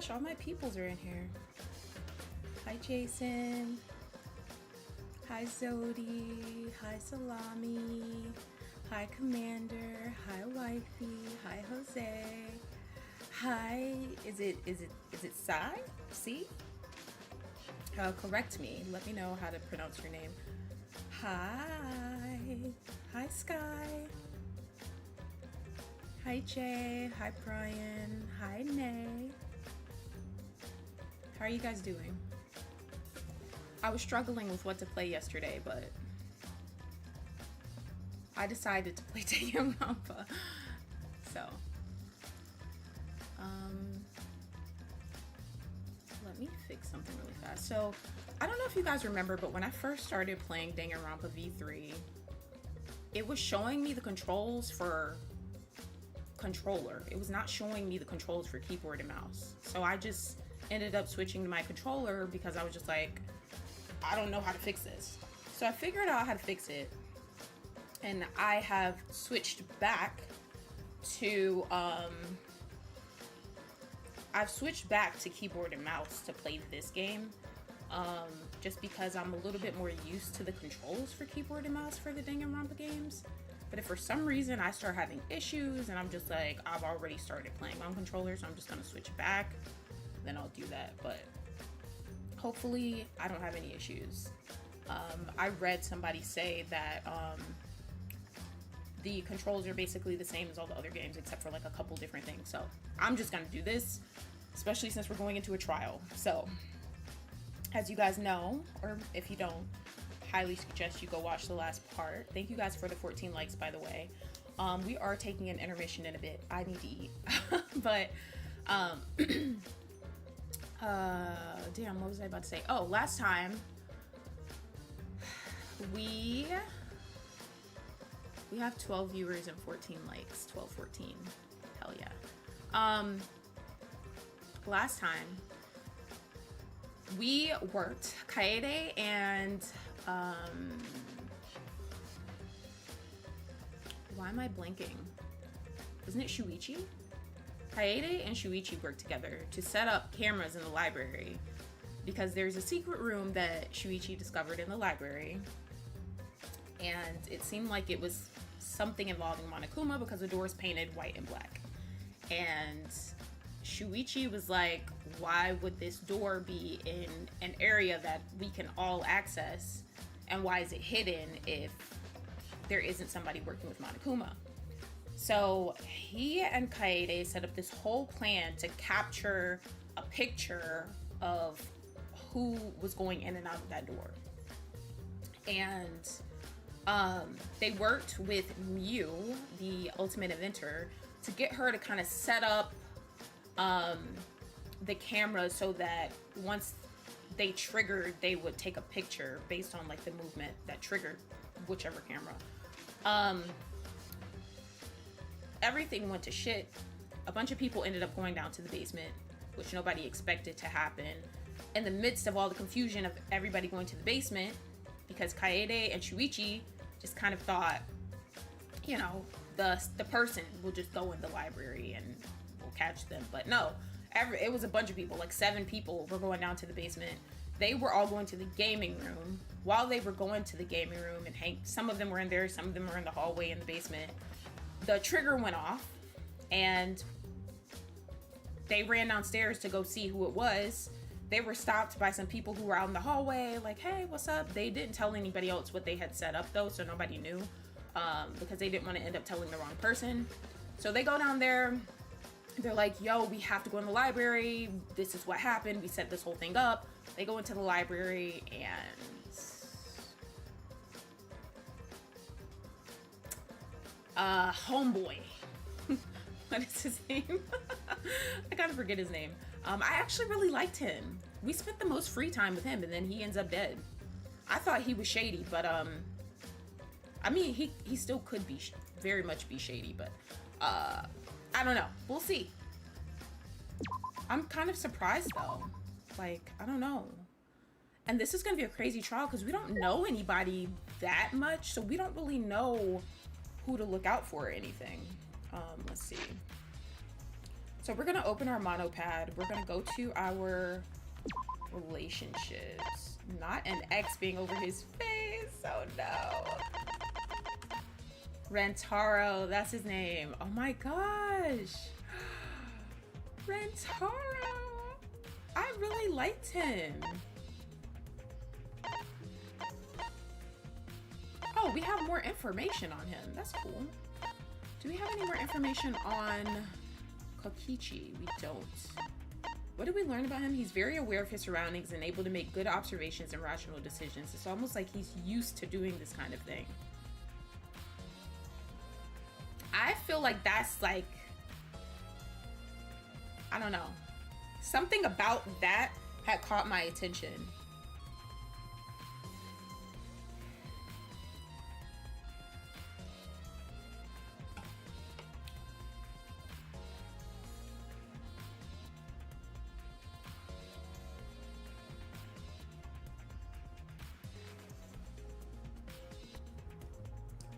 gosh, all my peoples are in here. Hi, Jason. Hi, Zodi. Hi, Salami. Hi, Commander. Hi, Wifey. Hi, Jose. Hi, is it Sai? See? Correct me. Let me know how to pronounce your name. Hi. Hi, Sky. Hi, Jay. Hi, Brian. Hi, Nay. How are you guys doing? I was struggling with what to play yesterday, but I decided to play Danganronpa. So, let me fix something really fast. So, I don't know if you guys remember, but when I first started playing Danganronpa V3, it was showing me the controls for controller. It was not showing me the controls for keyboard and mouse. So I just ended up switching to my controller because I was just like, I don't know how to fix this. So I figured out how to fix it, and I have switched back to keyboard and mouse to play this game, just because I'm a little bit more used to the controls for keyboard and mouse for the Danganronpa games. But if for some reason I start having issues and I'm just like, I've already started playing on controller, so I'm just gonna switch back, then I'll do that. But hopefully I don't have any issues. I read somebody say that the controls are basically the same as all the other games except for like a couple different things. So I'm just gonna do this, especially since we're going into a trial. So as you guys know, or if you don't, highly suggest you go watch the last part. Thank you guys for the 14 likes, by the way. We are taking an intermission in a bit. I need to eat. But damn, what was I about to say? Oh, last time we have 12 viewers and 14 likes. 12, 14. Hell yeah. Last time we worked Kaede and why am I blanking? Isn't it Shuichi? Kaede and Shuichi worked together to set up cameras in the library because there's a secret room that Shuichi discovered in the library, and it seemed like it was something involving Monokuma because the door is painted white and black. And Shuichi was like, why would this door be in an area that we can all access, and why is it hidden if there isn't somebody working with Monokuma? So he and Kaede set up this whole plan to capture a picture of who was going in and out of that door. And they worked with Miu, the ultimate inventor, to get her to kind of set up the camera so that once they triggered, they would take a picture based on like the movement that triggered whichever camera. Everything went to shit. A bunch of people ended up going down to the basement, which nobody expected to happen. In the midst of all the confusion of everybody going to the basement, because Kaede and Shuichi just kind of thought, you know, the person will just go in the library and we'll catch them. But no, it was a bunch of people, like 7 people were going down to the basement. They were all going to the gaming room. While they were going to the gaming room and some of them were in there, some of them were in the hallway in the basement, the trigger went off and they ran downstairs to go see who it was. They were stopped by some people who were out in the hallway, like, hey, what's up? They didn't tell anybody else what they had set up though, so nobody knew, because they didn't want to end up telling the wrong person. So they go down there. They're like, yo, we have to go in the library. This is what happened. We set this whole thing up. They go into the library and homeboy. What is his name? I kind of forget his name. I actually really liked him. We spent the most free time with him, and then he ends up dead. I thought he was shady, but I mean, he still could be very much be shady, but I don't know. We'll see. I'm kind of surprised though. Like, I don't know. And this is gonna be a crazy trial because we don't know anybody that much, so we don't really know who to look out for or anything. Let's see. So we're gonna open our monopad. We're gonna go to our relationships. Not an X being over his face. Oh no. Rentaro, that's his name. Oh my gosh. Rentaro. I really liked him. Oh, we have more information on him. That's cool. Do we have any more information on Kokichi? We don't. What did we learn about him? He's very aware of his surroundings and able to make good observations and rational decisions. It's almost like he's used to doing this kind of thing. I feel like that's like, I don't know. Something about that had caught my attention.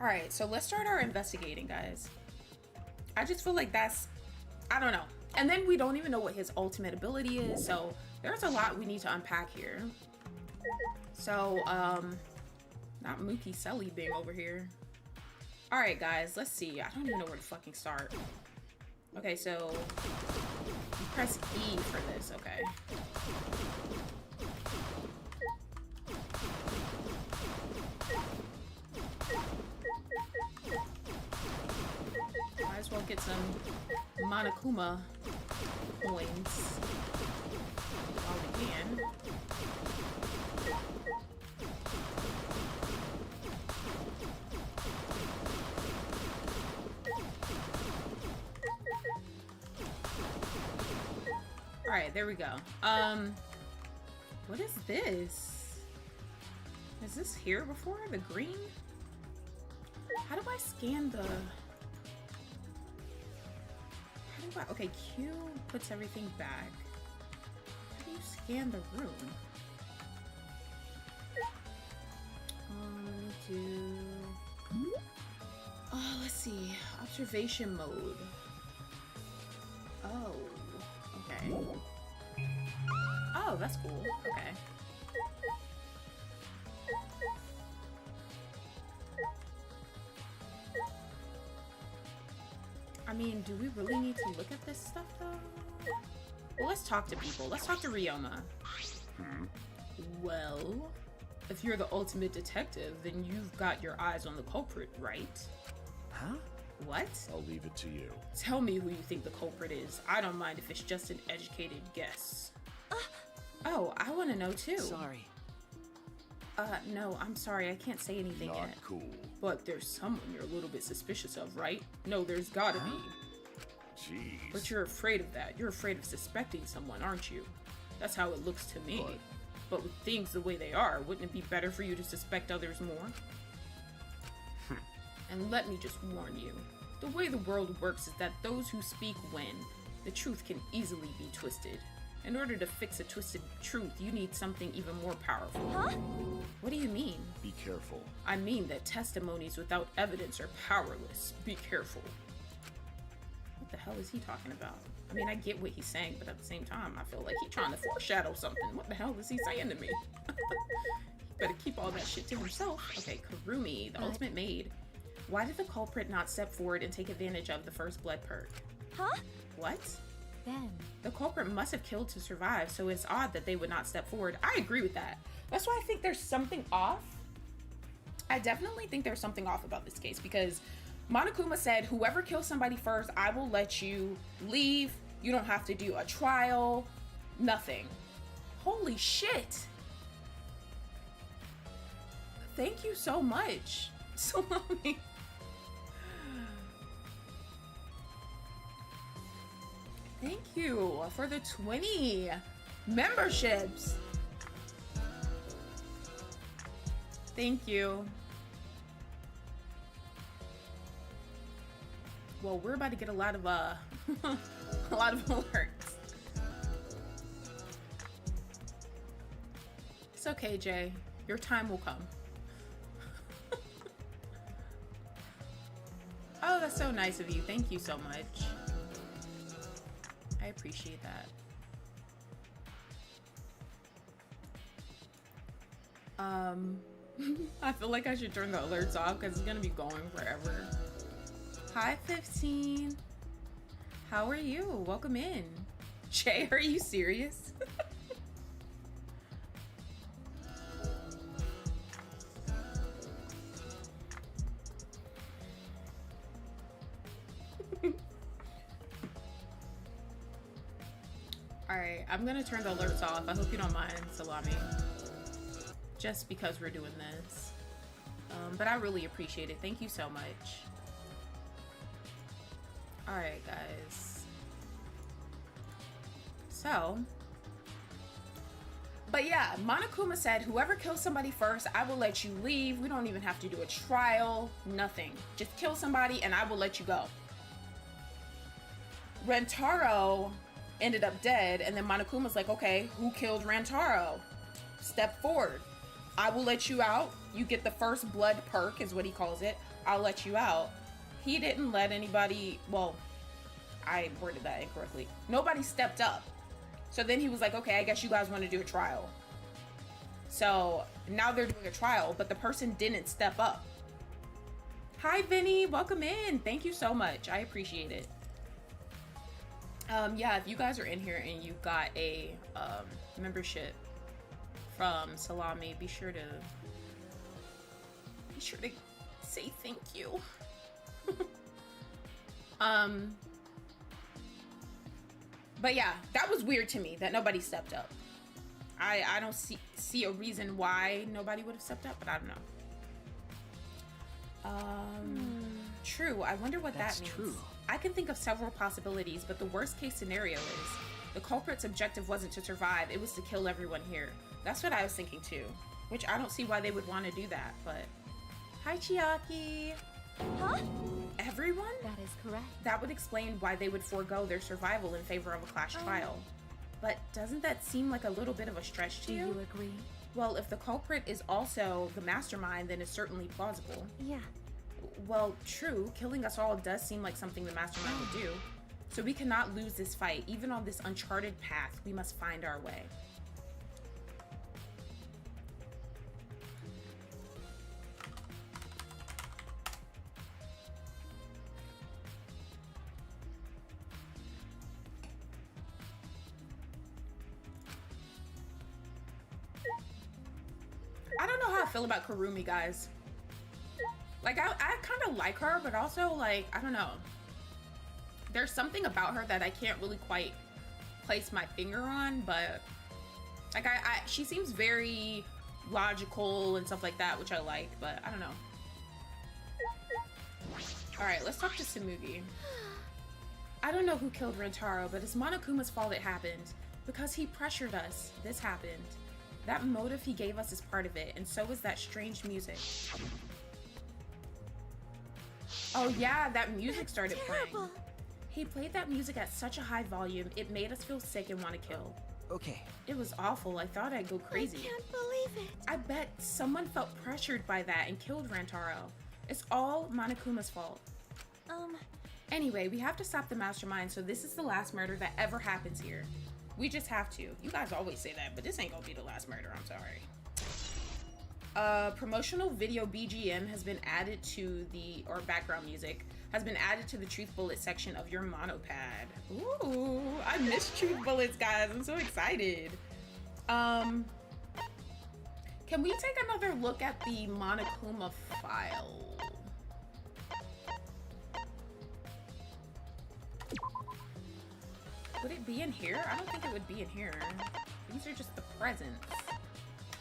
All right, so let's start our investigating, guys. I just feel like that's, I don't know. And then we don't even know what his ultimate ability is, so there's a lot we need to unpack here. So, not Mookie Selly being over here. All right, guys, let's see. I don't even know where to fucking start. Okay, so you press E for this, okay. Might as well get some Monokuma coins while we can. All right, there we go. What is this? Is this here before? The green? How do I scan the... Okay, Q puts everything back. How do you scan the room? Let me do... Oh, let's see. Observation mode. Oh, okay. Oh, that's cool. Okay. I mean, do we really need to look at this stuff, though? Well, let's talk to people. Let's talk to Ryoma. Well, if you're the ultimate detective, then you've got your eyes on the culprit, right? Huh? What? I'll leave it to you. Tell me who you think the culprit is. I don't mind if it's just an educated guess. Oh, I want to know, too. Sorry. No, I'm sorry. I can't say anything Not yet. cool. But there's someone you're a little bit suspicious of, right? No, there's gotta be. Jeez. But you're afraid of that. You're afraid of suspecting someone, aren't you? That's how it looks to me. But with things the way they are, wouldn't it be better for you to suspect others more? And let me just warn you. The way the world works is that those who speak win. The truth can easily be twisted. In order to fix a twisted truth, you need something even more powerful. Huh? What do you mean? Be careful. I mean that testimonies without evidence are powerless. Be careful. What the hell is he talking about? I mean, I get what he's saying, but at the same time, I feel like he's trying to foreshadow something. What the hell is he saying to me? Better keep all that shit to himself. Okay, Karumi, the ultimate maid. Why did the culprit not step forward and take advantage of the first blood perk? Huh? What? Then. The culprit must have killed to survive, so it's odd that they would not step forward. I agree with that. That's why I think there's something off. I definitely think there's something off about this case because Monokuma said, whoever kills somebody first, I will let you leave. You don't have to do a trial. Nothing. Holy shit. Thank you so much, Salami. Thank you for the 20 memberships. Thank you. Well, we're about to get a lot of a lot of alerts. It's okay, Jay. Your time will come. Oh, that's so nice of you. Thank you so much. appreciate that. I feel like I should turn the alerts off because it's gonna be going forever. Hi, 15. How are you? Welcome in. Jay, are you serious? Alright, I'm gonna turn the alerts off. I hope you don't mind, Salami. Just because we're doing this. But I really appreciate it. Thank you so much. Alright, guys. So. But yeah, Monokuma said, whoever kills somebody first, I will let you leave. We don't even have to do a trial. Nothing. Just kill somebody and I will let you go. Rentaro ended up dead, and then Monokuma's like, okay, who killed Rantaro? Step forward. I will let you out. You get the first blood perk, is what he calls it. I'll let you out. He didn't let anybody, well, I worded that incorrectly. Nobody stepped up. So then he was like, okay, I guess you guys want to do a trial. So now they're doing a trial, but the person didn't step up. Hi, Vinny. Welcome in. Thank you so much. I appreciate it. Yeah, if you guys are in here and you got a membership from Salami, be sure to say thank you. But yeah, that was weird to me that nobody stepped up. I don't see a reason why nobody would have stepped up, but I don't know. True. I wonder what that means. True. I can think of several possibilities, but the worst case scenario is the culprit's objective wasn't to survive, it was to kill everyone here. That's what I was thinking too, which I don't see why they would want to do that, but... Hi, Chiaki! Huh? Everyone? That is correct. That would explain why they would forego their survival in favor of a class trial. But doesn't that seem like a little bit of a stretch to you? Do you agree? Well, if the culprit is also the mastermind, then it's certainly plausible. Yeah. Well, true, killing us all does seem like something the mastermind would do. So we cannot lose this fight. Even on this uncharted path, we must find our way. I don't know how I feel about Kurumi, guys. Like, I kind of like her, but also, like, I don't know. There's something about her that I can't really quite place my finger on, but, like, she seems very logical and stuff like that, which I like, but I don't know. Alright, let's talk to Samugi. I don't know who killed Rentaro, but it's Monokuma's fault it happened. Because he pressured us, this happened. That motive he gave us is part of it, and so is that strange music. Oh yeah, that music started playing. He played that music at such a high volume, it made us feel sick and want to kill. Okay. It was awful, I thought I'd go crazy. I can't believe it. I bet someone felt pressured by that and killed Rantaro. It's all Monokuma's fault. Anyway, we have to stop the mastermind, so this is the last murder that ever happens here. We just have to. You guys always say that, but this ain't gonna be the last murder, I'm sorry. Promotional video BGM has been added to the, or background music, has been added to the Truth Bullet section of your monopad. Ooh, I miss Truth Bullets, guys. I'm so excited. Can we take another look at the Monokuma file? Would it be in here? I don't think it would be in here. These are just the presents.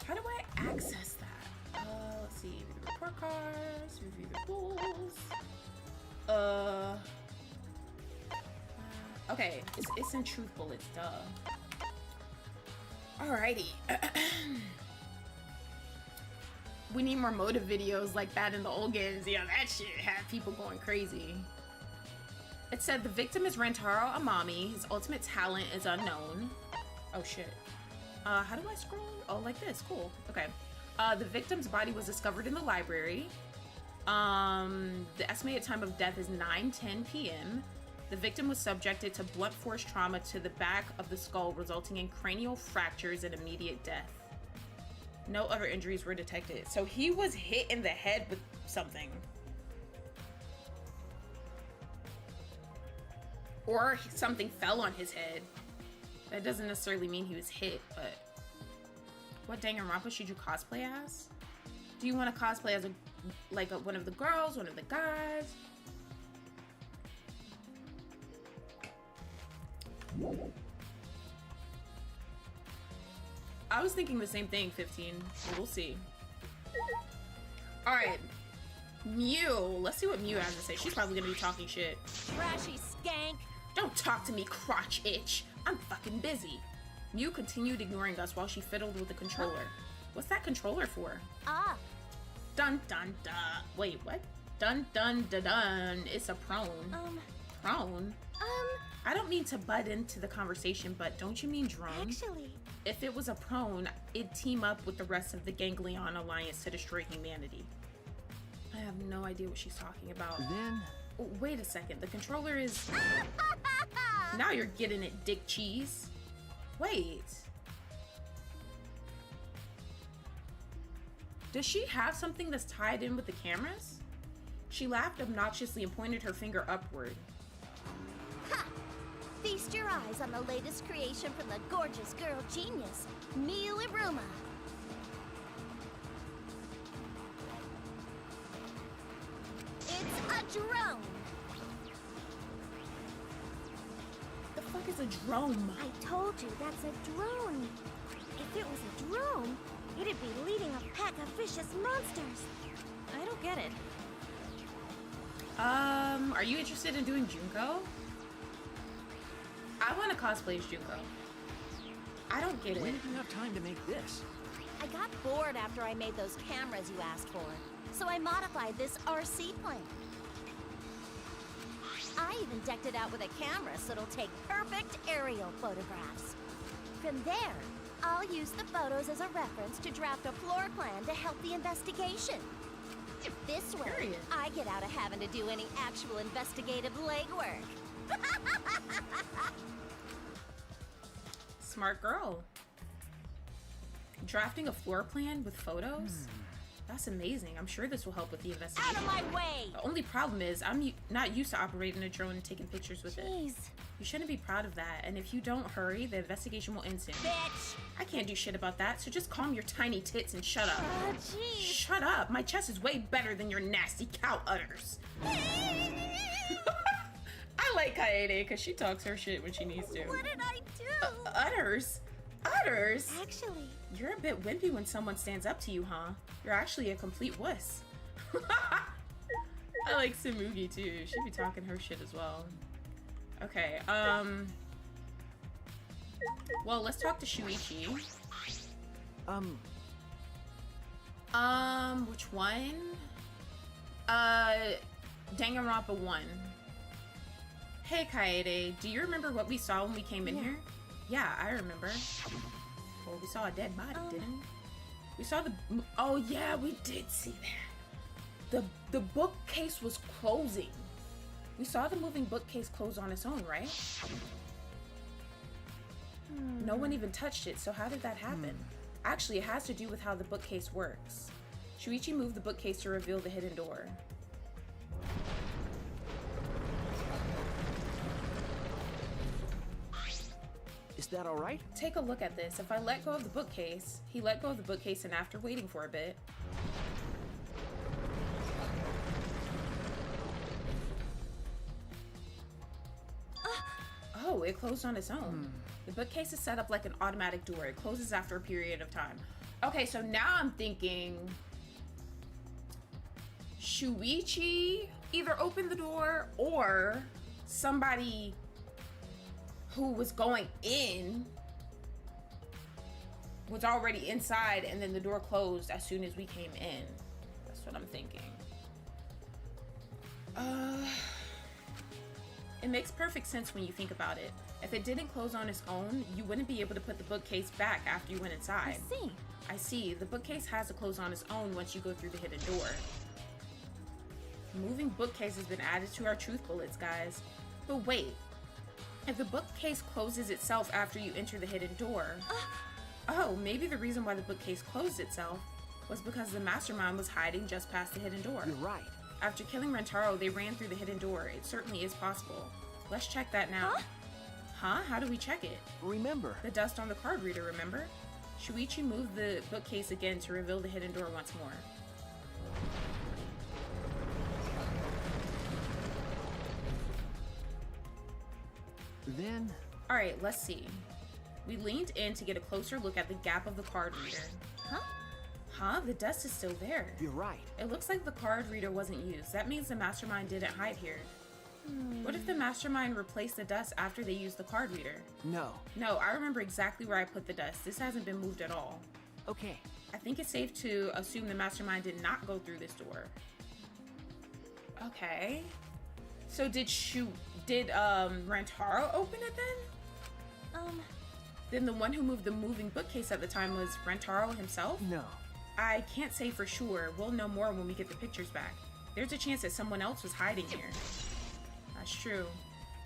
How do I access that? Let's see. View the report cards. Review the rules. Okay. It's in Truth Bullets, duh. Alrighty. We need more motive videos like that in the old games. Yeah, that shit had people going crazy. It said the victim is Rentaro Amami. His ultimate talent is unknown. Oh shit. How do I scroll? Oh, like this. Cool. Okay. The victim's body was discovered in the library. The estimated time of death is 9:10 p.m. The victim was subjected to blunt force trauma to the back of the skull, resulting in cranial fractures and immediate death. No other injuries were detected. So he was hit in the head with something. Or something fell on his head. That doesn't necessarily mean he was hit, but... What Danganronpa should you cosplay as? Do you want to cosplay as one of the girls, one of the guys? I was thinking the same thing, 15. We'll see. Alright. Mew. Let's see what Mew has to say. She's probably gonna be talking shit. Trashy skank. Don't talk to me, crotch itch. I'm fucking busy. Mew continued ignoring us while she fiddled with the controller. What's that controller for? Ah. Dun dun dun. Wait, what? Dun dun dun dun. It's a prone. Prone? I don't mean to butt into the conversation, but don't you mean drone? Actually. If it was a prone, it'd team up with the rest of the Ganglion Alliance to destroy humanity. I have no idea what she's talking about. Then... Oh, wait a second. The controller is... Now you're getting it, dick cheese. Wait. Does she have something that's tied in with the cameras? She laughed obnoxiously and pointed her finger upward. Ha! Feast your eyes on the latest creation from the gorgeous girl genius, Miliruma. It's a drone. The fuck is a drone? I told you that's a drone. If it was a drone, it'd be leading a pack of vicious monsters. I don't get it. Are you interested in doing Junko? I want to cosplay as Junko. I don't get it. When did you have time to make this? I got bored after I made those cameras you asked for, so I modified this RC plane. I even decked it out with a camera so it'll take perfect aerial photographs. From there, I'll use the photos as a reference to draft a floor plan to help the investigation. This way, Period. I get out of having to do any actual investigative legwork. Smart girl. Drafting a floor plan with photos? That's amazing. I'm sure this will help with the investigation. Out of my way! The only problem is I'm not used to operating a drone and taking pictures with it. Jeez. You shouldn't be proud of that, and if you don't hurry, the investigation will end soon. Bitch! I can't do shit about that, so just calm your tiny tits and shut up. Jeez. Shut up! My chest is way better than your nasty cow udders. I like Kaede because she talks her shit when she needs to. What did I do? Udders? Udders? Actually, You're a bit wimpy when someone stands up to you, huh? You're actually a complete wuss. I like Samugi too. She be talking her shit as well. Okay, well, let's talk to Shuichi. Which one? Danganronpa 1. Hey, Kaede, do you remember what we saw when we came in here? Yeah, I remember. Well, we saw a dead body, didn't we? We saw the... Oh, yeah, we did see that. The bookcase was closing. We saw the moving bookcase close on its own, right? No one even touched it, so how did that happen? Actually, it has to do with how the bookcase works. Shuichi moved the bookcase to reveal the hidden door. Is that all right? Take a look at this. If I let go of the bookcase, he let go of the bookcase, and after waiting for a bit... Oh, it closed on its own. The bookcase is set up like an automatic door. It closes after a period of time. Okay, so now I'm thinking... Shuichi either opened the door or somebody who was going in was already inside and then the door closed as soon as we came in. That's what I'm thinking. It makes perfect sense when you think about it. If it didn't close on its own, you wouldn't be able to put the bookcase back after you went inside. I see. I see. The bookcase has to close on its own once you go through the hidden door. Moving bookcase has been added to our truth bullets, guys. But wait, if the bookcase closes itself after you enter the hidden door... Oh, maybe the reason why the bookcase closed itself was because the mastermind was hiding just past the hidden door. You're right. After killing Rentaro, they ran through the hidden door. It certainly is possible. Let's check that now. Huh? How do we check it? Remember. The dust on the card reader, remember? Shuichi moved the bookcase again to reveal the hidden door once more. Then... Alright, let's see. We leaned in to get a closer look at the gap of the card reader. Huh? The dust is still there. You're right. It looks like the card reader wasn't used. That means the mastermind didn't hide here. What if the mastermind replaced the dust after they used the card reader? No. No, I remember exactly where I put the dust. This hasn't been moved at all. Okay. I think it's safe to assume the mastermind did not go through this door. Okay. So did Rentaro open it then? Then the one who moved the moving bookcase at the time was Rentaro himself? No. I can't say for sure. We'll know more when we get the pictures back. There's a chance that someone else was hiding here. That's true.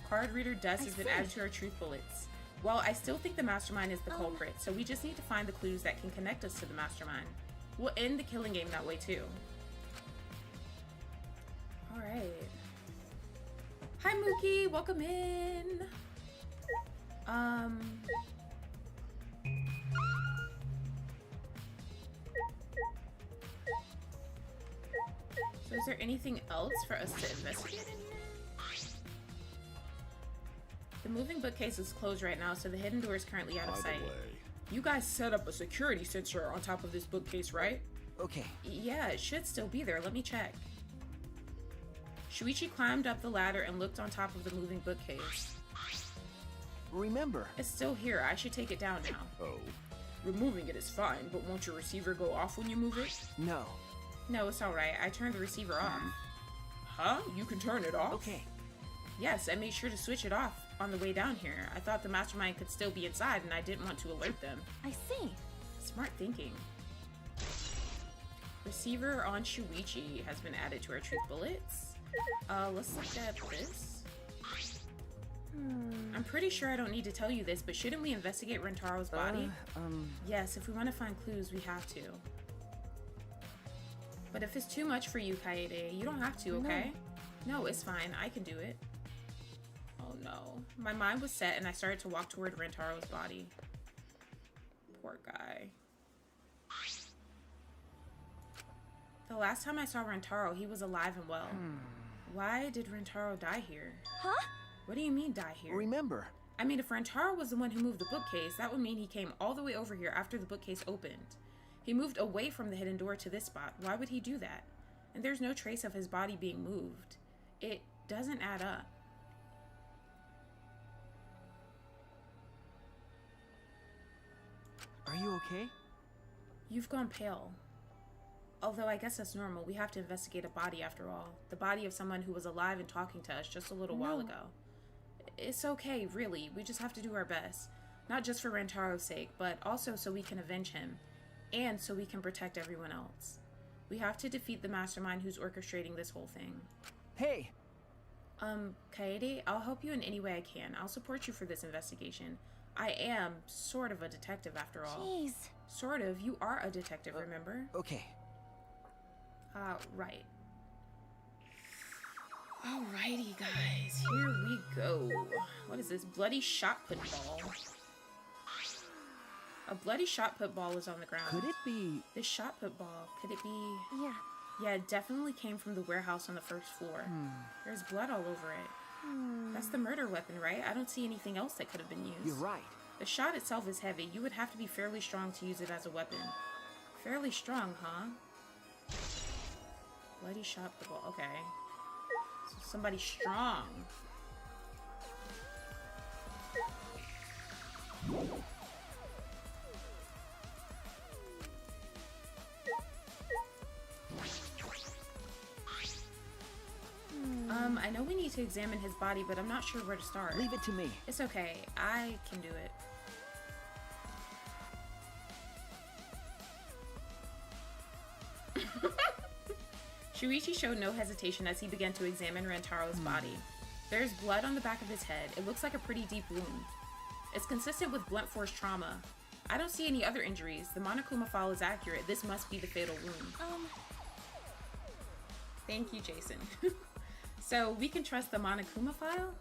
Card reader dust has been added to our truth bullets. Well, I still think the mastermind is the culprit, so we just need to find the clues that can connect us to the mastermind. We'll end the killing game that way too. Alright. Hi Mookie, welcome in. So is there anything else for us to investigate in here? The moving bookcase is closed right now, so the hidden door is currently out of sight. You guys set up a security sensor on top of this bookcase, right? Okay. Yeah, it should still be there. Let me check. Shuichi climbed up the ladder and looked on top of the moving bookcase. Remember. It's still here. I should take it down now. Oh. Removing it is fine, but won't your receiver go off when you move it? No. No, it's alright. I turned the receiver off. Huh? You can turn it off? Okay. Yes, I made sure to switch it off on the way down here. I thought the mastermind could still be inside and I didn't want to alert them. I see. Smart thinking. Receiver on Shuichi has been added to our truth bullets. Let's look at this. I'm pretty sure I don't need to tell you this, but shouldn't we investigate Rentaro's body? Yes, if we want to find clues, we have to. But if it's too much for you, Kaede, you don't have to, okay? No, it's fine. I can do it. Oh no. My mind was set and I started to walk toward Rentaro's body. Poor guy. The last time I saw Rentaro, he was alive and well. Why did Rentaro die here? Huh? What do you mean die here? Remember. I mean, if Rentaro was the one who moved the bookcase, that would mean he came all the way over here after the bookcase opened. He moved away from the hidden door to this spot. Why would he do that? And there's no trace of his body being moved. It doesn't add up. Are you okay? You've gone pale. Although I guess that's normal. We have to investigate a body after all. The body of someone who was alive and talking to us just a little while ago. It's okay, really. We just have to do our best. Not just for Rentaro's sake, but also so we can avenge him. And so we can protect everyone else. We have to defeat the mastermind who's orchestrating this whole thing. Hey! Kaede, I'll help you in any way I can. I'll support you for this investigation. I am sort of a detective after all. Jeez. Sort of. You are a detective, remember? Okay. Right. Alrighty, guys. Here we go. What is this? Bloody shot put ball. A bloody shot put ball is on the ground. Could it be... This shot put ball, could it be... Yeah. Yeah, it definitely came from the warehouse on the first floor. There's blood all over it. That's the murder weapon, right? I don't see anything else that could have been used. You're right. The shot itself is heavy. You would have to be fairly strong to use it as a weapon. Fairly strong, huh? Bloody shot put ball. Okay. So somebody strong. I know we need to examine his body, but I'm not sure where to start. Leave it to me. It's okay. I can do it. Shuichi showed no hesitation as he began to examine Rentaro's body. There's blood on the back of his head. It looks like a pretty deep wound. It's consistent with blunt force trauma. I don't see any other injuries. The Monokuma file is accurate. This must be the fatal wound. Thank you, Jason. So, we can trust the Monokuma file?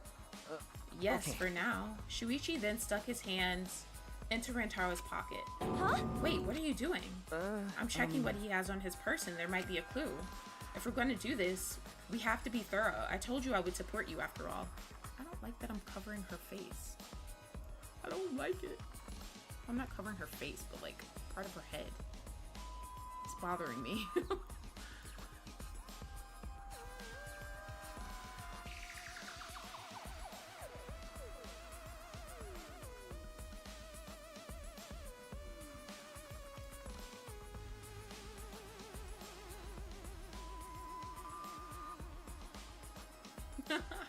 Yes, okay. for now. Shuichi then stuck his hands into Rantaro's pocket. Huh? Wait, what are you doing? I'm checking what he has on his person. There might be a clue. If we're going to do this, we have to be thorough. I told you I would support you after all. I don't like that I'm covering her face. I don't like it. I'm not covering her face, but like part of her head. It's bothering me.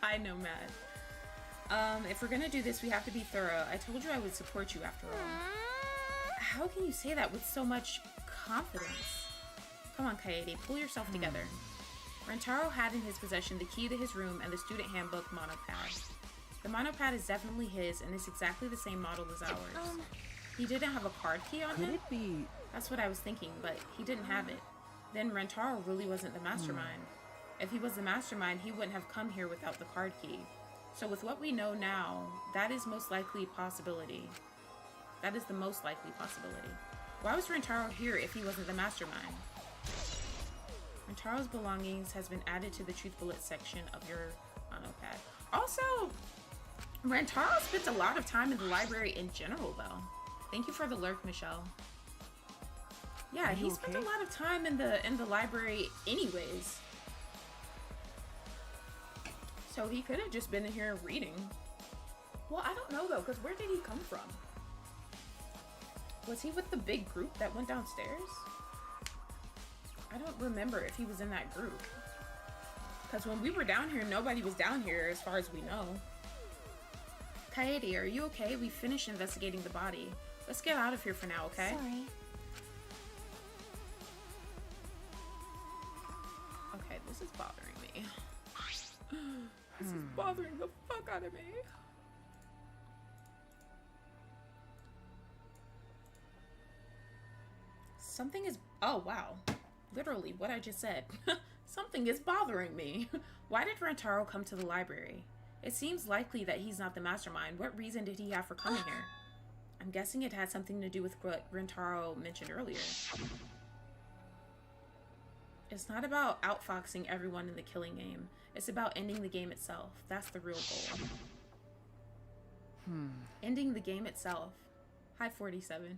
Hi, Nomad. If we're gonna do this, we have to be thorough. I told you I would support you after all. How can you say that with so much confidence? Come on, Kaede, pull yourself together. Rantaro had in his possession the key to his room and the student handbook monopad. The monopad is definitely his, and it's exactly the same model as ours. He didn't have a card key on Could him? it be? That's what I was thinking, but he didn't have it. Then Rantaro really wasn't the mastermind. If he was the mastermind, he wouldn't have come here without the card key. So with what we know now, that is most likely a possibility. That is the most likely possibility. Why was Rantaro here if he wasn't the mastermind? Rantaro's belongings has been added to the Truth Bullet section of your monopad. Also, Rantaro spent a lot of time in the library in general, though. Thank you for the lurk, Michelle. Yeah, he spent a lot of time in the library anyways. So he could have just been in here reading. Well, I don't know though, because where did he come from? Was he with the big group that went downstairs? I don't remember if he was in that group. Because when we were down here, nobody was down here as far as we know. Kaede, are you okay? We finished investigating the body. Let's get out of here for now, okay? Sorry. Okay, this is bothering me. This is bothering the fuck out of me. Something is... Oh, wow. Literally, what I just said. Something is bothering me. Why did Rantaro come to the library? It seems likely that he's not the mastermind. What reason did he have for coming here? I'm guessing it had something to do with what Rantaro mentioned earlier. It's not about outfoxing everyone in the killing game. It's about ending the game itself. That's the real goal. Ending the game itself. Hi, 47.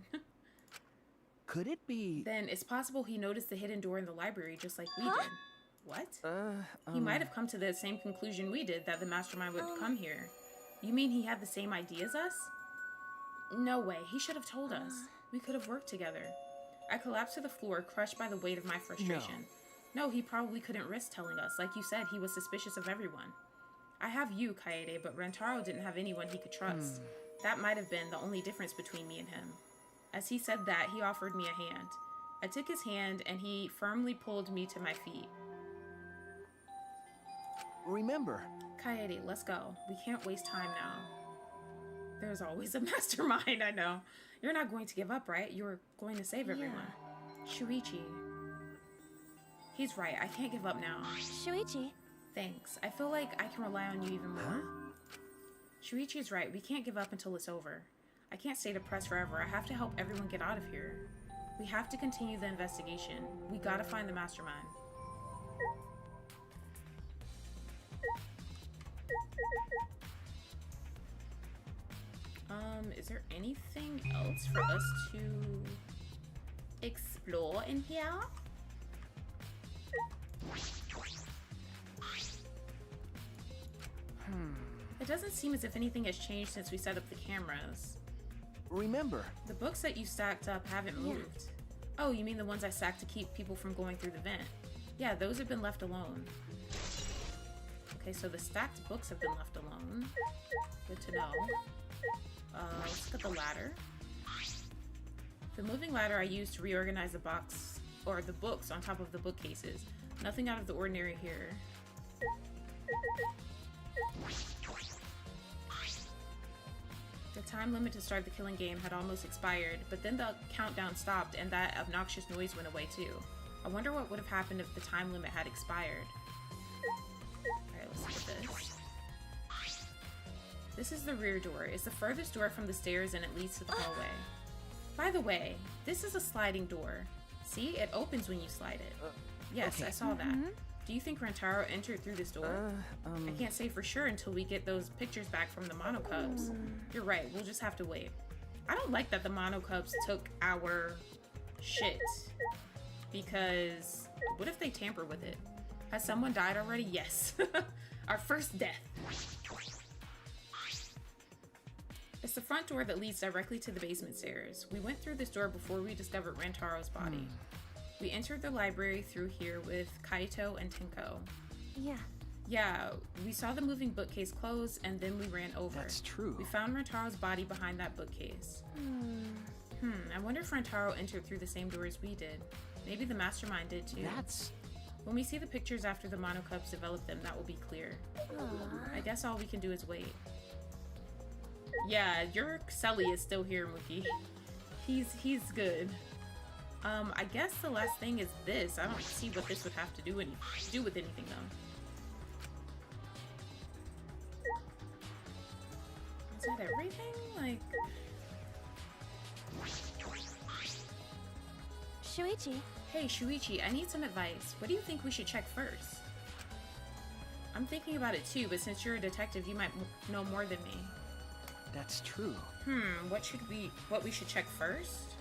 Could it be? Then it's possible he noticed the hidden door in the library just like we did. What? He might have come to the same conclusion we did, that the mastermind would come here. You mean he had the same idea as us? No way. He should have told us. We could have worked together. I collapsed to the floor, crushed by the weight of my frustration. No, he probably couldn't risk telling us. Like you said, he was suspicious of everyone. I have you, Kaede, but Rantaro didn't have anyone he could trust. That might have been the only difference between me and him. As he said that, he offered me a hand. I took his hand, and he firmly pulled me to my feet. Remember. Kaede, let's go. We can't waste time now. There's always a mastermind, I know. You're not going to give up, right? You're going to save everyone. Shuichi. He's right. I can't give up now. Shuichi. Thanks. I feel like I can rely on you even more. Shuichi's right. We can't give up until it's over. I can't stay depressed forever. I have to help everyone get out of here. We have to continue the investigation. We gotta find the mastermind. Is there anything else for us to explore in here? It doesn't seem as if anything has changed since we set up the cameras. Remember. The books that you stacked up haven't moved. Oh, you mean the ones I stacked to keep people from going through the vent? Yeah, those have been left alone. Okay, so the stacked books have been left alone. Good to know. Let's look at the ladder. The moving ladder I used to reorganize the box, or the books on top of the bookcases. Nothing out of the ordinary here. The time limit to start the killing game had almost expired, but then the countdown stopped and that obnoxious noise went away too. I wonder what would have happened if the time limit had expired. Alright, let's look at this. This is the rear door. It's the furthest door from the stairs and it leads to the hallway. By the way, this is a sliding door. See? It opens when you slide it. Yes, okay. I saw that. Do you think Rentaro entered through this door? I can't say for sure until we get those pictures back from the Mono Cubs. You're right, we'll just have to wait. I don't like that the Mono Cubs took our shit. Because what if they tamper with it? Has someone died already? Yes. Our first death. It's the front door that leads directly to the basement stairs. We went through this door before we discovered Rantaro's body. We entered the library through here with Kaito and Tenko. Yeah. Yeah, we saw the moving bookcase close and then we ran over. That's true. We found Rantaro's body behind that bookcase. I wonder if Rantaro entered through the same door as we did. Maybe the mastermind did too. That's... When we see the pictures after the Mono Cubs develop them, that will be clear. I guess all we can do is wait. Yeah, your Sully is still here, Mookie. He's good. I guess the last thing is this. I don't see what this would have to do with anything though. Is that everything? Like... Shuichi. Hey, Shuichi, I need some advice. What do you think we should check first? I'm thinking about it too, but since you're a detective, you might know more than me. That's true. What we should check first?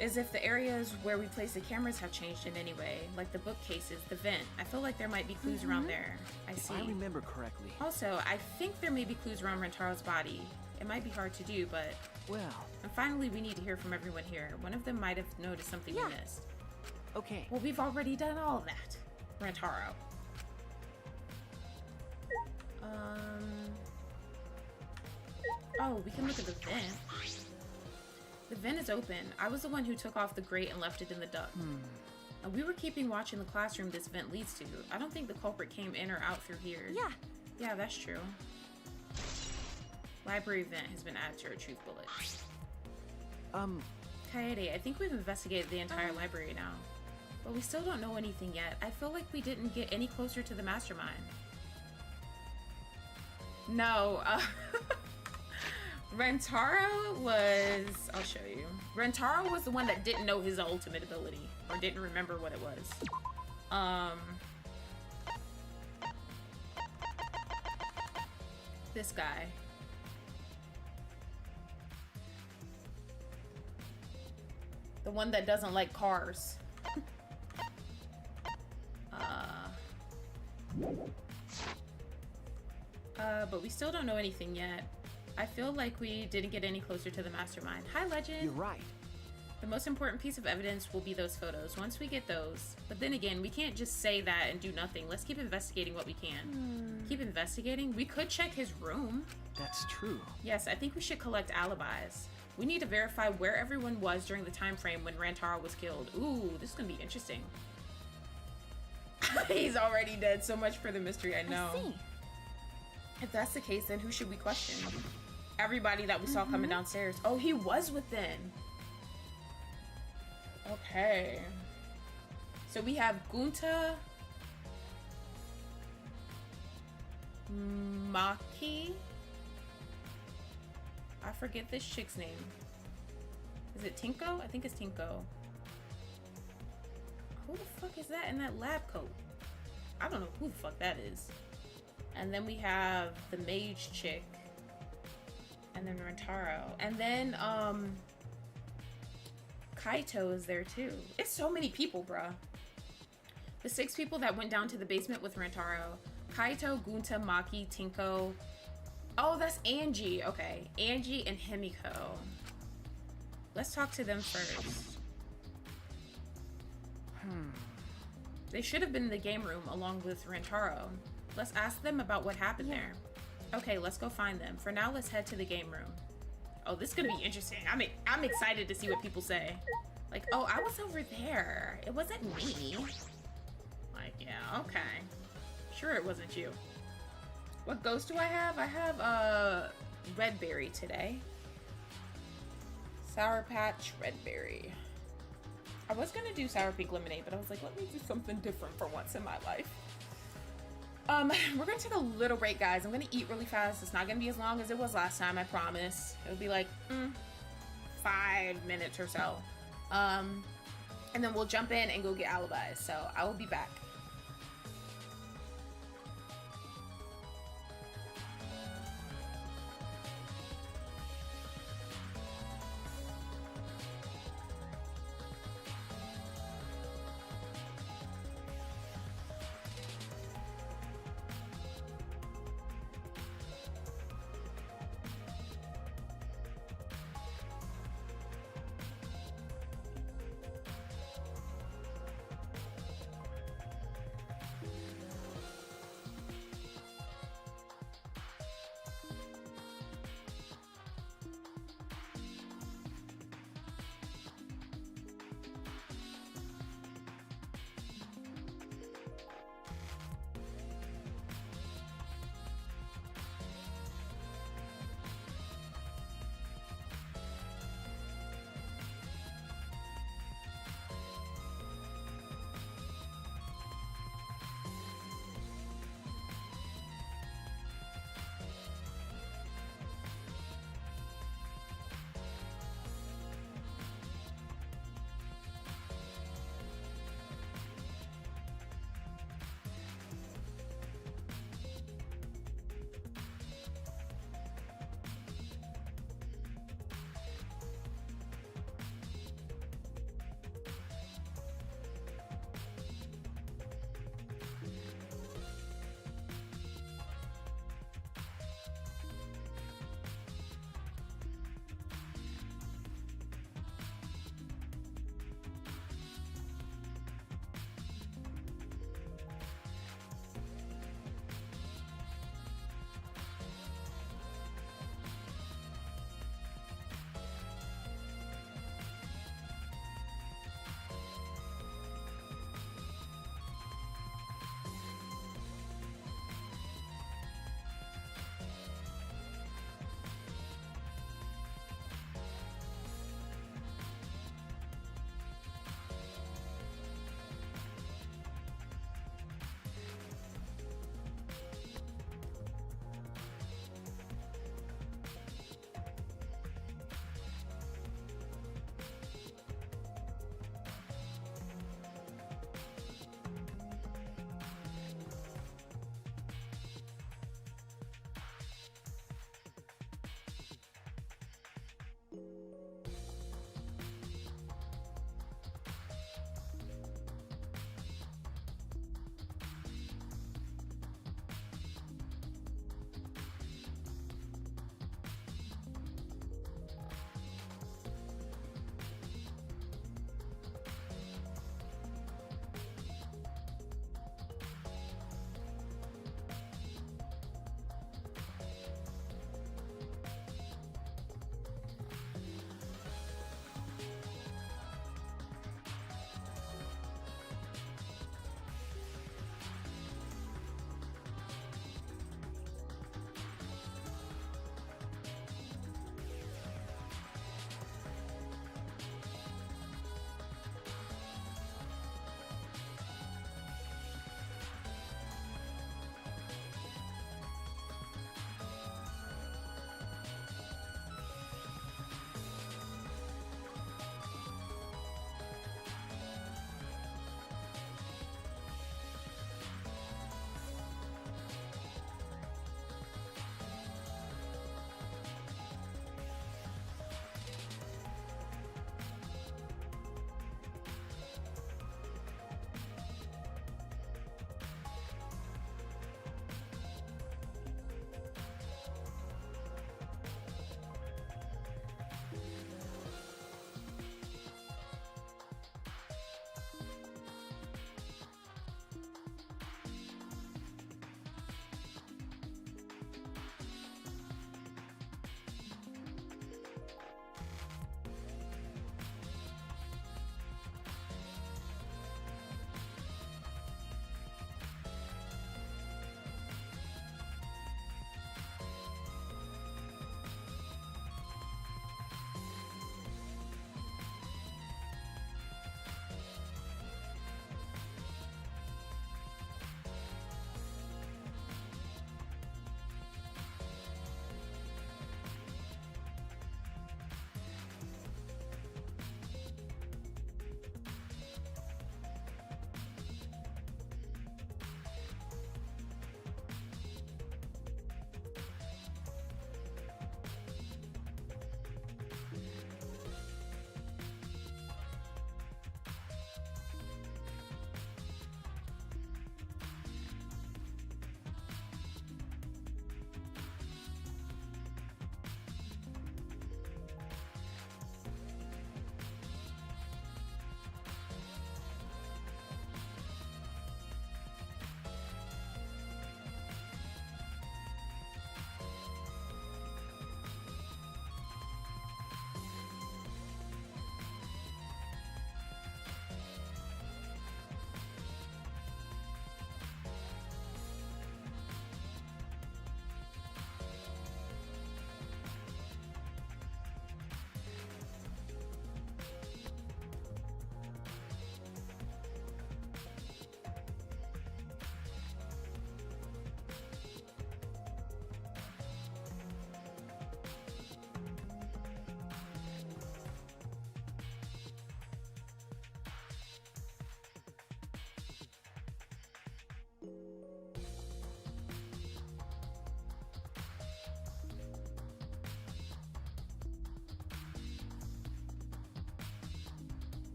Is if the areas where we place the cameras have changed in any way, like the bookcases, the vent. I feel like there might be clues around there. I see. If I remember correctly. Also, I think there may be clues around Rentaro's body. It might be hard to do, but... Well... And finally, we need to hear from everyone here. One of them might have noticed something we missed. Okay. Well, we've already done all of that, Rentaro. Oh, we can look at the vent. The vent is open. I was the one who took off the grate and left it in the duct. We were keeping watch in the classroom this vent leads to. I don't think the culprit came in or out through here. Yeah. Yeah, that's true. Library vent has been added to our truth bullet. Kaede, I think we've investigated the entire library now. But we still don't know anything yet. I feel like we didn't get any closer to the mastermind. No, Rentaro was... I'll show you. Rentaro was the one that didn't know his ultimate ability. Or didn't remember what it was. This guy. The one that doesn't like cars. But we still don't know anything yet. I feel like we didn't get any closer to the mastermind. Hi, Legend! You're right. The most important piece of evidence will be those photos, once we get those. But then again, we can't just say that and do nothing. Let's keep investigating what we can. Keep investigating? We could check his room. That's true. Yes, I think we should collect alibis. We need to verify where everyone was during the time frame when Rantaro was killed. Ooh, this is gonna be interesting. He's already dead. So much for the mystery, I know. I see. If that's the case, then who should we question? Everybody that we saw coming downstairs. Oh, he was within. Okay. So we have Gunta Maki. I forget this chick's name. Is it Tinko? I think it's Tinko. Who the fuck is that in that lab coat? I don't know who the fuck that is. And then we have the mage chick. And then Rentaro. And then, Kaito is there too. It's so many people, bruh. The 6 people that went down to the basement with Rentaro. Kaito, Gunta, Maki, Tinko. Oh, that's Angie. Okay. Angie and Himiko. Let's talk to them first. They should have been in the game room along with Rentaro. Let's ask them about what happened there. Okay, let's go find them. For now, let's head to the game room. Oh, this is gonna be interesting. I'm excited to see what people say. Like, oh, I was over there. It wasn't me. Like, yeah, okay. Sure it wasn't you. What ghost do I have? I have red berry today. Sour Patch red berry. I was gonna do sour pink lemonade, but I was like, let me do something different for once in my life. We're gonna take a little break, guys. I'm gonna eat really fast. It's not gonna be as long as it was last time, I promise. It'll be like 5 minutes or so. And then we'll jump in and go get alibis. So I will be back.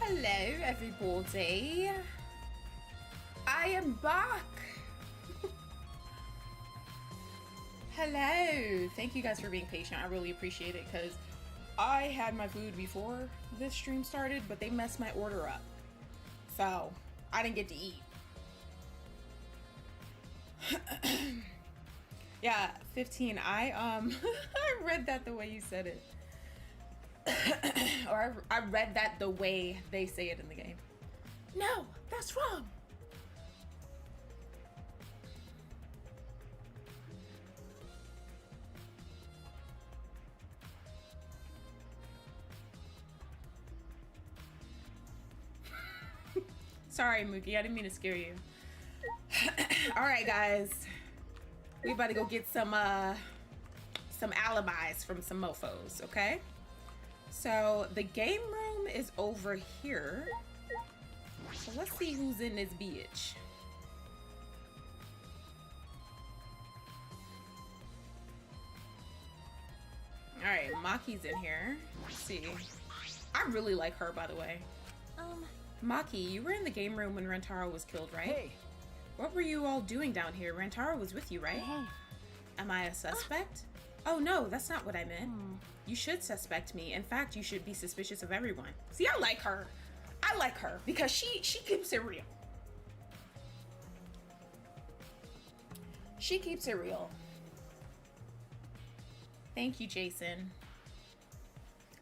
Hello, everybody. I am back. Hello. Thank you guys for being patient. I really appreciate it because I had my food before this stream started, but they messed my order up. So I didn't get to eat. Yeah, 15. I I read that the way you said it. Or I read that the way they say it in the game. No, that's wrong. Sorry, Mookie, I didn't mean to scare you. All right, guys. We about to go get some alibis from some mofos, okay? So the game room is over here. So let's see who's in this bitch. All right, Maki's in here. Let's see. I really like her, by the way. Maki, you were in the game room when Rentaro was killed, right? Hey. What were you all doing down here? Rentaro was with you, right? Hey. Am I a suspect? Oh no, that's not what I meant. You should suspect me. In fact, you should be suspicious of everyone. See, I like her. I like her because she keeps it real. She keeps it real. Thank you, Jason.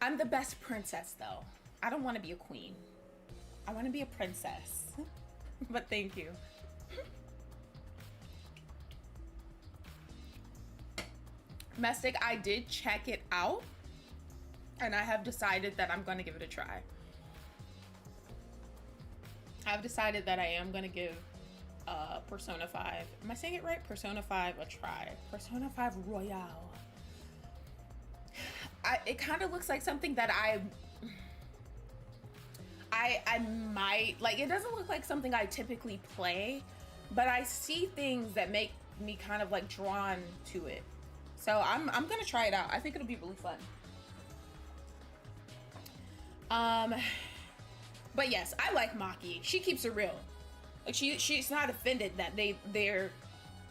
I'm the best princess, though. I don't want to be a queen. I want to be a princess. But thank you. Mystic, I did check it out. And I have decided that I'm going to give it a try. I've decided that I am going to give Persona 5. Am I saying it right? Persona 5 a try. Persona 5 Royale. It kind of looks like something that I might like. It doesn't look like something I typically play, but I see things that make me kind of like drawn to it. So I'm gonna try it out. I think it'll be really fun. But yes, I like Maki. She keeps it real. Like she's not offended that they're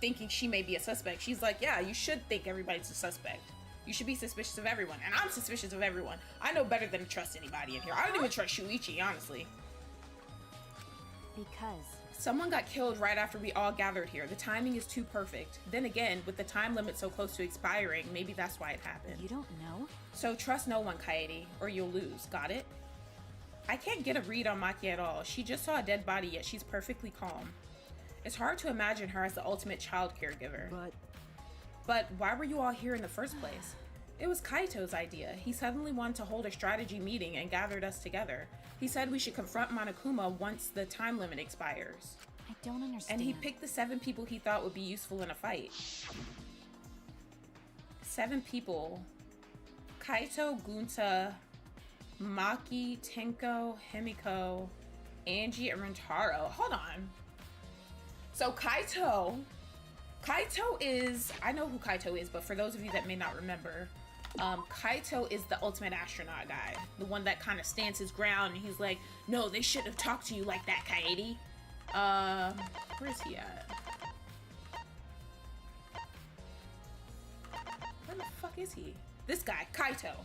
thinking she may be a suspect. She's like, yeah, you should think everybody's a suspect. You should be suspicious of everyone. And I'm suspicious of everyone. I know better than to trust anybody in here. I don't even trust Shuichi, honestly. Because Someone got killed right after we all gathered here. The timing is too perfect. Then again, with the time limit so close to expiring, maybe that's why it happened. you don't know? So trust no one, Kaede, or you'll lose. Got it? I can't get a read on Maki at all. She just saw a dead body, yet she's perfectly calm. It's hard to imagine her as the ultimate child caregiver. But why were you all here in the first place? It was Kaito's idea. He suddenly wanted to hold a strategy meeting and gathered us together. He said we should confront Monokuma once the time limit expires. I don't understand. And he picked the 7 people he thought would be useful in a fight. 7 people. Kaito, Gunta, Maki, Tenko, Himiko, Angie, and Rentaro. Hold on. So Kaito is, I know who Kaito is, but for those of you that may not remember, Kaito is the ultimate astronaut guy. The one that kind of stands his ground and he's like, no, they shouldn't have talked to you like that, Kaede. Where is he at? Where the fuck is he? This guy, Kaito.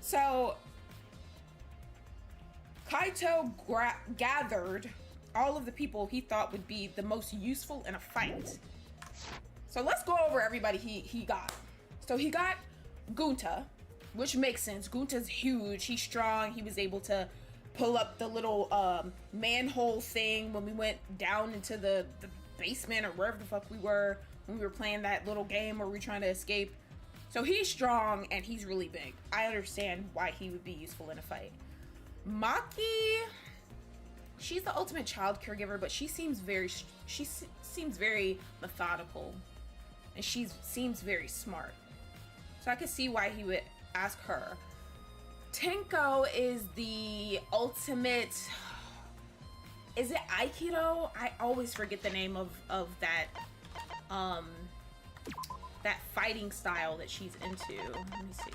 So, Kaito gathered all of the people he thought would be the most useful in a fight. So let's go over everybody he got. So he got Gunta, which makes sense. Gunta's huge, he's strong, he was able to pull up the little manhole thing when we went down into the basement or wherever the fuck we were when we were playing that little game where we were trying to escape. So he's strong and he's really big. I understand why he would be useful in a fight. Maki, she's the ultimate child caregiver, but she seems very methodical, and she seems very smart. So I could see why he would ask her. Tenko is the ultimate. Is it Aikido? I always forget the name of that that fighting style that she's into. Let me see.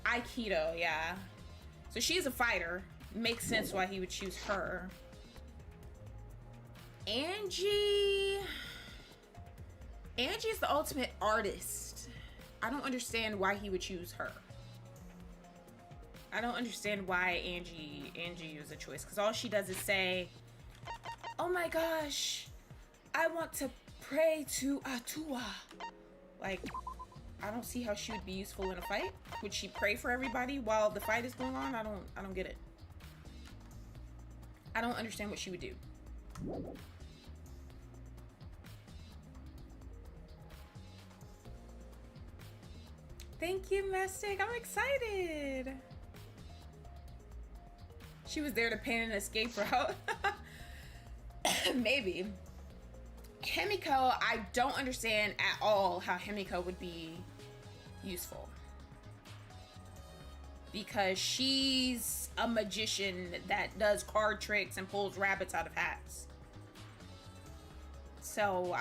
Aikido, yeah. So she's a fighter. makes sense why he would choose her. Angie's the ultimate artist. I don't understand why he would choose her. I don't understand why Angie is a choice, because all she does is say, oh my gosh, I want to pray to Atua. Like, I don't see how she would be useful in a fight. Would she pray for everybody while the fight is going on? I don't get it. I don't understand what she would do. Thank you, Mystic. I'm excited. She was there to paint an escape route. Maybe. Himiko, I don't understand at all how Himiko would be useful. Because she's a magician that does card tricks and pulls rabbits out of hats. So,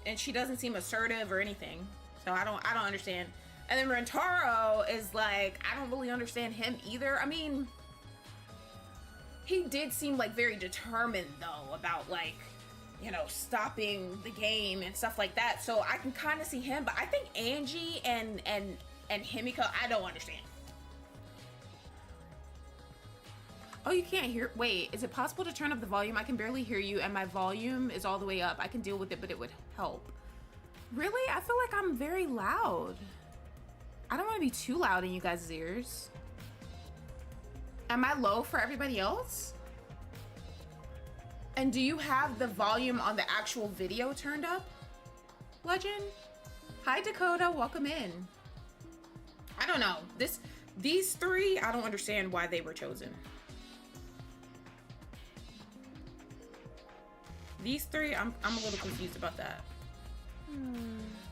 and she doesn't seem assertive or anything. So I don't understand. And then Rentaro is like, I don't really understand him either. I mean, he did seem like very determined though about like, you know, stopping the game and stuff like that. So I can kind of see him, but I think Angie and Himiko, I don't understand. Oh, you can't hear. Wait, is it possible to turn up the volume? I can barely hear you and my volume is all the way up. I can deal with it, but it would help. Really? I feel like I'm very loud. I don't want to be too loud in you guys' ears. Am I low for everybody else? And do you have the volume on the actual video turned up? Legend? Hi Dakota, welcome in. I don't know. These three, I don't understand why they were chosen. These three, I'm a little confused about that.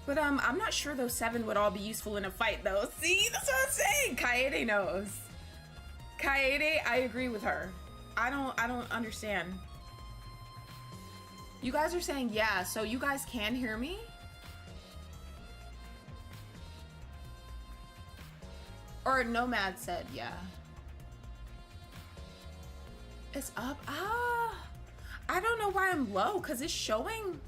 But I'm not sure those 7 would all be useful in a fight though. See, that's what I'm saying. Kaede knows. Kaede, I agree with her. I don't understand. You guys are saying yeah, so you guys can hear me? Or Nomad said yeah. It's up. I don't know why I'm low, because it's showing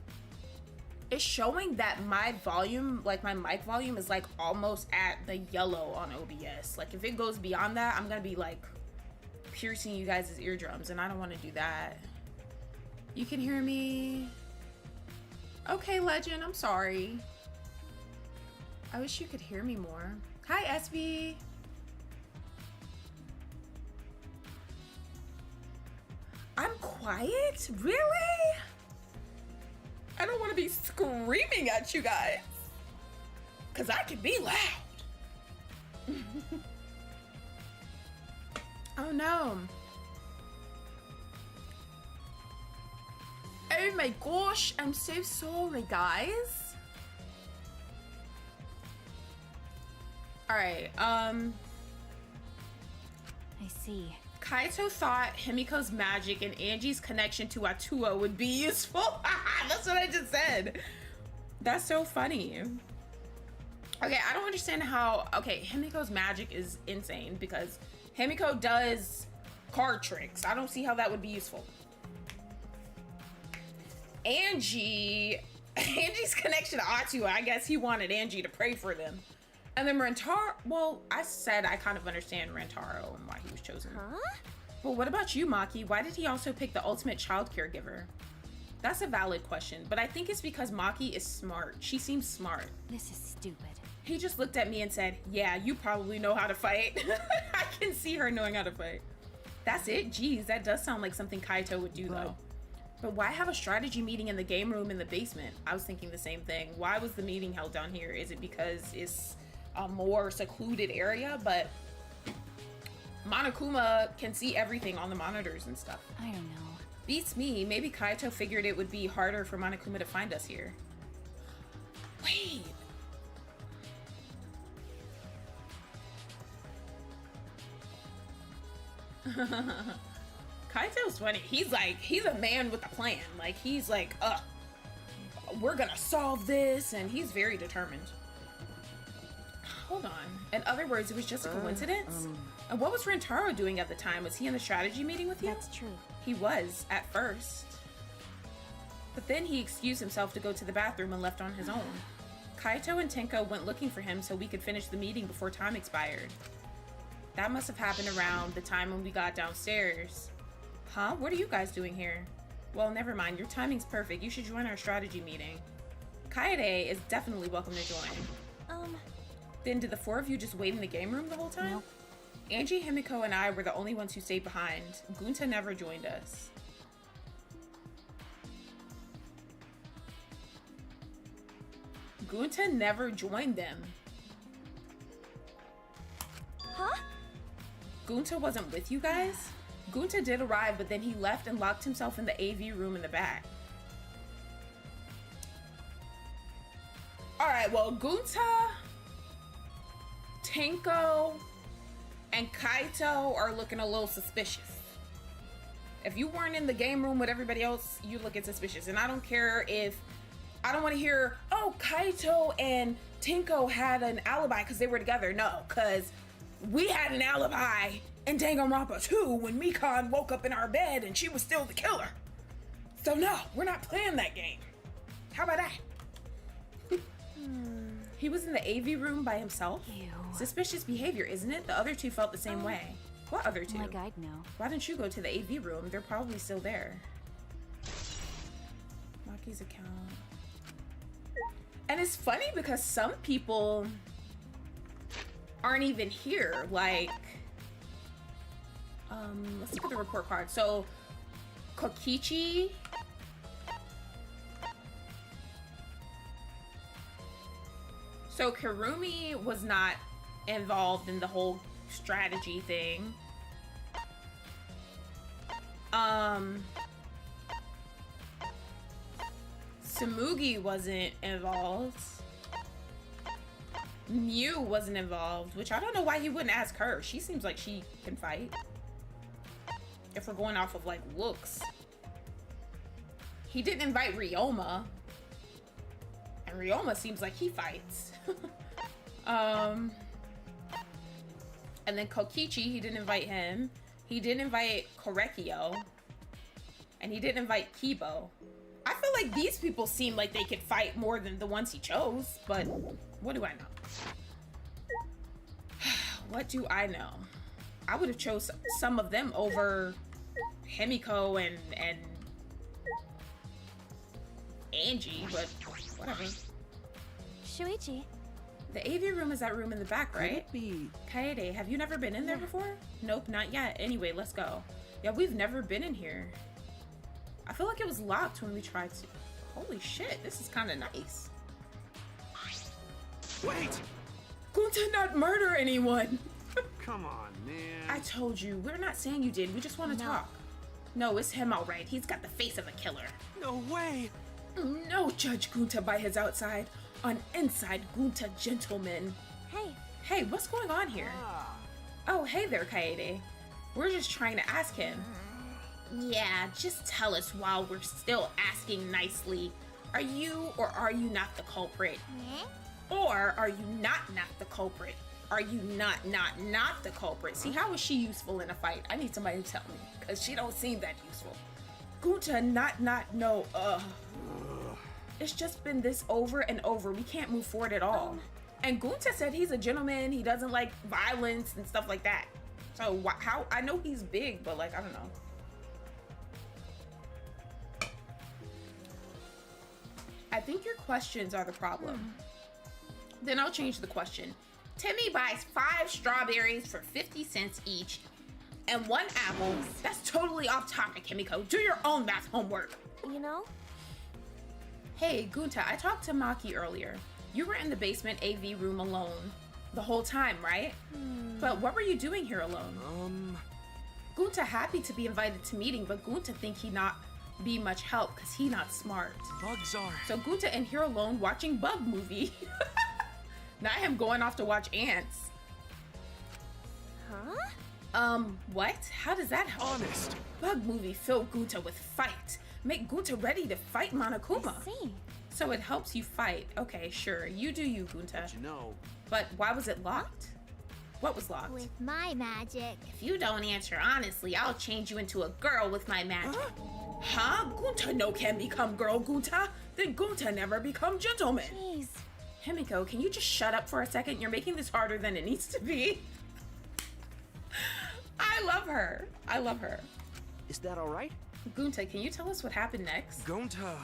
that my volume, like my mic volume, is like almost at the yellow on OBS. Like if it goes beyond that, I'm gonna be like piercing you guys' eardrums, and I don't want to do that. You can hear me? Okay, Legend, I'm sorry. I wish you could hear me more. Hi, SB. I'm quiet? Really? I don't want to be screaming at you guys. Because I can be loud. Oh no. Oh my gosh, I'm so sorry, guys. Alright, I see. Kaito thought Himiko's magic and Angie's connection to Atua would be useful. That's what I just said. That's so funny. Okay, I don't understand how... Okay, Himiko's magic is insane because Himiko does card tricks. I don't see how that would be useful. Angie's connection to Atua, I guess he wanted Angie to pray for them. And then Rentaro, well, I said I kind of understand Rentaro and why he was chosen. Huh? But what about you, Maki? Why did he also pick the ultimate child caregiver? That's a valid question, but I think it's because Maki is smart. She seems smart. This is stupid. He just looked at me and said, yeah, you probably know how to fight. I can see her knowing how to fight. That's it? Geez, that does sound like something Kaito would do though. But why have a strategy meeting in the game room in the basement? I was thinking the same thing. Why was the meeting held down here? Is it because it's a more secluded area? But Monokuma can see everything on the monitors and stuff. I don't know. Beats me. Maybe Kaito figured it would be harder for Monokuma to find us here. Wait. Kaito's funny. He's a man with a plan. Like, he's like, we're gonna solve this, and he's very determined. Hold on. In other words, it was just a coincidence? And what was Rentaro doing at the time? Was he in the strategy meeting with you? That's true. He was, at first. But then he excused himself to go to the bathroom and left on his own. Kaito and Tenko went looking for him so we could finish the meeting before time expired. That must have happened around the time when we got downstairs. Huh? What are you guys doing here? Well, never mind. Your timing's perfect. You should join our strategy meeting. Kaede is definitely welcome to join. Then did the four of you just wait in the game room the whole time? Nope. Angie, Himiko, and I were the only ones who stayed behind. Gunta never joined us. Gunta never joined them. Huh? Gunta wasn't with you guys? Gunta did arrive, but then he left and locked himself in the AV room in the back. Alright, well, Gunta, Tenko, and Kaito are looking a little suspicious. If you weren't in the game room with everybody else, you looking suspicious. And I don't care if, I don't want to hear, oh, Kaito and Tenko had an alibi because they were together. No, because we had an alibi in Danganronpa too when Mikan woke up in our bed and she was still the killer. So no, we're not playing that game. How about that? He was in the AV room by himself? Ew. Suspicious behavior, isn't it? The other two felt the same way. What other two? Like I'd know. Why didn't you go to the AV room? They're probably still there. Maki's account. And it's funny because some people aren't even here. Like, let's look at the report card. So, Kokichi. So Kirumi was not involved in the whole strategy thing. Samugi wasn't involved. Mew wasn't involved, which I don't know why he wouldn't ask her. She seems like she can fight. If we're going off of like looks. He didn't invite Ryoma. And Ryoma seems like he fights. And then Kokichi, he didn't invite him. He didn't invite Korekio. And he didn't invite Kibo. I feel like these people seem like they could fight more than the ones he chose, but what do I know? What do I know? I would have chose some of them over Himiko and Angie, but whatever. Shuichi. The AV room is that room in the back, right? Could it be? Kaede, have you never been in there before? Nope, not yet. Anyway, let's go. Yeah, we've never been in here. I feel like it was locked when we tried to. Holy shit, this is kind of nice. Wait! Gunta not murder anyone! Come on, man. I told you, we're not saying you did. We just want to talk. No, it's him all right. He's got the face of a killer. No way! No judge Gunta by his outside. On inside, Gunta gentleman. Hey. Hey, what's going on here? Ah. Oh, hey there, Kaede. We're just trying to ask him. Yeah, just tell us while we're still asking nicely. Are you or are you not the culprit? Or are you not the culprit? Are you not the culprit? See, how is she useful in a fight? I need somebody to tell me, because she don't seem that useful. Gunta no, It's just been this over and over. We can't move forward at all. And Gunta said he's a gentleman. He doesn't like violence and stuff like that. So how? I know he's big, but like, I don't know. I think your questions are the problem. Then I'll change the question. Timmy buys 5 strawberries for 50 cents each and 1 apple. That's totally off topic, Himiko. Do your own math homework. You know? Hey, Gunta, I talked to Maki earlier. You were in the basement AV room alone the whole time, right? But what were you doing here alone? Gunta happy to be invited to meeting, but Gunta think he not be much help because he not smart. Bugs are. So Gunta in here alone watching bug movie. Not him going off to watch ants. Huh? What? How does that help? Honest. Bug movie fill Gunta with fight. Make Gunta ready to fight Monokuma. I see. So it helps you fight. Okay, sure. You do you, Gunta. But you know, But why was it locked? What was locked? With my magic. If you don't answer honestly, I'll change you into a girl with my magic. Huh? Gunta no can become girl, Gunta. Then Gunta never become gentleman. Jeez. Himiko, can you just shut up for a second? You're making this harder than it needs to be. I love her. I love her. Is that all right? Gunta, can you tell us what happened next? Gonta,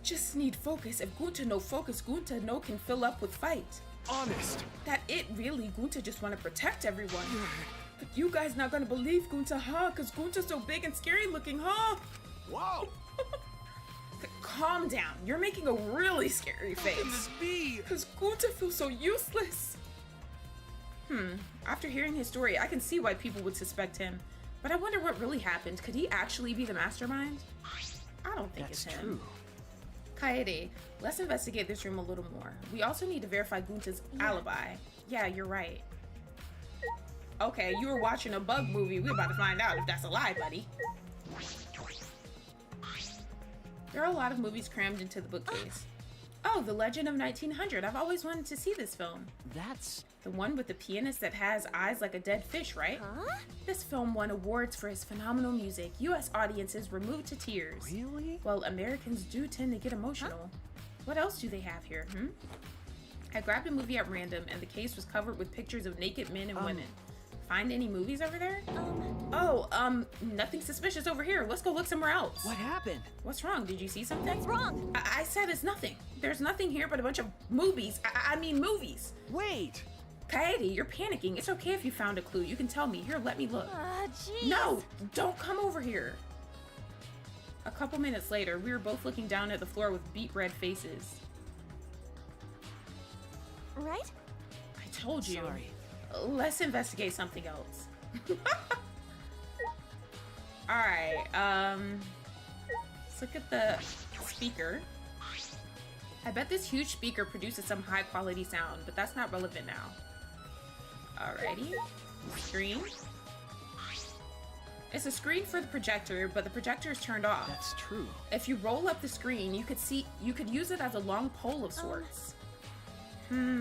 Just need focus. If Gunta no focus, Gunta no can fill up with fight. honest. That it really, Gunta just want to protect everyone. But you guys not gonna believe Gunta, huh? Cause Gunta's so big and scary looking, huh? Whoa! Calm down. You're making a really scary How can face. this be? Cause Gunta feels so useless. After hearing his story, I can see why people would suspect him. But I wonder what really happened. Could he actually be the mastermind? I don't think That's it's him. true. Kaede, let's investigate this room a little more. We also need to verify Gunta's alibi. Yeah, you're right. Okay, you were watching a bug movie. We're about to find out if that's a lie, buddy. There are a lot of movies crammed into the bookcase. Oh, The Legend of 1900. I've always wanted to see this film. That's... The one with the pianist that has eyes like a dead fish, right? Huh? This film won awards for its phenomenal music. US audiences were moved to tears. Really? Well, Americans do tend to get emotional. What else do they have here, I grabbed a movie at random and the case was covered with pictures of naked men and women. Find any movies over there? Nothing suspicious over here. Let's go look somewhere else. What happened? What's wrong? Did you see something? What's wrong? I said it's nothing. There's nothing here but a bunch of movies. I mean movies. Wait! Kaede, you're panicking. It's okay if you found a clue. You can tell me. Here, let me look. Jeez. No, don't come over here. A couple minutes later, we were both looking down at the floor with beet red faces. Right? I told you. Sorry. Let's investigate something else. Alright, let's look at the speaker. I bet this huge speaker produces some high quality sound, but that's not relevant now. Alrighty. Screen. It's a screen for the projector, but the projector is turned off. That's true. If you roll up the screen, you could use it as a long pole of sorts.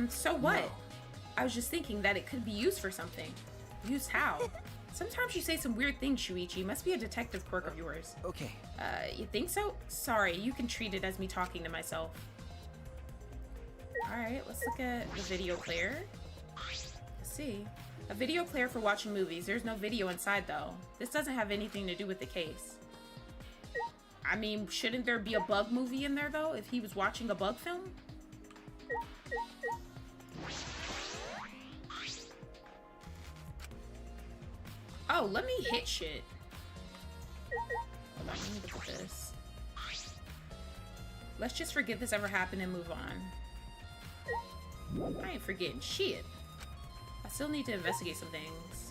So what? No. I was just thinking that it could be used for something. Used how? Sometimes you say some weird things, Shuichi. Must be a detective quirk of yours. Okay. You think so? Sorry, you can treat it as me talking to myself. Alright, let's look at the video player. Let's see. A video player for watching movies. There's no video inside though. This doesn't have anything to do with the case. I mean, shouldn't there be a bug movie in there though, if he was watching a bug film? Oh, let me hit shit. Hold on, let me look at this. Let's just forget this ever happened and move on. I ain't forgetting shit. I still need to investigate some things.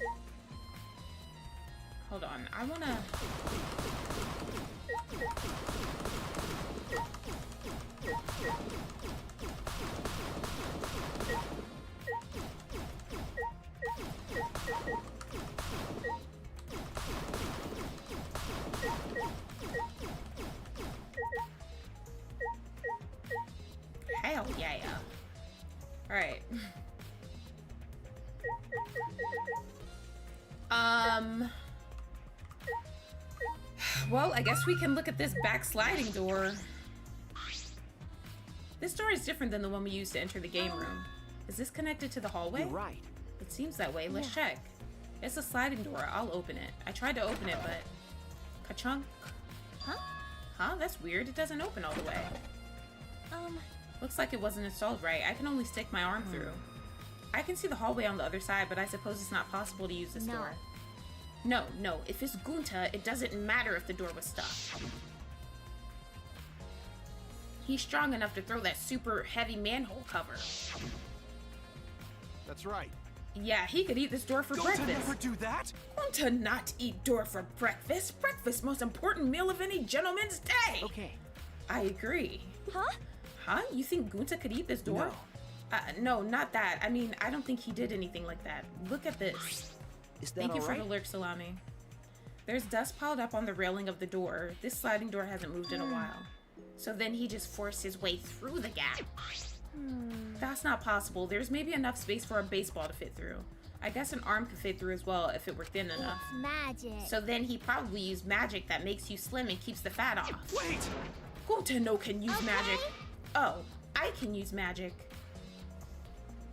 Hold on, I wanna... Hell yeah. Alright. Well, I guess we can look at this backsliding door. This door is different than the one we used to enter the game room. Is this connected to the hallway? You're right. It seems that way. Let's check. It's a sliding door. I'll open it. I tried to open it, but... Ka-chunk. Huh? Huh? That's weird. It doesn't open all the way. Looks like it wasn't installed right. I can only stick my arm through. I can see the hallway on the other side, but I suppose it's not possible to use this door. No. If it's Gunta, it doesn't matter if the door was stuck. He's strong enough to throw that super heavy manhole cover. That's right. Yeah, he could eat this door for Gonta breakfast. never do that. Gunta not eat door for breakfast. Breakfast, most important meal of any gentleman's day. Okay. I agree. Huh? Huh? You think Gunta could eat this door? No, not that. I mean, I don't think he did anything like that. Look at this. Is that Thank you all for right? the lurk, Salami. There's dust piled up on the railing of the door. This sliding door hasn't moved in a while. So then he just forced his way through the gap. That's not possible. There's maybe enough space for a baseball to fit through. I guess an arm could fit through as well if it were thin enough. It's magic. So then he probably used magic that makes you slim and keeps the fat off. Wait! Gunta can use Okay. magic. Oh, I can use magic.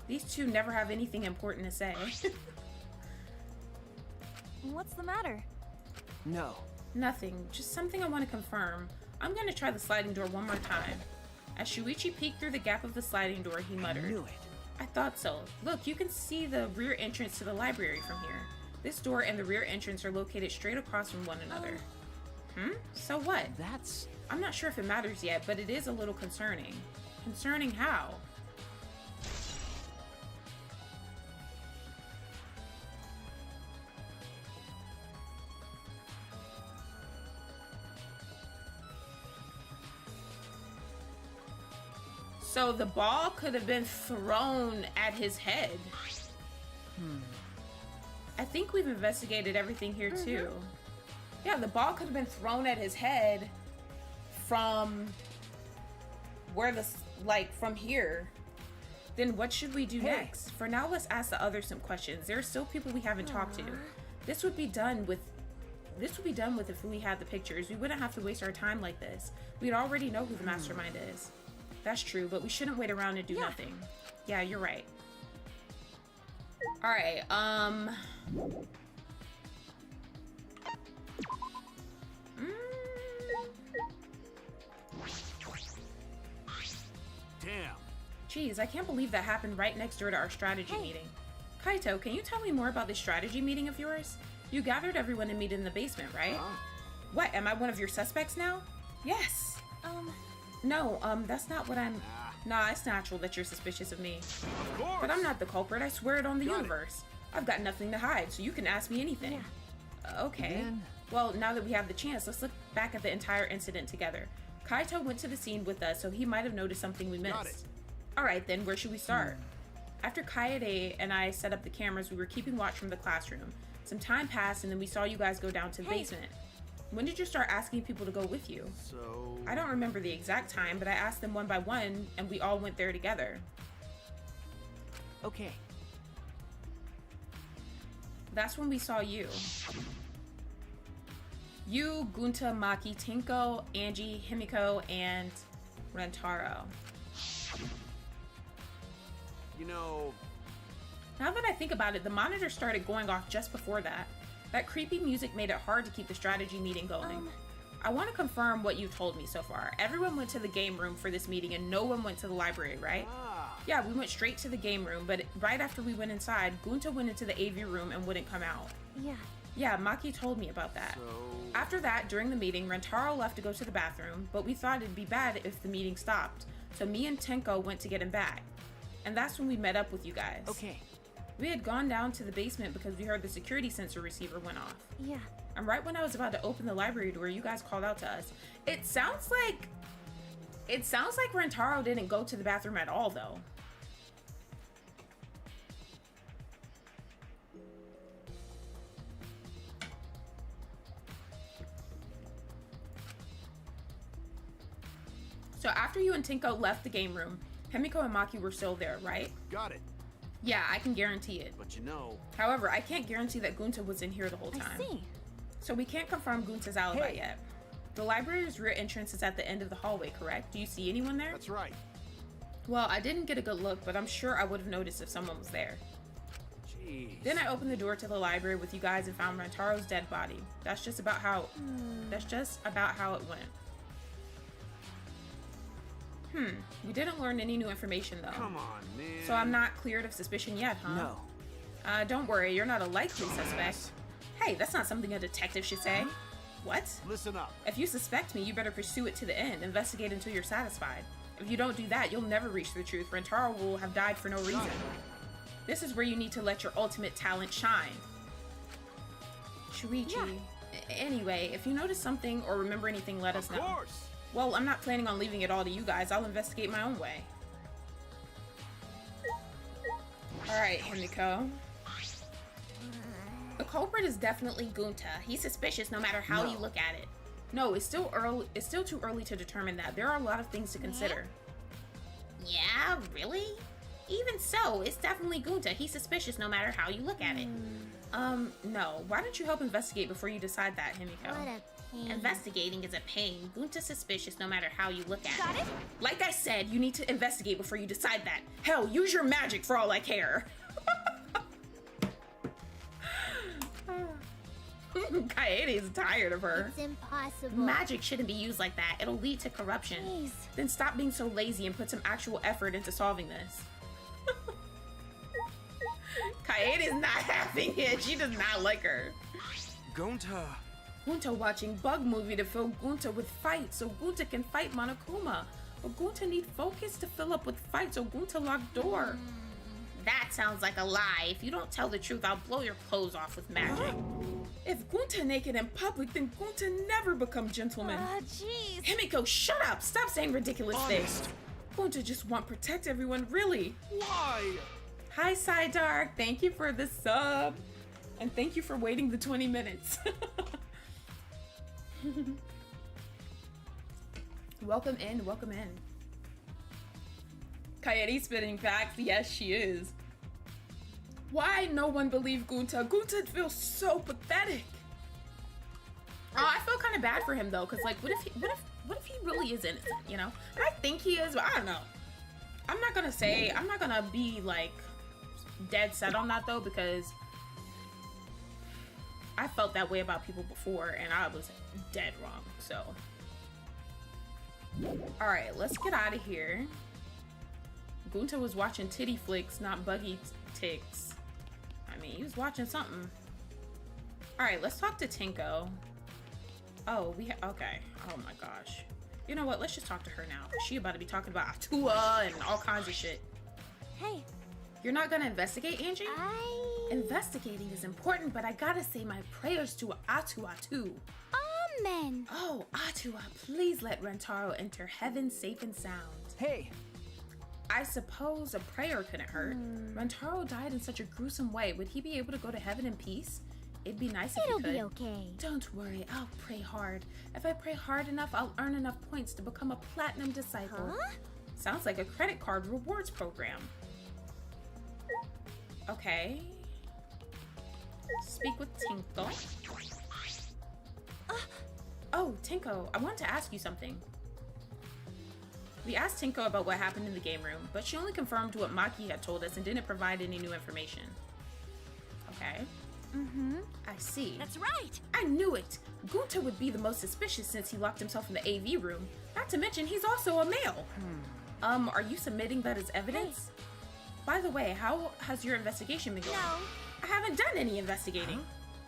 These two never have anything important to say. What's the matter? No. Nothing, just something I want to confirm. I'm gonna try the sliding door one more time. As Shuichi peeked through the gap of the sliding door, he muttered, Knew it. I thought so. Look, you can see the rear entrance to the library from here. This door and the rear entrance are located straight across from one another. So what? That's... I'm not sure if it matters yet, but it is a little concerning. Concerning how? So the ball could have been thrown at his head. I think we've investigated everything here too. Yeah, the ball could have been thrown at his head from where the, like, from here. Then what should we do next? For now, let's ask the others some questions. There are still people we haven't talked to. This would be done with if we had the pictures. We wouldn't have to waste our time like this. We'd already know who the mastermind is. That's true, but we shouldn't wait around and do nothing. Yeah, you're right. All right, Damn. Geez, I can't believe that happened right next door to our strategy meeting. Kaito, can you tell me more about this strategy meeting of yours? You gathered everyone to meet in the basement, right? What, am I one of your suspects now? Yes. No, that's not what I'm... Nah, it's natural that you're suspicious of me. Of course. But I'm not the culprit, I swear it on the Got it. universe. I've got nothing to hide, so you can ask me anything. Okay. Then- Well, now that we have the chance, let's look back at the entire incident together. Kaito went to the scene with us, so he might have noticed something we Got missed. it. Alright then, where should we start? After Kaede and I set up the cameras, we were keeping watch from the classroom. Some time passed, and then we saw you guys go down to the basement. When did you start asking people to go with you? So... I don't remember the exact time, but I asked them one by one, and we all went there together. Okay. That's when we saw you. You, Gunta, Maki, Tinko, Angie, Himiko, and Rentaro. You know... Now that I think about it, the monitor started going off just before that. That creepy music made it hard to keep the strategy meeting going. I want to confirm what you've told me so far. Everyone went to the game room for this meeting and no one went to the library, right? Yeah, we went straight to the game room, but right after we went inside, Gunta went into the AV room and wouldn't come out. Yeah. Yeah, Maki told me about that. So... After that, during the meeting, Rentaro left to go to the bathroom, but we thought it'd be bad if the meeting stopped. So me and Tenko went to get him back. And that's when we met up with you guys. Okay. We had gone down to the basement because we heard the security sensor receiver went off. Yeah. And right when I was about to open the library door, you guys called out to us. It sounds like Rentaro didn't go to the bathroom at all, though. So after you and Tinko left the game room, Himiko and Maki were still there, right? Got it. Yeah, I can guarantee it. But you know... However, I can't guarantee that Gunta was in here the whole time. I see. So we can't confirm Gunta's alibi yet. The library's rear entrance is at the end of the hallway, correct? Do you see anyone there? That's right. Well, I didn't get a good look, but I'm sure I would have noticed if someone was there. Jeez. Then I opened the door to the library with you guys and found Rentaro's dead body. That's just about how it went. We didn't learn any new information though. Come on, man. So I'm not cleared of suspicion yet, huh? No. Don't worry, you're not a likely suspect. Hey, that's not something a detective should say. What? Listen up. If you suspect me, you better pursue it to the end. Investigate until you're satisfied. If you don't do that, you'll never reach the truth. Rentaro will have died for no reason. This is where you need to let your ultimate talent shine. Shuichi. Anyway, if you notice something or remember anything, let us know. Of course. Well, I'm not planning on leaving it all to you guys. I'll investigate my own way. Alright, Himiko. The culprit is definitely Gunta. He's suspicious no matter how you look at it. No, it's still early. It's still too early to determine that. There are a lot of things to consider. Yeah, really? Even so, it's definitely Gunta. He's suspicious no matter how you look at it. No. Why don't you help investigate before you decide that, Himiko? What a pain. Investigating is a pain. Gunta's suspicious no matter how you look at Got it? Like I said, you need to investigate before you decide that. Hell, use your magic for all I care. Kaede is tired of her. It's impossible. Magic shouldn't be used like that. It'll lead to corruption. Jeez. Then stop being so lazy and put some actual effort into solving this. Kaede is not having it. She does not like her. Gonta. Gunta watching Bug Movie to fill Gunta with fight so Gunta can fight Monokuma. But Gunta need focus to fill up with fight so Gunta lock door. That sounds like a lie. If you don't tell the truth, I'll blow your clothes off with magic. If Gunta naked in public, then Gunta never become gentleman. Jeez. Himiko, shut up! Stop saying ridiculous things. Gunta just want to protect everyone, really. Why? Hi, Psydark. Thank you for the sub. And thank you for waiting the 20 minutes. Welcome in, welcome in. Kaede spitting facts. Yes, she is. Why no one believed Gunta? Gunta feels so pathetic. Oh, I feel kind of bad for him though, cause like, what if he really is innocent? You know, and I think he is, but I don't know. I'm not gonna be like dead set on that though, because I felt that way about people before, and I was dead wrong. So, all right, let's get out of here. Gunta was watching titty flicks, not buggy ticks. I mean, he was watching something. All right, let's talk to Tinko. Oh, okay. Oh my gosh. You know what? Let's just talk to her now. She about to be talking about Atua and all kinds of shit. Hey. You're not gonna investigate, Angie? Investigating is important, but I gotta say my prayers to Atua too. Amen. Oh, Atua, please let Rentaro enter heaven safe and sound. Hey, I suppose a prayer couldn't hurt. Rentaro died in such a gruesome way. Would he be able to go to heaven in peace? It'd be nice if he could. It'll be okay. Don't worry, I'll pray hard. If I pray hard enough, I'll earn enough points to become a platinum disciple. Huh? Sounds like a credit card rewards program. Okay. Speak with Tinko. Oh, Tinko, I wanted to ask you something. We asked Tinko about what happened in the game room, but she only confirmed what Maki had told us and didn't provide any new information. Okay. I see. That's right. I knew it! Gunta would be the most suspicious since he locked himself in the AV room. Not to mention, he's also a male. Are you submitting that as evidence? By the way, how has your investigation been going? No. I haven't done any investigating.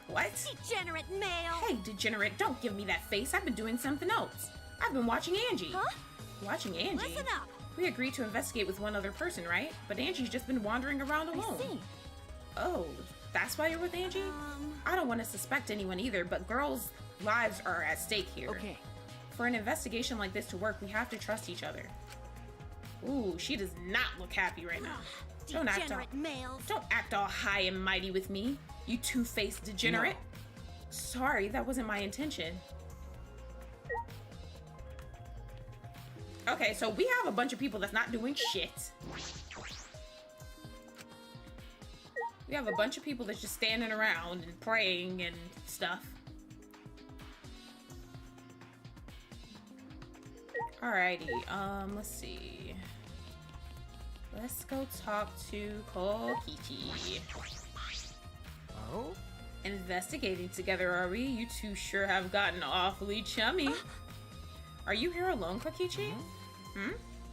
What? Degenerate male. Hey, degenerate, don't give me that face. I've been doing something else. I've been watching Angie. Huh? Watching Angie? Listen up. We agreed to investigate with one other person, right? But Angie's just been wandering around alone. I see. Oh, that's why you're with Angie? I don't want to suspect anyone either, but girls' lives are at stake here. okay. For an investigation like this to work, we have to trust each other. Ooh, she does not look happy right now. Don't Degenerate males. Don't act all high and mighty with me, you two-faced degenerate. Sorry, that wasn't my intention. Okay, so we have a bunch of people that's not doing shit. We have a bunch of people that's just standing around and praying and stuff. Alrighty, let's see. Let's go talk to Kokichi. Oh? Investigating together, are we? You two sure have gotten awfully chummy. Are you here alone, Kokichi?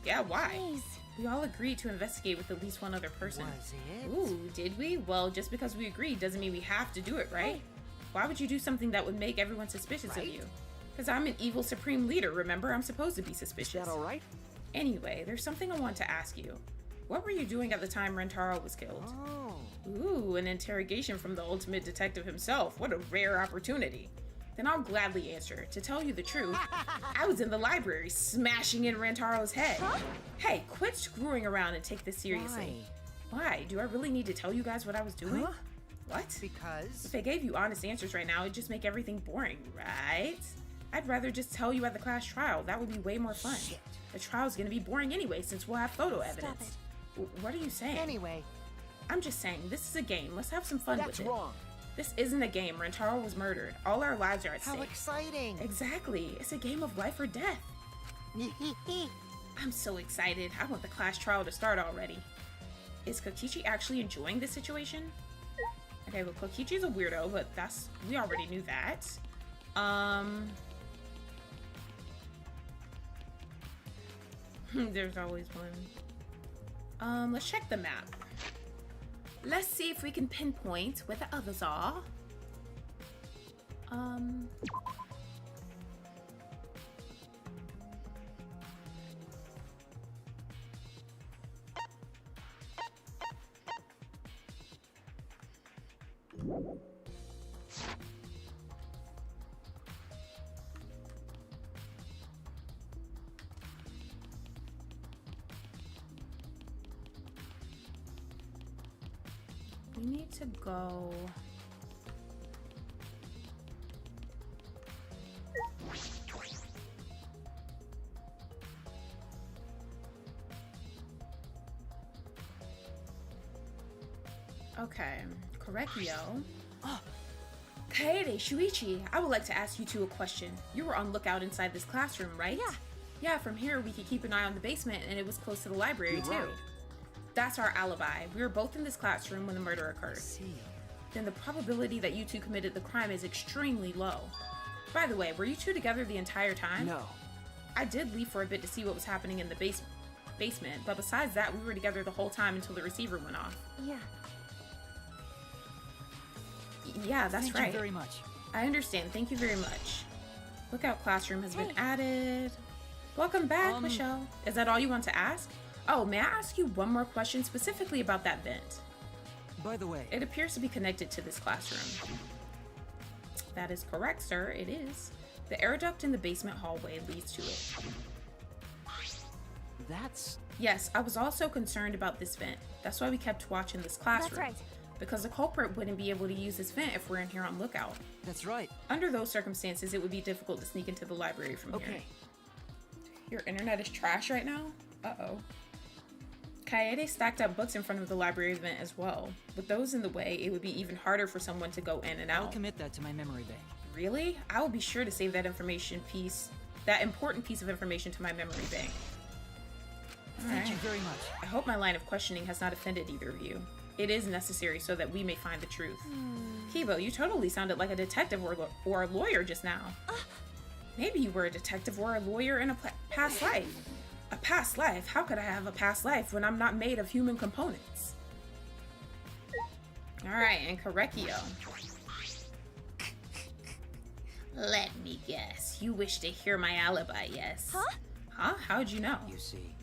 Yeah, why? Jeez. We all agreed to investigate with at least one other person. Was it? Ooh, did we? Well, just because we agreed doesn't mean we have to do it, right? Hey. Why would you do something that would make everyone suspicious of Right. you? Because I'm an evil supreme leader, remember? I'm supposed to be Is suspicious. that all right? Anyway, there's something I want to ask you. What were you doing at the time Rentaro was killed? Oh. Ooh, an interrogation from the ultimate detective himself. What a rare opportunity. Then I'll gladly answer. To tell you the truth, I was in the library smashing in Rantaro's head. Hey, quit screwing around and take this seriously. Why? Do I really need to tell you guys what I was doing? Huh? What? Because... If I gave you honest answers right now, it'd just make everything boring, right? I'd rather just tell you at the class trial. That would be way more fun. Shit. The trial's gonna be boring anyway since we'll have photo evidence. What are you saying? Anyway, I'm just saying, this is a game. Let's have some fun that's with it. wrong. This isn't a game. Rentaro was murdered. All our lives are at How stake. exciting. Exactly. It's a game of life or death. I'm so excited. I want the class trial to start already. Is Kokichi actually enjoying this situation? Okay, well, Kokichi's a weirdo, but we already knew that. There's always one. Let's check the map. Let's see if we can pinpoint where the others are. We need to go. Okay, Korekio. Kaede, Shuichi, I would like to ask you two a question. You were on lookout inside this classroom, right? Yeah. Yeah, from here we could keep an eye on the basement, and it was close to the library, You're too. right. That's our alibi. We were both in this classroom when the murder occurred. See. Then the probability that you two committed the crime is extremely low. By the way, were you two together the entire time? No. I did leave for a bit to see what was happening in the basement, but besides that, we were together the whole time until the receiver went off. Yeah. Yeah, that's Thank right. you very much. I understand. Thank you very much. Lookout classroom has been Hey. added. Welcome back, Michelle. Is that all you want to ask? Oh, may I ask you one more question specifically about that vent? By the way, It appears to be connected to this classroom. That is correct, sir. It is. The air duct in the basement hallway leads to it. that's... Yes, I was also concerned about this vent. That's why we kept watching this classroom. That's right. Because the culprit wouldn't be able to use this vent if we're in here on lookout. That's right. Under those circumstances, it would be difficult to sneak into the library from here. Okay. Your internet is trash right now? Uh-oh. Kaede stacked up books in front of the library vent as well. With those in the way, it would be even harder for someone to go in and I'll out. commit that to my memory bank. Really? I will be sure to save that important piece of information to my memory bank. Thank you very much. I hope my line of questioning has not offended either of you. It is necessary so that we may find the truth. Kibo, you totally sounded like a detective or a lawyer just now. Maybe you were a detective or a lawyer in a past life. A past life? How could I have a past life when I'm not made of human components? Alright, and Korekio. Let me guess. You wish to hear my alibi, yes? Huh? Huh? How'd you know? You see.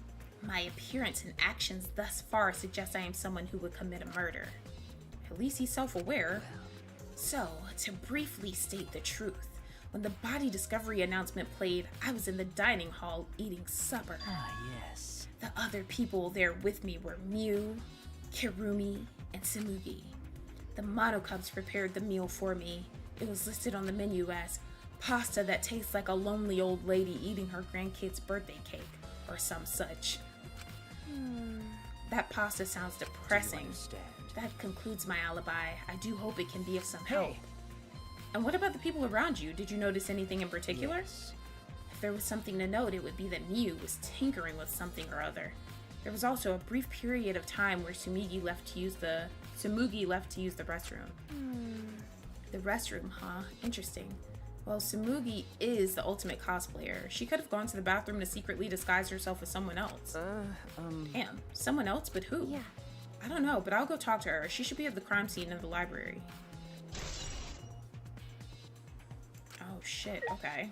My appearance and actions thus far suggest I am someone who would commit a murder. At least he's self-aware. So, to briefly state the truth, when the body discovery announcement played, I was in the dining hall eating supper. Ah, yes. The other people there with me were Mew, Kirumi, and Samugi. The Monocubs prepared the meal for me. It was listed on the menu as pasta that tastes like a lonely old lady eating her grandkid's birthday cake, or some such. That pasta sounds Do you depressing. understand? That concludes my alibi. I do hope it can be of some help. Hey. And what about the people around you? Did you notice anything in particular? Yes. If there was something to note, it would be that Mew was tinkering with something or other. There was also a brief period of time where Samugi left to use the restroom. The restroom, huh? Interesting. Well, Samugi is the ultimate cosplayer. She could have gone to the bathroom to secretly disguise herself as someone else. Damn, someone else, but who? Yeah. I don't know, but I'll go talk to her. She should be at the crime scene in the library. Oh shit, okay.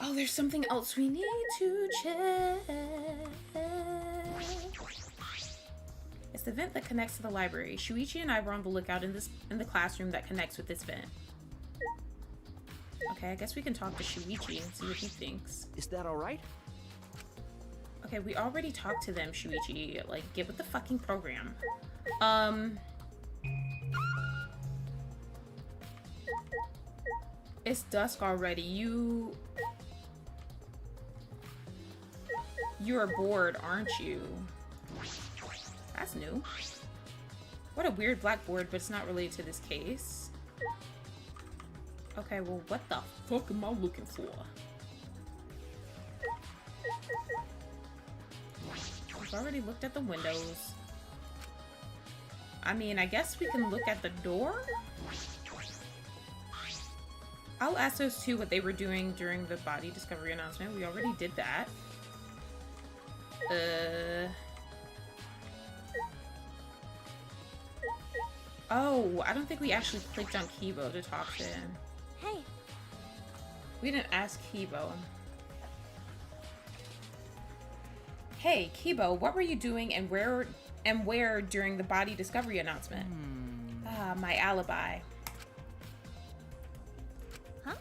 Oh, there's something else we need to check. It's the vent that connects to the library. Shuichi and I were on the lookout in the classroom that connects with this vent. Okay, I guess we can talk to Shuichi and see what he thinks. Is that all right? Okay, we already talked to them, Shuichi. Like, get with the fucking program. It's dusk already. You're bored, aren't you? That's new. What a weird blackboard, but it's not related to this case. Okay, well, what the fuck am I looking for? I've already looked at the windows. I mean, I guess we can look at the door? I'll ask those two what they were doing during the body discovery announcement. We already did that. Oh, I don't think we actually clicked on Kibo to talk to him. Hey, We didn't ask Kibo. Hey, Kibo, what were you doing and where during the body discovery announcement? Ah, my alibi. Huh?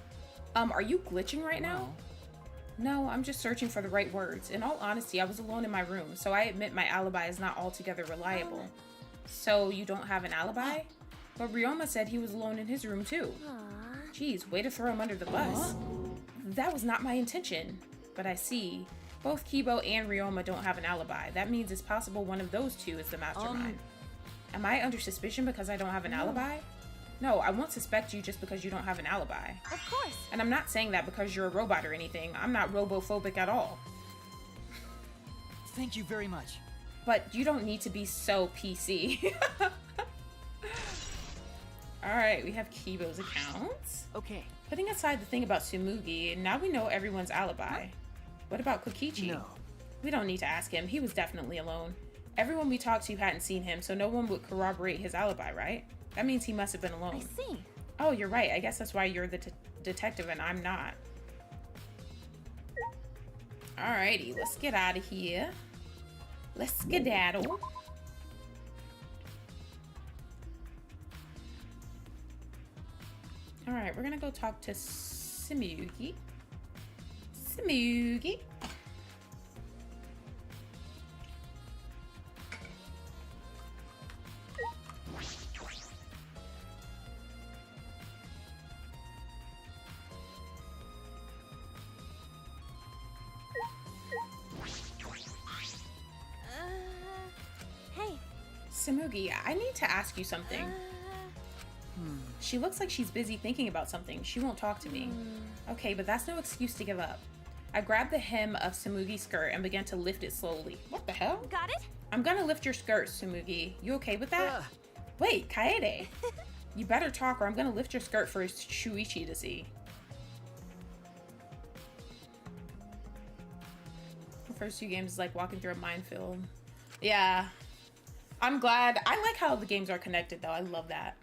Are you glitching right now? No, I'm just searching for the right words. In all honesty, I was alone in my room, so I admit my alibi is not altogether reliable. So you don't have an alibi? But Ryoma said he was alone in his room too. Aw. Jeez, way to throw him under the bus. That was not my intention. But I see. Both Kibo and Ryoma don't have an alibi. That means it's possible one of those two is the mastermind. Am I under suspicion because I don't have an alibi? No, I won't suspect you just because you don't have an alibi. Of course. And I'm not saying that because you're a robot or anything. I'm not robophobic at all. Thank you very much. But you don't need to be so PC. Alright, we have Kibo's accounts. Okay. Putting aside the thing about Tsumugi, now we know everyone's alibi. What about Kokichi? No. We don't need to ask him. He was definitely alone. Everyone we talked to hadn't seen him, so no one would corroborate his alibi, right? That means he must have been I alone. see. Oh, you're right. I guess that's why you're the detective and I'm not. Alrighty, let's get out of here. Let's skedaddle. Alright, we're gonna go talk to Tsumugi. Tsumugi. Hey. Tsumugi, I need to ask you something. She looks like she's busy thinking about something. She won't talk to me. Okay, but that's no excuse to give up. I grabbed the hem of Tsumugi's skirt and began to lift it slowly. What the hell? Got it? I'm gonna lift your skirt, Tsumugi. You okay with that? Wait, Kaede. You better talk or I'm gonna lift your skirt for Shuichi to see. The first few games is like walking through a minefield. Yeah. I'm glad. I like how the games are connected though. I love that.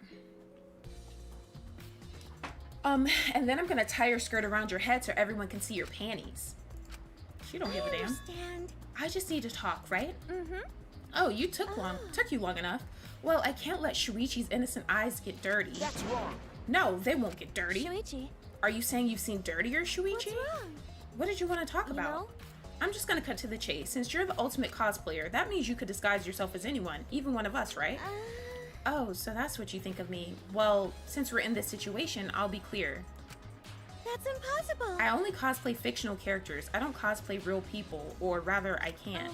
And then I'm gonna tie your skirt around your head so everyone can see your panties. She don't give a damn. Understand. I just need to talk, right? Mm-hmm. Oh, you took you long enough. Well, I can't let Shuichi's innocent eyes get dirty. That's wrong. No, they won't get dirty. Shuichi, Are you saying you've seen dirtier, Shuichi? what's wrong? What did you want to talk You about? know? I'm just gonna cut to the chase. Since you're the ultimate cosplayer, that means you could disguise yourself as anyone, even one of us, right? Oh, so that's what you think of me. Well, since we're in this situation, I'll be clear. That's impossible. I only cosplay fictional characters. I don't cosplay real people, or rather, I can't.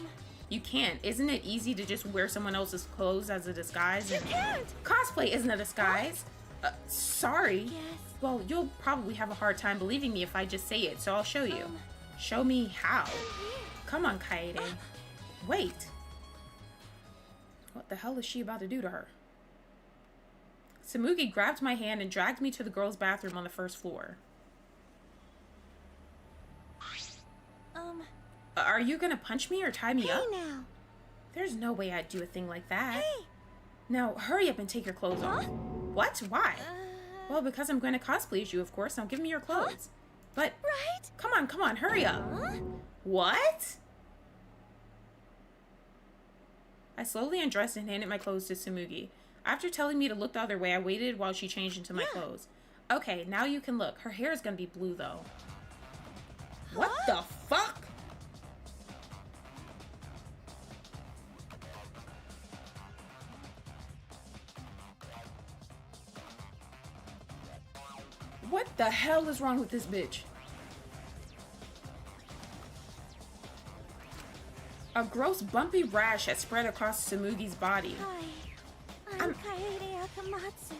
You can't. Isn't it easy to just wear someone else's clothes as a disguise? You can't. Cosplay isn't a disguise. Sorry. Yes. Well, you'll probably have a hard time believing me if I just say it, so I'll show you. Show me how. Come on, Kaede. Wait. What the hell is she about to do to her? Tsumugi grabbed my hand and dragged me to the girls' bathroom on the first floor. Are you gonna punch me or tie me up? Hey now. There's no way I'd do a thing like that. Hey. Now, hurry up and take your clothes off. What? Why? Well, because I'm going to cosplay as you, of course. Now give me your clothes. But, Right? come on, hurry up. Huh? What? I slowly undressed and handed my clothes to Tsumugi. After telling me to look the other way, I waited while she changed into my clothes. Okay, now you can look. Her hair is going to be blue, though. What the fuck? What the hell is wrong with this bitch? A gross bumpy rash has spread across Samugi's body. Hi, I'm Kaede Akamatsu.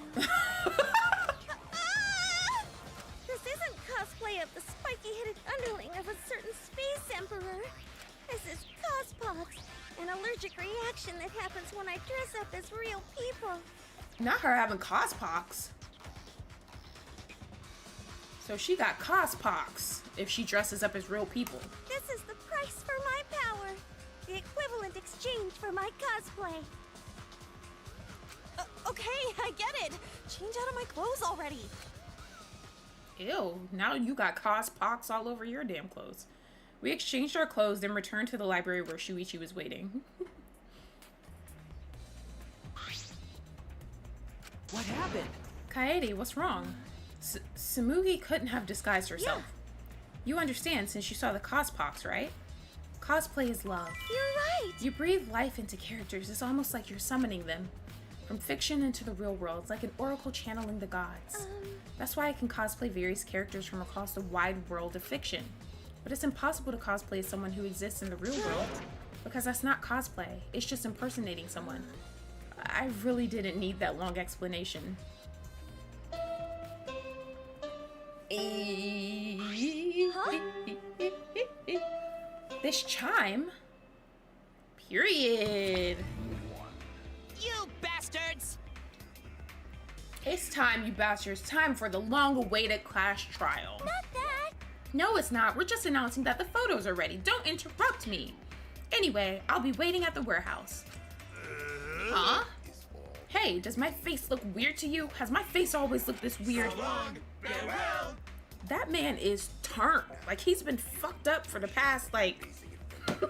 This isn't cosplay of the spiky-headed underling of a certain space emperor. This is cospox, an allergic reaction that happens when I dress up as real people. Not her having cospox. So she got cospox if she dresses up as real people. This is the price for my power. The equivalent exchange for my cosplay. Okay, I get it. Change out of my clothes already. Ew, now you got cospox all over your damn clothes. We exchanged our clothes, then returned to the library where Shuichi was waiting. What happened? Kaede, what's wrong? Samugi couldn't have disguised herself. Yeah. You understand since you saw the cospox, right? Cosplay is love. You're right. You breathe life into characters. It's almost like you're summoning them. From fiction into the real world. It's like an oracle channeling the gods. That's why I can cosplay various characters from across the wide world of fiction. But it's impossible to cosplay as someone who exists in the real world. Because that's not cosplay. It's just impersonating someone. I really didn't need that long explanation. This chime? Period. You bastards! It's time, you bastards. Time for the long-awaited class trial. Not that. No, it's not. We're just announcing that the photos are ready. Don't interrupt me. Anyway, I'll be waiting at the warehouse. Huh? Hey, does my face look weird to you? Has my face always looked this weird? So long, farewell. That man is turned. Like, he's been fucked up for the past, like, for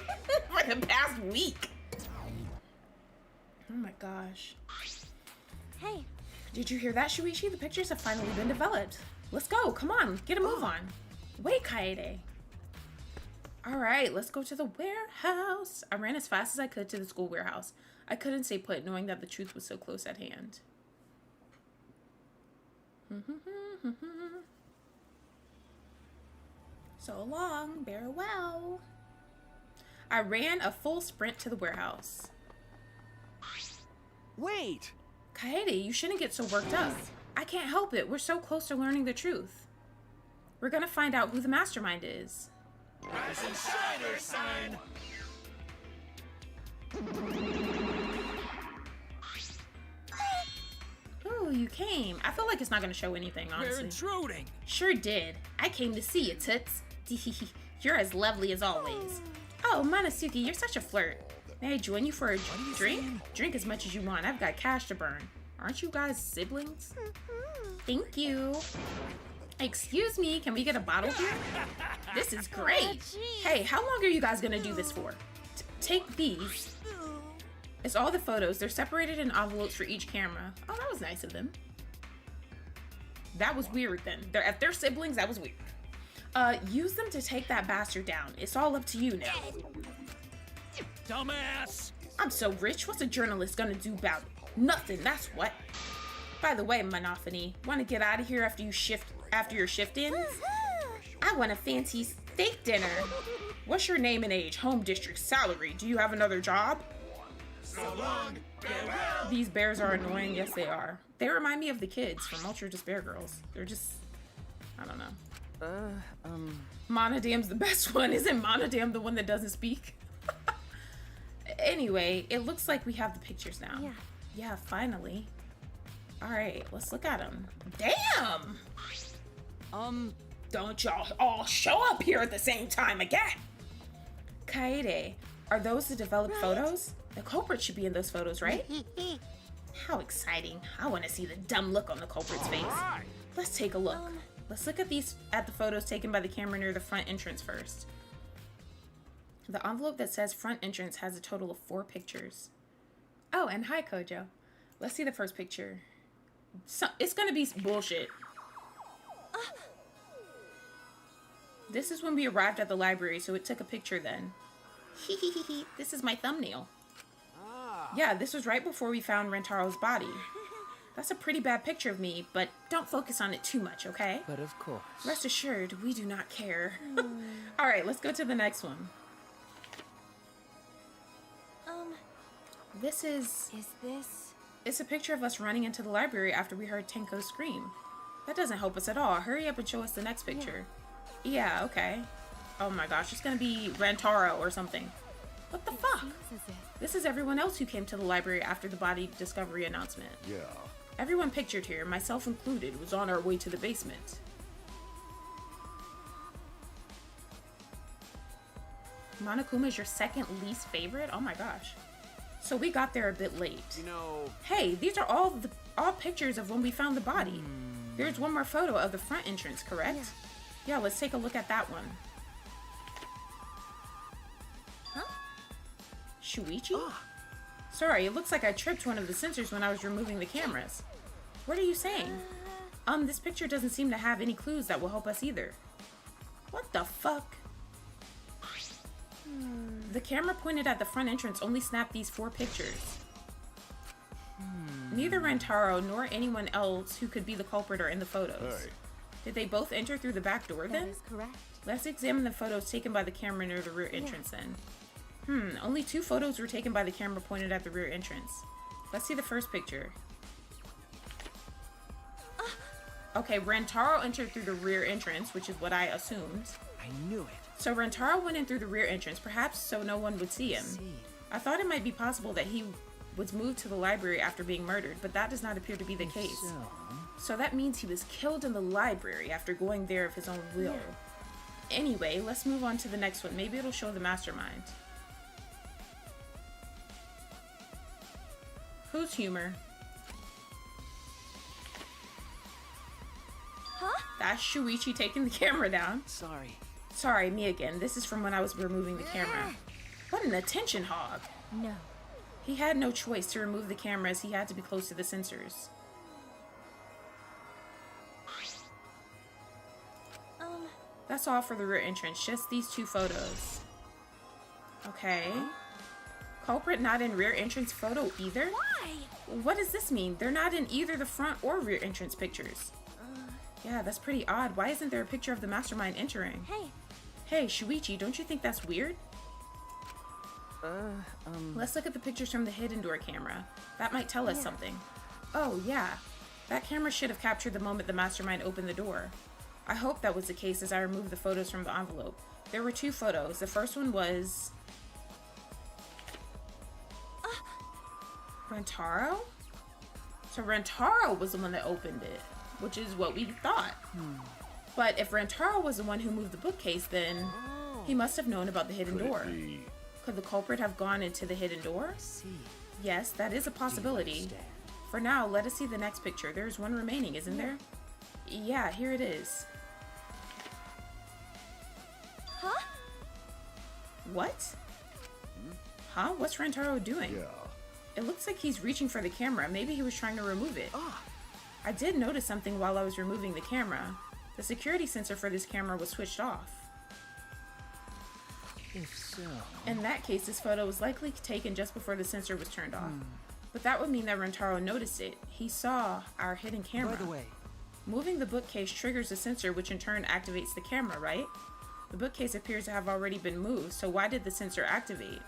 the past week. Oh my gosh. Hey, Did you hear that, Shuichi? The pictures have finally been developed. Let's go. Come on. Get a move on. Wait, Kaede. All right, let's go to the warehouse. I ran as fast as I could to the school warehouse. I couldn't stay put, knowing that the truth was so close at hand. So long, farewell. I ran a full sprint to the warehouse. Wait! Kaede, you shouldn't get so worked up. I can't help it. We're so close to learning the truth. We're gonna find out who the mastermind is. Rise and shine, Earthsign. Ooh, you came. I feel like it's not gonna show anything, We're honestly. intruding! Sure did. I came to see you, Toots. You're as lovely as always. Oh, Monosuke, you're such a flirt. May I join you for a drink? Drink as much as you want. I've got cash to burn. Aren't you guys siblings? Thank you. Excuse me, can we get a bottle here? This is great. Hey, how long are you guys gonna do this for? Take these. It's all the photos. They're separated in envelopes for each camera. Oh, that was nice of them. That was weird then. If they're siblings, that was weird. Use them to take that bastard down. It's all up to you now. Dumbass! I'm so rich. What's a journalist gonna do about it? Nothing, that's what. By the way, Monophony, wanna get out of here after your shift ends? I want a fancy steak dinner. What's your name and age? Home district, salary. Do you have another job? So long, farewell. These bears are annoying. Yes, they are. They remind me of the kids from Ultra Despair Girls. They're just, I don't know. Monodam's the best one. Isn't Monodam the one that doesn't speak? Anyway, it looks like we have the pictures now. Yeah. Yeah, finally. All right, let's look at them. Damn! Don't y'all all show up here at the same time again. Kaede, are those the developed photos? The culprit should be in those photos, right? How exciting. I want to see the dumb look on the culprit's face. Let's take a look. Let's look at the photos taken by the camera near the front entrance first. The envelope that says front entrance has a total of 4 pictures. Oh, and hi, Kojo. Let's see the first picture. It's gonna be bullshit. This is when we arrived at the library, so it took a picture then. This is my thumbnail. Yeah, this was right before we found Rentaro's body. That's a pretty bad picture of me, but don't focus on it too much, okay? But of course. Rest assured, we do not care. Alright, let's go to the next one. This is... Is this... It's a picture of us running into the library after we heard Tenko scream. That doesn't help us at all. Hurry up and show us the next picture. Yeah, okay. Oh my gosh, it's gonna be Rantaro or something. What the fuck? This is everyone else who came to the library after the body discovery announcement. Yeah. Everyone pictured here, myself included, was on our way to the basement. Monokuma is your second least favorite? Oh my gosh. So we got there a bit late. You know... Hey, these are all pictures of when we found the body. There's one more photo of the front entrance, correct? Yeah, let's take a look at that one. Huh? Shuichi? Sorry, it looks like I tripped one of the sensors when I was removing the cameras. What are you saying? This picture doesn't seem to have any clues that will help us either. What the fuck? The camera pointed at the front entrance only snapped these 4 pictures. Neither Rantaro nor anyone else who could be the culprit are in the photos. Hey. Did they both enter through the back door then? That is correct. Let's examine the photos taken by the camera near the rear entrance then. Only 2 photos were taken by the camera pointed at the rear entrance. Let's see the first picture. Okay, Rantaro entered through the rear entrance, which is what I assumed. I knew it. So Rantaro went in through the rear entrance, perhaps so no one would see him. I thought it might be possible that he was moved to the library after being murdered, but that does not appear to be the case. So that means he was killed in the library after going there of his own will. Anyway, let's move on to the next one. Maybe it'll show the mastermind. Whose humor? Huh? That's Shuichi taking the camera down. Sorry. Sorry, me again. This is from when I was removing the camera. What an attention hog. No. He had no choice to remove the camera as he had to be close to the sensors. That's all for the rear entrance, just these 2 photos. Okay. Culprit not in rear entrance photo either? Why? What does this mean? They're not in either the front or rear entrance pictures. Yeah, that's pretty odd. Why isn't there a picture of the mastermind entering? Hey. Hey, Shuichi, don't you think that's weird? Let's look at the pictures from the hidden door camera. That might tell us something. Oh, yeah. That camera should have captured the moment the mastermind opened the door. I hope that was the case as I removed the photos from the envelope. There were 2 photos. The first one was... Rantaro? So Rantaro was the one that opened it, which is what we thought. But if Rantaro was the one who moved the bookcase, then he must have known about the hidden door. Could the culprit have gone into the hidden door? Yes, that is a possibility. For now, let us see the next picture. There's one remaining, isn't there? Yeah, here it is. Huh? What? Huh? What's Rantaro doing? It looks like he's reaching for the camera. Maybe he was trying to remove it. I did notice something while I was removing the camera. The security sensor for this camera was switched off. If so... In that case, this photo was likely taken just before the sensor was turned off. But that would mean that Rantaro noticed it. He saw our hidden camera. By the way... Moving the bookcase triggers the sensor, which in turn activates the camera, right? The bookcase appears to have already been moved, so why did the sensor activate?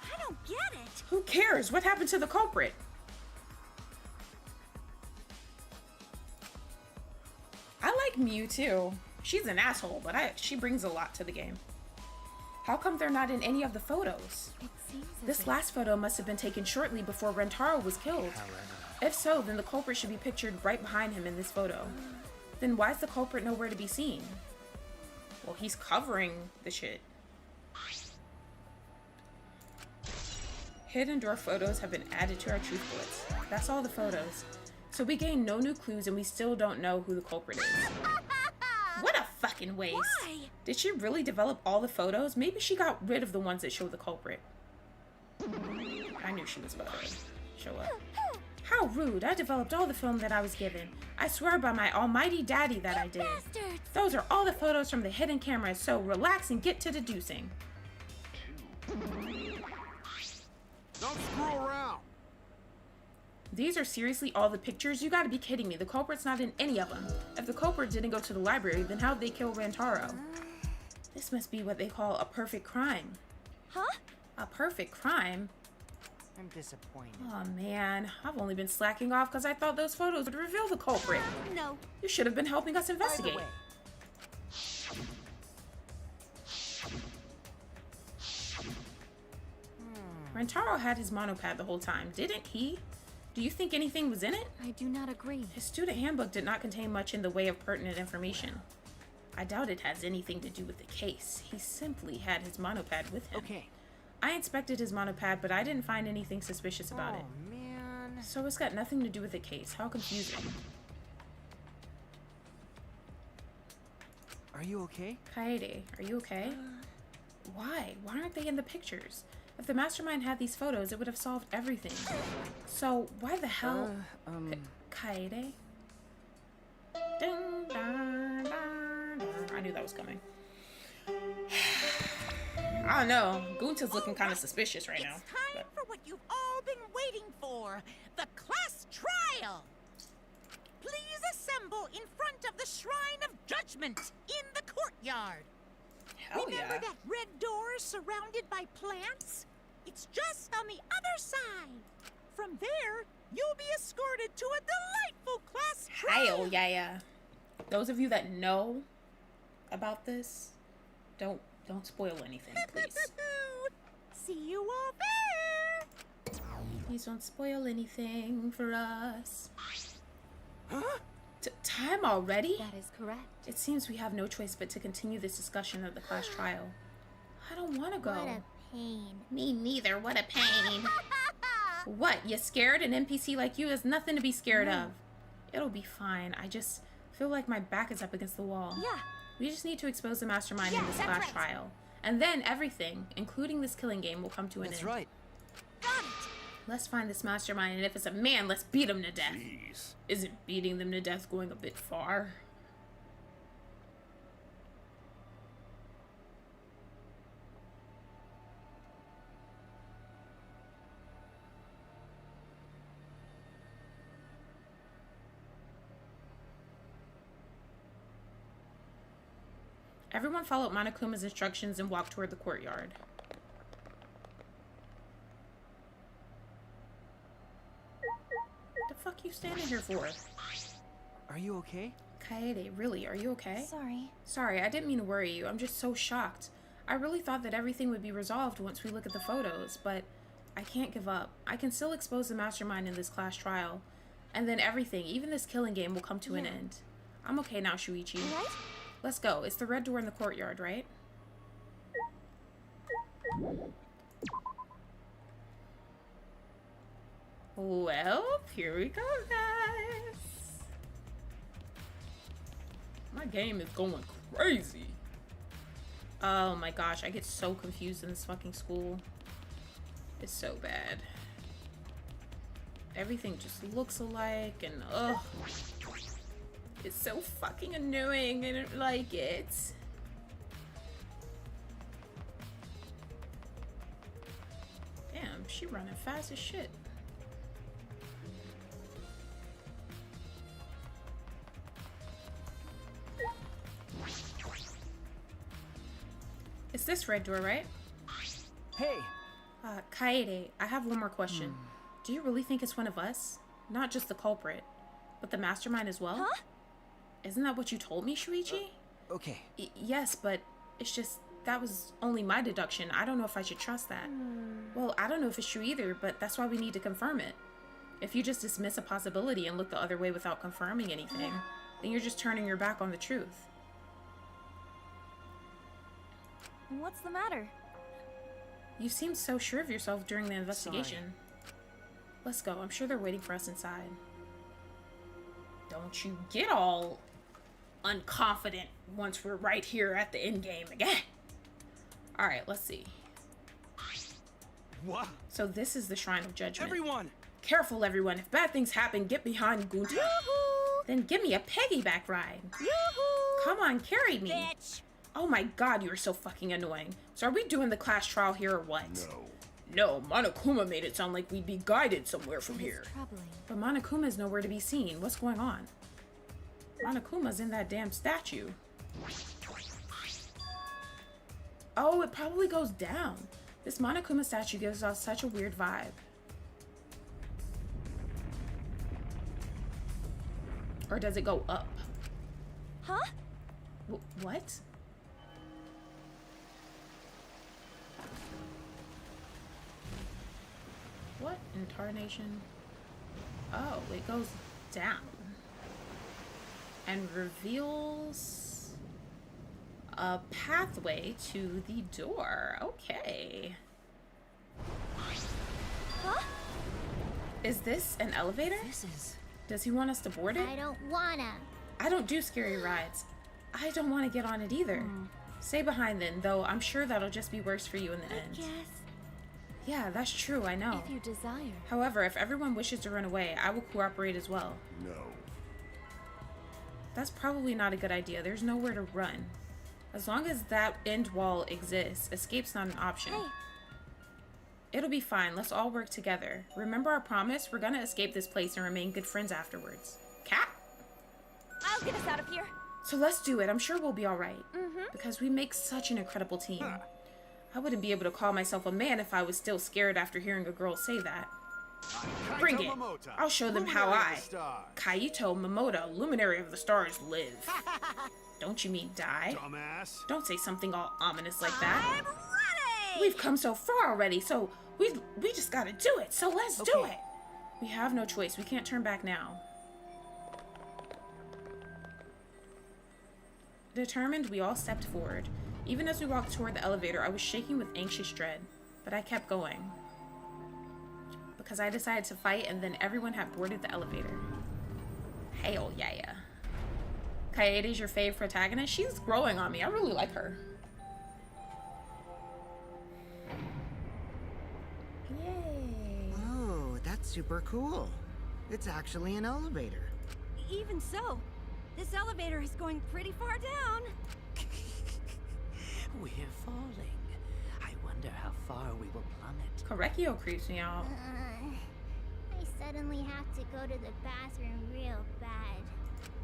I don't get it. Who cares? What happened to the culprit? I like Mew too. She's an asshole, but she brings a lot to the game. How come they're not in any of the photos? It seems as This if- last photo must have been taken shortly before Rantaro was killed. If so, then the culprit should be pictured right behind him in this photo. Then why is the culprit nowhere to be seen? Well, he's covering the shit. Hidden door photos have been added to our truth bullets. That's all the photos. So we gained no new clues and we still don't know who the culprit is. What a fucking waste. Why? Did she really develop all the photos? Maybe she got rid of the ones that show the culprit. I knew she was about to show up. How rude. I developed all the film that I was given. I swear by my almighty daddy that I did. Bastards! Those are all the photos from the hidden cameras, so relax and get to deducing. Don't screw around. These are seriously all the pictures? You gotta be kidding me. The culprit's not in any of them. If the culprit didn't go to the library, then how'd they kill Rantaro? This must be what they call a perfect crime. Huh? A perfect crime? I'm disappointed. Oh man, I've only been slacking off because I thought those photos would reveal the culprit. No. You should have been helping us investigate. way. Rantaro had his monopad the whole time, didn't he? Do you think anything was in it? I do not agree. His student handbook did not contain much in the way of pertinent information. I doubt it has anything to do with the case. He simply had his monopad with him. Okay. I inspected his monopad, but I didn't find anything suspicious about it. Oh, man. So it's got nothing to do with the case. How confusing. Are you okay? Kaede, are you okay? Why? Why aren't they in the pictures? If the mastermind had these photos, it would have solved everything. So why the hell? Kaede? Dun, dun, dun, dun. I knew that was coming. I don't know. Gunta's looking kind of suspicious right now. It's time for what you've all been waiting for, the class trial. Please assemble in front of the Shrine of Judgment in the courtyard. Hell Remember yeah. that red door surrounded by plants? It's just on the other side. From there, you'll be escorted to a delightful class trial. Hell yeah. Those of you that know about this, don't spoil anything, please. See you all there. Please don't spoil anything for us. Time already? That is correct. It seems we have no choice but to continue this discussion of the class trial. I don't want to go. What a pain. Me neither. What a pain. What? You scared? An NPC like you is nothing to be scared of. It'll be fine. I just feel like my back is up against the wall. Yeah. We just need to expose the mastermind in this that's class right. trial. And then everything, including this killing game, will come to an That's end. right. Got it. Let's find this mastermind, and if it's a man, let's beat him to death. Jeez. Isn't beating them to death going a bit far? Everyone followed Monokuma's instructions and walked toward the courtyard. The fuck you standing here for? Are you okay? Kaede, really, are you okay? Sorry. Sorry, I didn't mean to worry you. I'm just so shocked. I really thought that everything would be resolved once we look at the photos, but I can't give up. I can still expose the mastermind in this class trial. And then everything, even this killing game, will come to an end. I'm okay now, Shuichi. You right? Let's go. It's the red door in the courtyard, right? Well, here we go, guys. My game is going crazy. Oh my gosh, I get so confused in this fucking school. It's so bad. Everything just looks alike and ugh. It's so fucking annoying. I don't like it. Damn, she running fast as shit. It's this red door, right? Hey! Kaede, I have one more question. Do you really think it's one of us? Not just the culprit, but the mastermind as well? Huh? Isn't that what you told me, Shuichi? Okay. Yes, but it's just, that was only my deduction. I don't know if I should trust that. Well, I don't know if it's true either, but that's why we need to confirm it. If you just dismiss a possibility and look the other way without confirming anything, then you're just turning your back on the truth. What's the matter? You seemed so sure of yourself during the investigation. Let's go. I'm sure they're waiting for us inside. Don't you get all unconfident once we're right here at the end game again. Alright, let's see. What? So this is the Shrine of Judgment. Everyone! Careful, everyone. If bad things happen, get behind Gunta. Yoo-hoo! Then give me a piggyback ride. Yoo-hoo! Come on, carry me. Bitch. Oh my god, you are so fucking annoying. So are we doing the class trial here or what? No. No, Monokuma made it sound like we'd be guided somewhere from here. Troubling. But Monokuma's nowhere to be seen. What's going on? Monokuma's in that damn statue. Oh, it probably goes down. This Monokuma statue gives off such a weird vibe. Or does it go up? Huh? What? What in tarnation? Oh, it goes down. And reveals a pathway to the door. Okay. Huh? Is this an elevator? This is... Does he want us to board it? I don't wanna. I don't do scary rides. I don't want to get on it either. Stay behind then, though I'm sure that'll just be worse for you in the end. Yes. Yeah, that's true, I know. If you desire. However, if everyone wishes to run away, I will cooperate as well. No. That's probably not a good idea. There's nowhere to run. As long as that end wall exists, escape's not an option. Hey. It'll be fine. Let's all work together. Remember our promise? We're gonna escape this place and remain good friends afterwards. Cat? I'll get us out of here. So let's do it. I'm sure we'll be alright. Because we make such an incredible team. I wouldn't be able to call myself a man if I was still scared after hearing a girl say that. Bring it. I'll show them how I, Kaito Momoda, luminary of the stars, live. Don't you mean die? Dumbass. Don't say something all ominous like that. I'm ready! We've come so far already, so we just gotta do it. So let's do Okay. it. We have no choice. We can't turn back now. Determined, we all stepped forward. Even as we walked toward the elevator, I was shaking with anxious dread, but I kept going. Because I decided to fight, and then everyone had boarded the elevator. Hell yeah. Kaede's your fave protagonist? She's growing on me. I really like her. Yay. Oh, that's super cool. It's actually an elevator. Even so, this elevator is going pretty far down. We're falling. I wonder how far we will plummet. Correcchio creeps me out. I suddenly have to go to the bathroom real bad.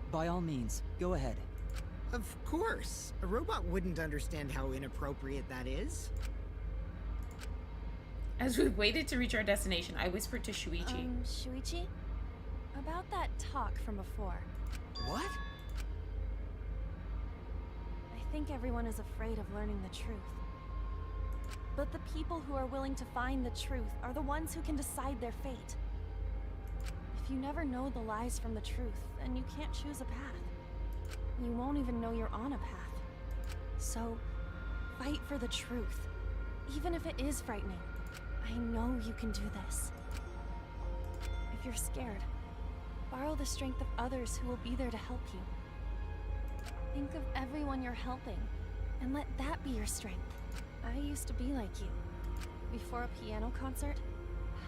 By all means, go ahead. Of course. A robot wouldn't understand how inappropriate that is. As we waited to reach our destination, I whispered to Shuichi. Shuichi? About that talk from before. What? I think everyone is afraid of learning the truth. But the people who are willing to find the truth are the ones who can decide their fate. If you never know the lies from the truth, then you can't choose a path. You won't even know you're on a path. So, fight for the truth. Even if it is frightening. I know you can do this. If you're scared, borrow the strength of others who will be there to help you. Think of everyone you're helping, and let that be your strength. I used to be like you. Before a piano concert,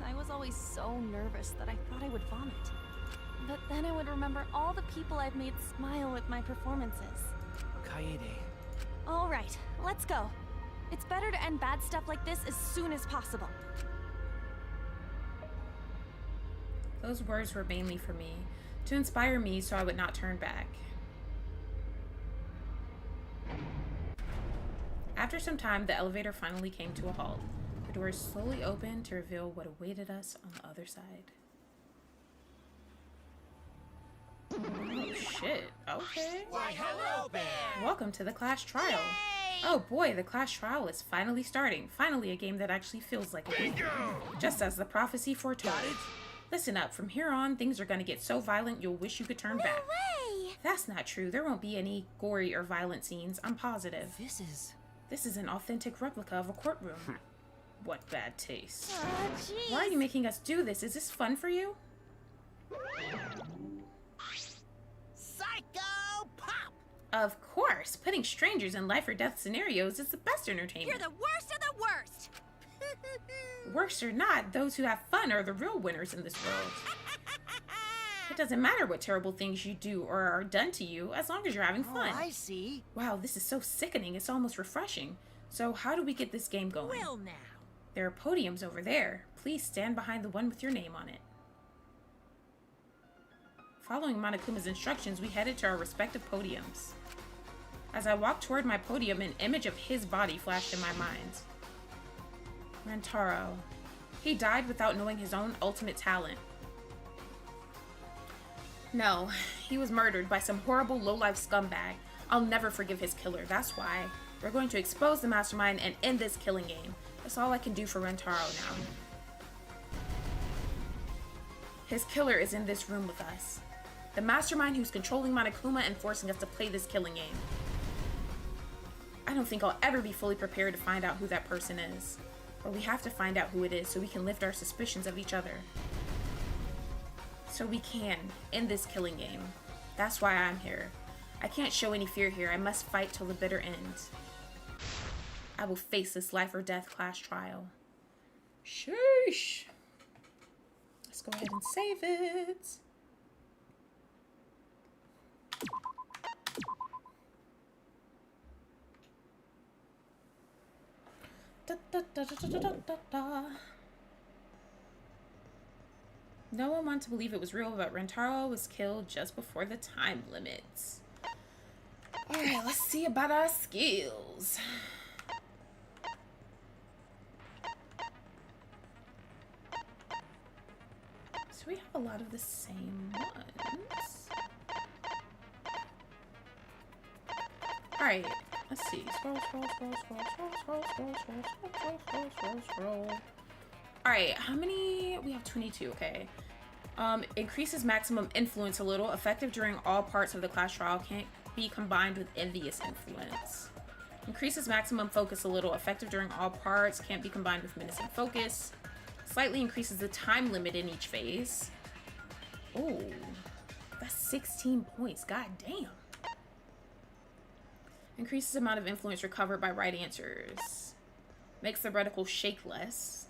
I was always so nervous that I thought I would vomit. But then I would remember all the people I've made smile with my performances. Kaede. All right, let's go. It's better to end bad stuff like this as soon as possible. Those words were mainly for me, to inspire me so I would not turn back. After some time, the elevator finally came to a halt. The doors slowly opened to reveal what awaited us on the other side. Oh shit, okay. Why, hello there. Welcome to the class trial. Oh boy, the class trial is finally starting. Finally a game that actually feels like a game. Just as the prophecy foretold. Listen up, from here on, things are gonna get so violent you'll wish you could turn back. Way! That's not true. There won't be any gory or violent scenes. I'm positive. This is an authentic replica of a courtroom. What bad taste. Oh, jeez. Why are you making us do this? Is this fun for you? Psycho Pop! Of course. Putting strangers in life or death scenarios is the best entertainment. You're the worst of the worst! Worse or not, those who have fun are the real winners in this world. It doesn't matter what terrible things you do or are done to you, as long as you're having fun. Oh, I see. Wow, this is so sickening. It's almost refreshing. So how do we get this game going? Well now, There are podiums over there. Please stand behind the one with your name on it. Following Monokuma's instructions, we headed to our respective podiums. As I walked toward my podium, an image of his body flashed in my mind. Rentaro. He died without knowing his own ultimate talent. No, he was murdered by some horrible low-life scumbag. I'll never forgive his killer, that's why. We're going to expose the mastermind and end this killing game. That's all I can do for Rentaro now. His killer is in this room with us. The mastermind who's controlling Monokuma and forcing us to play this killing game. I don't think I'll ever be fully prepared to find out who that person is. But we have to find out who it is so we can lift our suspicions of each other. So we can end this killing game. That's why I'm here. I can't show any fear here. I must fight till the bitter end. I will face this life or death class trial. Sheesh. Let's go ahead and save it. Da, da, da, da, da, da, da, da. No one wanted to believe it was real, but Rentaro was killed just before the time limits. Alright, let's see about our skills. So we have a lot of the same ones. Alright, let's see. Scroll, scroll, scroll, scroll, scroll, scroll, scroll, scroll, scroll, scroll, scroll, scroll. Alright, how many? We have 22, okay. Increases maximum influence a little. Effective during all parts of the class trial. Can't be combined with envious influence. Increases maximum focus a little. Effective during all parts. Can't be combined with menacing focus. Slightly increases the time limit in each phase. Oh, that's 16 points. God damn. Increases amount of influence recovered by right answers. Makes the reticle shake less.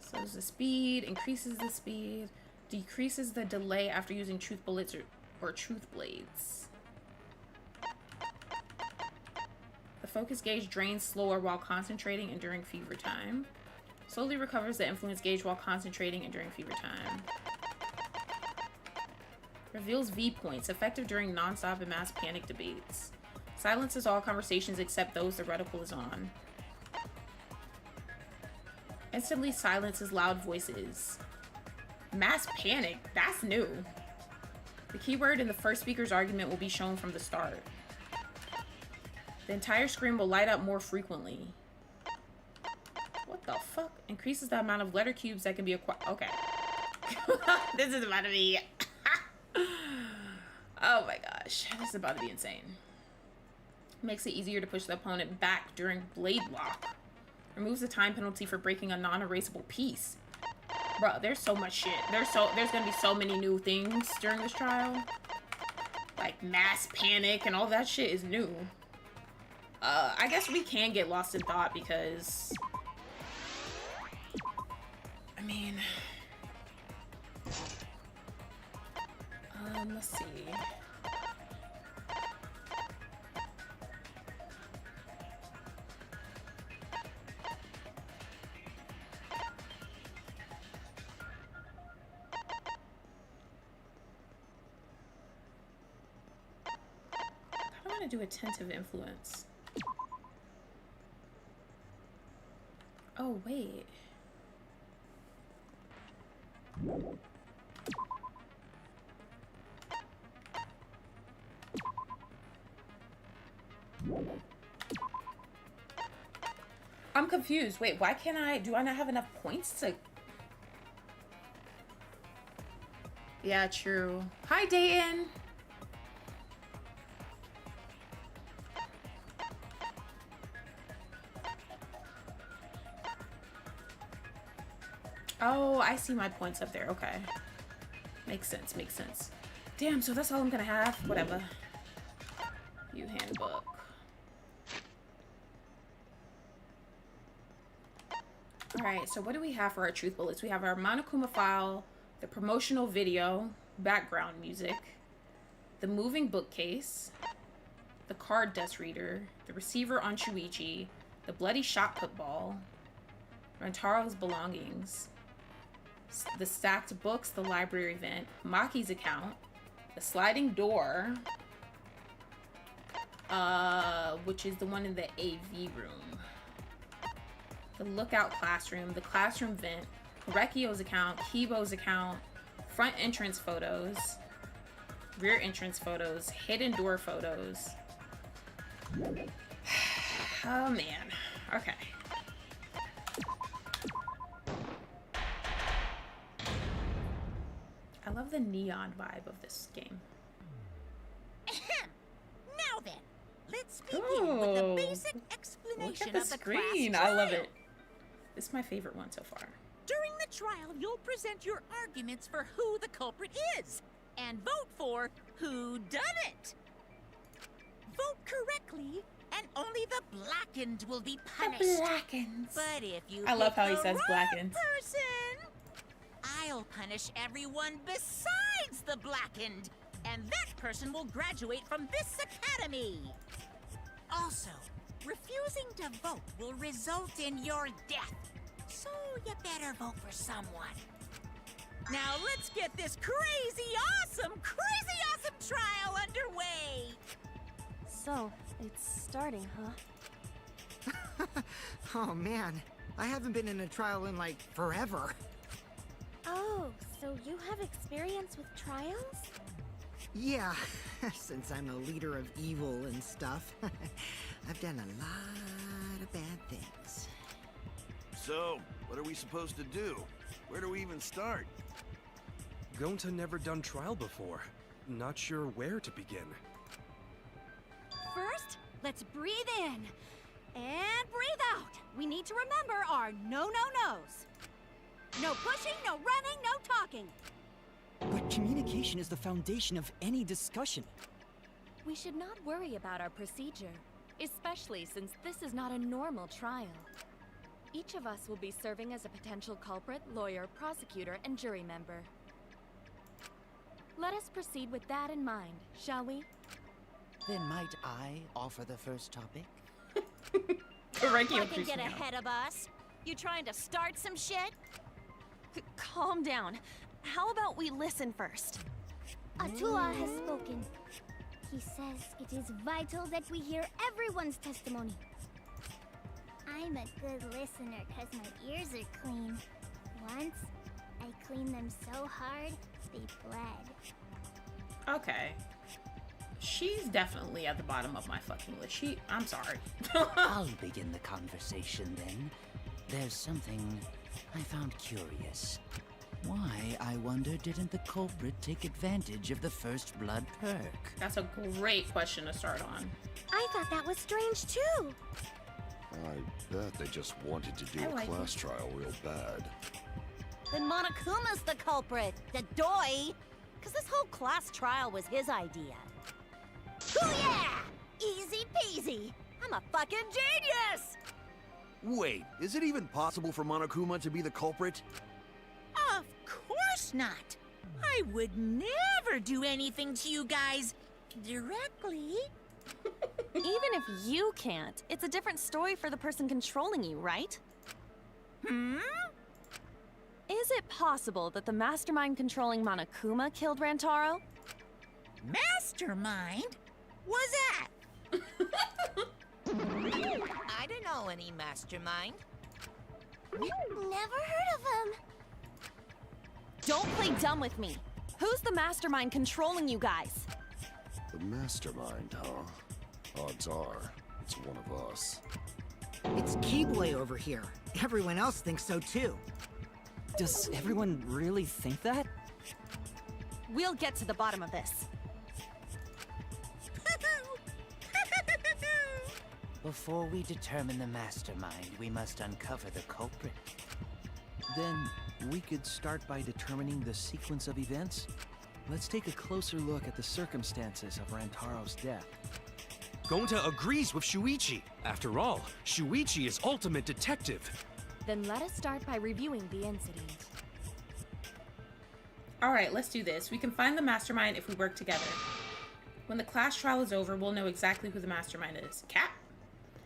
Slows the speed, increases the speed, decreases the delay after using truth bullets or truth blades. The focus gauge drains slower while concentrating and during fever time. Slowly recovers the influence gauge while concentrating and during fever time. Reveals V points, effective during non-stop and mass panic debates. Silences all conversations except those the reticle is on. Instantly silences loud voices. Mass panic, that's new. The keyword in the first speaker's argument will be shown from the start. The entire screen will light up more frequently. What the fuck? Increases the amount of letter cubes that can be acquired. Okay. This is about to be... Oh my gosh. This is about to be insane. Makes it easier to push the opponent back during blade lock. Removes the time penalty for breaking a non-erasable piece. Bro, there's so much shit. There's gonna be so many new things during this trial. Like mass panic and all that shit is new. I guess we can get lost in thought because... I mean... let's see. I want to do attentive influence. Oh, wait. I'm confused. Wait, why can't I... Do I not have enough points to... Yeah, true. Hi, Dayton. Oh, I see my points up there. Okay. Makes sense, makes sense. Damn, so that's all I'm gonna have? Whatever. View handbook. Alright, so what do we have for our truth bullets? We have our Monokuma file, the promotional video, background music, the moving bookcase, the card desk reader, the receiver on Shuichi, the bloody shot put ball, Rantaro's belongings, the stacked books, the library vent, Maki's account, the sliding door, which is the one in the AV room, the lookout classroom, the classroom vent, Rekio's account, Kibo's account, front entrance photos, rear entrance photos, hidden door photos. Oh man. Okay. I love the neon vibe of this game. Ahem. Now then, let's begin with the basic explanation Look at the of the screen. class I love trial. it. This is my favorite one so far. During the trial, you'll present your arguments for who the culprit is, and vote for who done it. Vote correctly, and only the blackened will be punished. The blackens. But if you I love pick how he the says wrong blackened. person, I'll punish everyone besides the blackened, and that person will graduate from this academy. Also, refusing to vote will result in your death, so you better vote for someone. Now let's get this crazy awesome trial underway. So, it's starting, huh? Oh man, I haven't been in a trial in like forever. Oh, so you have experience with trials? Yeah, since I'm a leader of evil and stuff, I've done a lot of bad things. So, what are we supposed to do? Where do we even start? Gonta never done trial before. Not sure where to begin. First, let's breathe in and breathe out. We need to remember our no-no-nos. No pushing, no running, no talking. But communication is the foundation of any discussion. We should not worry about our procedure, especially since this is not a normal trial. Each of us will be serving as a potential culprit, lawyer, prosecutor, and jury member. Let us proceed with that in mind, shall we? Then might I offer the first topic? I can get ahead of us. You trying to start some shit? Calm down. How about we listen first? Atua has spoken. He says it is vital that we hear everyone's testimony. I'm a good listener because my ears are clean. Once, I cleaned them so hard, they bled. Okay. She's definitely at the bottom of my fucking list. I'm sorry. I'll begin the conversation then. There's something I found curious. Why, I wonder, didn't the culprit take advantage of the first blood perk? That's a great question to start on. I thought that was strange too. I bet they just wanted to do I a like class trial real bad. Then Monokuma's the culprit, the doi. Because this whole class trial was his idea. Oh yeah! Easy peasy. I'm a fucking genius! Wait, is it even possible for Monokuma to be the culprit? Of course not. I would never do anything to you guys directly. Even if you can't, it's a different story for the person controlling you, right? Hmm? Is it possible that the mastermind controlling Monokuma killed Rantaro? Mastermind? Was that? I don't know any mastermind. Never heard of him. Don't play dumb with me. Who's the mastermind controlling you guys? The mastermind, huh? Odds are, it's one of us. It's Keyblade over here. Everyone else thinks so too. Does everyone really think that? We'll get to the bottom of this. Before we determine the mastermind, we must uncover the culprit. Then, we could start by determining the sequence of events. Let's take a closer look at the circumstances of Rantaro's death. Gonta agrees with Shuichi. After all, Shuichi is ultimate detective. Then let us start by reviewing the incident. Alright, let's do this. We can find the mastermind if we work together. When the class trial is over, we'll know exactly who the mastermind is. Cap?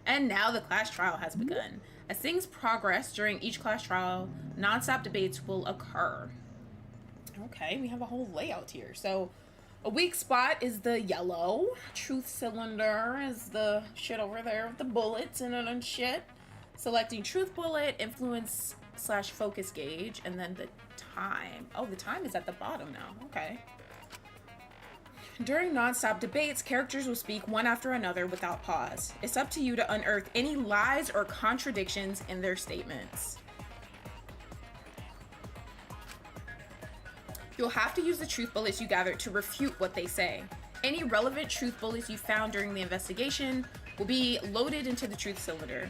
And now the class trial has begun. As things progress during each class trial, non-stop debates will occur. Okay, we have a whole layout here. So, a weak spot is the yellow. Truth cylinder is the shit over there with the bullets in it and shit. Selecting truth bullet, influence / focus gauge, and then the time. Oh, the time is at the bottom now. Okay. During non-stop debates, characters will speak one after another without pause. It's up to you to unearth any lies or contradictions in their statements. You'll have to use the truth bullets you gathered to refute what they say. Any relevant truth bullets you found during the investigation will be loaded into the truth cylinder.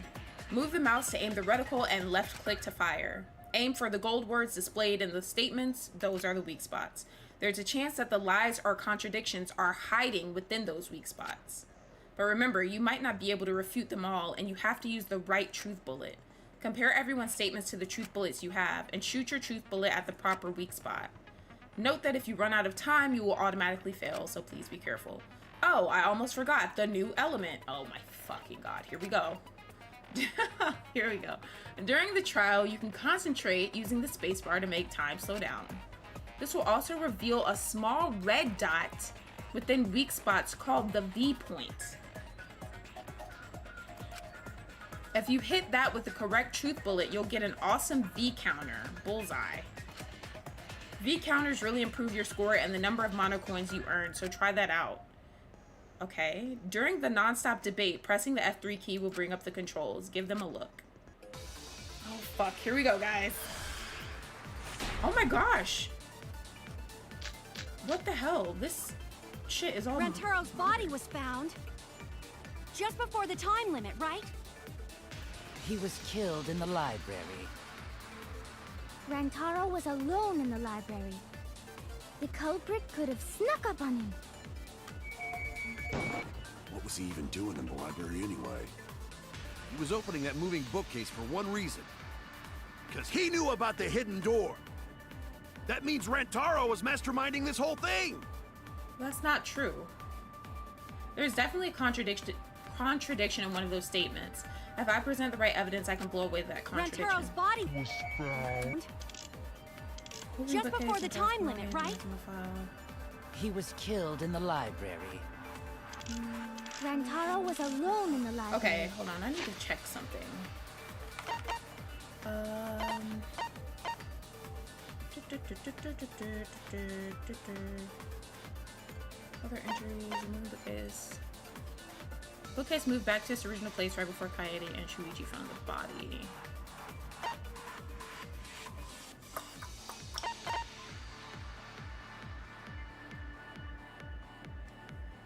Move the mouse to aim the reticle and left click to fire. Aim for the gold words displayed in the statements. Those are the weak spots. There's a chance that the lies or contradictions are hiding within those weak spots. But remember, you might not be able to refute them all, and you have to use the right truth bullet. Compare everyone's statements to the truth bullets you have, and shoot your truth bullet at the proper weak spot. Note that if you run out of time, you will automatically fail, so please be careful. Oh, I almost forgot the new element. Oh my fucking god, here we go. Here we go. During the trial, you can concentrate using the spacebar to make time slow down. This will also reveal a small red dot within weak spots called the V point. If you hit that with the correct truth bullet, you'll get an awesome V counter. Bullseye. V counters really improve your score and the number of mono coins you earn, so try that out. Okay. During the non-stop debate, pressing the F3 key will bring up the controls. Give them a look. Oh fuck, here we go, guys. Oh my gosh. What the hell? This shit is all... Rantaro's body was found just before the time limit, right? He was killed in the library. Rantaro was alone in the library. The culprit could have snuck up on him. What was he even doing in the library anyway? He was opening that moving bookcase for one reason. Because he knew about the hidden door. That means Rantaro was masterminding this whole thing! That's not true. There's definitely a contradiction in one of those statements. If I present the right evidence, I can blow away that contradiction. Rantaro's body was found just before the time limit, right? He was killed in the library. Rantaro was alone in the library. Okay, hold on. I need to check something. Other injuries, remove the bookcase. Bookcase moved back to its original place right before Kaede and Shuichi found the body.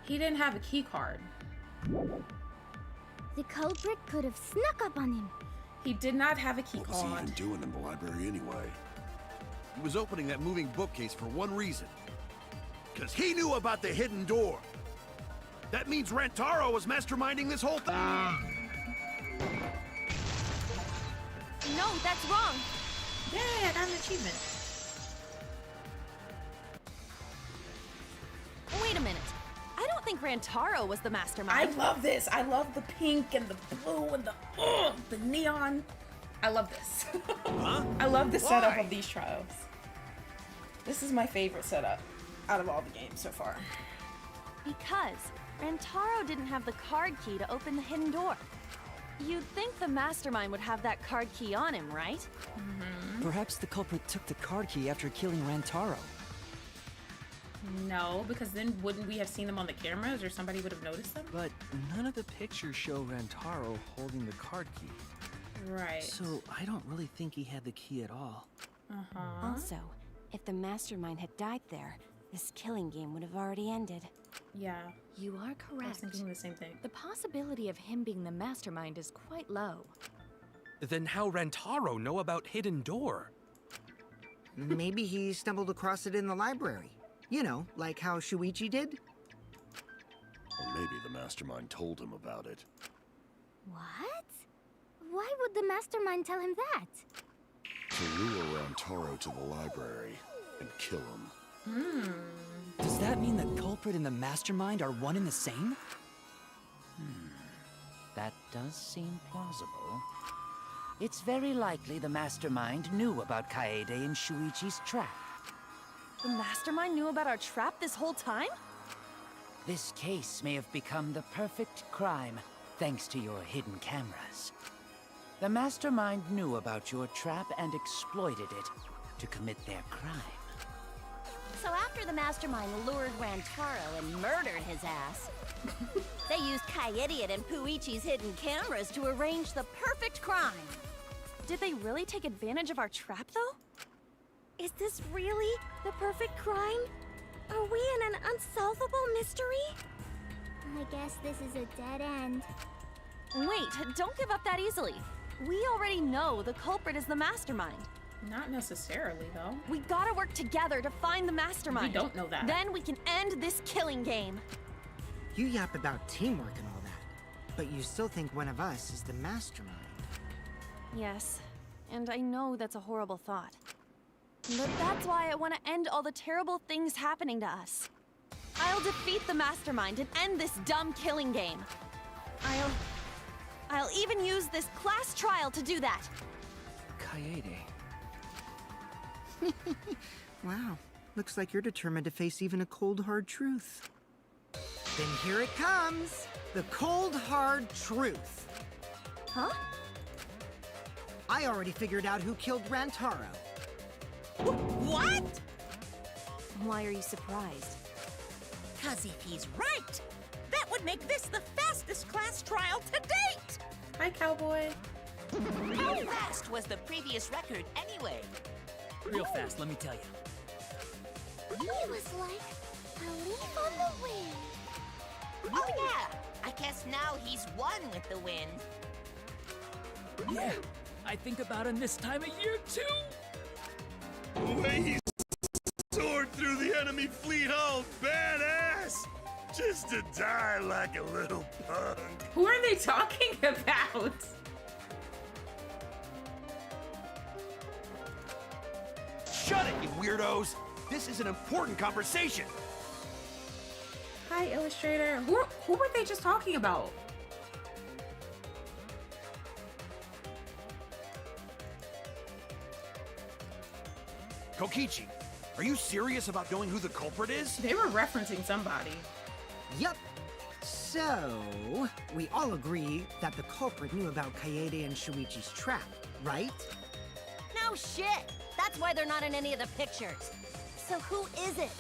He didn't have a key card. The culprit could have snuck up on him. He did not have a key What was card. he even doing in the library anyway? He was opening that moving bookcase for one reason. Because he knew about the hidden door. That means Rantaro was masterminding this whole thing. No, that's wrong. Yay, I got an achievement. Wait a minute. I don't think Rantaro was the mastermind. I love this. I love the pink and the blue and the neon. I love this. Huh? I love the setup Why? of these trials. This is my favorite setup out of all the games so far. Because Rantaro didn't have the card key to open the hidden door. You'd think the mastermind would have that card key on him, right? Perhaps the culprit took the card key after killing Rantaro. No, because then wouldn't we have seen them on the cameras or somebody would have noticed them? But none of the pictures show Rantaro holding the card key. Right. So I don't really think he had the key at all. Also, if the mastermind had died there, this killing game would have already ended. Yeah. You are I was correct. thinking the same thing. The possibility of him being the mastermind is quite low. Then how Rantaro know about Hidden Door? Maybe he stumbled across it in the library. You know, like how Shuichi did? Or maybe the mastermind told him about it. What? Why would the mastermind tell him that? To lure Rantaro to the library and kill him. Does that mean the culprit and the mastermind are one and the same? that does seem plausible. It's very likely the mastermind knew about Kaede and Shuichi's trap. The mastermind knew about our trap this whole time? This case may have become the perfect crime thanks to your hidden cameras. The mastermind knew about your trap and exploited it to commit their crime. So after the mastermind lured Rantaro and murdered his ass, they used Kaede and Puichi's hidden cameras to arrange the perfect crime. Did they really take advantage of our trap, though? Is this really the perfect crime? Are we in an unsolvable mystery? I guess this is a dead end. Wait, don't give up that easily. We already know the culprit is the mastermind. Not necessarily, though. We gotta work together to find the mastermind. We don't know that. Then we can end this killing game. You yap about teamwork and all that, but you still think one of us is the mastermind. Yes, and I know that's a horrible thought. But that's why I want to end all the terrible things happening to us. I'll defeat the mastermind and end this dumb killing game. I'll even use this class trial to do that. Kaede. Wow, looks like you're determined to face even a cold, hard truth. Then here it comes, the cold, hard truth. Huh? I already figured out who killed Rantaro. What? Why are you surprised? 'Cause if he's right, that would make this the fastest class trial to date! Hi, cowboy. How fast was the previous record anyway? Real fast, let me tell you. He was like a leaf on the wind. Oh yeah, I guess now he's one with the wind. Yeah, I think about him this time of year too. The way he soared through the enemy fleet, all badass! Just to die like a little punk. Who are they talking about? Shut it, you weirdos! This is an important conversation! Hi, Illustrator. Who were they just talking about? Kokichi, are you serious about knowing who the culprit is? They were referencing somebody. Yup. So, we all agree that the culprit knew about Kaede and Shuichi's trap, right? No shit! That's why they're not in any of the pictures. So who is it?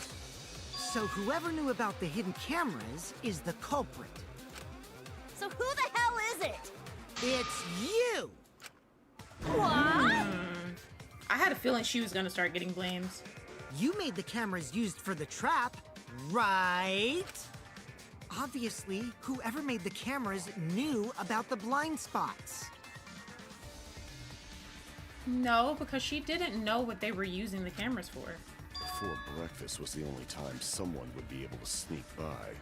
So whoever knew about the hidden cameras is the culprit. So who the hell is it? It's you! What? I had a feeling she was gonna start getting blamed. You made the cameras used for the trap, right? Obviously, whoever made the cameras knew about the blind spots. No, because she didn't know what they were using the cameras for. Before breakfast was the only time someone would be able to sneak by.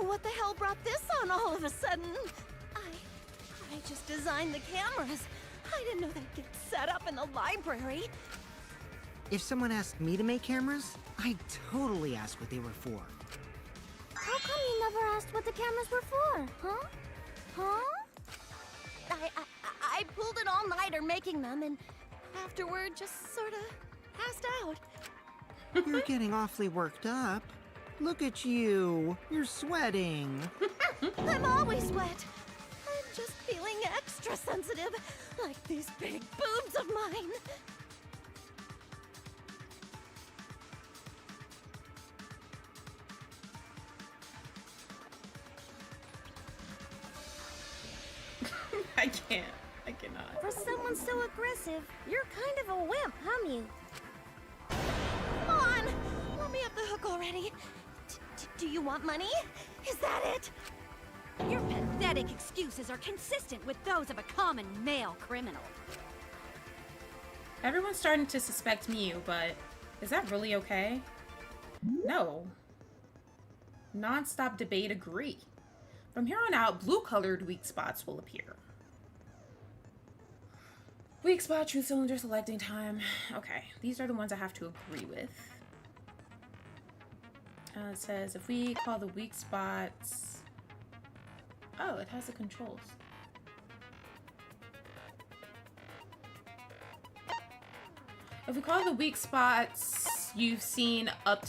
What the hell brought this on all of a sudden? I just designed the cameras. I didn't know they'd get set up in the library. If someone asked me to make cameras, I'd totally ask what they were for. How come you never asked what the cameras were for, huh? Huh? I pulled an all-nighter making them, and afterward just sort of passed out. You're getting awfully worked up. Look at you. You're sweating. I'm always wet. I'm just feeling extra sensitive, like these big boobs of mine. I can't. I cannot. For someone so aggressive, you're kind of a wimp, huh, Mew? Come on! Let me off the hook already. Do you want money? Is that it? Your pathetic excuses are consistent with those of a common male criminal. Everyone's starting to suspect Mew, but is that really okay? No. Non-stop debate agree. From here on out, blue-colored weak spots will appear. Weak spot, truth cylinder selecting time. Okay, these are the ones I have to agree with. It says if we call the weak spots... Oh, It has the controls. If we call the weak spots you've seen up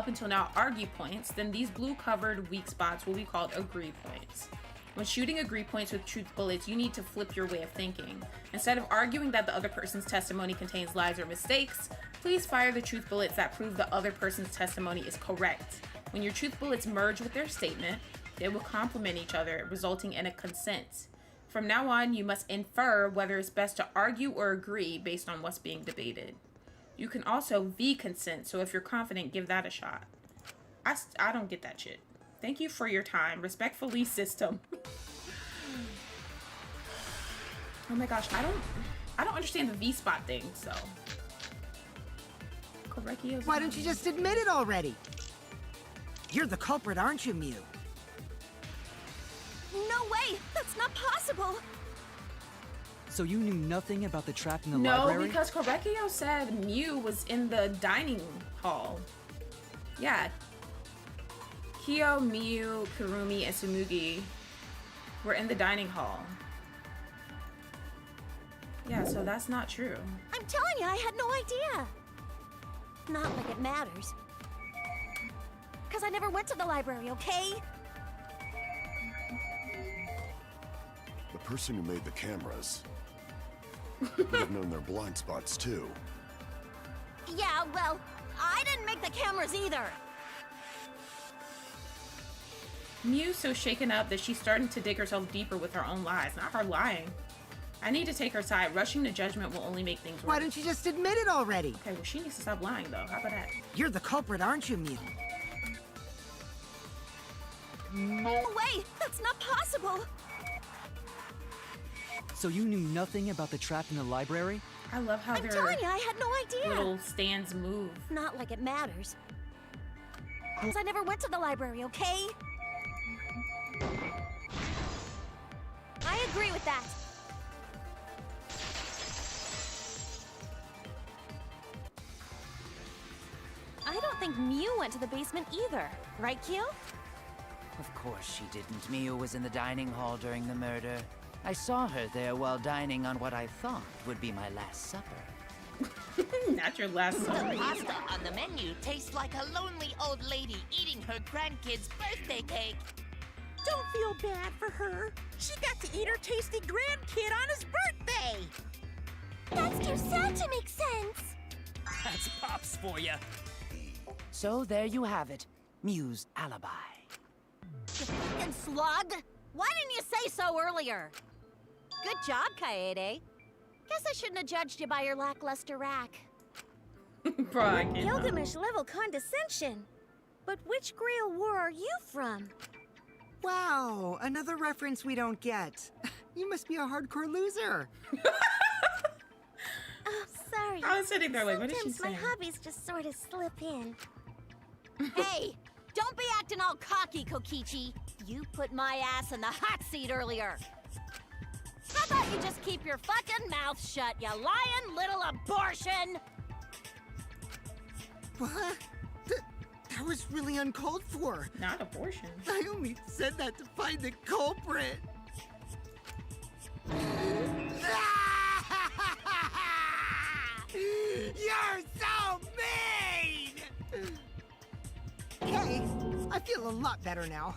until now argue points, then these blue covered weak spots will be called agree points. When shooting agree points with truth bullets, you need to flip your way of thinking. Instead of arguing that the other person's testimony contains lies or mistakes, please fire the truth bullets that prove the other person's testimony is correct. When your truth bullets merge with their statement, they will complement each other, resulting in a consent. From now on, you must infer whether it's best to argue or agree based on what's being debated. You can also V-consent, so if you're confident, give that a shot. I don't get that shit. Thank you for your time. Respectfully, system. Oh my gosh, I don't understand the V-spot thing, so. Correcchio. Why don't you just admit it already? You're the culprit, aren't you, Mew? No way! That's not possible! So you knew nothing about the trap in the No, library? because Correcchio said Mew was in the dining hall. Yeah. Kyo, Mew, Kurumi, and Tsumugi were in the dining hall. Yeah, so that's not true. I'm telling you, I had no idea. Not like it matters. Because I never went to the library, okay? The person who made the cameras would have known their blind spots too. Yeah, well, I didn't make the cameras either. Mew's so shaken up that she's starting to dig herself deeper with her own lies, not her lying. I need to take her side. Rushing to judgment will only make things worse. Why don't you just admit it already? Okay, well, she needs to stop lying, though. How about that? You're the culprit, aren't you, Mew? No way! That's not possible! So you knew nothing about the trap in the library? I love how I'm their telling you, I had no idea. little stands move. Not like it matters. Because I never went to the library, okay? I agree with that. I don't think Mew went to the basement either. Right, Kyo? Of course she didn't. Mew was in the dining hall during the murder. I saw her there while dining on what I thought would be my last supper. Not your last The supper. pasta on the menu tastes like a lonely old lady eating her grandkid's birthday cake. Don't feel bad for her. She got to eat her tasty grandkid on his birthday. That's too sad to make sense. That's Pops for you. So there you have it. Mew's alibi. You fucking slug! Why didn't you say so earlier? Good job, Kaede. Guess I shouldn't have judged you by your lackluster rack. Bro, I can't. Gilgamesh-level condescension. But which Grail War are you from? Wow, another reference we don't get. You must be a hardcore loser. Oh, sorry. I was sitting there like, what is she Sometimes saying? my hobbies just sort of slip in. Hey, don't be acting all cocky, Kokichi. You put my ass in the hot seat earlier. How about you just keep your fucking mouth shut, you lying little abortion? What? That was really uncalled for. Not abortion. I only said that to find the culprit. You're so mean! Okay, I feel a lot better now.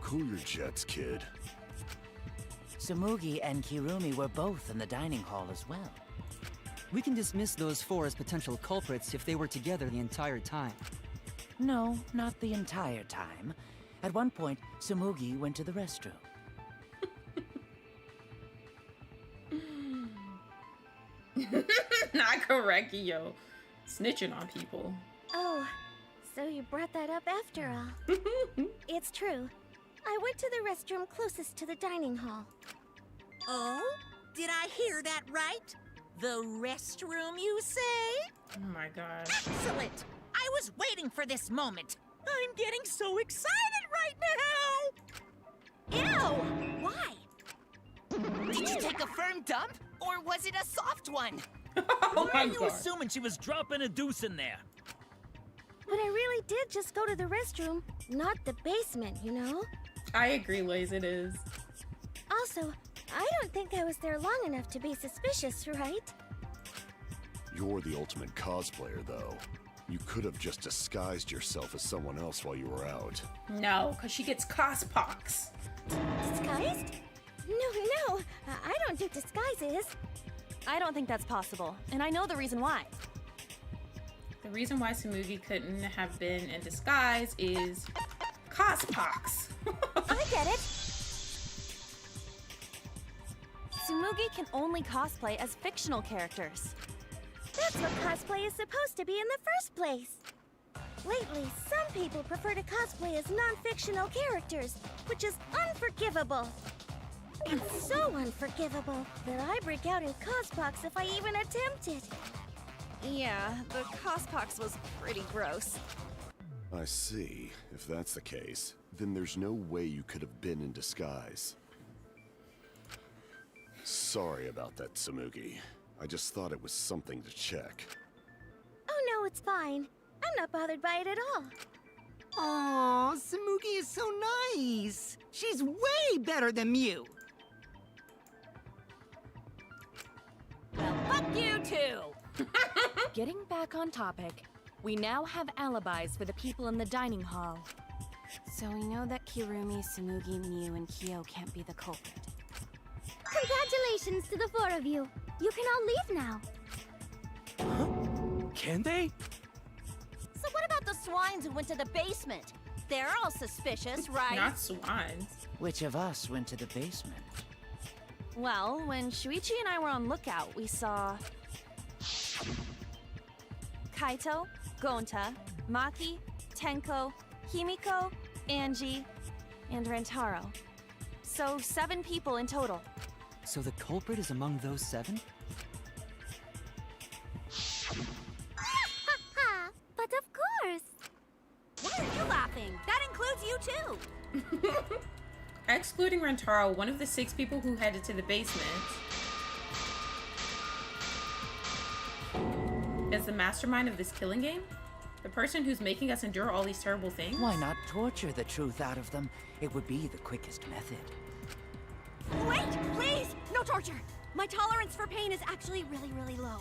Cool your jets, kid. Tsumugi and Kirumi were both in the dining hall as well. We can dismiss those four as potential culprits if they were together the entire time. No, not the entire time. At one point, Tsumugi went to the restroom. Not correct, yo. Snitching on people. Oh, so you brought that up after all. It's true. I went to the restroom closest to the dining hall. Oh? Did I hear that right? The restroom, you say? Oh my god. Excellent! I was waiting for this moment. I'm getting so excited right now! Ew! Why? Did you take a firm dump? Or was it a soft one? Oh Why my are you god. assuming she was dropping a deuce in there? But I really did just go to the restroom, not the basement, you know? I agree, Liz, it is. Also, I don't think I was there long enough to be suspicious, right? You're the ultimate cosplayer, though. You could have just disguised yourself as someone else while you were out. No, because she gets cospox. Disguised? No, I don't do disguises. I don't think that's possible, and I know the reason why. The reason why Tsumugi couldn't have been in disguise is cospox. I get it. Tsumugi can only cosplay as fictional characters. That's what cosplay is supposed to be in the first place. Lately, some people prefer to cosplay as non-fictional characters, which is unforgivable. It's so unforgivable that I break out in cospox if I even attempt it. Yeah, the cospox was pretty gross. I see. If that's the case, then there's no way you could have been in disguise. Sorry about that, Tsumugi. I just thought it was something to check. Oh no, it's fine. I'm not bothered by it at all. Aw, Tsumugi is so nice. She's way better than Mew. Well, fuck you too! Getting back on topic, we now have alibis for the people in the dining hall. So we know that Kirumi, Tsumugi, Mew, and Kyo can't be the culprit. Congratulations to the four of you. You can all leave now. Can they? So what about the swines who went to the basement? They're all suspicious, right? Not swines. Which of us went to the basement? Well, when Shuichi and I were on lookout, we saw Kaito, Gonta, Maki, Tenko, Himiko, Angie, and Rentaro. So 7 people in total. So the culprit is among those 7? Ha! But of course! Why are you laughing? That includes you too! Excluding Rentaro, one of the 6 people who headed to the basement is the mastermind of this killing game? The person who's making us endure all these terrible things? Why not torture the truth out of them? It would be the quickest method. Wait, please! No torture! My tolerance for pain is actually really, really low.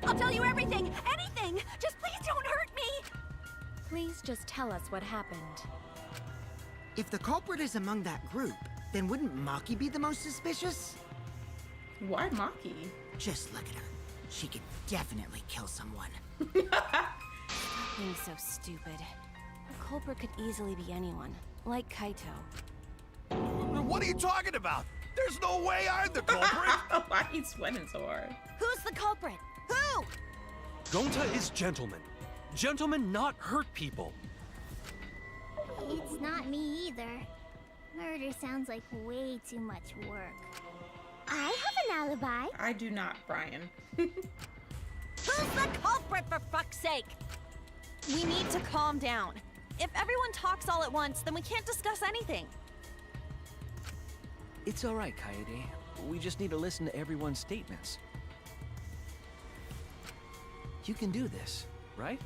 I'll tell you everything! Anything! Just please don't hurt me! Please just tell us what happened. If the culprit is among that group, then wouldn't Maki be the most suspicious? Why Maki? Just look at her. She could definitely kill someone. Stop being so stupid. The culprit could easily be anyone, like Kaito. What are you talking about? There's no way I'm the culprit! Why are you sweating so hard? Who's the culprit? Who? Gonta is gentleman. Gentlemen not hurt people. It's not me either. Murder sounds like way too much work. I have an alibi. I do not, Brian. Who's the culprit, for fuck's sake? We need to calm down. If everyone talks all at once, then we can't discuss anything. It's all right, Kaede. We just need to listen to everyone's statements. You can do this, right?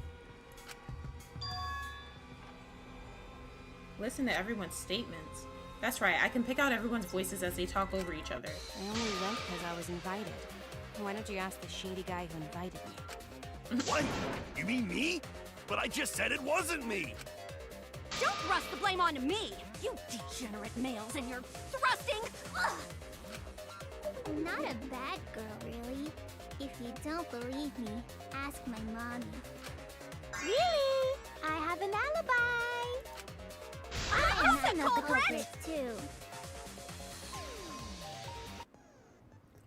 Listen to everyone's statements. That's right, I can pick out everyone's voices as they talk over each other. I only went because I was invited. Why don't you ask the shady guy who invited me? What? You mean me? But I just said it wasn't me! Don't thrust the blame onto me! You degenerate males and your thrusting! Ugh. Not a bad girl, really. If you don't believe me, ask my mommy. Really? I have an alibi. I'm the culprit too.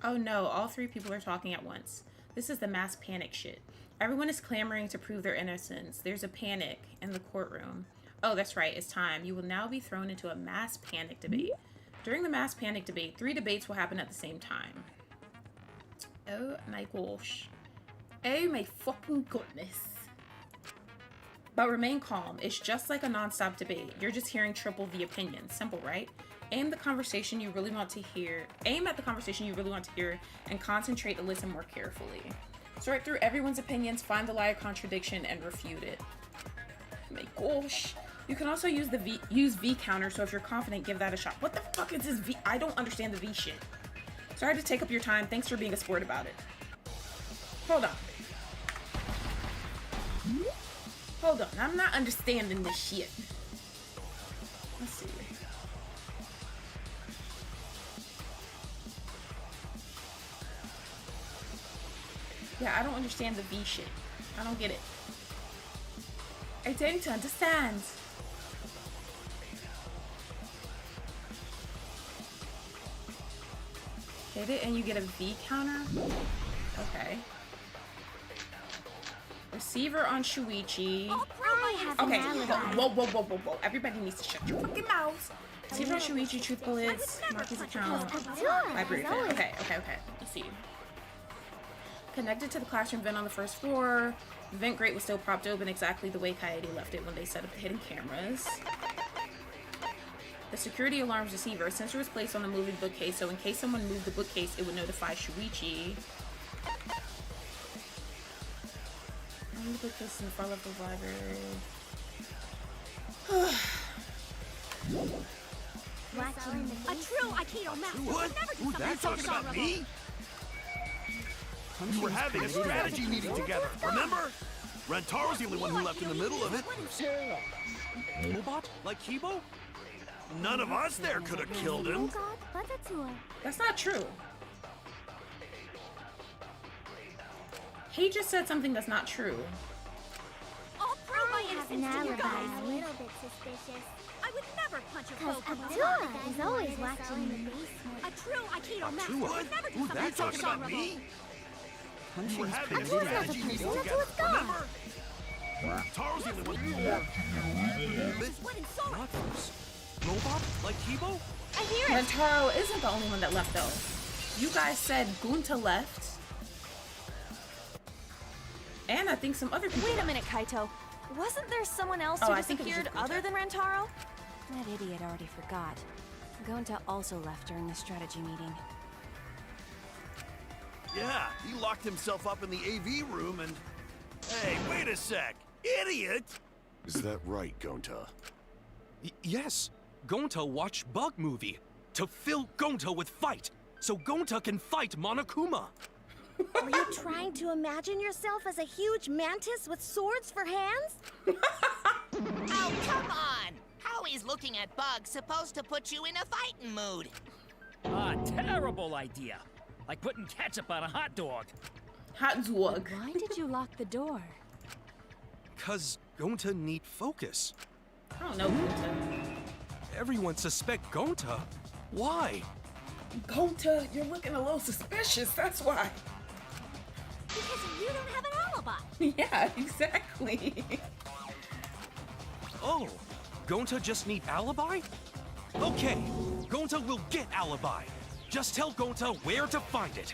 Oh no, all 3 people are talking at once. This is the mass panic shit. Everyone is clamoring to prove their innocence. There's a panic in the courtroom. Oh, that's right, it's time. You will now be thrown into a mass panic debate. During the mass panic debate, 3 debates will happen at the same time. Oh my gosh. Oh my fucking goodness. But remain calm. It's just like a non-stop debate. You're just hearing triple the opinions. Simple, right? Aim at the conversation you really want to hear, and concentrate to listen more carefully. Sort through everyone's opinions, find the lie or contradiction, and refute it. Oh my gosh. You can also use the use V counter, so if you're confident, give that a shot. What the fuck is this V? I don't understand the V shit. Sorry to take up your time. Thanks for being a sport about it. Hold on. Hold on. I'm not understanding this shit. Let's see. Yeah, I don't understand the V shit. I don't get it. I don't understand. Hit it and you get a V counter? Okay. Receiver on Shuichi. Okay, whoa. Everybody needs to shut your fucking mouths. Receiver on Shuichi, truth bullets, Marky's account, library vent. Okay. Let's see. Connected to the classroom vent on the first floor. The vent grate was still propped open exactly the way Kaede left it when they set up the hidden cameras. The security alarm's receiver. A sensor was placed on the moving bookcase, so in case someone moved the bookcase, it would notify Shuichi. The bookcase in the far left of the library. A true Aikido master. What? Who's that talking about me? We were having a strategy meeting together, remember? Rentaro's the only one who left in the middle of it. Robot? Like Kibo? None of us there could have killed him. That's not true. He just said something that's not true. I'll prove my innocence to you guys. A little bit suspicious. I would never punch a Because foe from Abdullah behind. is always watching in the basement. A true Aikido master What? would never do Who's something that so talking about dishonorable. me? We were having a Abdullah's not strategy the meeting person, that's together, what's gone. remember? Rentaro's the only one who Not those. Robot? Like Kibo? I hear it. Rentaro isn't the only one that left, though. You guys said Gunta left. And I think some other people Wait a left. minute, Kaito. Wasn't there someone else Oh, who I think it was disappeared just other Gunta. than Rentaro? That idiot already forgot. Gonta also left during the strategy meeting. Yeah, he locked himself up in the AV room and... Hey, wait a sec! Idiot! Is that right, Gonta? Yes. Gonta watched Bug Movie to fill Gonta with fight, so Gonta can fight Monokuma. Are you trying to imagine yourself as a huge mantis with swords for hands? Oh, come on! How is looking at bugs supposed to put you in a fighting mood? Terrible idea. Like putting ketchup on a hot dog. Hot dog. Why did you lock the door? 'Cause Gonta need focus. I don't know Gunta. Everyone suspect Gonta. Why? Gunta, you're looking a little suspicious, that's why. Because you don't have an alibi. Yeah, exactly. Oh, Gonta just need alibi? Okay, Gonta will get alibi. Just tell Gonta where to find it.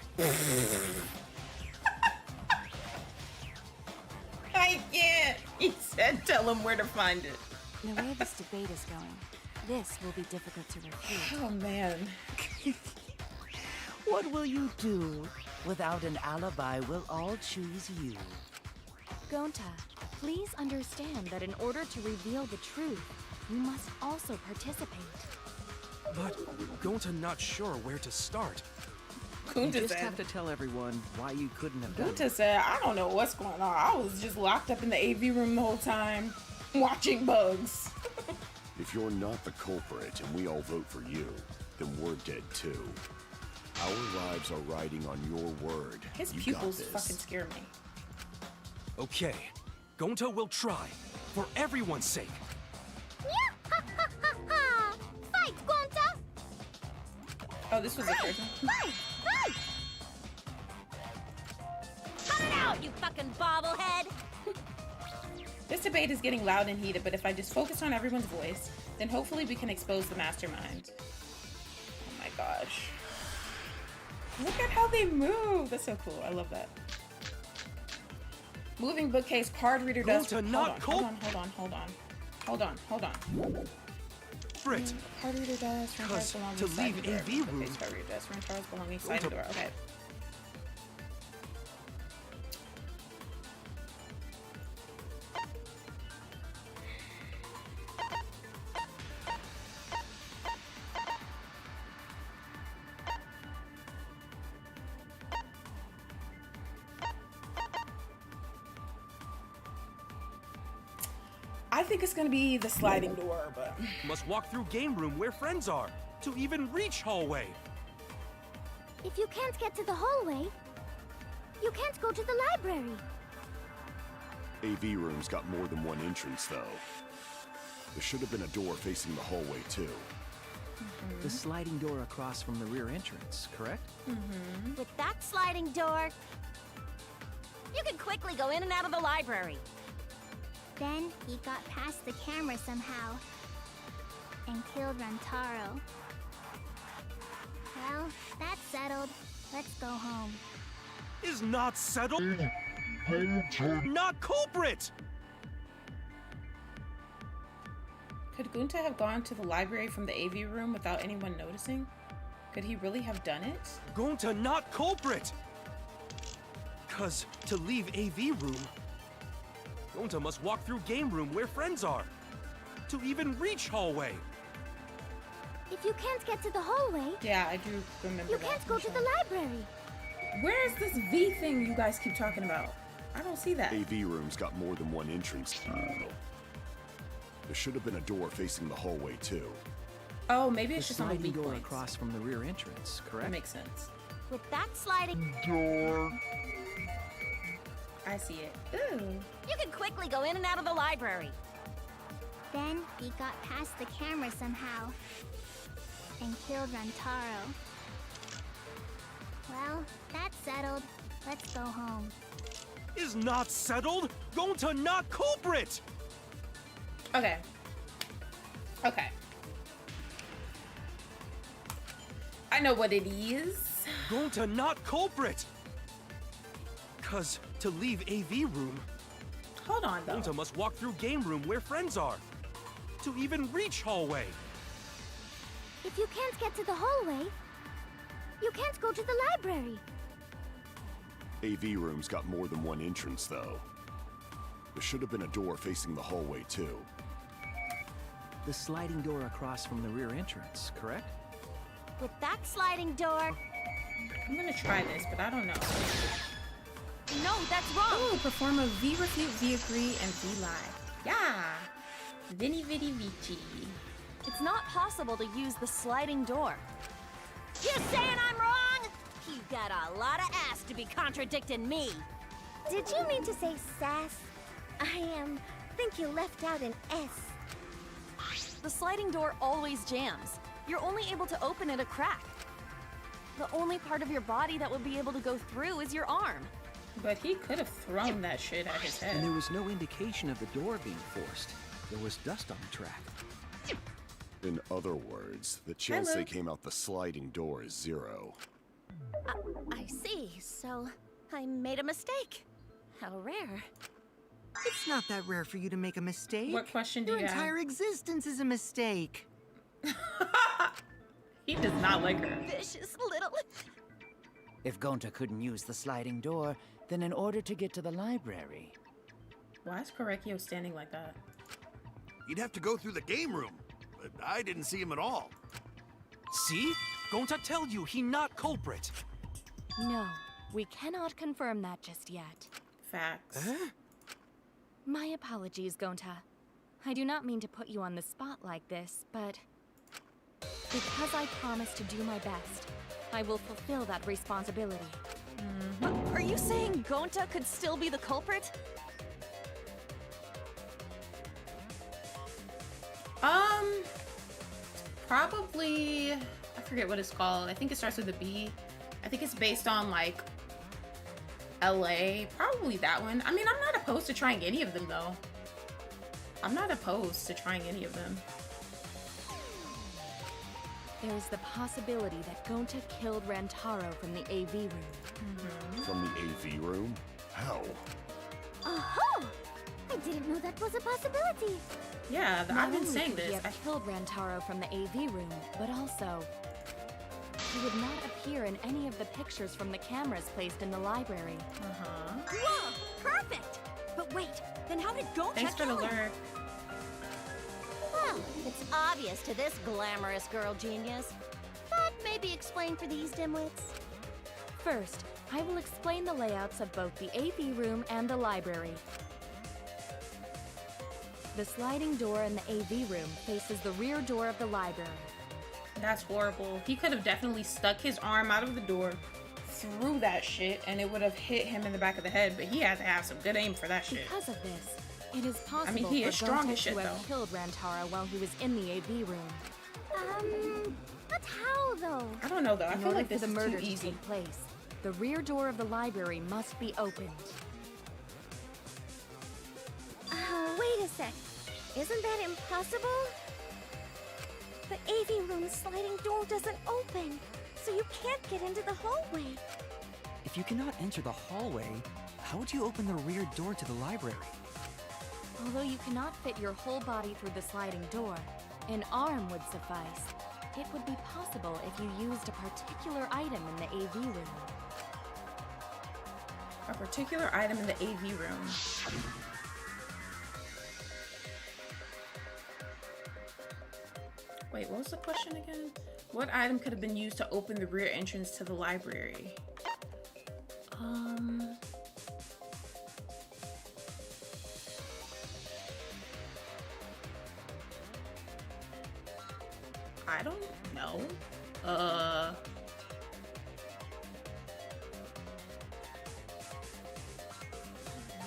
I can't. He said tell him where to find it. The way this debate is going, this will be difficult to refute. Oh, man. What will you do? Without an alibi, we'll all choose you. Gonta, please understand that in order to reveal the truth, you must also participate. But Gonta not sure where to start. You Gunta just have said. to tell everyone why you couldn't have done Gunta it. said, I don't know what's going on. I was just locked up in the AV room the whole time, watching bugs. If you're not the culprit and we all vote for you, then we're dead too. Our lives are riding on your word. His You got pupils this. fucking scare me. Okay, Gonta will try, for everyone's sake. Fight, Gonta! Oh, this was the first one. Fight! Cut it out, you fucking bobblehead! This debate is getting loud and heated, but if I just focus on everyone's voice, then hopefully we can expose the mastermind. Oh my gosh. Look at how they move. That's so cool. I love that. Moving bookcase, card reader dust. Gonta, not Hold on. Brit, Card reader dust. Cause Rentars belongings, to sliding leave door. AV room- Bookcase, card reader dust. Rentars belongings, sliding door. Okay. I think it's gonna be the sliding door, but Must walk through game room where friends are to even reach hallway. If you can't get to the hallway, you can't go to the library. AV room's got more than one entrance, though. There should have been a door facing the hallway, too. The sliding door across from the rear entrance, correct? With that sliding door, you can quickly go in and out of the library. Then he got past the camera somehow and killed Rantaro. Well, that's settled. Let's go home. Is not settled. Not culprit. could Gunta have gone to the library from the AV room without anyone noticing? Could he really have done it? Gunta not culprit. Cause to leave AV room, Gunta must walk through game room where friends are to even reach hallway. If you can't get to the hallway, Yeah, I do remember you that can't from go the to show. the library. Where is this V thing you guys keep talking about? I don't see that. AV room's got more than one entrance. There should have been a door facing the hallway, too. Oh, maybe it's The just on the sliding weak door points. across from the rear entrance, correct? That makes sense. With that sliding Door. I see it. Ooh. you can quickly go in and out of the library. Then he got past the camera somehow and killed Rantaro. Well, that's settled. Let's go home. Is not settled. Gunta not culprit. Okay. Okay. I know what it is. Gunta not culprit. Cause to leave AV room, Hold on, though. Gunta must walk through game room where friends are to even reach hallway. If you can't get to the hallway, you can't go to the library. AV room's got more than one entrance, though. There should have been a door facing the hallway, too. The sliding door across from the rear entrance, correct? With that sliding door, I'm gonna try this, but I don't know. no, that's wrong. Ooh, perform a V refute, V agree, and V lie. Yeah. Vini vidi vici. It's not possible to use the sliding door. You saying I'm wrong? You got a lot of ass to be contradicting me. Did you mean to say sass? I think you left out an S. The sliding door always jams. You're only able to open it a crack. The only part of your body that would be able to go through is your arm. But he could have thrown that shit at his head. And there was no indication of the door being forced. There was dust on the track. In other words, the chance Hello. they came out the sliding door is 0. I see. So I made a mistake. How rare. It's not that rare for you to make a mistake. What question do Your you have? entire existence is a mistake. He does not like her. Vicious little. If Gonta couldn't use the sliding door, then in order to get to the library... Why is Korekio standing like that? You'd have to go through the game room, but I didn't see him at all. See? Gonta tell you he not culprit. No, we cannot confirm that just yet. Facts. My apologies, Gonta. I do not mean to put you on the spot like this, but because I promised to do my best, I will fulfill that responsibility. Are you saying Gonta could still be the culprit? Probably, I forget what it's called. I think it starts with a B. I think it's based on like LA. Probably that one. I mean, I'm not opposed to trying any of them though. I'm not opposed to trying any of them. There is the possibility that Gonta killed Rantaro from the AV room. From the AV room? How? Oh! I didn't know that was a possibility. Yeah, Not I've been only saying could he this. have killed Rantaro from the AV room, but also he would not appear in any of the pictures from the cameras placed in the library. Whoa! Perfect! But wait, then how did Gonta Thanks for the kill him? lurk. Well, it's obvious to this glamorous girl genius. That may be explained for these dimwits. First, I will explain the layouts of both the AV room and the library. The sliding door in the AV room faces the rear door of the library. That's horrible. He could have definitely stuck his arm out of the door, threw that shit, and it would have hit him in the back of the head, but he had to have some good aim for that shit. Because of this, it is possible I mean, he is for strong Gonta as shit, to have though. killed Rantaro while he was in the AV room. But how though? I don't know though. I In feel order like for this the is murder too to easy. take place, the rear door of the library must be opened. Wait a sec. Isn't that impossible? The AV room's sliding door doesn't open, so you can't get into the hallway. If you cannot enter the hallway, how would you open the rear door to the library? Although you cannot fit your whole body through the sliding door, an arm would suffice. It would be possible if you used a particular item in the AV room. A particular item in the AV room. Wait, what was the question again? What item could have been used to open the rear entrance to the library? I don't know.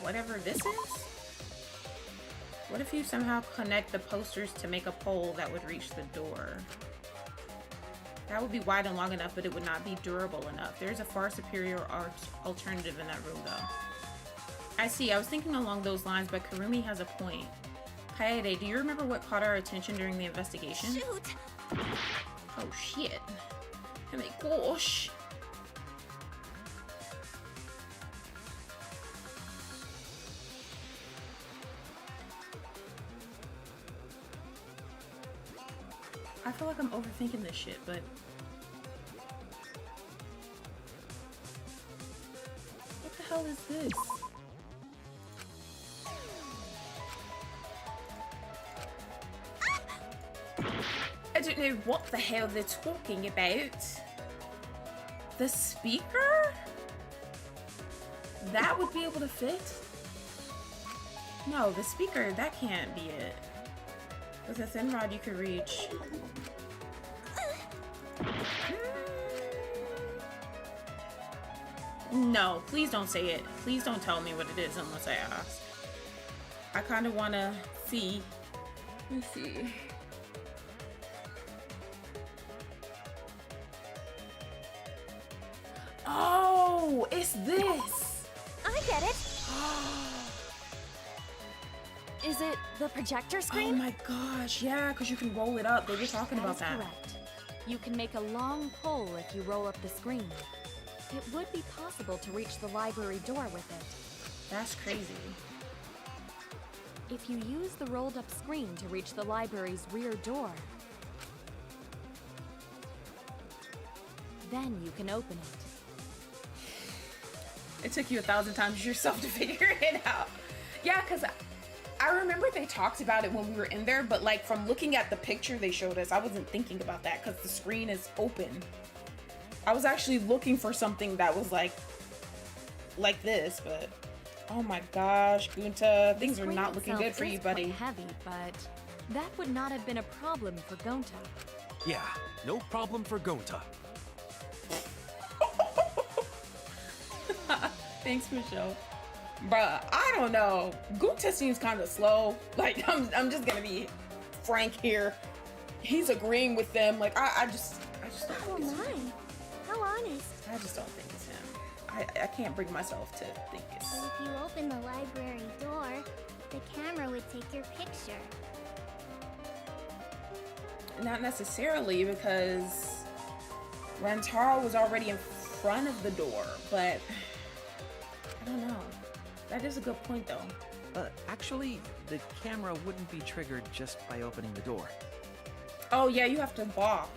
Whatever this is? What if you somehow connect the posters to make a pole that would reach the door? That would be wide and long enough, but it would not be durable enough. There's a far superior alternative in that room, though. I see. I was thinking along those lines, but Karumi has a point. Kaede, do you remember what caught our attention during the investigation? Shoot! Oh, shit. Oh my gosh. I feel like I'm overthinking this shit, but... What the hell is this? I don't know what the hell they're talking about. The speaker? That would be able to fit? No, the speaker, that can't be it. With a thin rod you could reach. No, please don't say it. Please don't tell me what it is unless I ask. I kind of want to see. Let me see. Oh, it's this. I get it. Is it the projector Oh screen? my gosh, yeah, because you can roll it up. They were talking about that. Correct. You can make a long pole if you roll up the screen. It would be possible to reach the library door with it. That's crazy. If you use the rolled up screen to reach the library's rear door, then you can open it. It took you 1,000 times yourself to figure it out. Yeah, because I remember they talked about it when we were in there, but like from looking at the picture they showed us, I wasn't thinking about that because the screen is open. I was actually looking for something that was like this, but oh my gosh, Gunta, things are not looking good for you, buddy. Heavy, but that would not have been a problem for Gonta. Yeah, no problem for Gonta. Thanks, Michelle. Bruh, I don't know. Gunta seems kind of slow. Like, I'm just gonna be frank here. He's agreeing with them. Like, I just don't Oh think it's my. him. How honest. I just don't think it's him. I can't bring myself to think it's... But if you open the library door, the camera would take your picture. Not necessarily, because Rantaro was already in front of the door, but I don't know. That is a good point, though. Actually, the camera wouldn't be triggered just by opening the door. Oh yeah, you have to walk.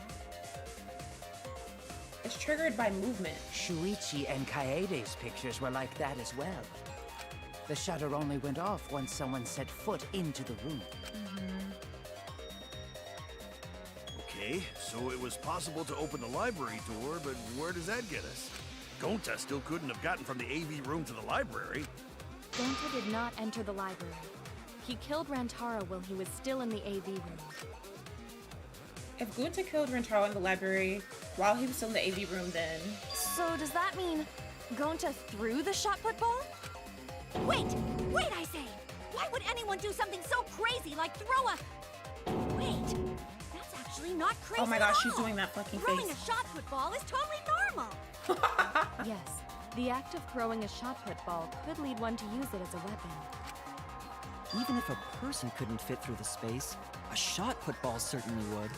It's triggered by movement. Shuichi and Kaede's pictures were like that as well. The shutter only went off once someone set foot into the room. Okay, so it was possible to open the library door, but where does that get us? Gonta still couldn't have gotten from the AV room to the library. Gonta did not enter the library. He killed Rantaro while he was still in the AV room. If Gunta killed Rentaro in the library while he was still in the AV room, then... So does that mean Gonta threw the shot put ball? Wait! Wait, I say! Why would anyone do something so crazy like throw a... Wait! That's actually not crazy. Oh my at gosh, all. she's doing that fucking Throwing face. a shot put ball is totally normal. Yes, the act of throwing a shot put ball could lead one to use it as a weapon. Even if a person couldn't fit through the space, a shot put ball certainly would.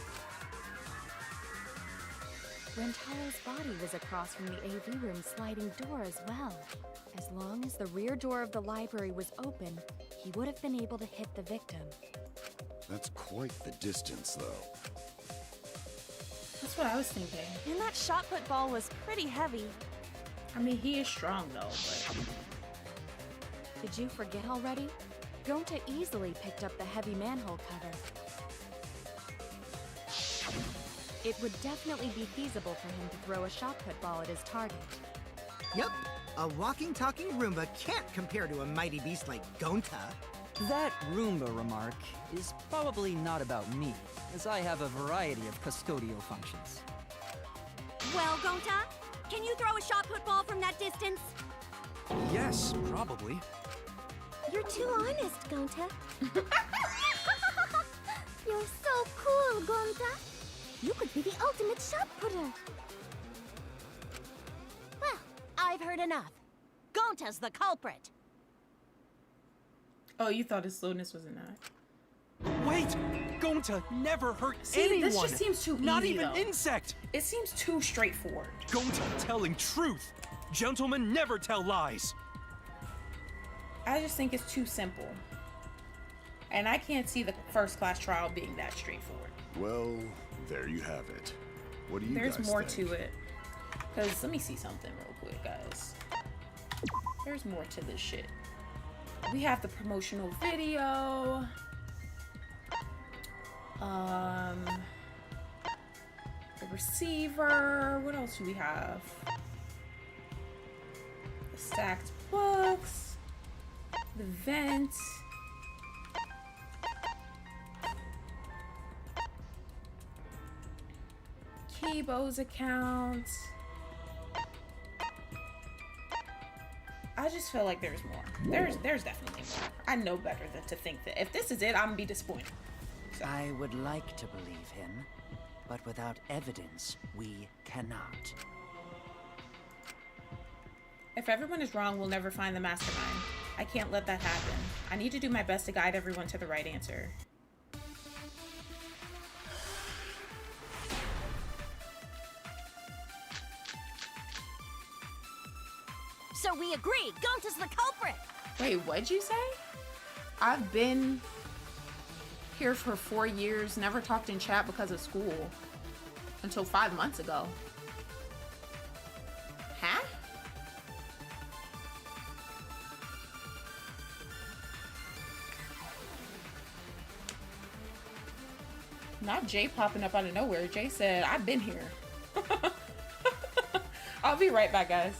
Rentaro's body was across from the AV room sliding door as well. As long as the rear door of the library was open, he would have been able to hit the victim. That's quite the distance, though. That's what I was thinking. And that shot put ball was pretty heavy. I mean, he is strong though, but... Did you forget already? Gonta easily picked up the heavy manhole cover. It would definitely be feasible for him to throw a shot put ball at his target. Yep, a walking, talking Roomba can't compare to a mighty beast like Gonta. That Roomba remark is probably not about me, as I have a variety of custodial functions. Well, Gonta, can you throw a shot put ball from that distance? Yes, probably. You're too honest, Gonta. You're so cool, Gonta. You could be the ultimate shot putter. Well, I've heard enough. Gonta's the culprit. Oh, you thought his slowness was enough. Wait! Gonta never hurt See, anyone! this just seems too Not easy, even though. insect! It seems too straightforward. Gonta telling truth! Gentlemen never tell lies! I just think it's too simple. And I can't see the first class trial being that straightforward. Well, there you have it. What do you There's guys more think? to it. Because let me see something real quick, guys. There's more to this shit. We have the promotional video. The receiver. What else do we have? The stacked books. The vent. Kibo's account. I just feel like there's more. There's definitely more. I know better than to think that if this is it, I'm gonna be disappointed. So. I would like to believe him, but without evidence, we cannot. If everyone is wrong, we'll never find the mastermind. I can't let that happen. I need to do my best to guide everyone to the right answer. So we agree, Gonta's the culprit. Wait, what'd you say? I've been here for 4 years, never talked in chat because of school. Until 5 months ago. Huh? Not Jay popping up out of nowhere. Jay said, I've been here. I'll be right back, guys.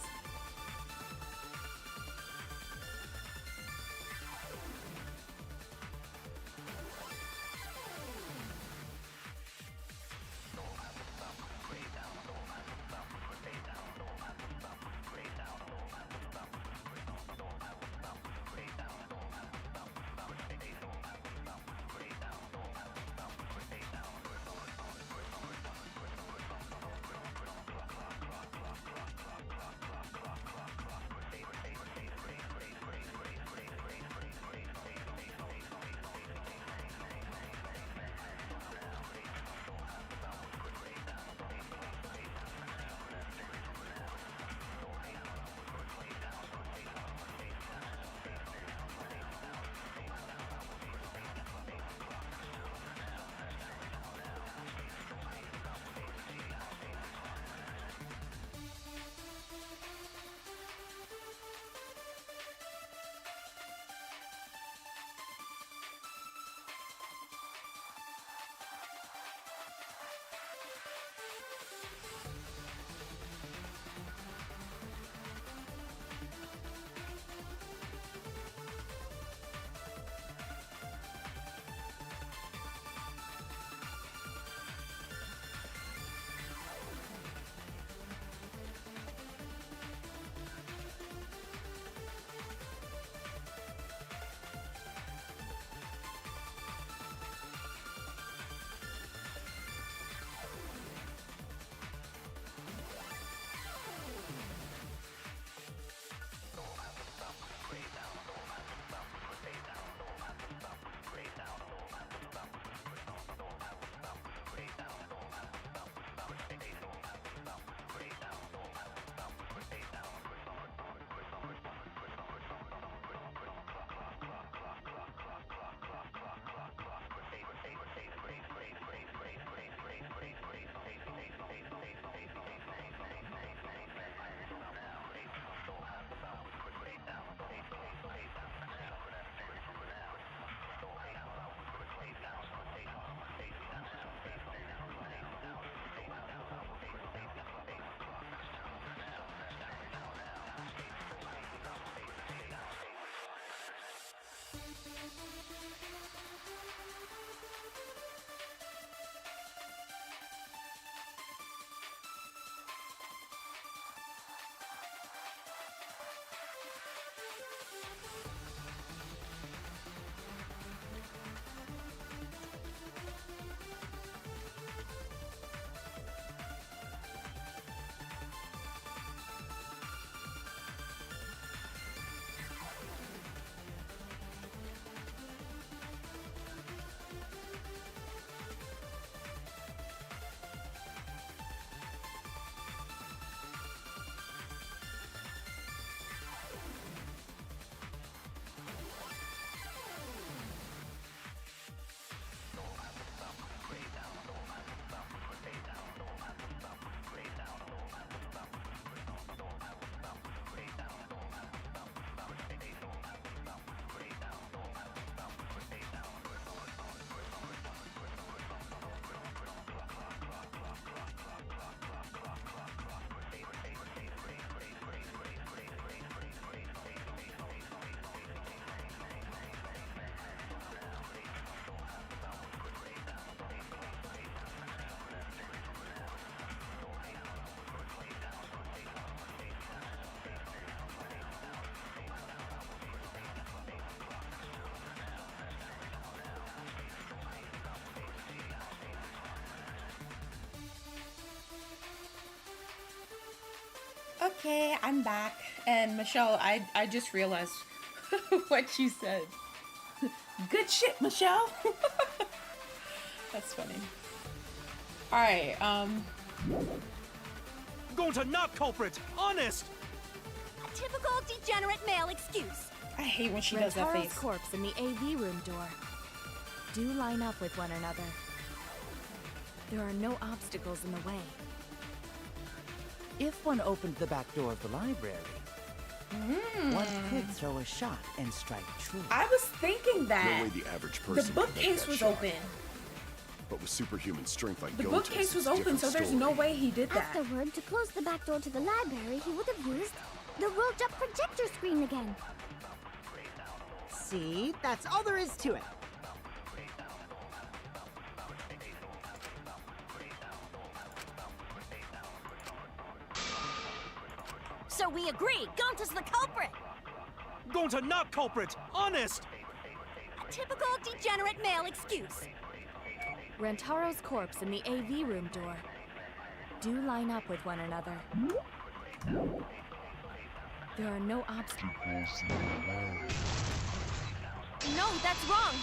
Okay, I'm back. And Michelle, I just realized what you said. Good shit, Michelle. That's funny. Alright, Gonta, not culprit! Honest! A typical degenerate male excuse. I hate when she does that Rentaro's face. corpse in the AV room door. Do line up with one another. There are no obstacles in the way. If one opened the back door of the library, one could throw a shot and strike true. I was thinking No that. way the average person The could make bookcase that was shot. open. But with superhuman strength like The Gonta's, bookcase was it's a open, different so there's story. no way he did that. Afterward, to close the back door to the library, he would have used the rolled up projector screen again. See? That's all there is to it. So we agree, Gonta's the culprit. Gonta, not culprit! Honest! A typical degenerate male excuse. Rentaro's corpse in the AV room door. Do line up with one another. There are no obstacles in the way. No, that's wrong.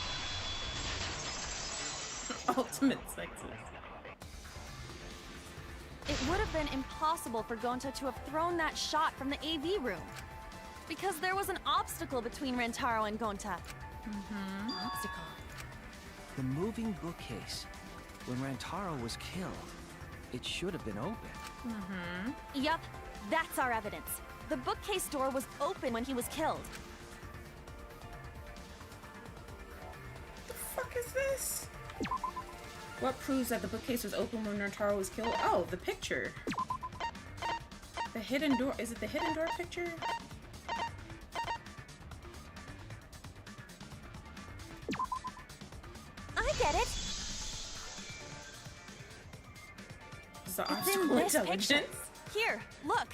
Ultimate sexist. It would have been impossible for Gonta to have thrown that shot from the AV room. Because there was an obstacle between Rentaro and Gonta. Obstacle. The moving bookcase. When Rantaro was killed, it should have been open. Yup, that's our evidence. The bookcase door was open when he was killed. The fuck is this? What proves that the bookcase was open when Rentaro was killed? Oh, the picture. The hidden door. Is it the hidden door picture? I get it. It's the It's in obstacle this intelligence. picture. Here, look.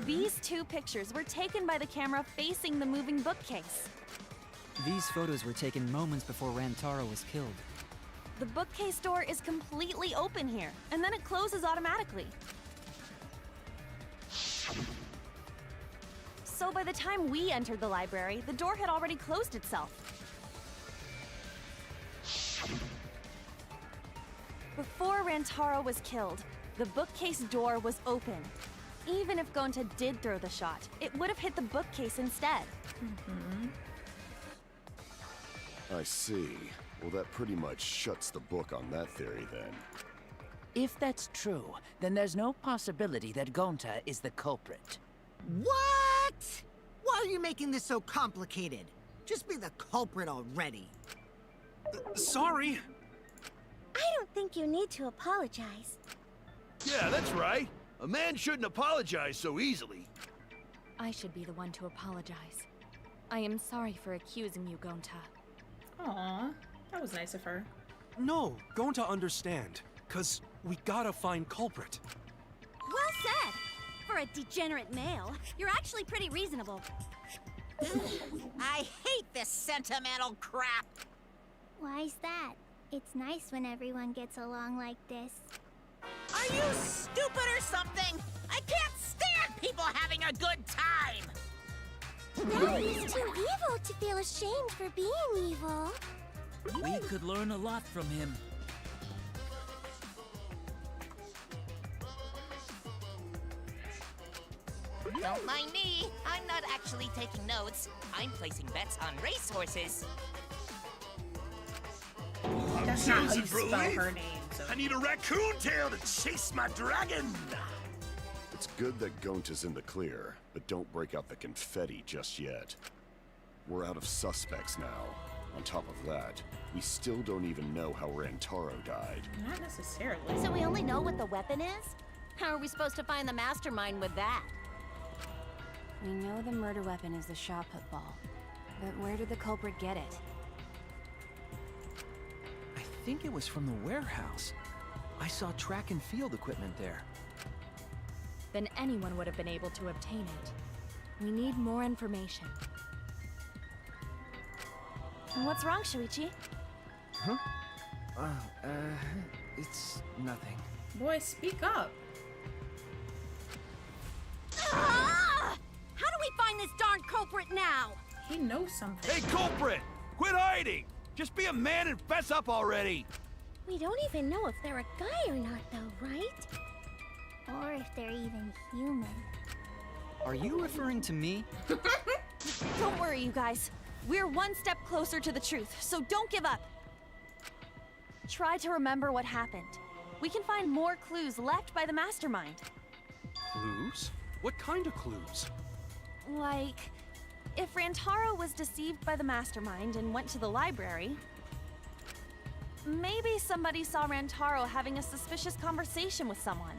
These two pictures were taken by the camera facing the moving bookcase. These photos were taken moments before Rantaro was killed. The bookcase door is completely open here, and then it closes automatically. So by the time we entered the library, the door had already closed itself. Before Rantaro was killed, the bookcase door was open. Even if Gonta did throw the shot, it would have hit the bookcase instead. I see. Well, that pretty much shuts the book on that theory, then. If that's true, then there's no possibility that Gonta is the culprit. What? Why are you making this so complicated? Just be the culprit already. Sorry. I don't think you need to apologize. Yeah, that's right. A man shouldn't apologize so easily. I should be the one to apologize. I am sorry for accusing you, Gonta. Aw, that was nice of her. No, Gonta understand. 'Cause we gotta find culprit. Well said. For a degenerate male, you're actually pretty reasonable. I hate this sentimental crap. Why's that? It's nice when everyone gets along like this. Are you stupid or something? I can't stand people having a good time. Now he's too evil to feel ashamed for being evil. We could learn a lot from him. Don't mind me. I'm not actually taking notes. I'm placing bets on racehorses. That's not how choosing you for spell leaf. her name. So. I need a raccoon tail to chase my dragon. It's good that Gonta's in the clear, but don't break out the confetti just yet. We're out of suspects now. On top of that, we still don't even know how Rantaro died. Not necessarily. So we only know what the weapon is? How are we supposed to find the mastermind with that? We know the murder weapon is the shot put ball. But where did the culprit get it? I think it was from the warehouse. I saw track and field equipment there. Then anyone would have been able to obtain it. We need more information. What's wrong, Shuichi? It's nothing. Boy, speak up. culprit now! He knows something. Hey, culprit! Quit hiding! Just be a man and fess up already! We don't even know if they're a guy or not, though, right? Or if they're even human. Are you referring to me? Don't worry, you guys. We're one step closer to the truth, so don't give up. Try to remember what happened. We can find more clues left by the mastermind. Clues? What kind of clues? Like, if Rantaro was deceived by the mastermind and went to the library, maybe somebody saw Rantaro having a suspicious conversation with someone.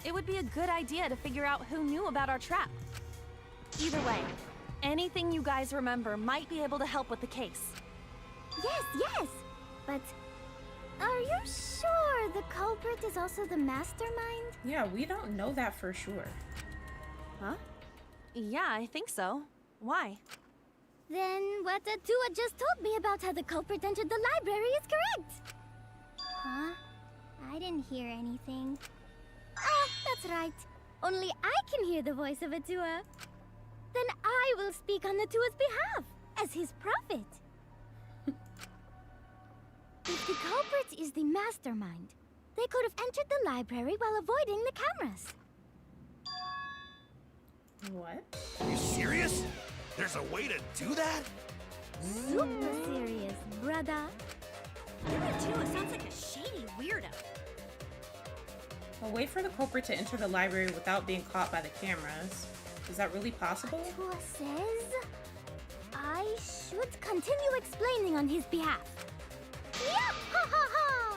It would be a good idea to figure out who knew about our trap. Either way, anything you guys remember might be able to help with the case. Yes! But are you sure the culprit is also the mastermind? Yeah, we don't know that for sure. Huh? Yeah, I think so. Why? Then what Atua just told me about how the culprit entered the library is correct! Huh? I didn't hear anything. Oh, that's right. Only I can hear the voice of Atua. Then I will speak on Atua's behalf, as his prophet. If the culprit is the mastermind, they could have entered the library while avoiding the cameras. What? Are you serious? There's a way to do that? Super serious, brother. Atua sounds like a shady weirdo. A way for the culprit to enter the library without being caught by the cameras. Is that really possible? Atua says I should continue explaining on his behalf. Yeah, ha ha ha!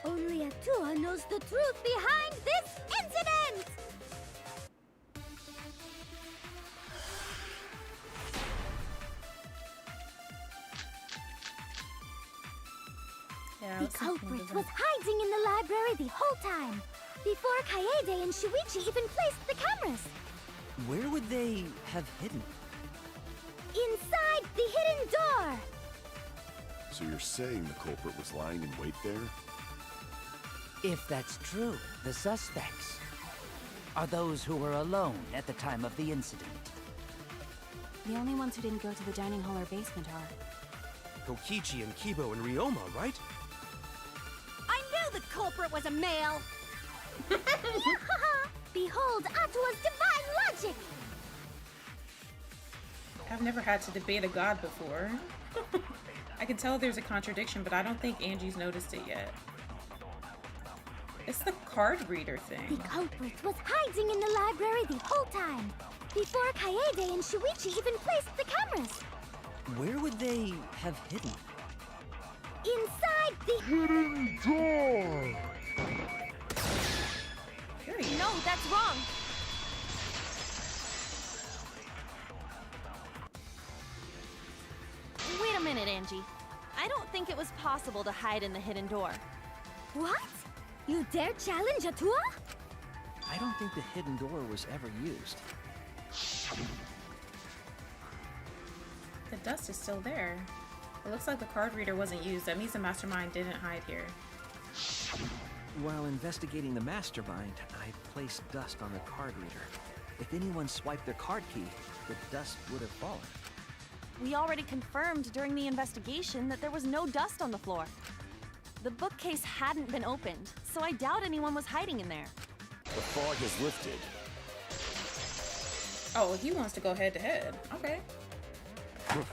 Only Atua knows the truth behind this incident! Yeah, the culprit was hiding in the library the whole time, before Kaede and Shuichi even placed the cameras. Where would they have hidden? Inside the hidden door! So you're saying the culprit was lying in wait there? If that's true, the suspects are those who were alone at the time of the incident. The only ones who didn't go to the dining hall or basement are Kokichi and Kibo and Ryoma, right? I knew the culprit was a male! Behold Atua's divine logic! I've never had to debate a god before. I can tell there's a contradiction, but I don't think Angie's noticed it yet. It's the card reader thing. The culprit was hiding in the library the whole time, before Kaede and Shuichi even placed the cameras. Where would they have hidden? Inside the hidden door! Period. No, that's wrong! Wait a minute, Angie. I don't think it was possible to hide in the hidden door. What? You dare challenge Atua? I don't think the hidden door was ever used. The dust is still there. It looks like the card reader wasn't used. That means the mastermind didn't hide here. While investigating the mastermind, I placed dust on the card reader. If anyone swiped their card key, the dust would have fallen. We already confirmed during the investigation that there was no dust on the floor. The bookcase hadn't been opened, so I doubt anyone was hiding in there. The fog has lifted. Oh, he wants to go head to head. Okay. You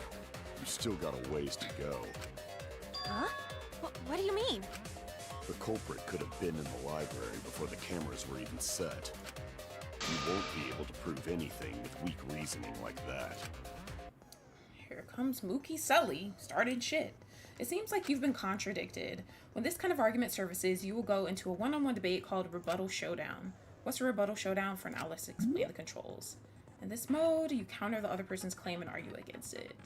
still got a ways to go. Huh? What do you mean? The culprit could have been in the library before the cameras were even set. You won't be able to prove anything with weak reasoning like that. Here comes Mookie Sully, started shit. It seems like you've been contradicted. When this kind of argument surfaces, you will go into a one-on-one debate called Rebuttal Showdown. What's a Rebuttal Showdown? For now, let's explain the controls. In this mode, you counter the other person's claim and argue against it.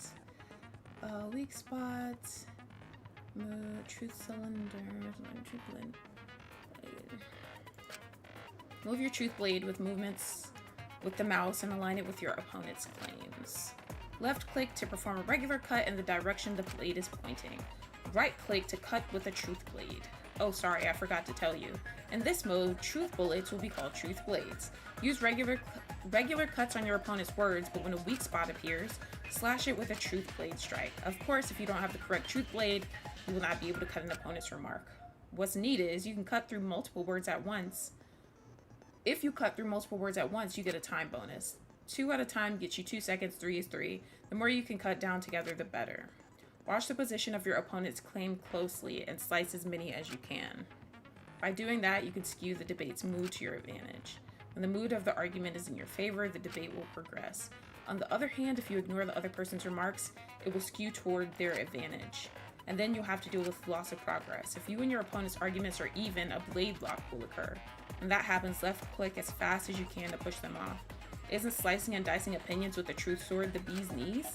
Weak spots. Truth cylinder. Truth blade. Move your truth blade with movements with the mouse and align it with your opponent's claims. Left click to perform a regular cut in the direction the blade is pointing. Right click to cut with a truth blade. Oh, sorry, I forgot to tell you. In this mode, truth bullets will be called truth blades. Use regular regular cuts on your opponent's words, but when a weak spot appears, slash it with a truth blade strike. Of course, if you don't have the correct truth blade, you will not be able to cut an opponent's remark. What's neat is you can cut through multiple words at once. If you cut through multiple words at once, you get a time bonus. 2 at a time gets you 2 seconds, 3 is 3. The more you can cut down together, the better. Watch the position of your opponent's claim closely and slice as many as you can. By doing that, you can skew the debate's mood to your advantage. When the mood of the argument is in your favor, the debate will progress. On the other hand, if you ignore the other person's remarks, it will skew toward their advantage. And then you'll have to deal with loss of progress. If you and your opponent's arguments are even, a blade lock will occur. When that happens, left click as fast as you can to push them off. Isn't slicing and dicing opinions with the truth sword the bee's knees?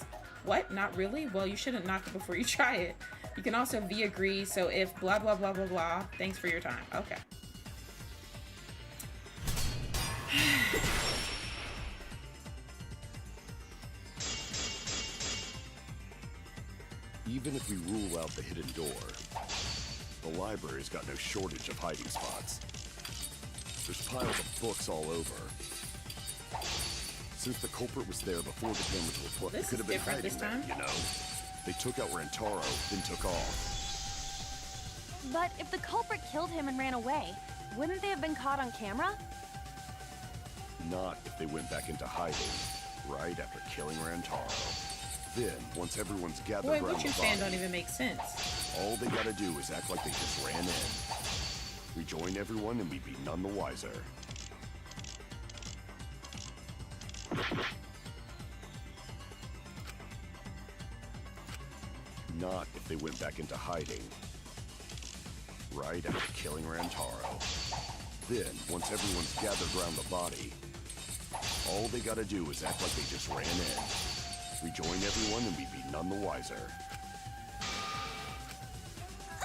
What? Not really? Well, you shouldn't knock it before you try it. You can also agree, so if blah blah blah blah blah, thanks for your time. Okay. Even if we rule out the hidden door, the library's got no shortage of hiding spots. There's piles of books all over. Since the culprit was there before the cameras were put, they could have been hiding there, you know. They took out Rantaro, then took off. But if the culprit killed him and ran away, wouldn't they have been caught on camera? Not if they went back into hiding, right after killing Rantaro. Then, once everyone's gathered around the body... Boy, what you saying don't even make sense. All they gotta do is act like they just ran in. Rejoin everyone and we'd be none the wiser. Not if they went back into hiding. Right after killing Rantaro. Then, once everyone's gathered around the body, all they gotta do is act like they just ran in. Rejoin everyone and we'd be none the wiser.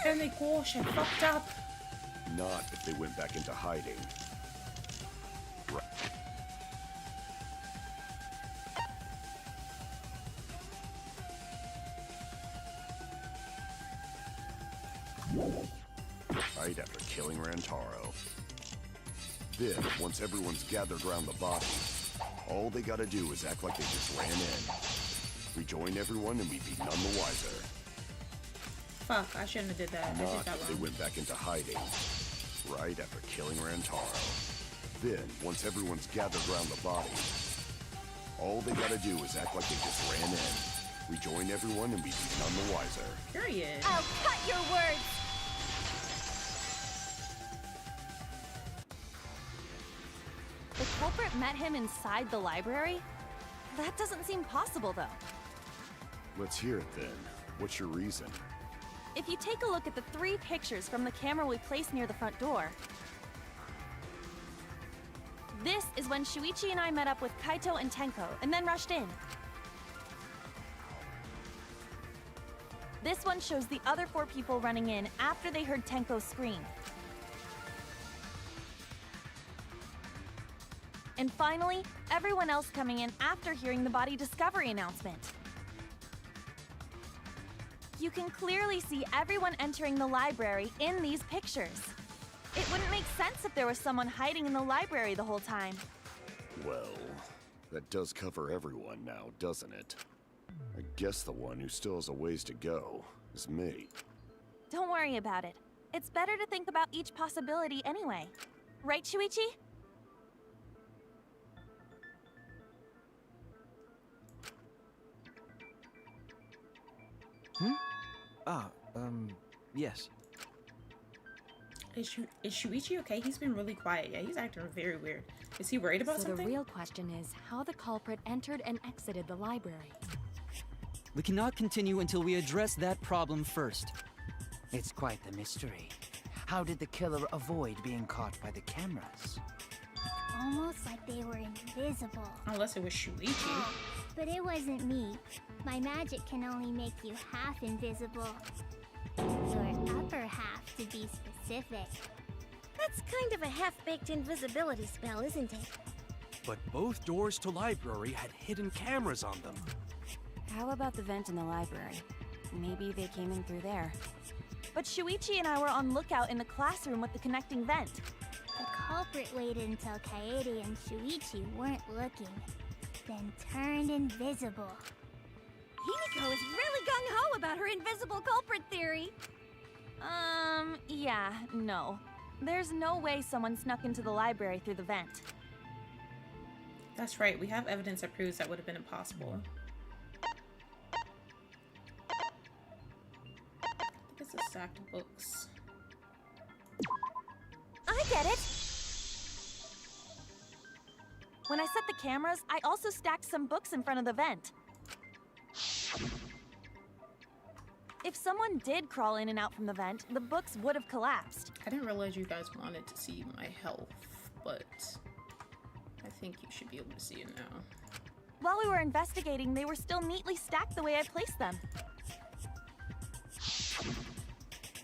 And they gosh, I fucked up. Not if they went back into hiding. Right after killing Rantaro. Then, once everyone's gathered around the body, all they gotta do is act like they just ran in. Rejoin everyone and we'd be none the wiser. Fuck, I shouldn't have did that. Not I did that if they wrong. went back into hiding. Right after killing Rantaro. Then, once everyone's gathered around the body, all they gotta do is act like they just ran in. Rejoin everyone and we'd be none the wiser. Period. I'll cut your words! The culprit met him inside the library? That doesn't seem possible, though. Let's hear it then. What's your reason? If you take a look at the 3 pictures from the camera we placed near the front door, this is when Shuichi and I met up with Kaito and Tenko, and then rushed in. This one shows the other 4 people running in after they heard Tenko scream. And finally, everyone else coming in after hearing the body discovery announcement. You can clearly see everyone entering the library in these pictures. It wouldn't make sense if there was someone hiding in the library the whole time. Well, that does cover everyone now, doesn't it? I guess the one who still has a ways to go is me. Don't worry about it. It's better to think about each possibility anyway. Right, Shuichi? Yes. Is Shuichi okay? He's been really quiet. Yeah, he's acting very weird. Is he worried about So something? the real question is how the culprit entered and exited the library. We cannot continue until we address that problem first. It's quite the mystery. How did the killer avoid being caught by the cameras? Almost like they were invisible. Unless it was Shuichi. But it wasn't me. My magic can only make you half invisible. Your upper half, to be specific. That's kind of a half-baked invisibility spell, isn't it? But both doors to library had hidden cameras on them. How about the vent in the library? Maybe they came in through there. but Shuichi and I were on lookout in the classroom with the connecting vent. The culprit waited until Kaede and Shuichi weren't looking, then turned invisible. Himiko is really gung-ho about her invisible culprit theory. Yeah, no. There's no way someone snuck into the library through the vent. That's right, we have evidence that proves that would have been impossible. I think it's a stack of books. I get it! When I set the cameras, I also stacked some books in front of the vent. If someone did crawl in and out from the vent, the books would have collapsed. I didn't realize you guys wanted to see my health, but I think you should be able to see it now. While we were investigating, they were still neatly stacked the way I placed them.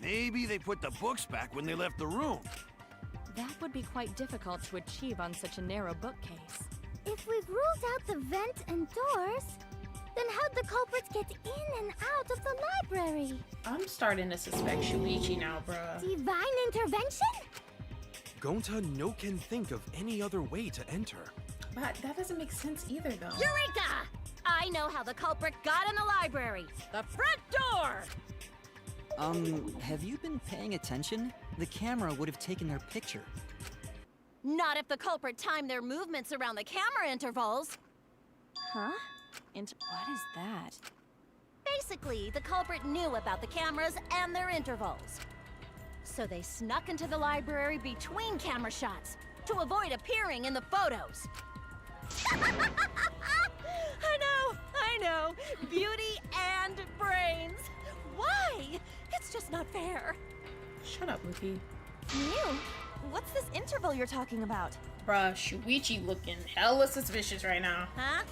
Maybe they put the books back when they left the room. That would be quite difficult to achieve on such a narrow bookcase. If we've ruled out the vent and doors, then how'd the culprits get in and out of the library? I'm starting to suspect Shuichi now, bruh. Divine intervention? Gonta no can think of any other way to enter. But that doesn't make sense either, though. Eureka! I know how the culprit got in the library. The front door! Have you been paying attention? The camera would have taken their picture. Not if the culprit timed their movements around the camera intervals. Huh? What is that? Basically, the culprit knew about the cameras and their intervals. So they snuck into the library between camera shots to avoid appearing in the photos. I know. Beauty and brains. Why? It's just not fair. Shut up, Luffy. Mew, what's this interval you're talking about? Bruh, Shuichi looking hella suspicious right now. Huh?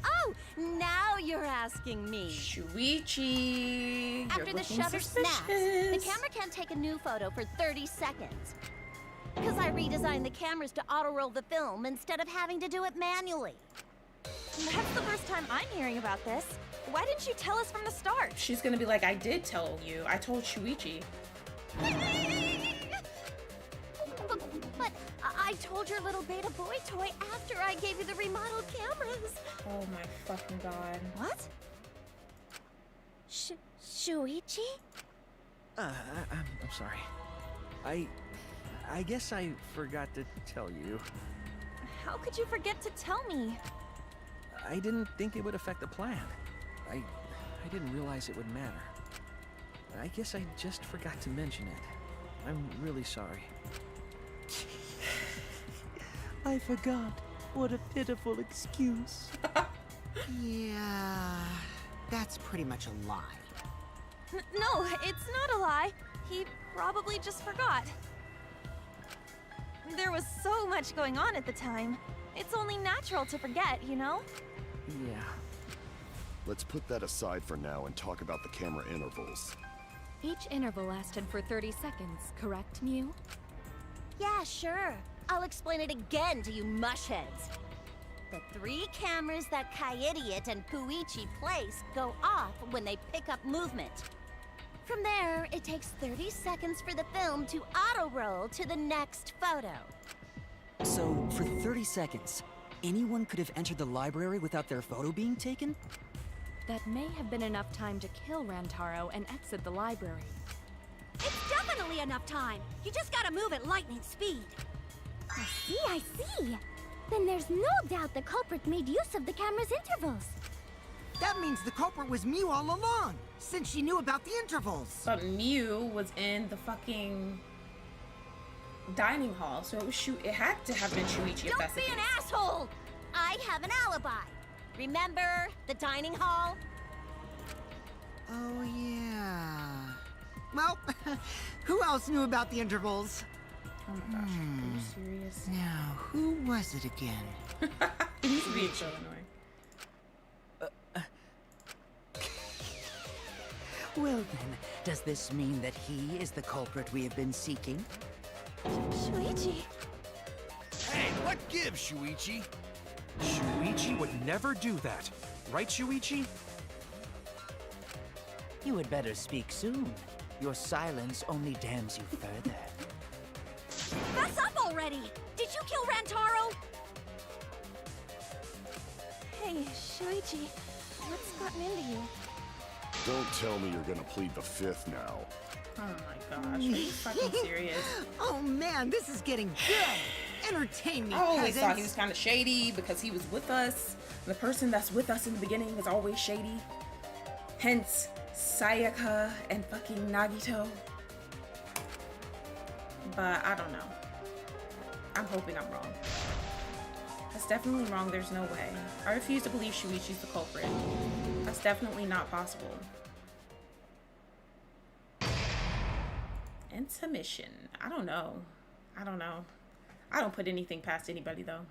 Oh, now you're asking me. Shuichi, After the shutter snaps, the camera can't take a new photo for 30 seconds. Because I redesigned the cameras to auto-roll the film instead of having to do it manually. That's the first time I'm hearing about this. Why didn't you tell us from the start? She's gonna be like, I did tell you. I told Shuichi. But I told your little beta boy toy after I gave you the remodeled cameras. Oh my fucking god. What? Shuichi? I'm sorry. I guess I forgot to tell you. How could you forget to tell me? I didn't think it would affect the plan. I didn't realize it would matter. I guess I just forgot to mention it. I'm really sorry. I forgot. What a pitiful excuse. Yeah, that's pretty much a lie. No, it's not a lie. He probably just forgot. There was so much going on at the time. It's only natural to forget, you know? Yeah. Let's put that aside for now and talk about the camera intervals. Each interval lasted for 30 seconds, correct, Mew? Yeah, sure. I'll explain it again to you mushheads. The 3 cameras that Kaidiot and Puichi place go off when they pick up movement. From there, it takes 30 seconds for the film to auto-roll to the next photo. So, for 30 seconds, anyone could have entered the library without their photo being taken? That may have been enough time to kill Rantaro and exit the library. It's definitely enough time. You just gotta move at lightning speed. I see. Then there's no doubt the culprit made use of the camera's intervals. That means the culprit was Mew all along, since she knew about the intervals. But Mew was in the fucking dining hall, so it had to have been Shuichi if that's the case. Don't be an asshole! I have an alibi. Remember the dining hall? Oh, yeah. Well, who else knew about the intervals? Oh my gosh, are you serious? Now, who was it again? He's being so annoying. Well then, does this mean that he is the culprit we have been seeking? Shuichi. Hey, what gives, Shuichi? Shuichi would never do that. Right, Shuichi? You had better speak soon. Your silence only damns you further. Fess up already! Did you kill Rantaro? Hey, Shuichi, what's gotten into you? Don't tell me you're gonna plead the fifth now. Oh my gosh, are you fucking serious? Oh man, this is getting good! Entertain me, I always peasants. thought he was kind of shady because he was with us. The person that's with us in the beginning is always shady. Hence, Sayaka and fucking Nagito. But I don't know. I'm hoping I'm wrong. That's definitely wrong. There's no way. I refuse to believe Shuichi's the culprit. That's definitely not possible. Intermission. I don't know. I don't know. I don't put anything past anybody though.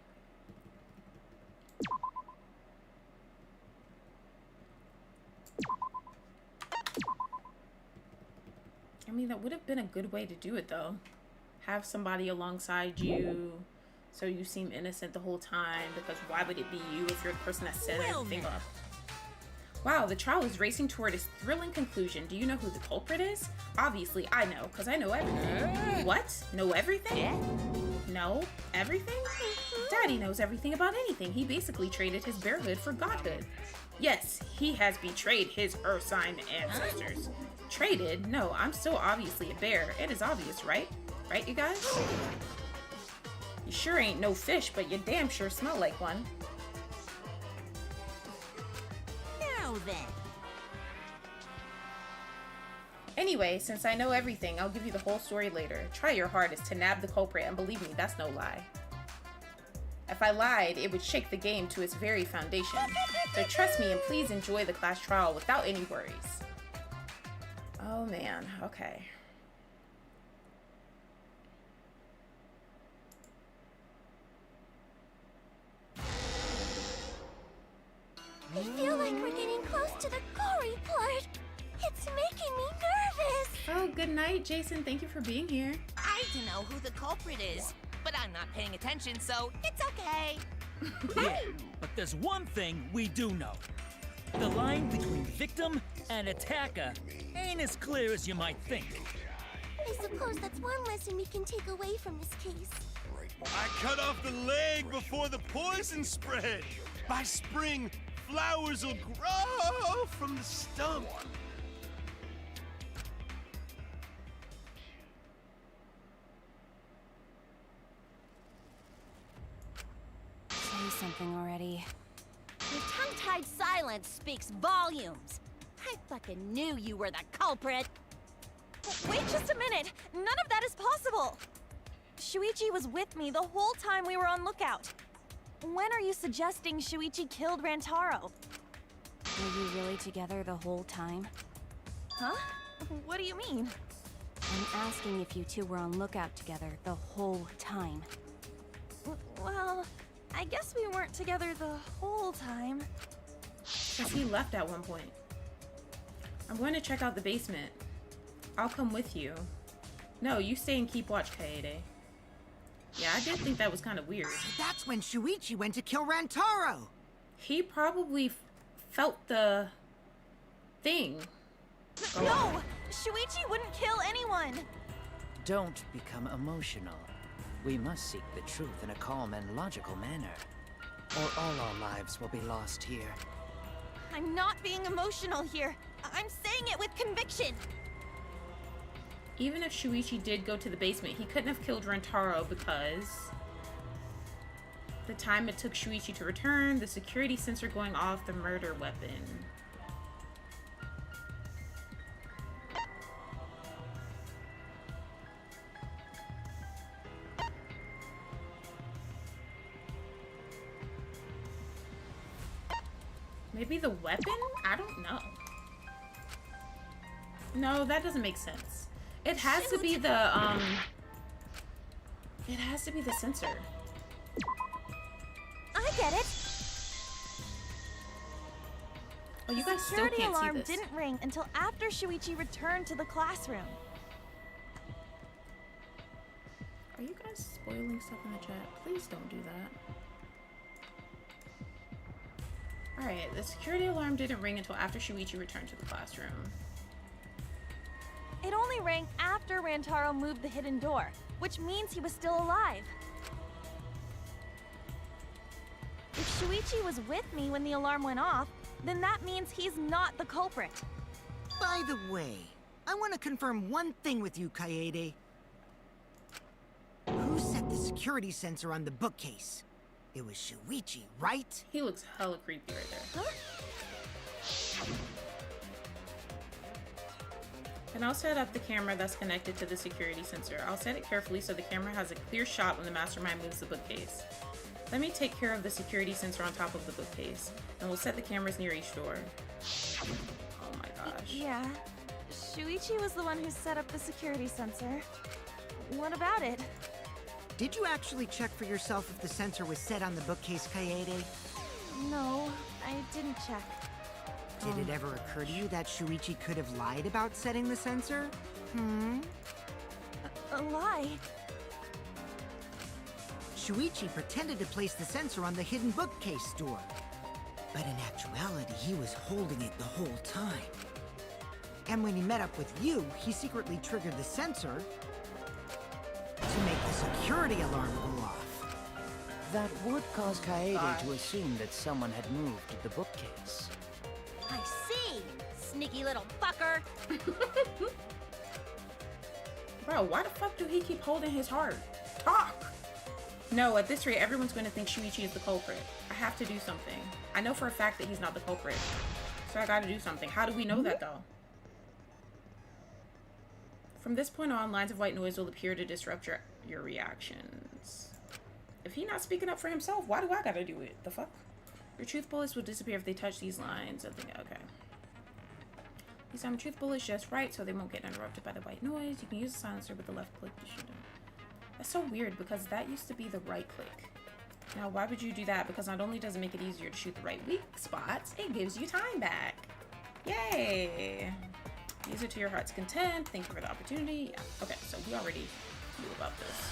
I mean, that would have been a good way to do it though. Have somebody alongside you so you seem innocent the whole time, because why would it be you if you're the person that set everything up? Wow, the trial is racing toward its thrilling conclusion. Do you know who the culprit is? Obviously, I know, because I know everything. What? Know everything? No? Everything? Daddy knows everything about anything. He basically traded his bearhood for godhood. Yes, he has betrayed his earth sign ancestors. Traded? No, I'm still obviously a bear. It is obvious, right? Right, you guys? You sure ain't no fish, but you damn sure smell like one. Now then. Anyway, since I know everything, I'll give you the whole story later. Try your hardest to nab the culprit, and believe me, that's no lie. If I lied, it would shake the game to its very foundation. So trust me and please enjoy the class trial without any worries. Oh man, okay. I feel like we're getting close to the gory part. It's making me nervous. Oh, good night, Jason. Thank you for being here. I don't know who the culprit is, but I'm not paying attention, so it's okay. Yeah, but there's one thing we do know. The line between victim and attacker ain't as clear as you might think. I suppose that's one lesson we can take away from this case. I cut off the leg before the poison spread. By spring, flowers will grow from the stump. Say something already. Your tongue-tied silence speaks volumes. I fucking knew you were the culprit. Wait just a minute! None of that is possible! Shuichi was with me the whole time we were on lookout. When are you suggesting Shuichi killed Rantaro? Were you really together the whole time? Huh? What do you mean? I'm asking if you two were on lookout together the whole time. Well, I guess we weren't together the whole time. Because he left at one point. I'm going to check out the basement. I'll come with you. No, you stay and keep watch, Kaede. Yeah, I did think that was kind of weird. So that's when Shuichi went to kill Rantaro. He probably felt the thing. No! Shuichi wouldn't kill anyone! Don't become emotional. We must seek the truth in a calm and logical manner, or all our lives will be lost here. I'm not being emotional here. I'm saying it with conviction. Even if Shuichi did go to the basement, he couldn't have killed Rantaro because the time it took Shuichi to return, the security sensor going off, the murder weapon. Maybe the weapon? I don't know. No, that doesn't make sense. It has to be the, it has to be the sensor. I get it. Oh, you guys still Security can't see alarm this. didn't ring until after Shuichi returned to the classroom. Are you guys spoiling stuff in the chat? Please don't do that. Alright, the security alarm didn't ring until after Shuichi returned to the classroom. It only rang after Rantaro moved the hidden door, which means he was still alive. If Shuichi was with me when the alarm went off, then that means he's not the culprit. By the way, I want to confirm one thing with you, Kaede. Who set the security sensor on the bookcase? It was Shuichi, right? He looks hella creepy right there. Huh? And I'll set up the camera that's connected to the security sensor. I'll set it carefully so the camera has a clear shot when the mastermind moves the bookcase. Let me take care of the security sensor on top of the bookcase, and we'll set the cameras near each door. Oh my gosh. Yeah. Shuichi was the one who set up the security sensor. What about it? Did you actually check for yourself if the sensor was set on the bookcase, Kaede? No, I didn't check. Did it ever occur to you that Shuichi could have lied about setting the sensor? A lie? Shuichi pretended to place the sensor on the hidden bookcase door. But in actuality, he was holding it the whole time. And when he met up with you, he secretly triggered the sensor to make the security alarm go off. That would cause Kaede to assume that someone had moved the bookcase. I see! Sneaky little fucker! Bro, why the fuck do he keep holding his heart? Talk! No, at this rate, everyone's going to think Shuichi is the culprit. I have to do something. I know for a fact that he's not the culprit. So I gotta do something. How do we know that, though? From this point on, lines of white noise will appear to disrupt your reactions. If he's not speaking up for himself, why do I gotta do it? The fuck? Your truth bullets will disappear if they touch these lines. I think, okay. These truth bullets just right so they won't get interrupted by the white noise. You can use the silencer with the left click to shoot them. That's so weird because that used to be the right click. Now, why would you do that? Because not only does it make it easier to shoot the right weak spots, it gives you time back. Yay! Use it to your heart's content. Thank you for the opportunity. Yeah. Okay, so we already knew about this.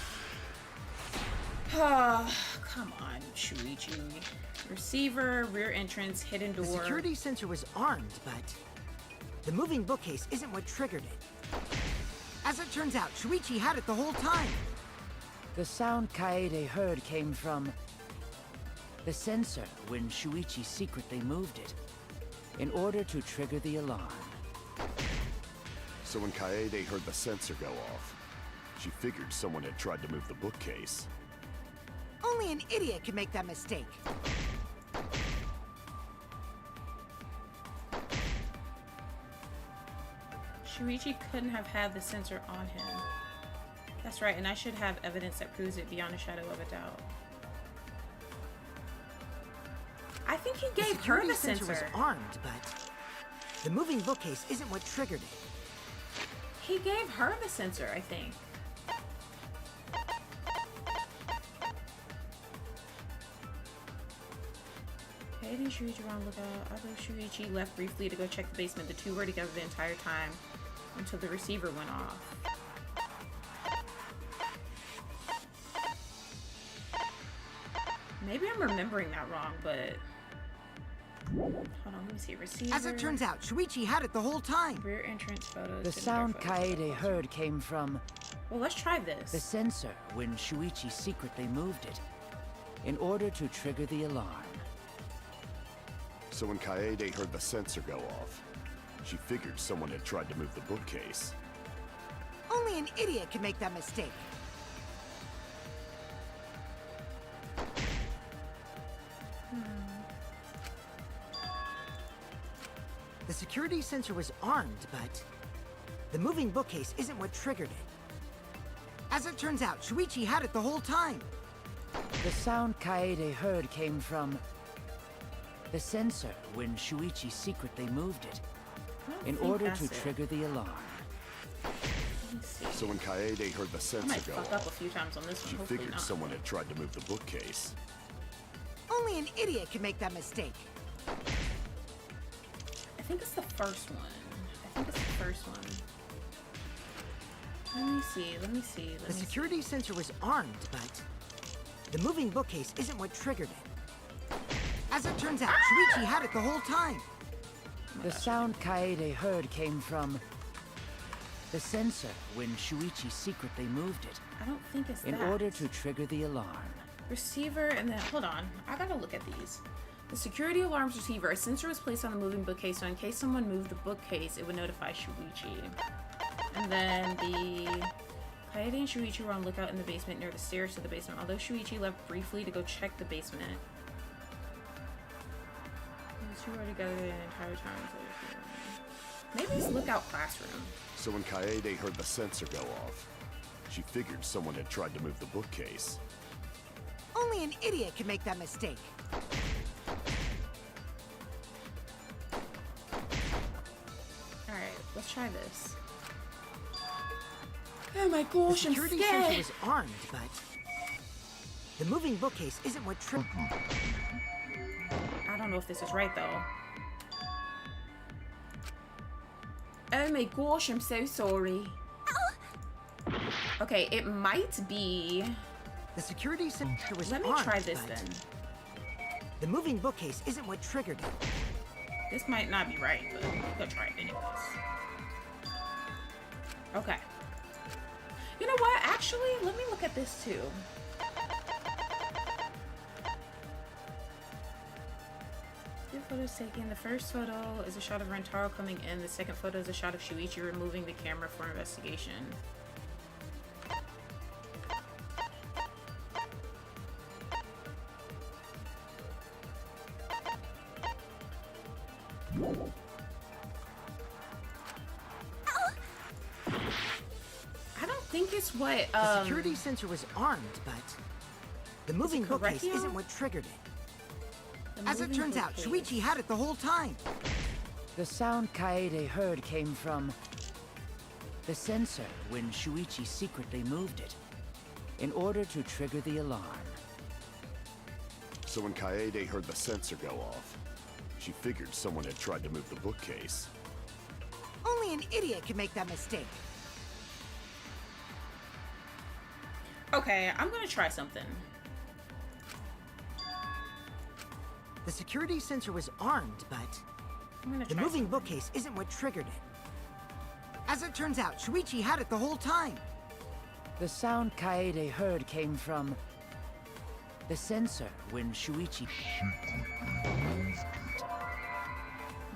Come on, Shuichi. Receiver, rear entrance, hidden door. The security sensor was armed, but the moving bookcase isn't what triggered it. As it turns out, Shuichi had it the whole time. The sound Kaede heard came from the sensor when Shuichi secretly moved it in order to trigger the alarm. So when Kaede heard the sensor go off, she figured someone had tried to move the bookcase. Only an idiot could make that mistake. Shuichi couldn't have had the sensor on him. That's right, and I should have evidence that proves it beyond a shadow of a doubt. I think he gave her the sensor. Was armed, but the moving bookcase isn't what triggered it. He gave her the sensor, I think. Kaede and Shuichi were on lookout. Although Shuichi left briefly to go check the basement, the two were together the entire time until the receiver went off. Maybe I'm remembering that wrong, but hold on, let me see. Receiver. As it turns out, Shuichi had it the whole time. Rear entrance photos. The sound Kaede heard came from well, let's try this. The sensor when Shuichi secretly moved it in order to trigger the alarm. So when Kaede heard the sensor go off, she figured someone had tried to move the bookcase. Only an idiot could make that mistake. The security sensor was armed, but the moving bookcase isn't what triggered it. As it turns out, Shuichi had it the whole time. The sound Kaede heard came from the sensor when Shuichi secretly moved it in order to trigger the alarm. So when Kaede heard the sensor go fuck up a off, few times on this one. she Hopefully figured not. someone had tried to move the bookcase. Only an idiot could make that mistake. I think it's the first one. I think it's the first one. Let me see. The security sensor was armed, but the moving bookcase isn't what triggered it. As it turns out, Shuichi had it the whole time. The sound Kaede heard came from The sensor when Shuichi secretly moved it. I don't think it's in that. order to trigger the alarm. Receiver, and then, hold on. I gotta look at these. The security alarm's receiver. A sensor was placed on the moving bookcase, so in case someone moved the bookcase, it would notify Shuichi. And then the Kaede and Shuichi were on lookout in the basement near the stairs to the basement, although Shuichi left briefly to go check the basement. The two were together the entire time. Maybe it's lookout classroom. So when Kaede heard the sensor go off, she figured someone had tried to move the bookcase. Only an idiot can make that mistake. Alright, let's try this. Oh my gosh, the security sensor was armed, but the moving bookcase isn't what triggered. I don't know if this is right though. Oh my gosh, I'm so sorry. Okay, it might be. The security sensor was Let me armed, try this but then. the moving bookcase isn't what triggered it. This might not be right, but we'll try it anyways. Okay. You know what? Actually, let me look at this too. Two photos taken. The first photo is a shot of Rentaro coming in. The second photo is a shot of Shuichi removing the camera for investigation. I don't think it's what the security sensor was armed, but the moving bookcase Correcchio? isn't what triggered it. The As it moving turns out, bookcase. Shuichi had it the whole time. The sound Kaede heard came from the sensor when Shuichi secretly moved it in order to trigger the alarm. So when Kaede heard the sensor go off, she figured someone had tried to move the bookcase. Only an idiot can make that mistake. Okay, I'm gonna try something. The security sensor was armed, but I'm gonna the try moving something. bookcase isn't what triggered it. As it turns out, Shuichi had it the whole time. The sound Kaede heard came from the sensor when Shuichi.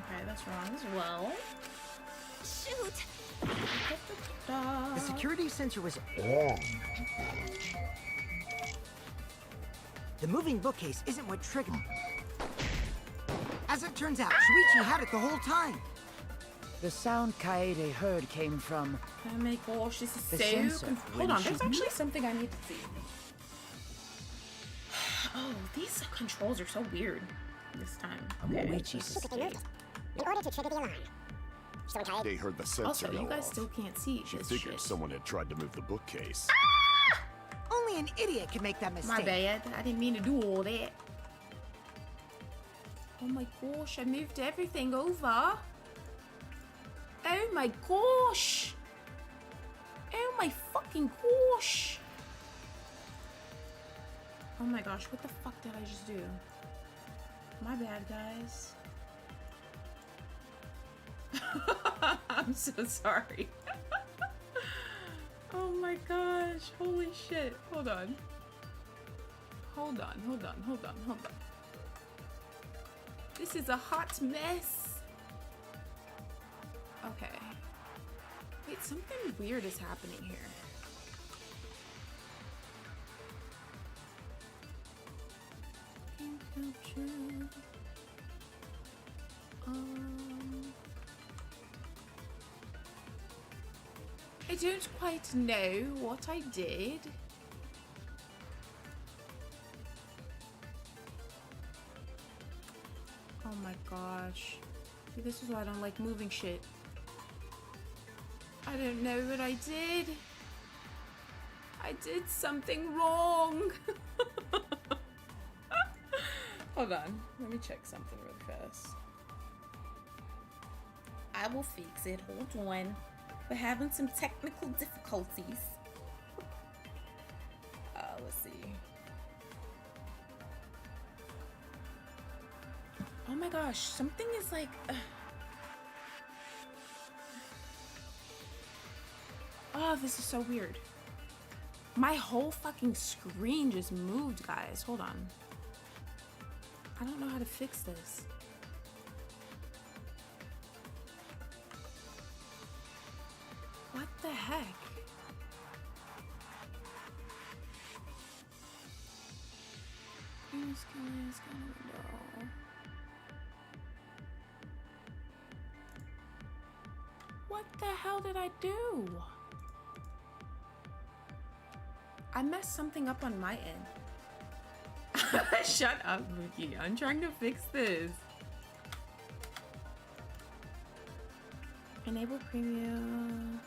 Okay, that's wrong as well. Shoot! The security sensor was armed. The moving bookcase isn't what triggered it. As it turns out, Shuichi had it the whole time. The sound Kaede heard came from Oh my gosh, this is the so sensor Hold when on, there's Shu- actually something I need to see. Oh, these controls are so weird this time. Okay. Shuichi's let's see. In order to trigger the alarm. So They heard the sensor Also, go you guys off. still can't see She this figured shit. someone had tried to move the bookcase. Only an idiot can make that mistake. My bad. I didn't mean to do all that. Oh my gosh, I moved everything over. Oh my gosh. Oh my fucking gosh. Oh my gosh, what the fuck did I just do? My bad, guys. I'm so sorry. Oh my gosh, holy shit. Hold on. Hold on, hold on, hold on, hold on. This is a hot mess. Okay. Wait, something weird is happening here. I don't quite know what I did. Oh my gosh. See, this is why I don't like moving shit. I don't know what I did. I did something wrong. Hold on. Let me check something really fast. I will fix it. Hold on. We're having some technical difficulties. Let's see. Oh my gosh, something is like... Oh, this is so weird. My whole fucking screen just moved, guys. Hold on. I don't know how to fix this. What the heck? What the hell did I do? I messed something up on my end. Shut up, Mookie. I'm trying to fix this. Enable preview.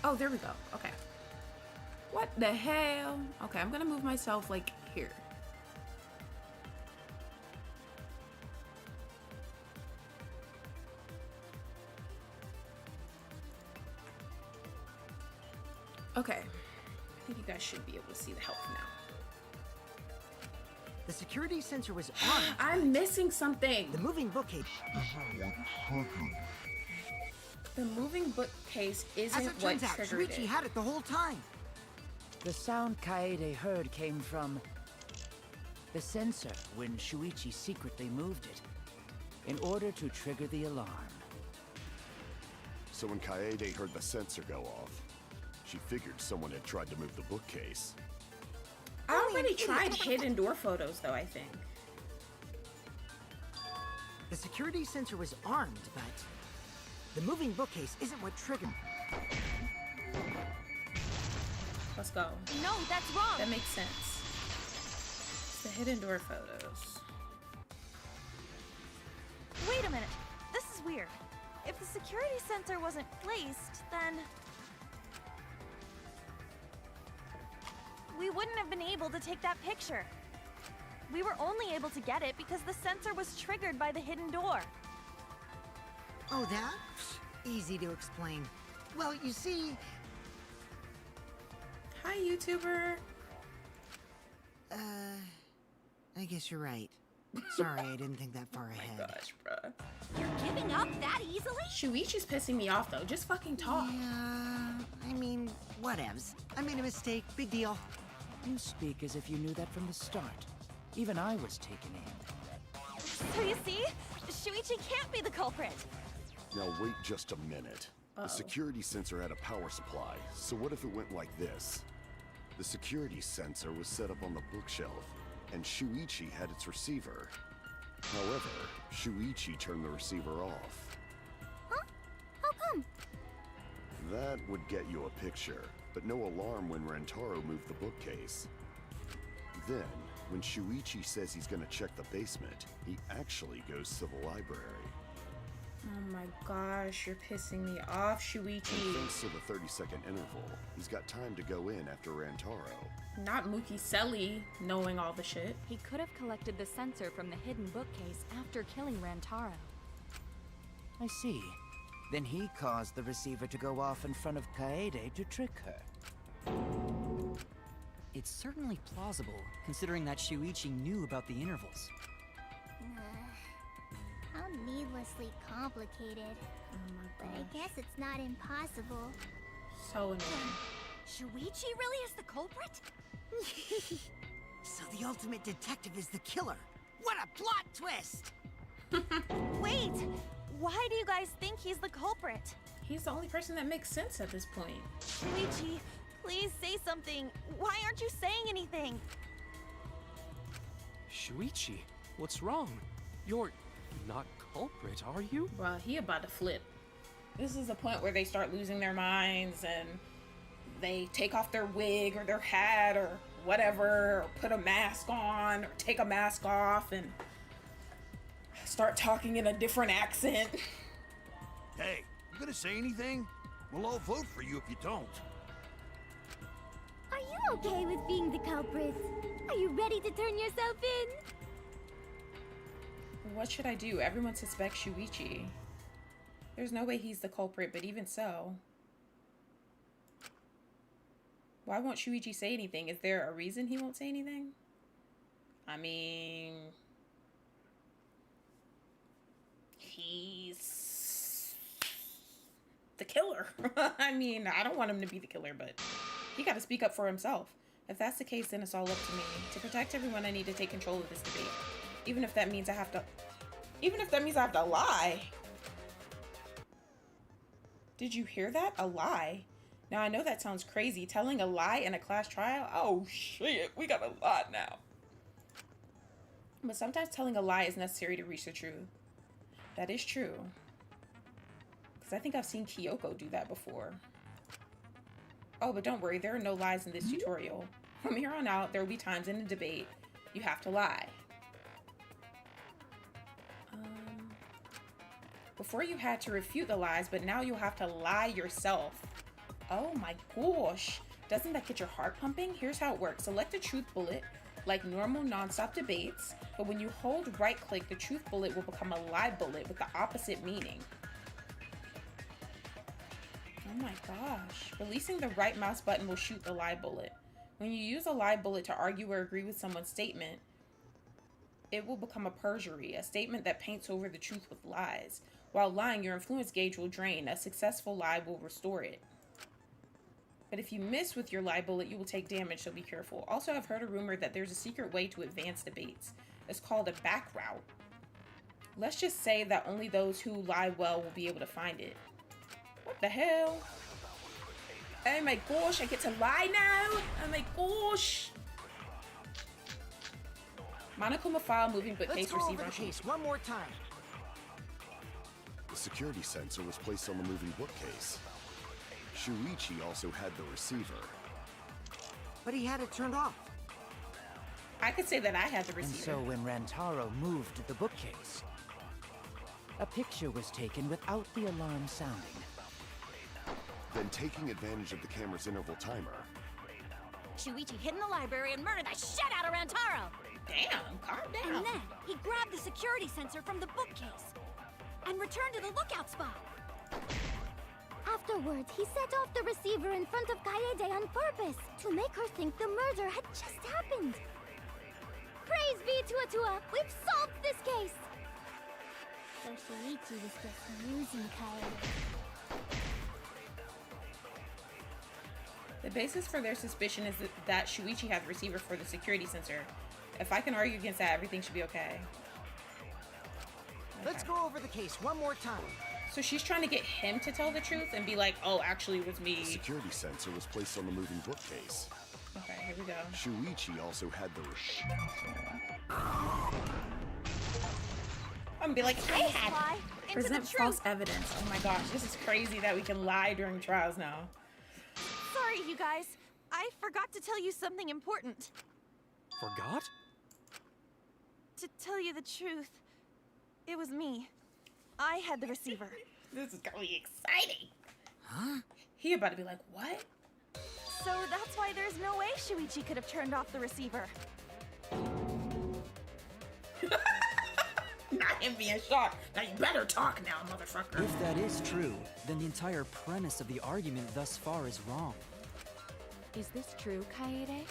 Oh, there we go. Okay. What the hell? Okay, I'm gonna move myself like here. Okay. I think you guys should be able to see the health now. The security sensor was on. I'm missing something. The moving bookcase. The moving bookcase isn't As it what turns out, triggered Shuichi it. had it the whole time. The sound Kaede heard came from the sensor when Shuichi secretly moved it in order to trigger the alarm. So when Kaede heard the sensor go off, she figured someone had tried to move the bookcase. I already tried hidden door photos, though, I think. The security sensor was armed, but the moving bookcase isn't what triggered. Let's go. No, that's wrong. That makes sense. It's the hidden door photos. Wait a minute. This is weird. If the security sensor wasn't placed, then we wouldn't have been able to take that picture. We were only able to get it because the sensor was triggered by the hidden door. Oh, that? Easy to explain. Well, you see... Hi, YouTuber. I guess you're right. Sorry, I didn't think that far ahead. Oh my gosh, bruh. You're giving up that easily? Shuichi's pissing me off, though. Just fucking talk. Yeah, I mean, whatevs. I made a mistake. Big deal. You speak as if you knew that from the start. Even I was taken in. So you see, Shuichi can't be the culprit. Now wait just a minute. The security sensor had a power supply, so what if it went like this? The security sensor was set up on the bookshelf, and Shuichi had its receiver. However, Shuichi turned the receiver off. Huh? How come? That would get you a picture, but no alarm when Rentaro moved the bookcase. Then, when Shuichi says he's gonna check the basement, he actually goes to the library. Oh my gosh, you're pissing me off, Shuichi. And thanks to the 30-second interval, he's got time to go in after Rantaro. Not Mookie Selly knowing all the shit. He could have collected the sensor from the hidden bookcase after killing Rantaro. I see. Then he caused the receiver to go off in front of Kaede to trick her. It's certainly plausible, considering that Shuichi knew about the intervals. How needlessly complicated. But I guess it's not impossible. So annoying. Shuichi really is the culprit? So the ultimate detective is the killer. What a plot twist! Wait! Why do you guys think he's the culprit? He's the only person that makes sense at this point. Shuichi, please say something. Why aren't you saying anything? Shuichi, what's wrong? You're not culprit, are you? Well, he about to flip. This is the point where they start losing their minds and they take off their wig or their hat or whatever, or put a mask on or take a mask off and start talking in a different accent. Hey, you gonna say anything? We'll all vote for you if you don't. Are you okay with being the culprit? Are you ready to turn yourself in? What should I do? Everyone suspects Shuichi. There's no way he's the culprit, but even so. Why won't Shuichi say anything? Is there a reason he won't say anything? I mean... he's the killer. I mean, I don't want him to be the killer, but he got to speak up for himself. If that's the case, then it's all up to me. To protect everyone, I need to take control of this debate. Even if that means I have to lie. Did you hear that? A lie. Now, I know that sounds crazy. Telling a lie in a class trial? Oh, shit. We got a lot now. But sometimes telling a lie is necessary to reach the truth. That is true. Because I think I've seen Kyoko do that before. Oh, but don't worry. There are no lies in this tutorial. From here on out, there will be times in a debate you have to lie. Before you had to refute the lies, but now you'll have to lie yourself. Oh my gosh. Doesn't that get your heart pumping? Here's how it works. Select a truth bullet like normal non-stop debates, but when you hold right click, the truth bullet will become a lie bullet with the opposite meaning. Oh my gosh. Releasing the right mouse button will shoot the lie bullet. When you use a lie bullet to argue or agree with someone's statement, it will become a perjury, a statement that paints over the truth with lies. While lying, your influence gauge will drain. A successful lie will restore it. But if you miss with your lie bullet, you will take damage, so be careful. Also, I've heard a rumor that there's a secret way to advance debates. It's called a back route. Let's just say that only those who lie well will be able to find it. What the hell? Oh my gosh, I get to lie now? Oh my gosh. Monokuma file moving bookcase receiver. Let's go over the case one more time. The security sensor was placed on the moving bookcase. Shuichi also had the receiver. But he had it turned off. I could say that I had the receiver. And so when Rantaro moved the bookcase, a picture was taken without the alarm sounding. Then taking advantage of the camera's interval timer, Shuichi hid in the library and murdered the shit out of Rantaro. Damn, calm down. And then he grabbed the security sensor from the bookcase and returned to the lookout spot. Afterwards, he set off the receiver in front of Kaede on purpose to make her think the murder had just happened. Praise be to Atua! We've solved this case! So Shuichi was just using Kaede. The basis for their suspicion is that Shuichi had the receiver for the security sensor. If I can argue against that, everything should be okay. Let's go over the case one more time. So she's trying to get him to tell the truth and be like, oh, actually it was me. the security sensor was placed on the moving bookcase. Okay, here we go. Shuichi also had the I'm gonna be like, I had Lie into the present truth. false evidence. Oh my gosh, this is crazy that we can lie during trials now. Sorry, you guys. I forgot to tell you something important. Forgot? To tell you the truth, it was me. I had the receiver. This is gonna be exciting. Huh? He about to be like, what? So that's why there's no way Shuichi could have turned off the receiver. Not him being shocked. Now you better talk now, motherfucker. If that is true, then the entire premise of the argument thus far is wrong. Is this true, Kaede?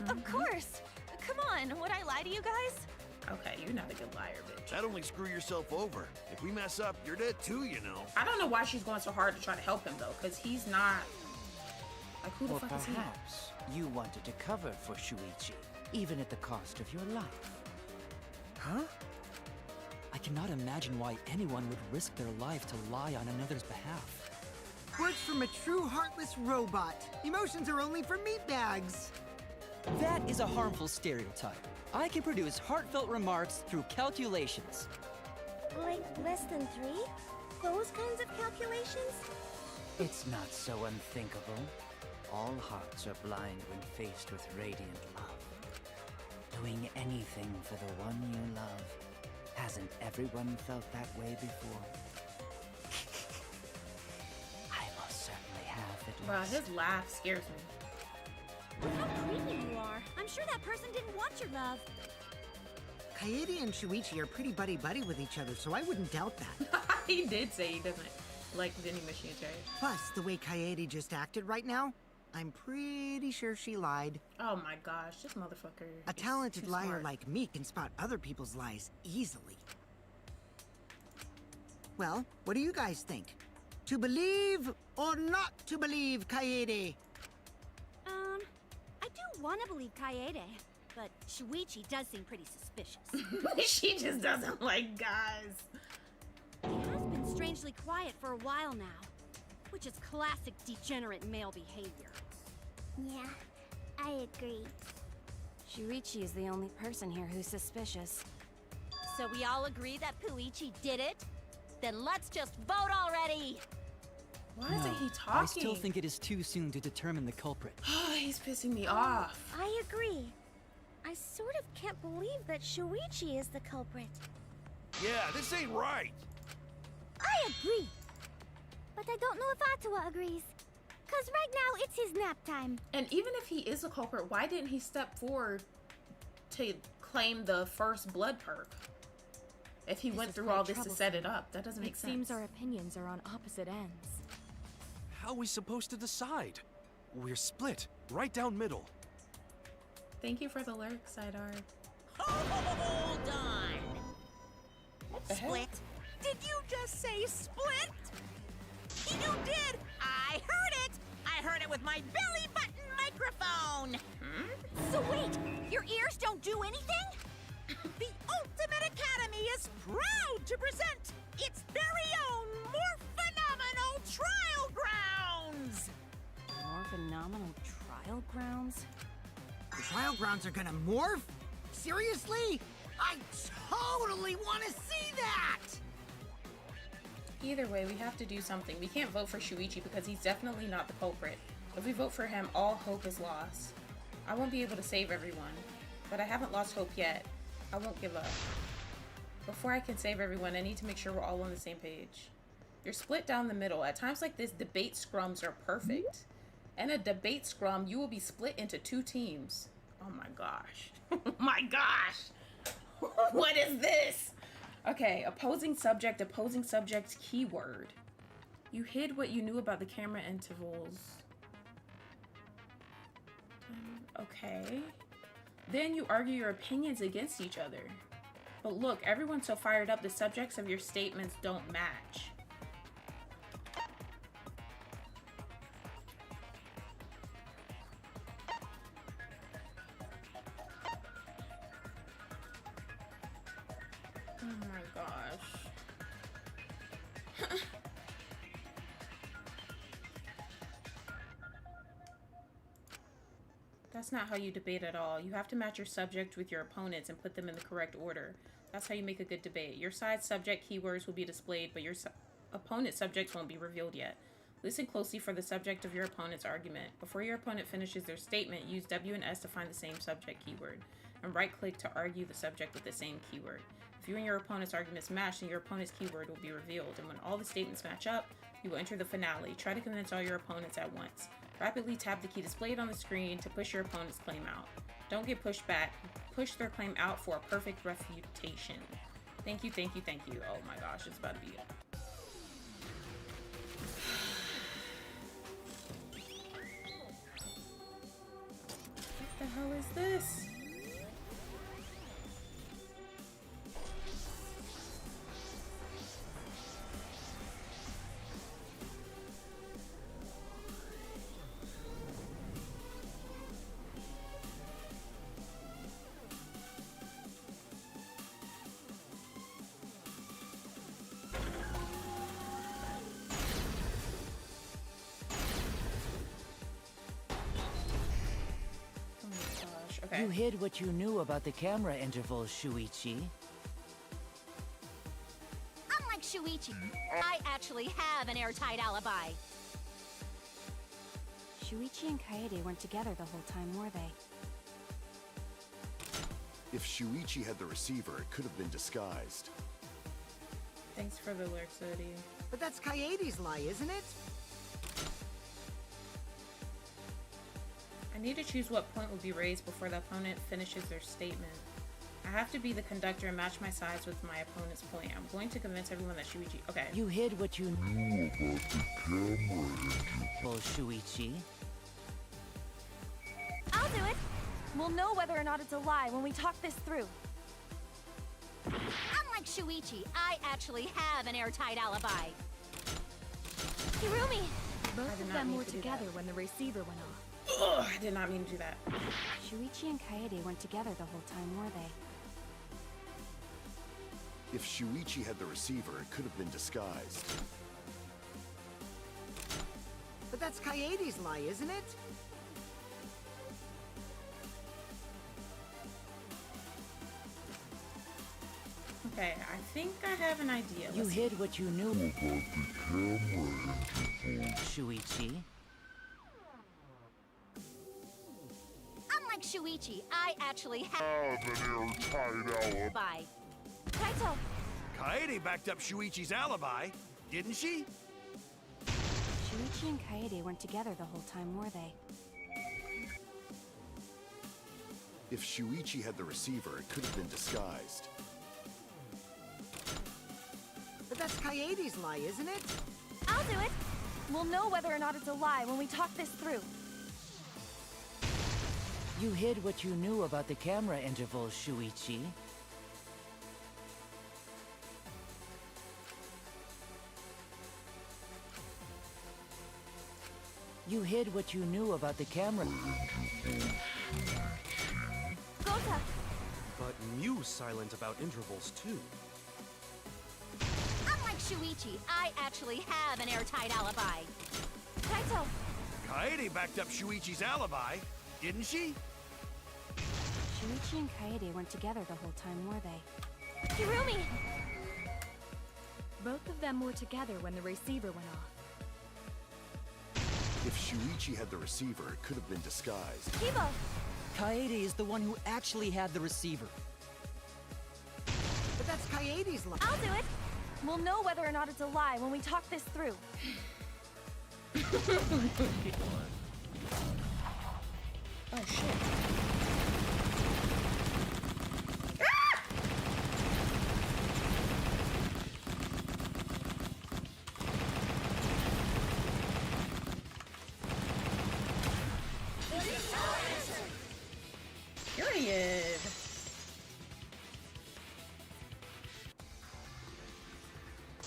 Of course! Come on, would I lie to you guys? Okay, you're not a good liar, bitch. That'd only screw yourself over. If we mess up, you're dead too, you know. I don't know why she's going so hard to try to help him, though, because he's not... Like, who the Or fuck is he? perhaps you wanted to cover for Shuichi, even at the cost of your life. Huh? I cannot imagine why anyone would risk their life to lie on another's behalf. Words from a true heartless robot. Emotions are only for meatbags. That is a harmful stereotype. I can produce heartfelt remarks through calculations. Like less than 3? Those kinds of calculations? It's not so unthinkable. All hearts are blind when faced with radiant love. Doing anything for the one you love. Hasn't everyone felt that way before? I most certainly have, at Bro, least. his laugh scares me. How creepy you are. I'm sure that person didn't want your love. Kaede and Shuichi are pretty buddy-buddy with each other, so I wouldn't doubt that. He did say he doesn't like vending machine Jay. Plus, the way Kaede just acted right now, I'm pretty sure she lied. Oh my gosh, this motherfucker. A is talented too liar smart. like me can spot other people's lies easily. Well, what do you guys think? To believe or not to believe, Kaede? I do want to believe Kaede, but Shuichi does seem pretty suspicious. She just doesn't like guys. He has been strangely quiet for a while now, which is classic degenerate male behavior. Yeah, I agree. Shuichi is the only person here who's suspicious. So we all agree that Puichi did it? Then let's just vote already! Why isn't he talking? I still think it is too soon to determine the culprit. He's pissing me off. I agree. I sort of can't believe that Shuichi is the culprit. Yeah, this ain't right. I agree. But I don't know if Atua agrees. Cause right now it's his nap time. And even if he is a culprit, why didn't he step forward to claim the first blood perk? If he went through all this to set it up, that doesn't make sense. It seems our opinions are on opposite ends. How are we supposed to decide? We're split, right down middle. Thank you for the lurk, Sidar. Hold on. What the Split? heck? Did you just say split? You did! I heard it! I heard it with my belly button microphone! So wait, your ears don't do anything? The Ultimate Academy is proud to present its very own more phenomenal trial grounds! More phenomenal trial grounds? The trial grounds are gonna morph? Seriously? I totally want to see that! Either way, we have to do something. We can't vote for Shuichi because he's definitely not the culprit. If we vote for him, all hope is lost. I won't be able to save everyone, but I haven't lost hope yet. I won't give up. Before I can save everyone, I need to make sure we're all on the same page. You're split down the middle. At times like this, debate scrums are perfect. In a debate scrum, you will be split into 2 teams. Oh my gosh. Oh my gosh. What is this? Okay, opposing subject, keyword. You hid what you knew about the camera intervals. Okay. Then you argue your opinions against each other. But look, everyone's so fired up, the subjects of your statements don't match. Oh my gosh. That's not how you debate at all. You have to match your subject with your opponents and put them in the correct order. That's how you make a good debate. Your side's subject keywords will be displayed, but your opponent's subjects won't be revealed yet. Listen closely for the subject of your opponent's argument. Before your opponent finishes their statement, use W and S to find the same subject keyword, and right-click to argue the subject with the same keyword. If you and your opponent's arguments match, then your opponent's keyword will be revealed, and when all the statements match up, you will enter the finale. Try to convince all your opponents at once. Rapidly tap the key displayed on the screen to push your opponent's claim out. Don't get pushed back. Push their claim out for a perfect refutation. Thank you, thank you, thank you. Oh my gosh, it's about to be it. What the hell is this? You hid what you knew about the camera intervals, Shuichi. Unlike Shuichi, I actually have an airtight alibi. Shuichi and Kaede weren't together the whole time, were they? If Shuichi had the receiver, it could have been disguised. Thanks for the lyrics, Odie. But that's Kaede's lie, isn't it? I need to choose what point will be raised before the opponent finishes their statement. I have to be the conductor and match my sides with my opponent's point. I'm going to convince everyone that Shuichi... Okay. You hid what you knew about the camera intervals, Shuichi. I'll do it! We'll know whether or not it's a lie when we talk this through. Unlike Shuichi, I actually have an airtight alibi. Kirumi! Both did of not them mean were to do together that. when the receiver went off. Ugh, I did not mean to do that. Shuichi and Kaede weren't together the whole time, were they? If Shuichi had the receiver, it could have been disguised. But that's Kaede's lie, isn't it? Okay, I think I have an idea. You Let's hid what you knew about the camera interval. Shuichi. Unlike Shuichi, I actually have an airtight alibi. Kaito! Kaede backed up Shuichi's alibi, didn't she? Shuichi and Kaede weren't together the whole time, were they? If Shuichi had the receiver, it could have been disguised. But that's Kaede's lie, isn't it? I'll do it! We'll know whether or not it's a lie when we talk this through. You hid what you knew about the camera interval, Shuichi. You hid what you knew about the camera. Gonta! But Mew's silent about intervals, too. Unlike Shuichi, I actually have an airtight alibi. Kaito! Kaede backed up Shuichi's alibi, didn't she? Shuichi and Kaede weren't together the whole time, were they? Kirumi! Both of them were together when the receiver went off. If Shuichi had the receiver, it could have been disguised. Kiba! Kaede is the one who actually had the receiver. But that's Kaede's lie. I'll do it! We'll know whether or not it's a lie when we talk this through. Oh shit. Period.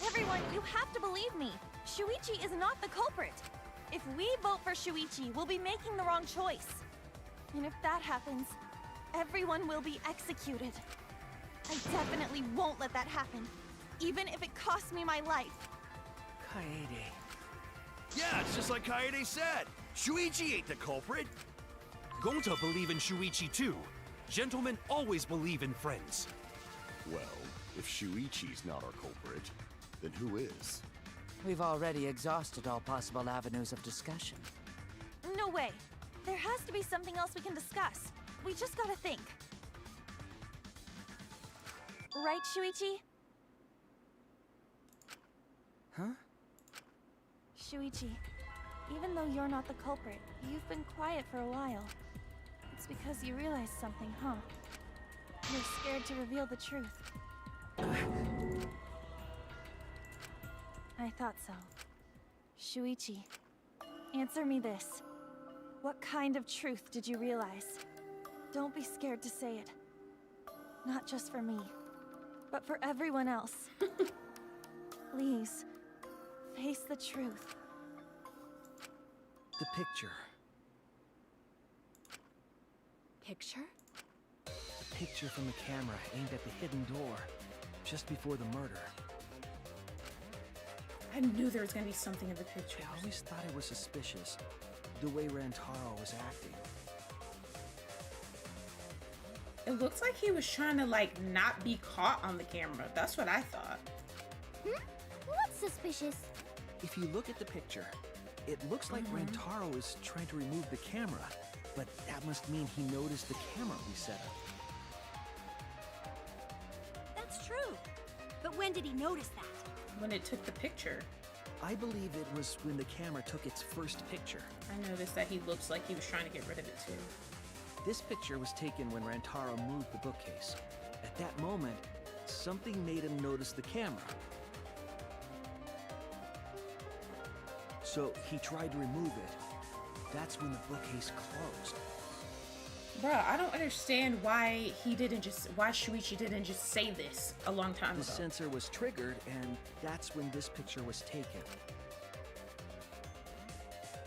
Everyone, you have to believe me. Shuichi is not the culprit. If we vote for Shuichi, we'll be making the wrong choice. And if that happens, everyone will be executed. I definitely won't let that happen, even if it costs me my life. Kaede. Yeah, it's just like Kaede said. Shuichi ain't the culprit. Gonta believe in Shuichi, too. Gentlemen always believe in friends. Well, if Shuichi's not our culprit, then who is? We've already exhausted all possible avenues of discussion. No way. There has to be something else we can discuss. We just gotta think. Right, Shuichi? Huh? Shuichi, even though you're not the culprit, you've been quiet for a while. It's because you realized something, huh? You're scared to reveal the truth. I thought so. Shuichi, answer me this. What kind of truth did you realize? Don't be scared to say it. Not just for me, but for everyone else. Please, face the truth. The picture. Picture? The picture from the camera aimed at the hidden door, just before the murder. I knew there was gonna be something in the picture. I always thought it was suspicious, the way Rantaro was acting. It looks like he was trying to like not be caught on the camera. That's what I thought. What's suspicious? If you look at the picture, it looks like Rantaro is trying to remove the camera, but that must mean he noticed the camera we set up. That's true. But when did he notice that? When it took the picture. I believe it was when the camera took its first picture. I noticed that he looks like he was trying to get rid of it too. This picture was taken when Rantaro moved the bookcase. At that moment, something made him notice the camera. So he tried to remove it. That's when the bookcase closed. Bruh, I don't understand why Shuichi didn't just say this a long time The ago. sensor was triggered, and that's when this picture was taken.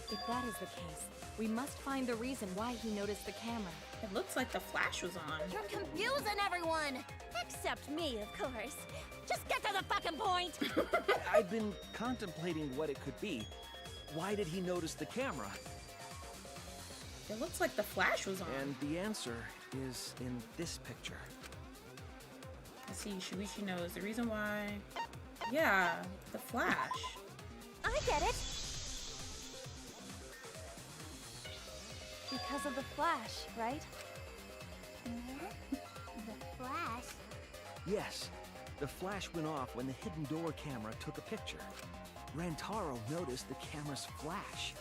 If that is the case, we must find the reason why he noticed the camera. It looks like the flash was on. You're confusing everyone! Except me, of course. Just get to the fucking point! I've been contemplating what it could be. Why did he notice the camera? It looks like the flash was on. And the answer is in this picture. Let's see, Shuichi knows the reason why. Yeah, the flash. I get it! Because of the flash, right? The flash? Yes, the flash went off when the hidden door camera took a picture. Rantaro noticed the camera's flash.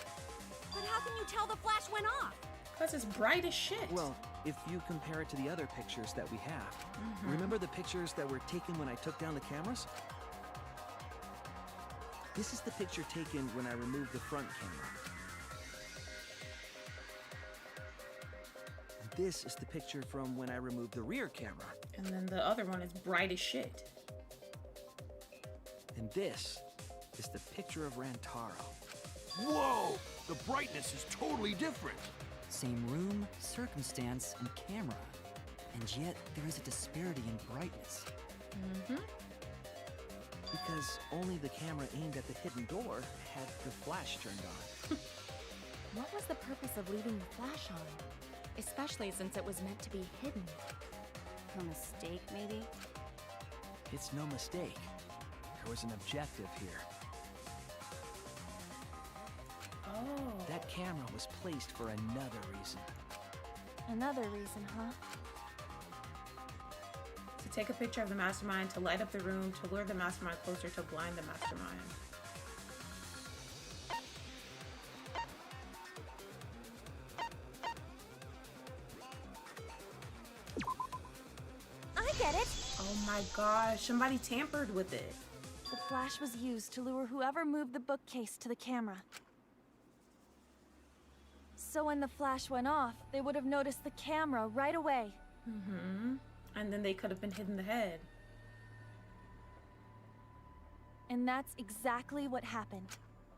But how can you tell the flash went off? Because it's bright as shit. Well, if you compare it to the other pictures that we have. Remember the pictures that were taken when I took down the cameras? This is the picture taken when I removed the front camera. This is the picture from when I removed the rear camera. And then the other one is bright as shit. And this is the picture of Rantaro. Whoa! The brightness is totally different. Same room, circumstance, and camera. And yet, there is a disparity in brightness. Because only the camera aimed at the hidden door had the flash turned on. What was the purpose of leaving the flash on? Especially since it was meant to be hidden. A mistake, maybe? It's no mistake. There was an objective here. Oh. That camera was placed for another reason. Another reason, huh? To take a picture of the mastermind, to light up the room, to lure the mastermind closer, to blind the mastermind. I get it! Oh my gosh, somebody tampered with it. The flash was used to lure whoever moved the bookcase to the camera. So when the flash went off, they would have noticed the camera right away. And then they could have been hidden the head. And that's exactly what happened.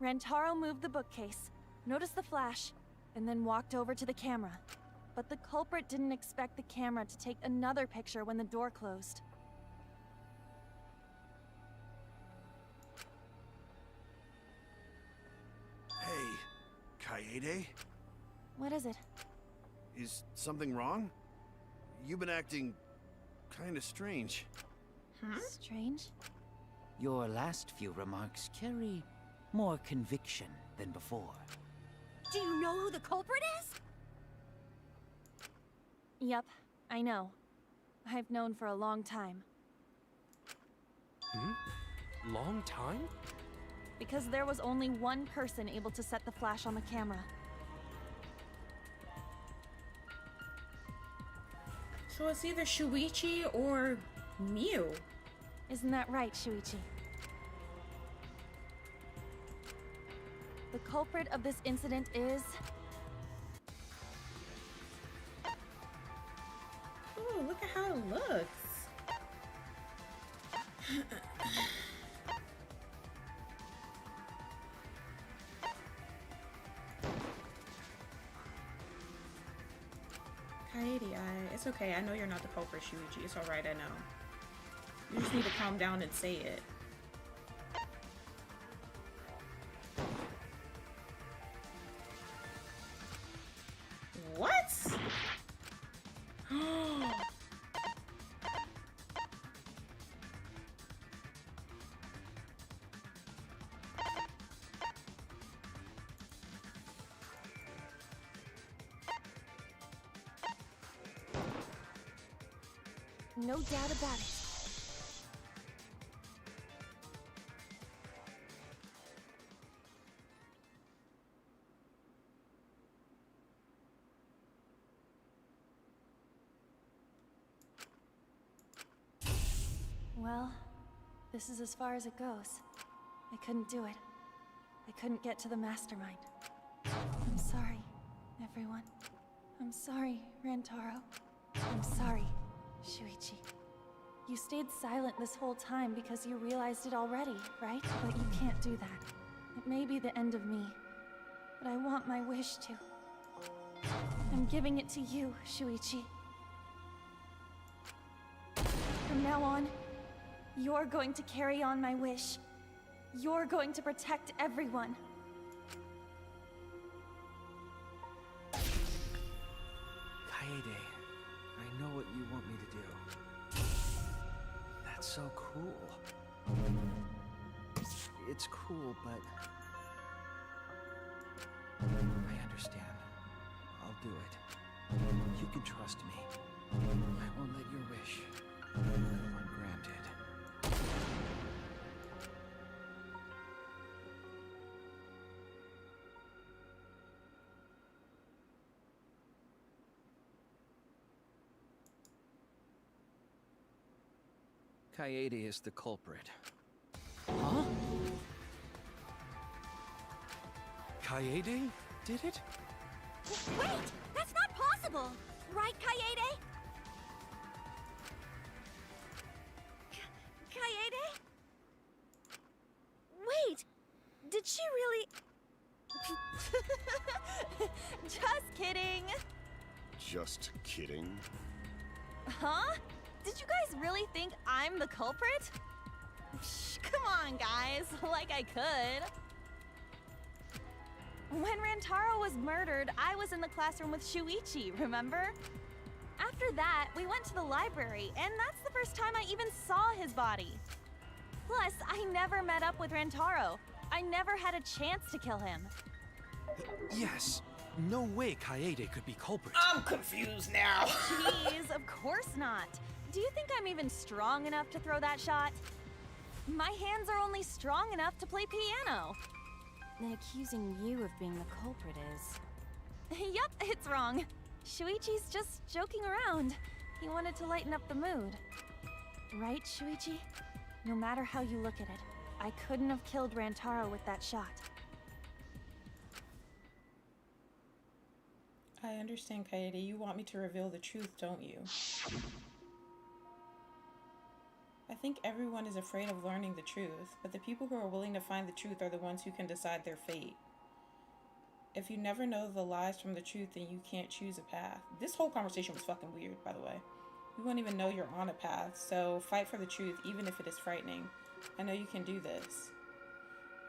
Rantaro moved the bookcase, noticed the flash, and then walked over to the camera. But the culprit didn't expect the camera to take another picture when the door closed. Hey, Kaede? What is it? Is something wrong? You've been acting kinda strange. Strange? Your last few remarks carry more conviction than before. Do you know who the culprit is? Yep, I know. I've known for a long time. Long time? Because there was only one person able to set the flash on the camera. So it's either Shuichi or Miu. Isn't that right, Shuichi? The culprit of this incident is... Oh, look at how it looks. Kaede, it's okay. I know you're not the culprit, Shuichi. It's alright, I know. You just need to calm down and say it. What? No doubt about it. Well, this is as far as it goes. I couldn't do it. I couldn't get to the mastermind. I'm sorry, everyone. I'm sorry, Rantaro. I'm sorry, Shuichi. You stayed silent this whole time because you realized it already, right? But you can't do that. It may be the end of me, but I want my wish to. I'm giving it to you, Shuichi. From now on, you're going to carry on my wish. You're going to protect everyone. Kaede, I know what you want me to do. That's so cool. It's cool, but... I understand. I'll do it. You can trust me. I won't let your wish go ungranted. Kaede is the culprit. Huh? Kaede did it? Wait! That's not possible! Right, Kaede? Kaede? Wait! Did she really... Just kidding! Just kidding? Huh? Did you guys really think I'm the culprit? Come on, guys. Like I could. When Rantaro was murdered, I was in the classroom with Shuichi, remember? After that, we went to the library, and that's the first time I even saw his body. Plus, I never met up with Rantaro. I never had a chance to kill him. Yes. No way Kaede could be culprit. I'm confused now. Jeez, of course not. Do you think I'm even strong enough to throw that shot? My hands are only strong enough to play piano. Accusing you of being the culprit is... Yup, it's wrong. Shuichi's just joking around. He wanted to lighten up the mood. Right, Shuichi? No matter how you look at it, I couldn't have killed Rantaro with that shot. I understand, Kaede. You want me to reveal the truth, don't you? I think everyone is afraid of learning the truth, but the people who are willing to find the truth are the ones who can decide their fate. If you never know the lies from the truth, then you can't choose a path. This whole conversation was fucking weird, by the way. You won't even know you're on a path, so fight for the truth, even if it is frightening. I know you can do this.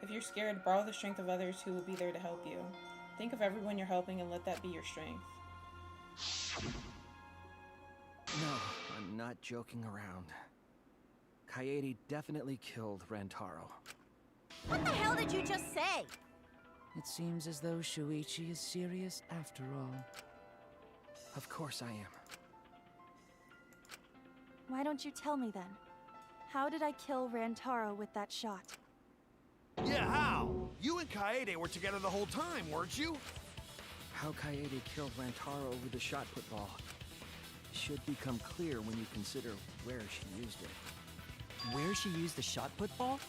If you're scared, borrow the strength of others who will be there to help you. Think of everyone you're helping and let that be your strength. No, I'm not joking around. Kaede definitely killed Rantaro. What the hell did you just say? It seems as though Shuichi is serious after all. Of course I am. Why don't you tell me then? How did I kill Rantaro with that shot? Yeah, how? You and Kaede were together the whole time, weren't you? How Kaede killed Rantaro with the shot put ball should become clear when you consider where she used it. Where she used the shot put ball?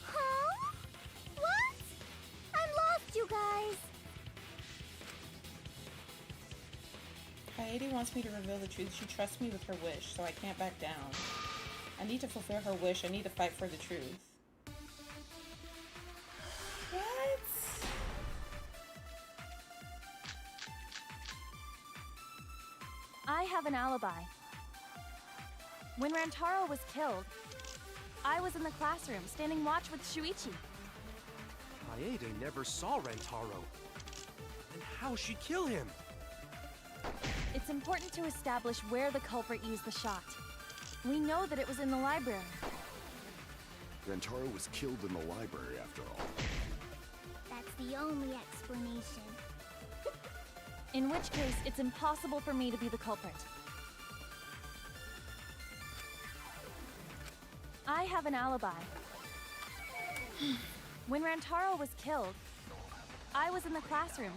Huh? What? I'm lost, you guys. Kaede wants me to reveal the truth. She trusts me with her wish, so I can't back down. I need to fulfill her wish. I need to fight for the truth. What? I have an alibi. When Rantaro was killed, I was in the classroom, standing watch with Shuichi. Kaede never saw Rantaro. Then how'd she kill him? It's important to establish where the culprit used the shot. We know that it was in the library. Rantaro was killed in the library, after all. That's the only explanation. In which case, it's impossible for me to be the culprit. I have an alibi. When Rantaro was killed, I was in the classroom.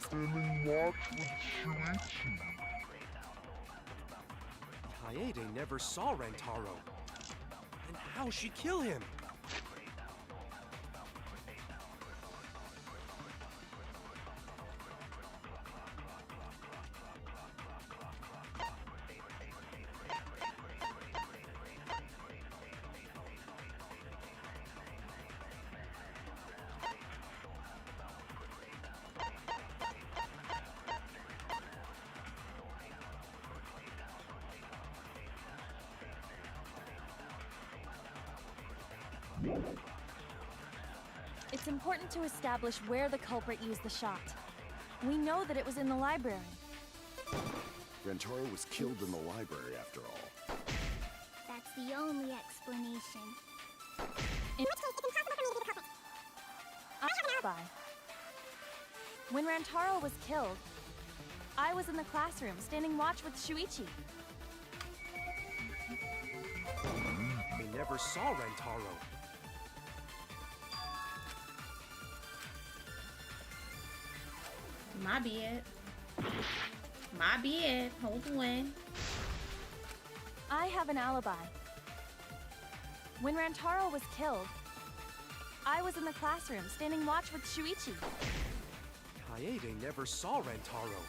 Kaede never saw Rantaro. Then how'd she kill him? It's important to establish where the culprit used the shot. We know that it was in the library. Rentaro was killed in the library after all. That's the only explanation. Alibi. When Rantaro was killed, I was in the classroom standing watch with Shuichi. They never saw Rentaro. My bad. My bad. Hold on. I have an alibi. When Rantaro was killed, I was in the classroom standing watch with Shuichi. Kaede never saw Rentaro.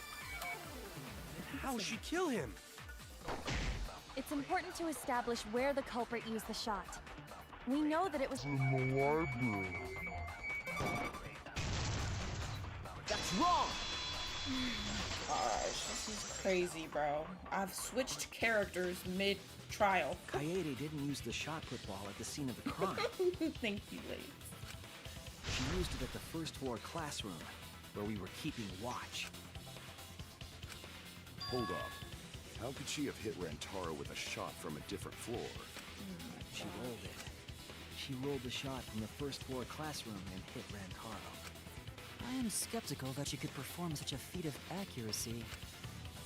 How'd she kill him? It's important to establish where the culprit used the shot. We know that it was in the library. That's wrong! Gosh, this is crazy, bro. I've switched characters mid-trial. Kaede didn't use the shot put ball at the scene of the crime. Thank you, ladies. She used it at the first floor classroom, where we were keeping watch. Hold up. How could she have hit Rantaro with a shot from a different floor? She rolled it. She rolled the shot from the first floor classroom and hit Rantaro. I am skeptical that she could perform such a feat of accuracy.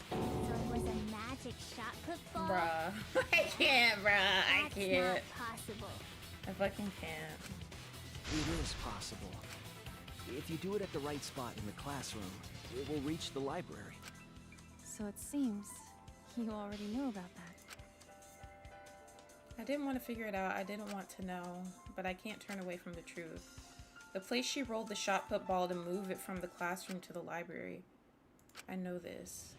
So it was a magic shot put ball? Bruh. I can't, bruh. I can't. That's not possible. I fucking can't. It is possible. If you do it at the right spot in the classroom, it will reach the library. So it seems you already knew about that. I didn't want to figure it out. I didn't want to know, but I can't turn away from the truth. The place she rolled the shot put ball to move it from the classroom to the library. I know this.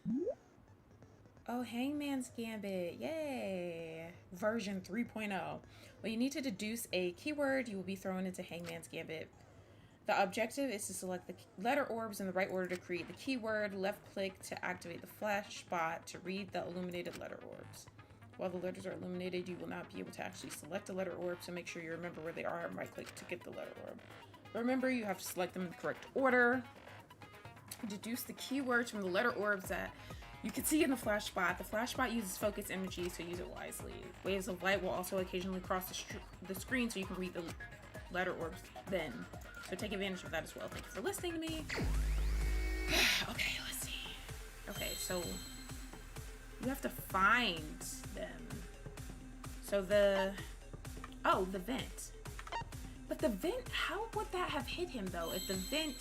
Oh, Hangman's Gambit. Yay! Version 3.0. When you need to deduce a keyword, you will be thrown into Hangman's Gambit. The objective is to select the letter orbs in the right order to create the keyword. Left click to activate the flash spot to read the illuminated letter orbs. While the letters are illuminated, you will not be able to actually select the letter orb, so make sure you remember where they are and right click to get the letter orb. Remember, you have to select them in the correct order. Deduce the keywords from the letter orbs that you can see in the flash spot. The flash spot uses focus energy, so use it wisely. Waves of light will also occasionally cross the screen so you can read the letter orbs then. So take advantage of that as well. Thank you for listening to me. Okay, let's see. Okay, so you have to find them. So the vent. But the vent, how would that have hit him though? If the vent...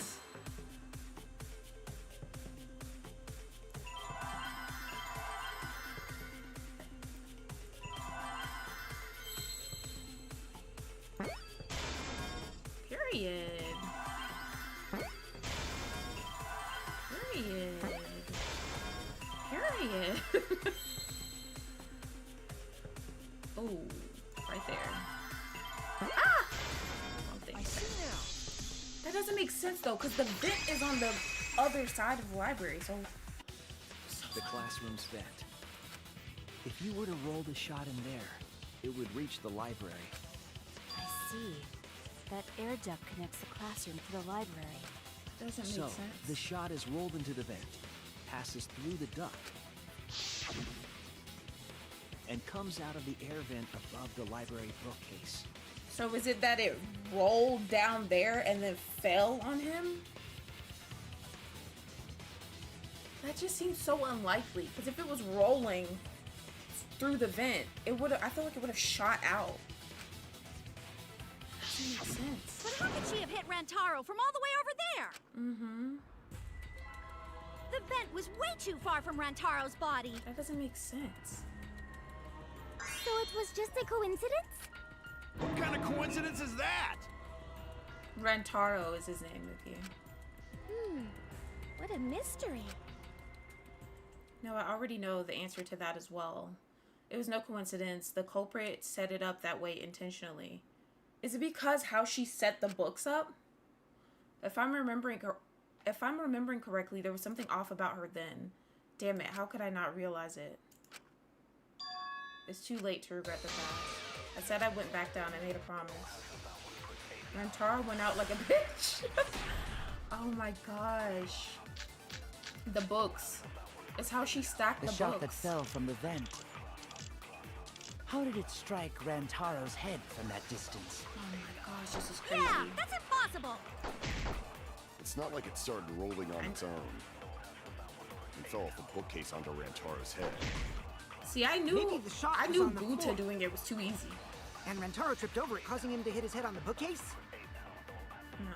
Period. Oh, right there. Ah! I see now. That doesn't make sense though, because the vent is on the other side of the library, so... The classroom's vent. If you were to roll the shot in there, it would reach the library. I see. That air duct connects the classroom to the library. Doesn't make sense. The shot is rolled into the vent, passes through the duct, and comes out of the air vent above the library bookcase. So is it that it rolled down there and then fell on him? That just seems so unlikely, because if it was rolling through the vent, I feel like it would have shot out. Doesn't make sense. But how could she have hit Rantaro from all the way over there? Mm-hmm. The vent was way too far from Rantaro's body. That doesn't make sense. So it was just a coincidence? What kind of coincidence is that? Rantaro is his name, Vicky. What a mystery. No, I already know the answer to that as well. It was no coincidence. The culprit set it up that way intentionally. Is it because how she set the books up? If I'm remembering correctly, there was something off about her then. Damn it, how could I not realize it? It's too late to regret the past. I said I went back down. I made a promise. Rantaro went out like a bitch. Oh my gosh. The books. It's how she stacked the shot that books. fell from the vent. How did it strike Rantaro's head from that distance? Oh my gosh, this is crazy. Yeah, that's impossible. It's not like it started rolling on its own. It fell off the bookcase onto Rantaro's head. See, I knew Maybe the shot was on the Guta floor. doing it was too easy. And Rentaro tripped over it, causing him to hit his head on the bookcase? No.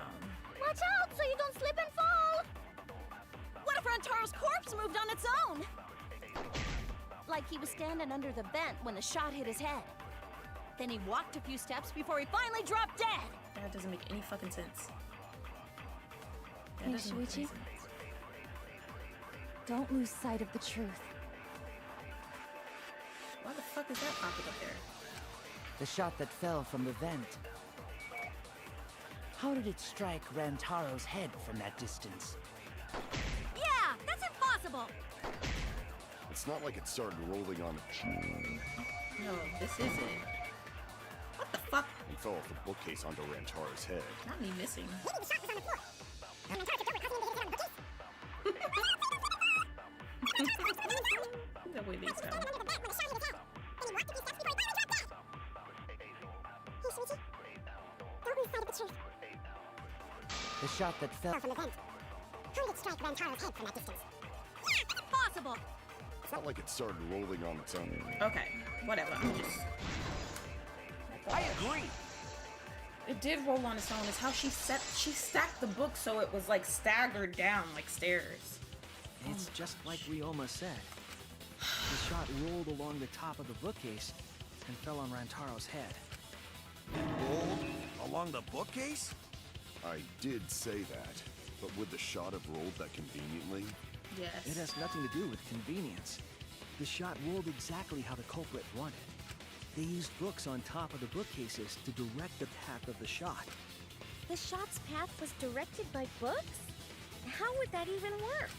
Watch out so you don't slip and fall. What if Rantaro's corpse moved on its own? Like he was standing under the vent when the shot hit his head. Then he walked a few steps before he finally dropped dead. That doesn't make any fucking sense. That Hey, doesn't make any Shuichi? sense. Don't lose sight of the truth. Why the fuck is that popping up there? The shot that fell from the vent. How did it strike Rantaro's head from that distance? Yeah, that's impossible. It's not like it started rolling on its own. No, this isn't. What the fuck? And fell off the bookcase onto Rantaro's head. Not me missing. Maybe the shot was on the floor. And Rantaro tripped over it, causing him to hit his head on the bookcase. The way they sound. The shot that fell from the vent. How did it strike Rantaro's head from that distance? Yeah, impossible. It's not like it started rolling on its own. Okay, whatever. I'm just. I agree. It did roll on its own. It's how she stacked the book so it was like staggered down like stairs. It's just like Ryoma said. The shot rolled along the top of the bookcase and fell on Rantaro's head. Rolled along the bookcase? I did say that, but would the shot have rolled that conveniently? Yes. It has nothing to do with convenience. The shot rolled exactly how the culprit wanted. They used books on top of the bookcases to direct the path of the shot. The shot's path was directed by books? How would that even work?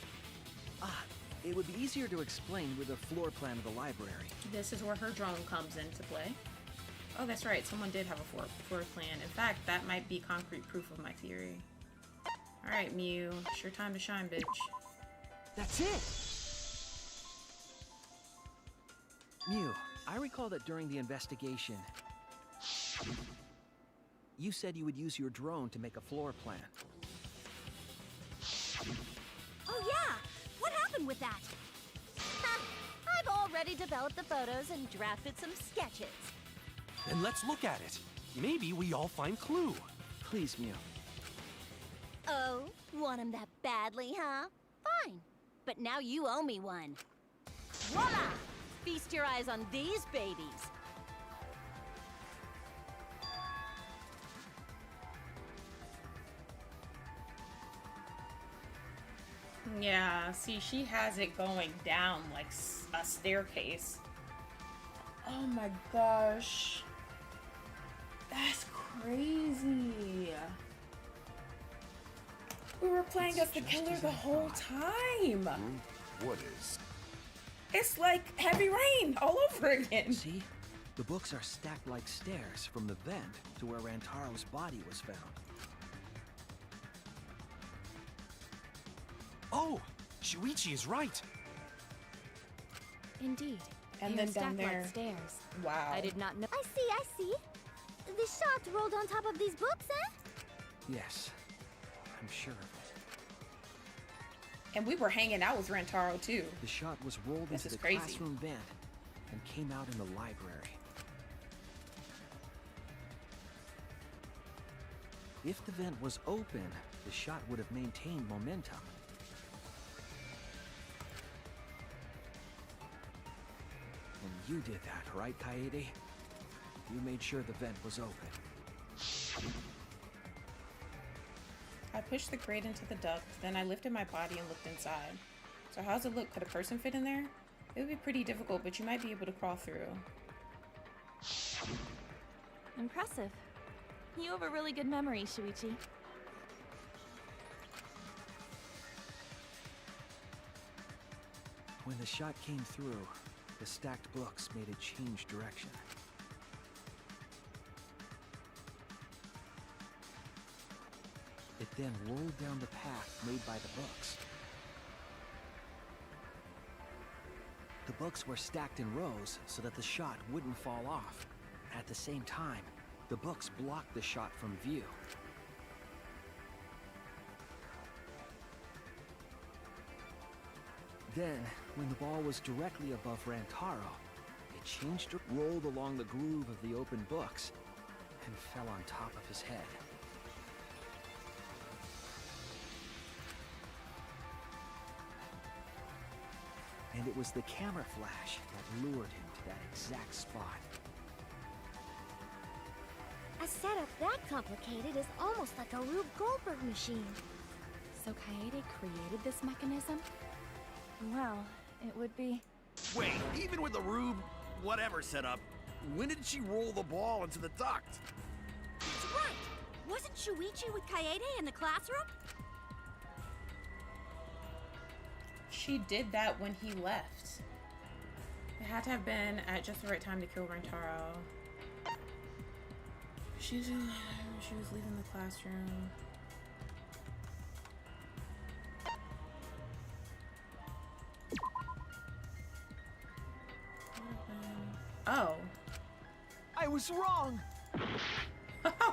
It would be easier to explain with a floor plan of the library. This is where her drone comes into play. Oh, that's right. Someone did have a floor plan. In fact, that might be concrete proof of my theory. Alright, Mew. It's your time to shine, bitch. That's it! Mew, I recall that during the investigation, you said you would use your drone to make a floor plan. Oh yeah! What happened with that? I've already developed the photos and drafted some sketches. Then let's look at it. Maybe we all find clue. Please, Mew. Oh, want him that badly, huh? Fine. But now you owe me one. Voila! Feast your eyes on these babies. Yeah, see, she has it going down like a staircase. Oh my gosh. That's crazy. We were playing as the killer the whole time. What is? It's like Heavy Rain all over again. See? The books are stacked like stairs from the vent to where Rantaro's body was found. Oh, Shuichi is right. Indeed. And They then are down stacked there. like stairs. Wow. I did not know. I see. The shot rolled on top of these books, eh? Yes, I'm sure of it. And we were hanging out with Rantaro too. The shot was rolled This into is the crazy. classroom vent and came out in the library. If the vent was open, the shot would have maintained momentum. And you did that, right, Kaede? You made sure the vent was open. I pushed the grate into the duct, then I lifted my body and looked inside. So how's it look? Could a person fit in there? It would be pretty difficult, but you might be able to crawl through. Impressive. You have a really good memory, Shuichi. When the shot came through, the stacked books made it change direction. then rolled down the path made by the books. The books were stacked in rows so that the shot wouldn't fall off. At the same time, the books blocked the shot from view. Then, when the ball was directly above Rantaro, it changed, rolled along the groove of the open books, and fell on top of his head. And it was the camera flash that lured him to that exact spot. A setup that complicated is almost like a Rube Goldberg machine. So Kaede created this mechanism? Well, it would be... Wait, even with the Rube, whatever setup, when did she roll the ball into the duct? That's right! Wasn't Shuichi with Kaede in the classroom? She did that when he left. It had to have been at just the right time to kill Rantaro. She was leaving the classroom. Oh. I was wrong!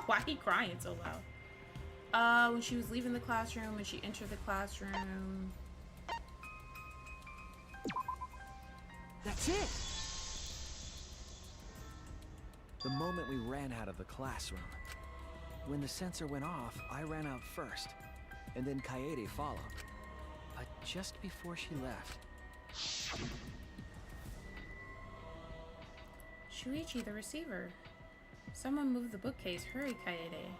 Why he crying so loud? When she was leaving the classroom and she entered the classroom. That's it! The moment we ran out of the classroom. When the sensor went off, I ran out first, and then Kaede followed. But just before she left... Shuichi, the receiver. Someone moved the bookcase. Hurry, Kaede.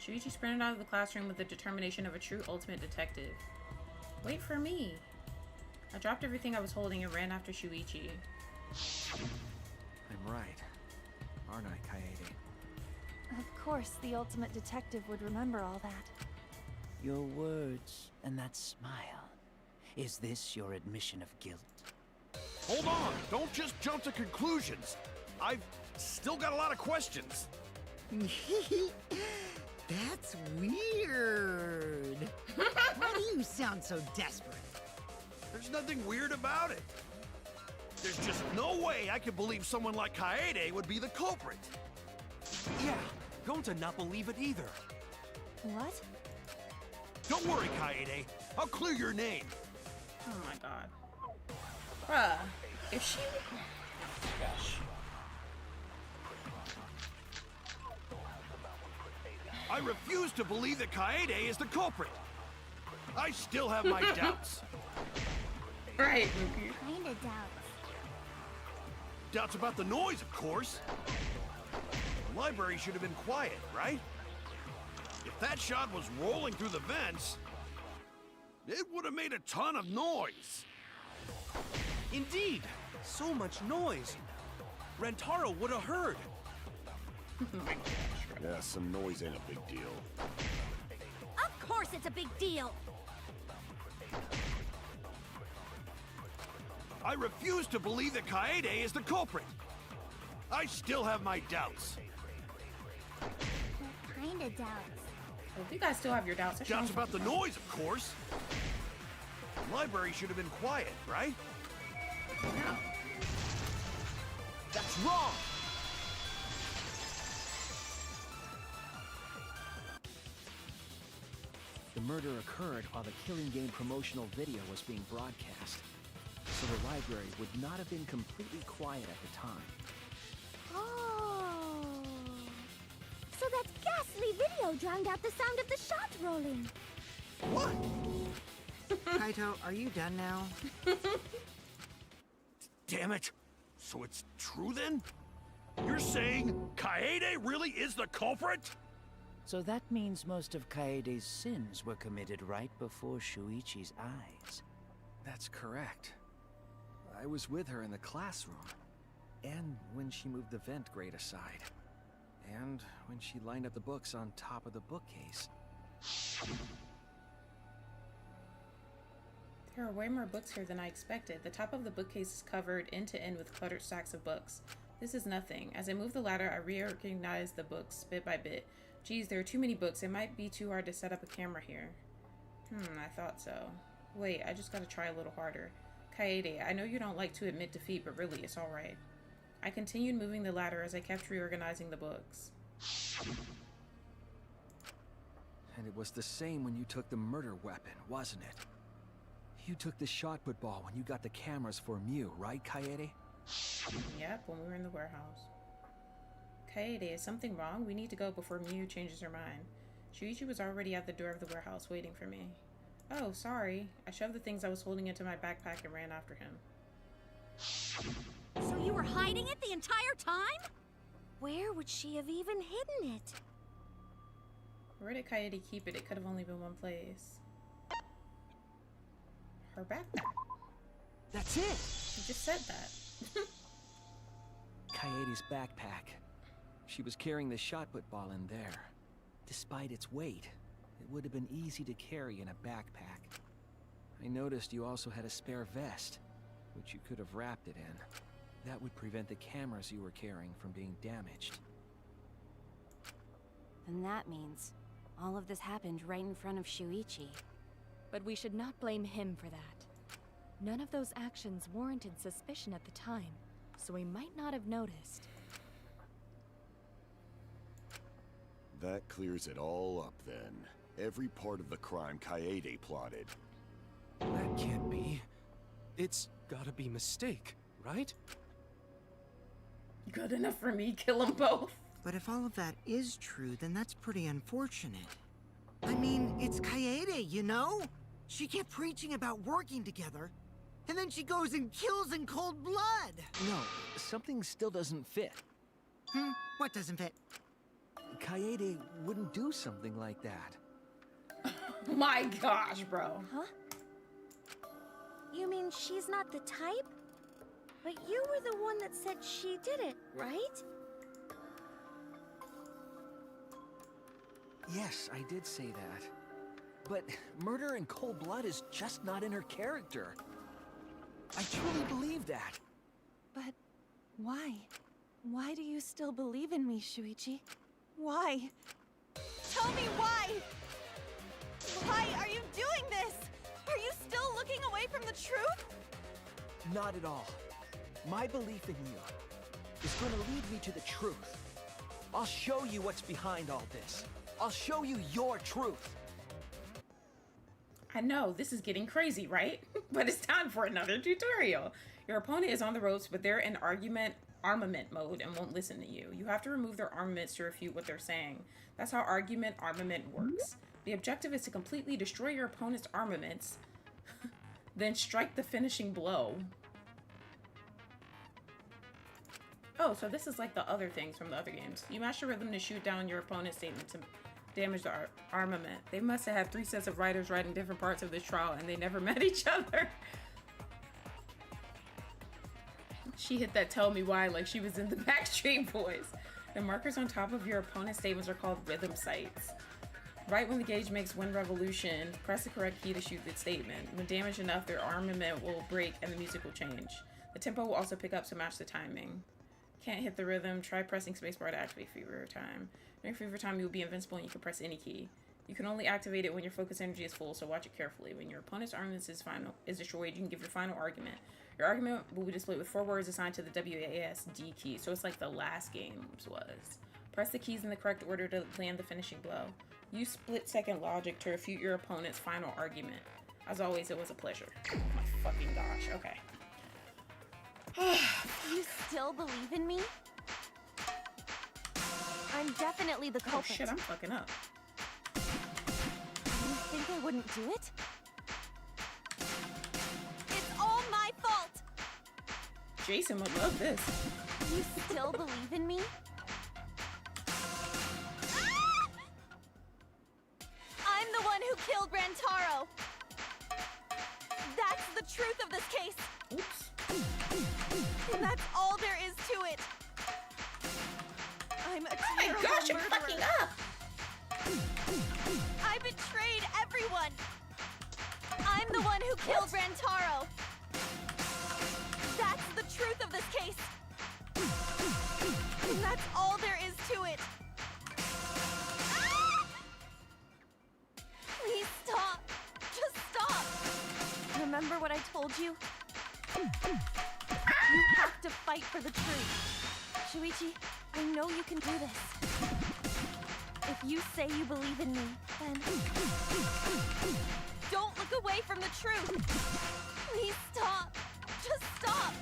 Shuichi sprinted out of the classroom with the determination of a true ultimate detective. Wait for me. I dropped everything I was holding and ran after Shuichi. I'm right. Aren't I, Kaede? Of course, the ultimate detective would remember all that. Your words and that smile. Is this your admission of guilt? Hold on! Don't just jump to conclusions! I've still got a lot of questions. That's weird. Why do you sound so desperate? There's nothing weird about it. There's just no way I could believe someone like Kaede would be the culprit. Yeah, Gonta not believe it either. What? Don't worry, Kaede. I'll clear your name. Oh my god. Bruh, if she... Gosh. I refuse to believe that Kaede is the culprit. I still have my doubts. Right, Ruki. Kinda doubts. Doubts about the noise, of course. The library should have been quiet, right? If that shot was rolling through the vents, it would have made a ton of noise. Indeed, so much noise. Rantaro would have heard. Yeah, some noise ain't a big deal. Of course it's a big deal! I refuse to believe that Kaede is the culprit. I still have my doubts. Kinda doubts. Well, if you guys still have your doubts, Doubts about the noise, of course. The library should have been quiet, right? Yeah. That's wrong! The murder occurred while the Killing Game promotional video was being broadcast, so the library would not have been completely quiet at the time. Oh. So that ghastly video drowned out the sound of the shot rolling. What? Kaito, are you done now? Damn it. So it's true then? You're saying Kaede really is the culprit? So that means most of Kaede's sins were committed right before Shuichi's eyes. That's correct. I was with her in the classroom, and when she moved the vent grate aside, and when she lined up the books on top of the bookcase. There are way more books here than I expected. The top of the bookcase is covered end to end with cluttered stacks of books. This is nothing. As I move the ladder, I reorganize the books bit by bit. Geez, there are too many books. It might be too hard to set up a camera here. I thought so. Wait, I just gotta try a little harder. Kaede, I know you don't like to admit defeat, but really, it's alright. I continued moving the ladder as I kept reorganizing the books. And it was the same when you took the murder weapon, wasn't it? You took the shot put ball when you got the cameras for Mew, right, Kaede? Yep, when we were in the warehouse. Kaede, is something wrong? We need to go before Mew changes her mind. Shuichi was already at the door of the warehouse waiting for me. Oh, sorry. I shoved the things I was holding into my backpack and ran after him. So you were hiding it the entire time? Where would she have even hidden it? Where did Kaede keep it? It could have only been one place. Her backpack. That's it! She just said that. Kaede's backpack. She was carrying the shot put ball in there. Despite its weight, it would have been easy to carry in a backpack. I noticed you also had a spare vest, which you could have wrapped it in. That would prevent the cameras you were carrying from being damaged. Then that means all of this happened right in front of Shuichi. But we should not blame him for that. None of those actions warranted suspicion at the time, so we might not have noticed. That clears it all up then. Every part of the crime Kaede plotted. That can't be. It's gotta be mistake, right? Good enough for me, kill them both. But if all of that is true, then that's pretty unfortunate. I mean, it's Kaede, you know? She kept preaching about working together, and then she goes and kills in cold blood! No, something still doesn't fit. What doesn't fit? Kaede wouldn't do something like that. My gosh, bro. Huh? You mean she's not the type? But you were the one that said she did it, right? Yes, I did say that. But murder in cold blood is just not in her character. I truly believe that. But why? Why do you still believe in me, Shuichi? Why? Tell me why! Why are you doing this? Are you still looking away from the truth? Not at all. My belief in you is going to lead me to the truth. I'll show you what's behind all this. I'll show you your truth. I know, this is getting crazy, right? But it's time for another tutorial. Your opponent is on the ropes, but they're in armament mode and won't listen to you. You have to remove their armaments to refute what they're saying. That's how armament works. The objective is to completely destroy your opponent's armaments, then strike the finishing blow. Oh, so this is like the other things from the other games. You mash the rhythm to shoot down your opponent's statement to damage the armament. They must have had 3 sets of writers writing different parts of this trial, and they never met each other. She hit that tell me why like she was in the Backstreet Boys. The markers on top of your opponent's statements are called rhythm sights. Right when the gauge makes 1 revolution, press the correct key to shoot the statement. When damaged enough, their armament will break and the music will change. The tempo will also pick up to match the timing. Can't hit the rhythm, try pressing spacebar to activate fever time. During fever time, you will be invincible and you can press any key. You can only activate it when your focus energy is full, so watch it carefully. When your opponent's armament is destroyed, you can give your final argument. Your argument will be displayed with 4 words assigned to the WASD key, so it's like the last game's was. Press the keys in the correct order to land the finishing blow. Use split-second logic to refute your opponent's final argument. As always, it was a pleasure. Oh my fucking gosh, okay. You still believe in me? I'm definitely the culprit. Oh shit, I'm fucking up. You think I wouldn't do it? It's all my fault! Jason would love this. You still believe in me? I'm the one who killed Rantaro! That's the truth of this case! Oops. And that's all there is to it! I'm a terrible gosh, I'm murderer. fucking up! I betrayed everyone! I'm the one who killed Rantaro! That's the truth of this case! And that's all there is to it! you? You have to fight for the truth. Shuichi, I know you can do this. If you say you believe in me, then don't look away from the truth. Please stop. Just stop.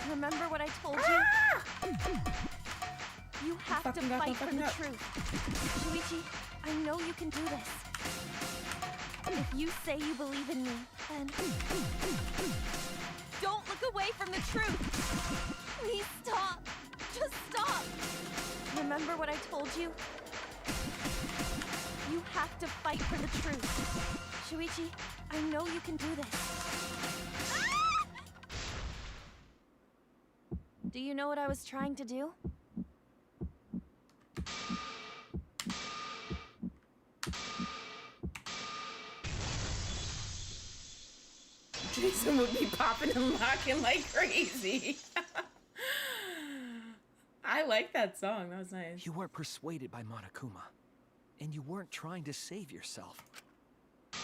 Remember what I told you? You have to fight for the truth. Shuichi, I know you can do this. If you say you believe in me, then don't look away from the truth. Please stop. Just stop. Remember what I told you? You have to fight for the truth. Shuichi, I know you can do this. Do you know what I was trying to do? Jason would be popping and locking like crazy. I like that song. That was nice. You weren't persuaded by Monokuma, and you weren't trying to save yourself.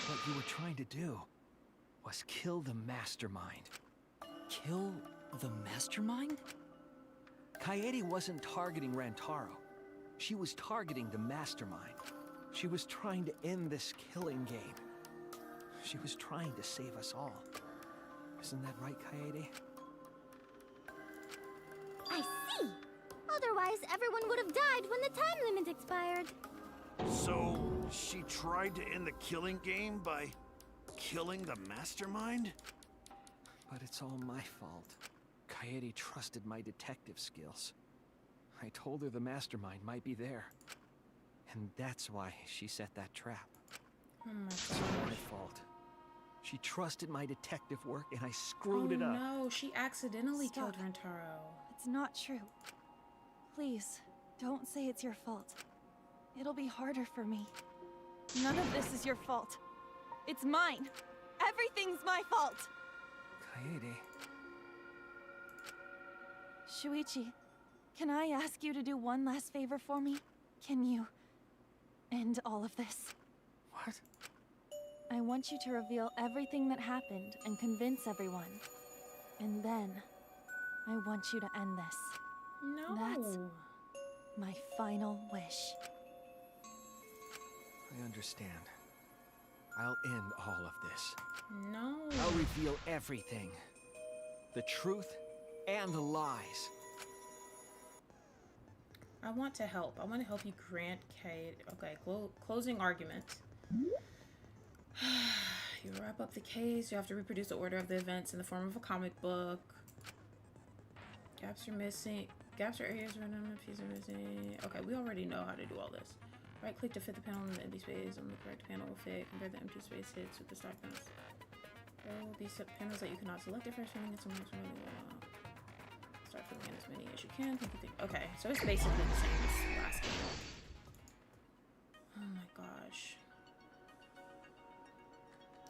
What you were trying to do was kill the mastermind. Kill the mastermind? Kaede wasn't targeting Rantaro. She was targeting the mastermind. She was trying to end this killing game. She was trying to save us all. Isn't that right, Kaede? I see. Otherwise, everyone would have died when the time limit expired. So, she tried to end the killing game by killing the mastermind? But it's all my fault. Kaede trusted my detective skills. I told her the mastermind might be there. And that's why she set that trap. Oh my It's gosh. all my fault. She trusted my detective work and I screwed it up. No, she accidentally Stop. killed Rentaro. It's not true. Please, don't say it's your fault. It'll be harder for me. None of this is your fault. It's mine. Everything's my fault. Kaede. Shuichi, can I ask you to do one last favor for me? Can you end all of this? What? I want you to reveal everything that happened and convince everyone. And then, I want you to end this. No. That's my final wish. I understand. I'll end all of this. No. I'll reveal everything. The truth and the lies. I want to help. I want to help you grant Kate. Okay, closing argument. You wrap up the case. You have to reproduce the order of the events in the form of a comic book. Gaps are missing. Gaps or areas where none of the pieces are missing. Okay, we already know how to do all this. Right click to fit the panel in the empty space. On the correct panel will fit. Compare the empty space hits with the stock panels. There will be panels that you cannot select at first. Filling in some start filling in as many as you can. Okay, so it's basically the same as last game. Oh my gosh.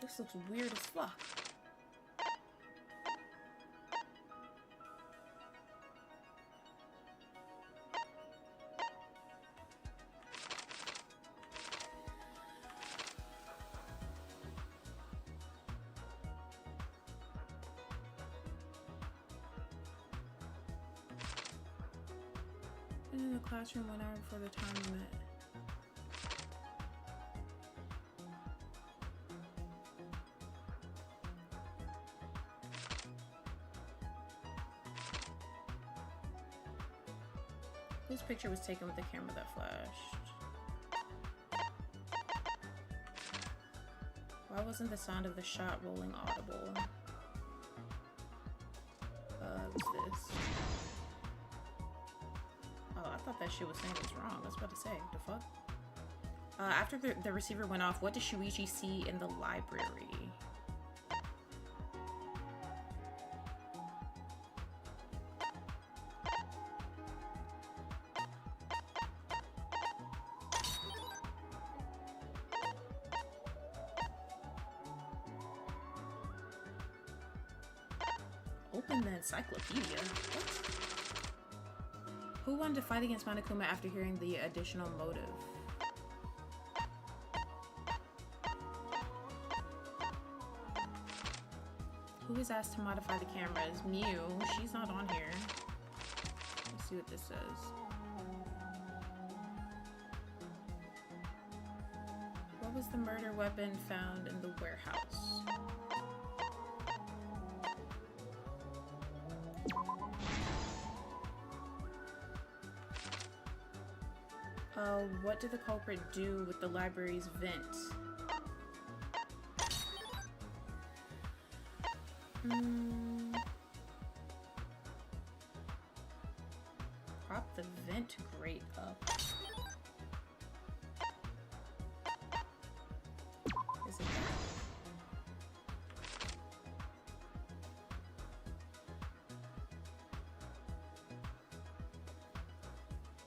This looks weird as fuck. In the classroom 1 hour before the time limit. This picture was taken with the camera that flashed. Why wasn't the sound of the shot rolling audible? What's this? Oh, I thought that shit was saying it was wrong. I was about to say, the fuck? After the receiver went off, what did Shuichi see in the library? Open the encyclopedia. What? Who wanted to fight against Monokuma after hearing the additional motive? Who Who is asked to modify the cameras? Mew. She's not on here. Let's see what this says. What was the murder weapon found in the warehouse? What did the culprit do with the library's vent? Prop the vent grate up. Is it that?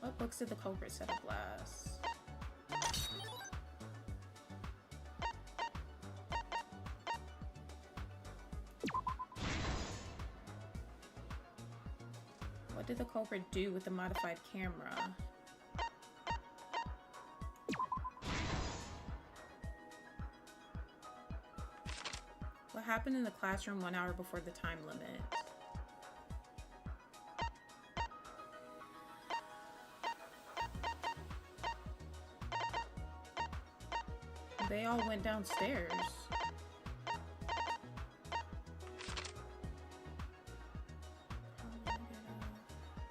What books did the culprit set ablaze? What did the culprit do with the modified camera? What happened in the classroom 1 hour before the time limit? They all went downstairs.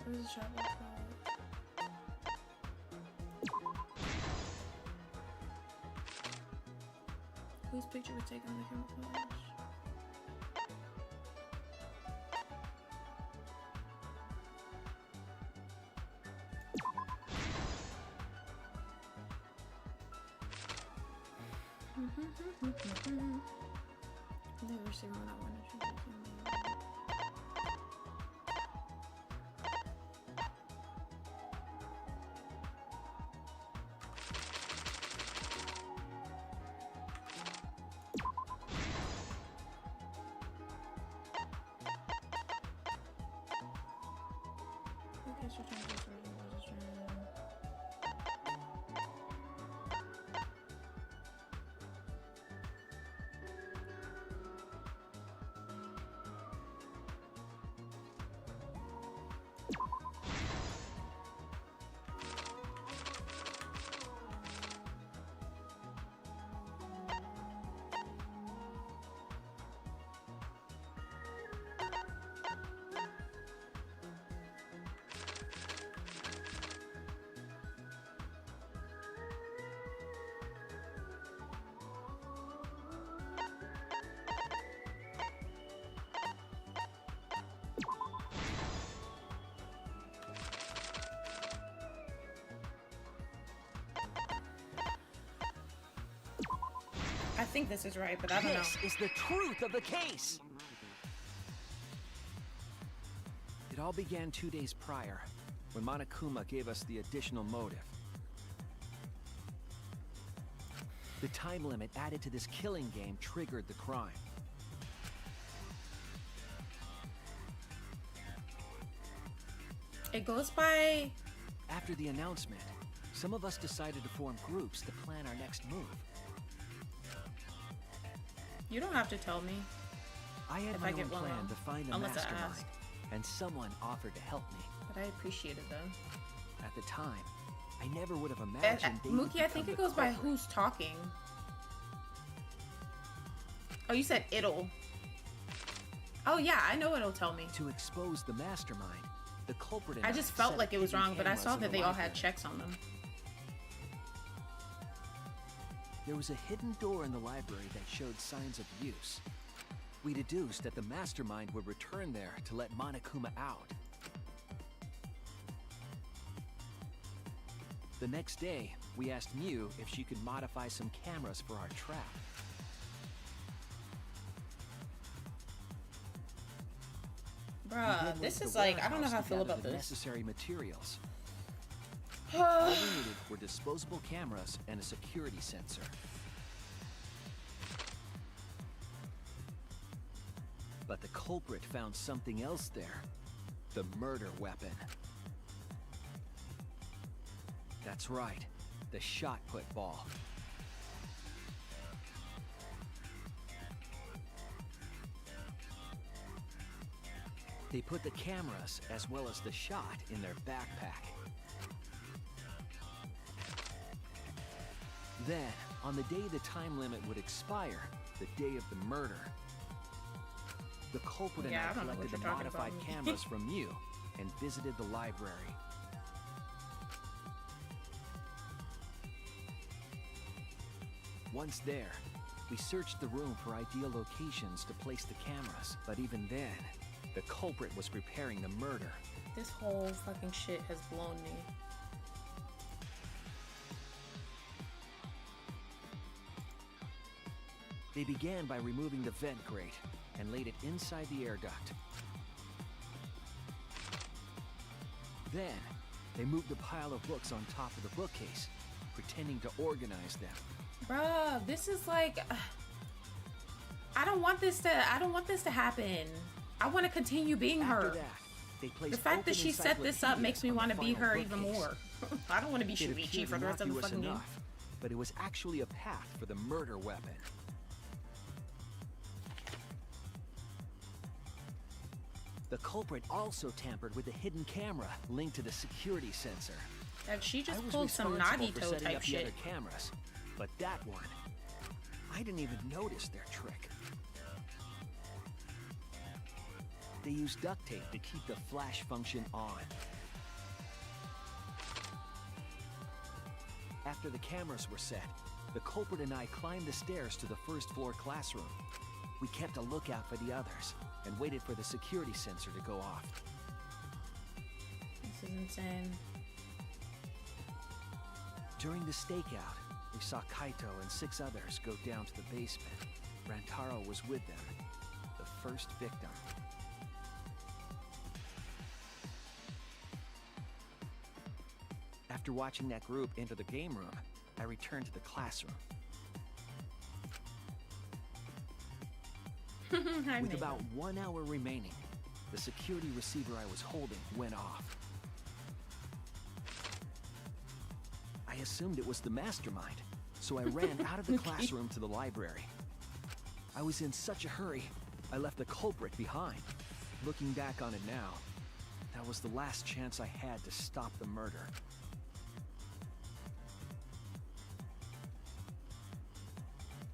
Where's the shop? Whose picture was taken on the camera flash? Never seen one I wanted to do. Okay, so trying to I think this is right, but I don't know. This is the truth of the case! It all began 2 days prior, when Monokuma gave us the additional motive. The time limit added to this killing game triggered the crime. It goes by... After the announcement, some of us decided to form groups to plan our next move. You don't have to tell me. I had my own plan to find the unless I mastermind, ask. and someone offered to help me. But I appreciate it though. At the time, I never would have imagined they would Mookie, I think become it goes the by culprit. who's talking. Oh, you said it'll. Oh yeah, I know it'll tell me. To expose the mastermind, the culprit and I just felt set like it was hidden wrong, but I cameras saw in that the they all had library. checks on them. There was a hidden door in the library that showed signs of use. We deduced that the mastermind would return there to let Monokuma out. The next day, we asked Mew if she could modify some cameras for our trap. We Bruh, then this went is to like, I don't know warehouse how I to feel gather about the this. necessary materials. All we needed were disposable cameras and a security sensor. But the culprit found something else there. The murder weapon. That's right. The shot put ball. They put the cameras as well as the shot in their backpack. Then, on the day the time limit would expire, the day of the murder, the culprit and I collected the modified cameras from you and visited the library. Once there, we searched the room for ideal locations to place the cameras, but even then, the culprit was preparing the murder. This whole fucking shit has blown me. They began by removing the vent grate and laid it inside the air duct. Then, they moved a pile of books on top of the bookcase, pretending to organize them. Bruh, this is like I don't want this to happen. I want to continue being her. The fact that she set this up makes me want to be her even more. I don't want to be Shuichi for the rest of the fucking game. But it was actually a path for the murder weapon. The culprit also tampered with the hidden camera linked to the security sensor. And she just pulled some Nagito type shit. Other cameras, but that one, I didn't even notice their trick. They used duct tape to keep the flash function on. After the cameras were set, the culprit and I climbed the stairs to the first floor classroom. We kept a lookout for the others and waited for the security sensor to go off. This is insane. During the stakeout, we saw Kaito and 6 others go down to the basement. Rantaro was with them, the first victim. After watching that group enter the game room, I returned to the classroom. With about 1 hour remaining, the security receiver I was holding went off. I assumed it was the mastermind, so I ran out of the classroom to the library. I was in such a hurry, I left the culprit behind. Looking back on it now, that was the last chance I had to stop the murder.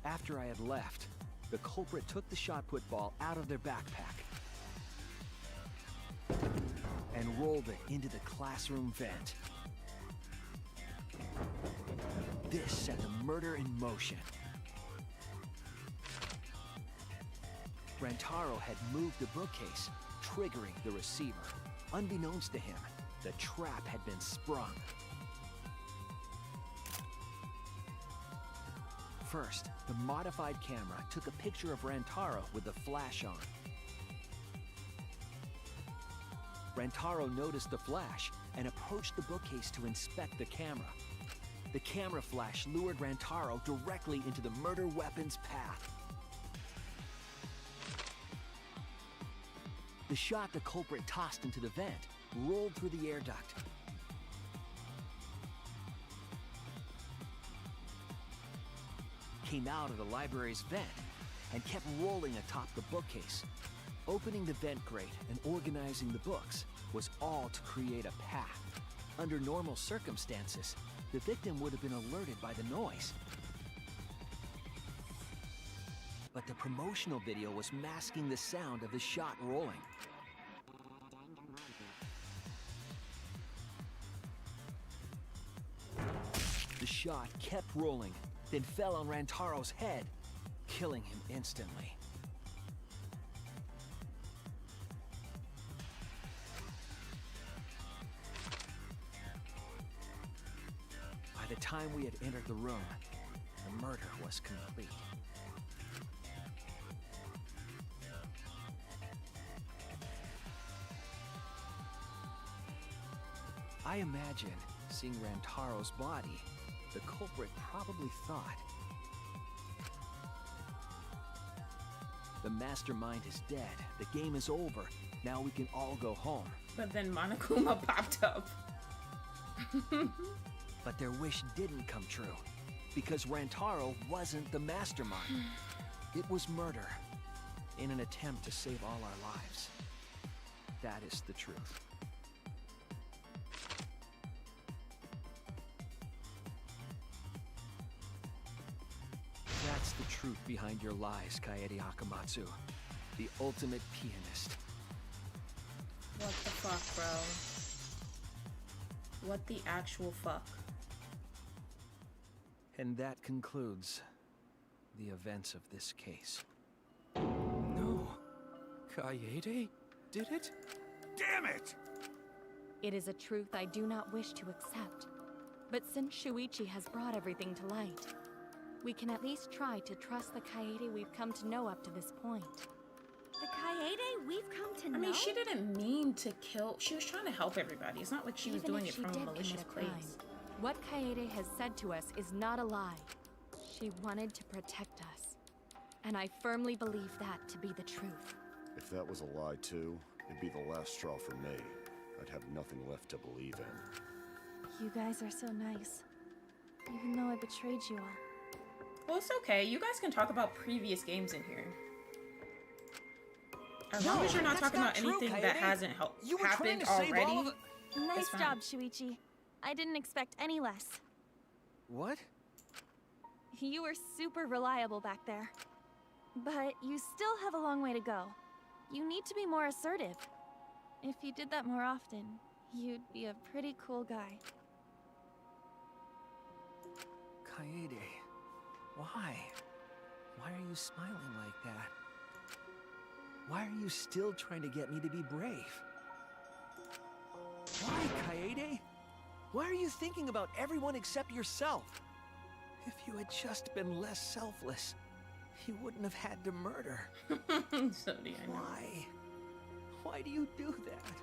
After I had left, the culprit took the shot put ball out of their backpack and rolled it into the classroom vent. This set the murder in motion. Rantaro had moved the bookcase, triggering the receiver. Unbeknownst to him, the trap had been sprung. First, the modified camera took a picture of Rantaro with the flash on. Rantaro noticed the flash and approached the bookcase to inspect the camera. The camera flash lured Rantaro directly into the murder weapon's path. The shot the culprit tossed into the vent rolled through the air duct. Came out of the library's vent and kept rolling atop the bookcase. Opening the vent grate and organizing the books was all to create a path. Under normal circumstances, the victim would have been alerted by the noise. But the promotional video was masking the sound of the shot rolling. The shot kept rolling, then fell on Rantaro's head, killing him instantly. By the time we had entered the room, the murder was complete. I imagine, seeing Rantaro's body, the culprit probably thought, the mastermind is dead, the game is over, now we can all go home. But then Monokuma popped up. But their wish didn't come true, because Rantaro wasn't the mastermind. It was murder, in an attempt to save all our lives. That is the truth. That's the truth behind your lies, Kaede Akamatsu. The ultimate pianist. What the fuck, bro? What the actual fuck? And that concludes the events of this case. No. Kaede did it? Damn it! It is a truth I do not wish to accept. But since Shuichi has brought everything to light, we can at least try to trust the Kaede we've come to know up to this point. The Kaede we've come to know? I mean, she didn't mean to kill. She was trying to help everybody. It's not like she was Even doing if it from she a did malicious commit a crime, place. what Kaede has said to us is not a lie. She wanted to protect us. And I firmly believe that to be the truth. If that was a lie too, it'd be the last straw for me. I'd have nothing left to believe in. You guys are so nice. Even though I betrayed you all. Well, it's okay. You guys can talk about previous games in here. As long No, as you're not that's talking not about true, anything Kaede. that hasn't You were trying happened to save all already. of Nice It's fine. job, Shuichi. I didn't expect any less. What? You were super reliable back there. But you still have a long way to go. You need to be more assertive. If you did that more often, you'd be a pretty cool guy. Kaede, why? Why are you smiling like that? Why are you still trying to get me to be brave? Why, Kaede? Why are you thinking about everyone except yourself? If you had just been less selfless, you wouldn't have had to murder. So do I know. Why? Why do you do that?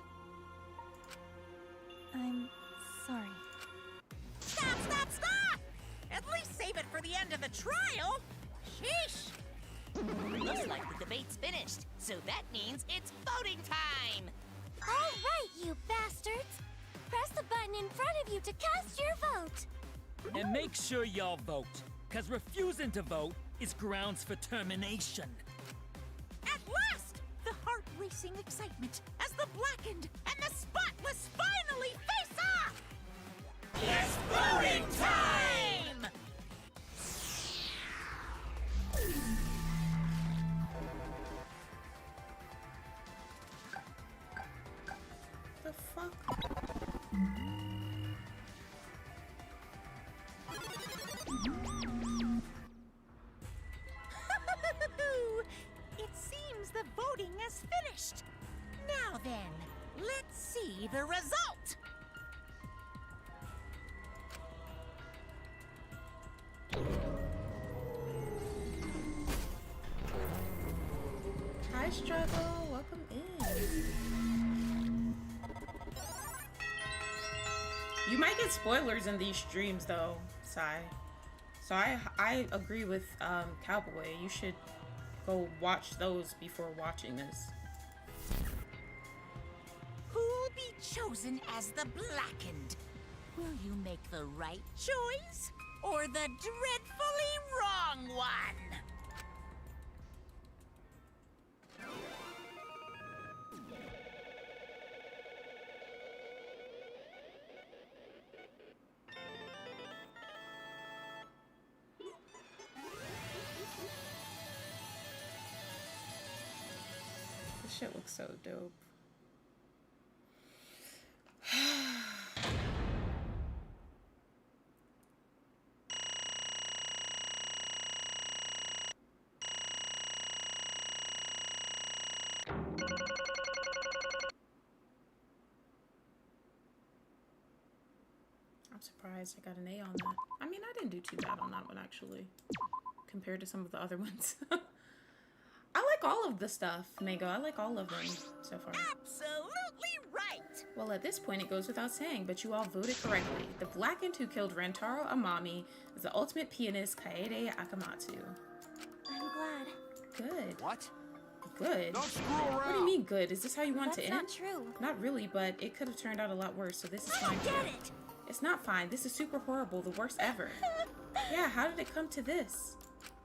I'm sorry. Stop, stop, stop! At least save it for the end of the trial. Sheesh! Looks like the debate's finished, so that means it's voting time! All right, you bastards! Press the button in front of you to cast your vote! And make sure y'all vote, cause refusing to vote is grounds for termination. At last! The heart-racing excitement as the Blackened and the Spotless finally face off! It's voting time! The fuck? It seems the voting has finished. Now then, let's see the result. Hi, Struggle. Welcome in. You might get spoilers in these streams, though, Sai. So I agree with Cowboy. You should go watch those before watching this. Who'll be chosen as the Blackened? Will you make the right choice or the dreadfully wrong one? This shit looks so dope. I'm surprised I got an A on that. I mean, I didn't do too bad on that one, actually, compared to some of the other ones. I like all of the stuff, Mango. I like all of them so far. Absolutely right! Well, at this point, it goes without saying, but you all voted correctly. The Blackened who killed Rentaro Amami is the ultimate pianist, Kaede Akamatsu. I'm glad. Good. What? Good. Don't screw around. What do you mean good? Is this how you want That's to end? not true. Not really, but it could have turned out a lot worse, so this is I fine. don't get it! It's not fine. This is super horrible. The worst ever. Yeah, how did it come to this?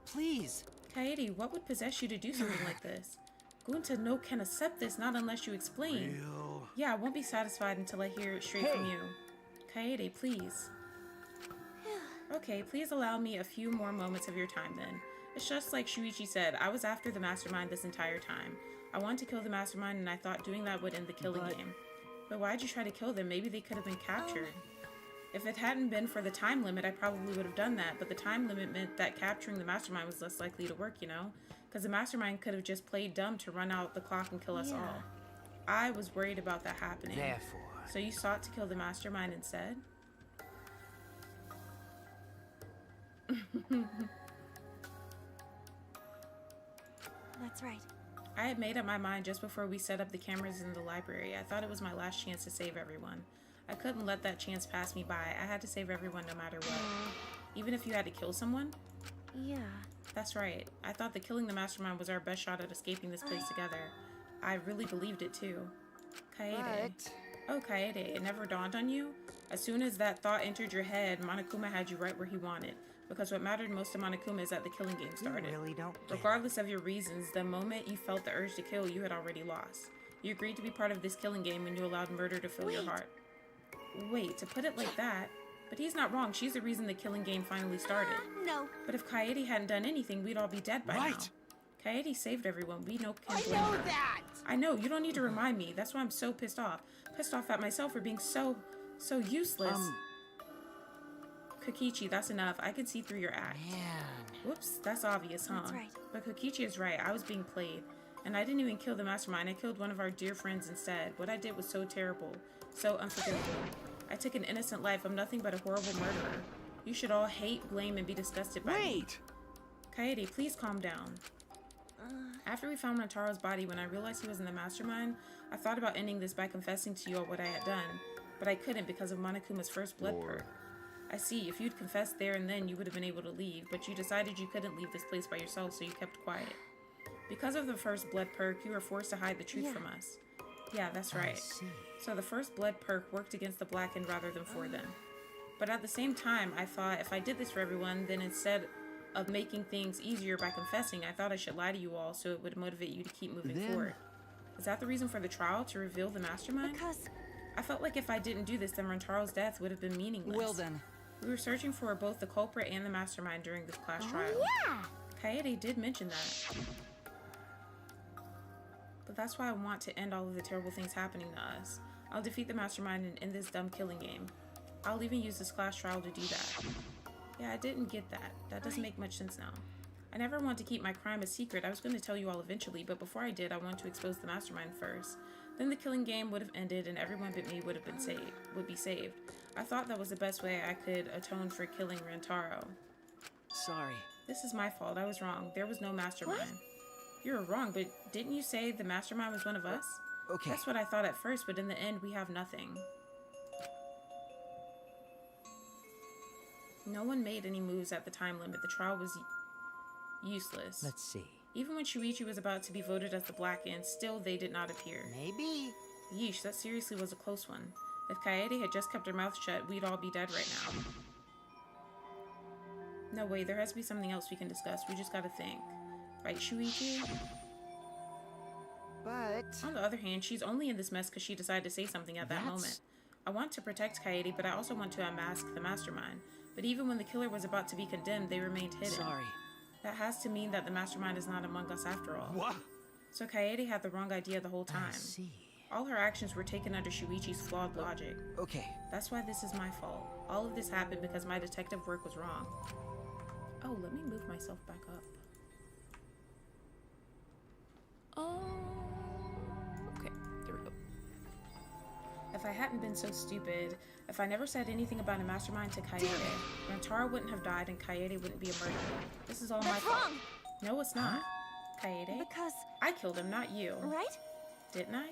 Please. Kaede, what would possess you to do something like this? Gunta no can accept this, not unless you explain. Real? Yeah, I won't be satisfied until I hear it straight from you. Kaede, please. Okay, please allow me a few more moments of your time then. It's just like Shuichi said, I was after the mastermind this entire time. I wanted to kill the mastermind and I thought doing that would end the killing game. But why'd you try to kill them? Maybe they could have been captured. If it hadn't been for the time limit, I probably would have done that, but the time limit meant that capturing the mastermind was less likely to work, you know? Because the mastermind could have just played dumb to run out the clock and kill us all. I was worried about that happening. Therefore... So you sought to kill the mastermind instead? That's right. I had made up my mind just before we set up the cameras in the library. I thought it was my last chance to save everyone. I couldn't let that chance pass me by. I had to save everyone no matter what. Even if you had to kill someone? Yeah. That's right. I thought that killing the mastermind was our best shot at escaping this place together. I really believed it too. Kaede. Oh, Kaede, it never dawned on you? As soon as that thought entered your head, Monokuma had you right where he wanted. Because what mattered most to Monokuma is that the killing game started. You really don't get Regardless of your reasons, the moment you felt the urge to kill, you had already lost. You agreed to be part of this killing game when you allowed murder to fill your heart. Wait, to put it like that? But he's not wrong. She's the reason the killing game finally started. No. But if Kaede hadn't done anything, we'd all be dead by now. Kaede saved everyone. We know can blame her. that! I know. You don't need to remind me. That's why I'm so pissed off. Pissed off at myself for being so useless. Kokichi, that's enough. I can see through your act. Whoops, that's obvious, huh? That's right. But Kokichi is right. I was being played. And I didn't even kill the mastermind. I killed one of our dear friends instead. What I did was so terrible. So unforgivable. I took an innocent life. I'm nothing but a horrible murderer. You should all hate, blame, and be disgusted by me. Kaede, please calm down. After we found Rantaro's body, when I realized he was in the mastermind, I thought about ending this by confessing to you all what I had done. But I couldn't because of Monokuma's first blood perk. I see, if you'd confessed there and then, you would have been able to leave, but you decided you couldn't leave this place by yourself, so you kept quiet. Because of the first blood perk, you were forced to hide the truth from us. Yeah, that's right. So the first blood perk worked against the Blackened rather than for them. But at the same time, I thought if I did this for everyone, then instead of making things easier by confessing, I thought I should lie to you all so it would motivate you to keep moving forward. Is that the reason for the trial, to reveal the mastermind? Because... I felt like if I didn't do this, then Rantaro's death would have been meaningless. Well then. We were searching for both the culprit and the mastermind during this class trial. Yeah! Kaede did mention that. But that's why I want to end all of the terrible things happening to us. I'll defeat the mastermind and end this dumb killing game. I'll even use this class trial to do that. Yeah, I didn't get that. That doesn't make much sense now. I never want to keep my crime a secret. I was going to tell you all eventually, but before I did, I wanted to expose the mastermind first. Then the killing game would have ended and everyone but me would be saved. I thought that was the best way I could atone for killing Rantaro. Sorry. This is my fault. I was wrong. There was no mastermind. What? You were wrong, but didn't you say the mastermind was one of us? Okay. That's what I thought at first, but in the end, we have nothing. No one made any moves at the time limit. The trial was useless. Let's see. Even when Shuichi was about to be voted as the Blackened, still they did not appear. Maybe. Yeesh, that seriously was a close one. If Kaede had just kept her mouth shut, we'd all be dead right now. No, wait, there has to be something else we can discuss. We just gotta think. Right, Shuichi? But... On the other hand, she's only in this mess because she decided to say something at that moment. I want to protect Kaede, but I also want to unmask the mastermind. But even when the killer was about to be condemned, they remained hidden. Sorry. That has to mean that the mastermind is not among us after all. What? So Kaede had the wrong idea the whole time. I see. All her actions were taken under Shuichi's flawed logic. Okay. That's why this is my fault. All of this happened because my detective work was wrong. Oh, let me move myself back up. Okay, there we go. If I hadn't been so stupid, if I never said anything about a mastermind to Kaede, Rantaro wouldn't have died and Kaede wouldn't be a murderer. This is all my fault. wrong! No, it's not. Kaede? Because... I killed him, not you. Right? Didn't I?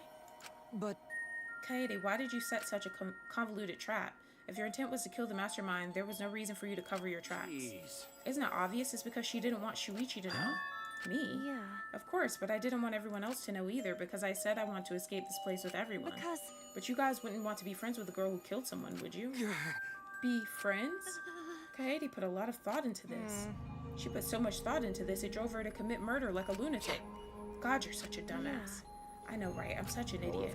But... Kaede, why did you set such a convoluted trap? If your intent was to kill the mastermind, there was no reason for you to cover your tracks. Jeez. Isn't it obvious? It's because she didn't want Shuichi to know. Me? Yeah. Of course, but I didn't want everyone else to know either because I said I want to escape this place with everyone. Because... But you guys wouldn't want to be friends with a girl who killed someone, would you? Be friends? Kaede put a lot of thought into this. She put so much thought into this, it drove her to commit murder like a lunatic. God, you're such a dumbass. I know, right? I'm such an idiot.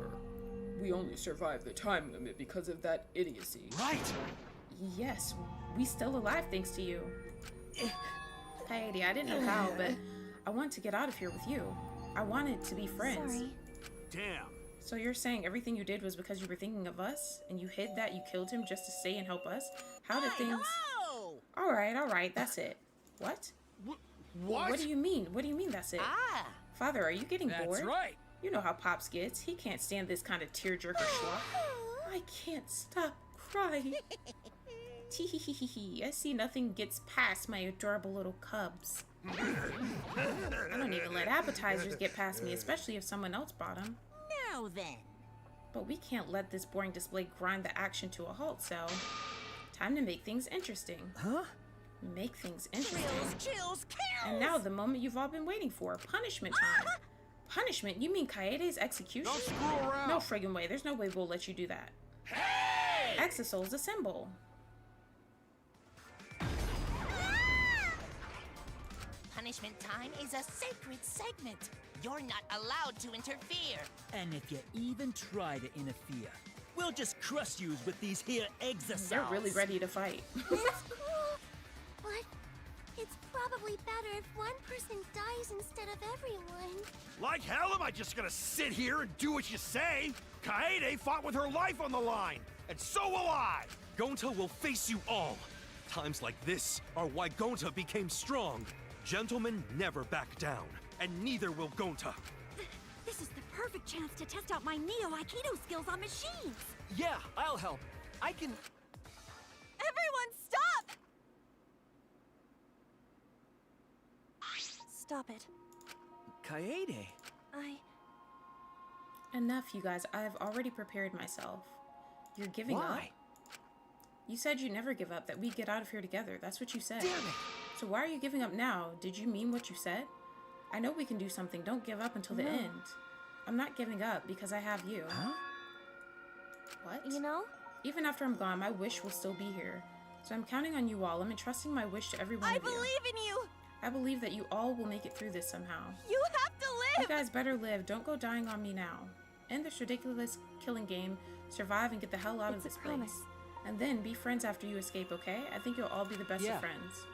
We only survived the time limit because of that idiocy. Right! Yes, we still alive thanks to you. Kaede, I didn't know how, but I wanted to get out of here with you. I wanted to be friends. Sorry. Damn. So you're saying everything you did was because you were thinking of us? And you hid that you killed him just to stay and help us? How did things... Alright, that's it. What? What? What do you mean? What do you mean that's it? Father, are you getting bored? That's right. You know how Pops gets. He can't stand this kind of tearjerker schlock. I can't stop crying. Tee-hee-hee-hee-hee. I see nothing gets past my adorable little cubs. I don't even let appetizers get past me, especially if someone else brought them. Now then. But we can't let this boring display grind the action to a halt, so... Time to make things interesting. Huh? Make things interesting. Chills, And now the moment you've all been waiting for. Punishment time. Punishment? You mean Kaede's execution? Don't screw around. No friggin' way. There's no way we'll let you do that. Hey! Exosoul's a symbol. Punishment time is a sacred segment. You're not allowed to interfere. And if you even try to interfere, we'll just crush yous with these here exosols. They're really ready to fight. That's cool. But it's probably better if one person dies instead of everyone. Like hell am I just gonna sit here and do what you say? Kaede fought with her life on the line, and so will I! Gonta will face you all. Times like this are why Gonta became strong. Gentlemen never back down, and neither will Gonta. This is the perfect chance to test out my Neo Aikido skills on machines. Yeah, I'll help. I can... Everyone, stop! Stop it. Kaede. Enough, you guys. I've already prepared myself. You're giving up? Why? You said you never give up, that we get out of here together. That's what you said. Damn it! So why are you giving up now? Did you mean what you said? I know we can do something. Don't give up until the end. I'm not giving up because I have you. Huh? What? You know? Even after I'm gone, my wish will still be here. So I'm counting on you all. I'm entrusting my wish to every one of you. I believe in you! I believe that you all will make it through this somehow. You have to You live! guys better live. Don't go dying on me now. End this ridiculous killing game, survive and get the hell out of this place. And then be friends after you escape, okay? I think you'll all be the best of friends.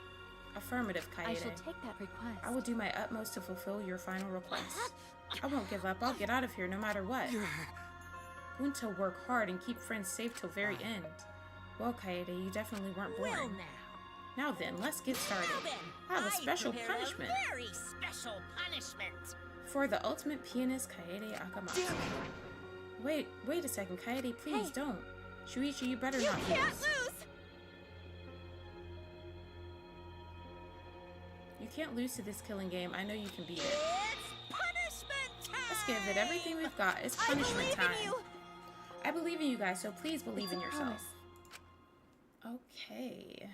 Affirmative, Kaede. I shall take that request. I will do my utmost to fulfill your final request. I won't give up. I'll get out of here no matter what. Gunta work hard and keep friends safe till very end. Well, Kaede, you definitely weren't boring. Well, Now then, let's get started. Now then, I have a special prepared punishment. A very special punishment. For the ultimate pianist, Kaede Akamatsu. Wait a second, Kaede, please don't. Shuichi, you better not lose. You can't lose! You can't lose to this killing game. I know you can beat it. It's punishment time! Let's give it everything we've got. It's punishment time. I believe in you guys, so please believe in yourself. Okay.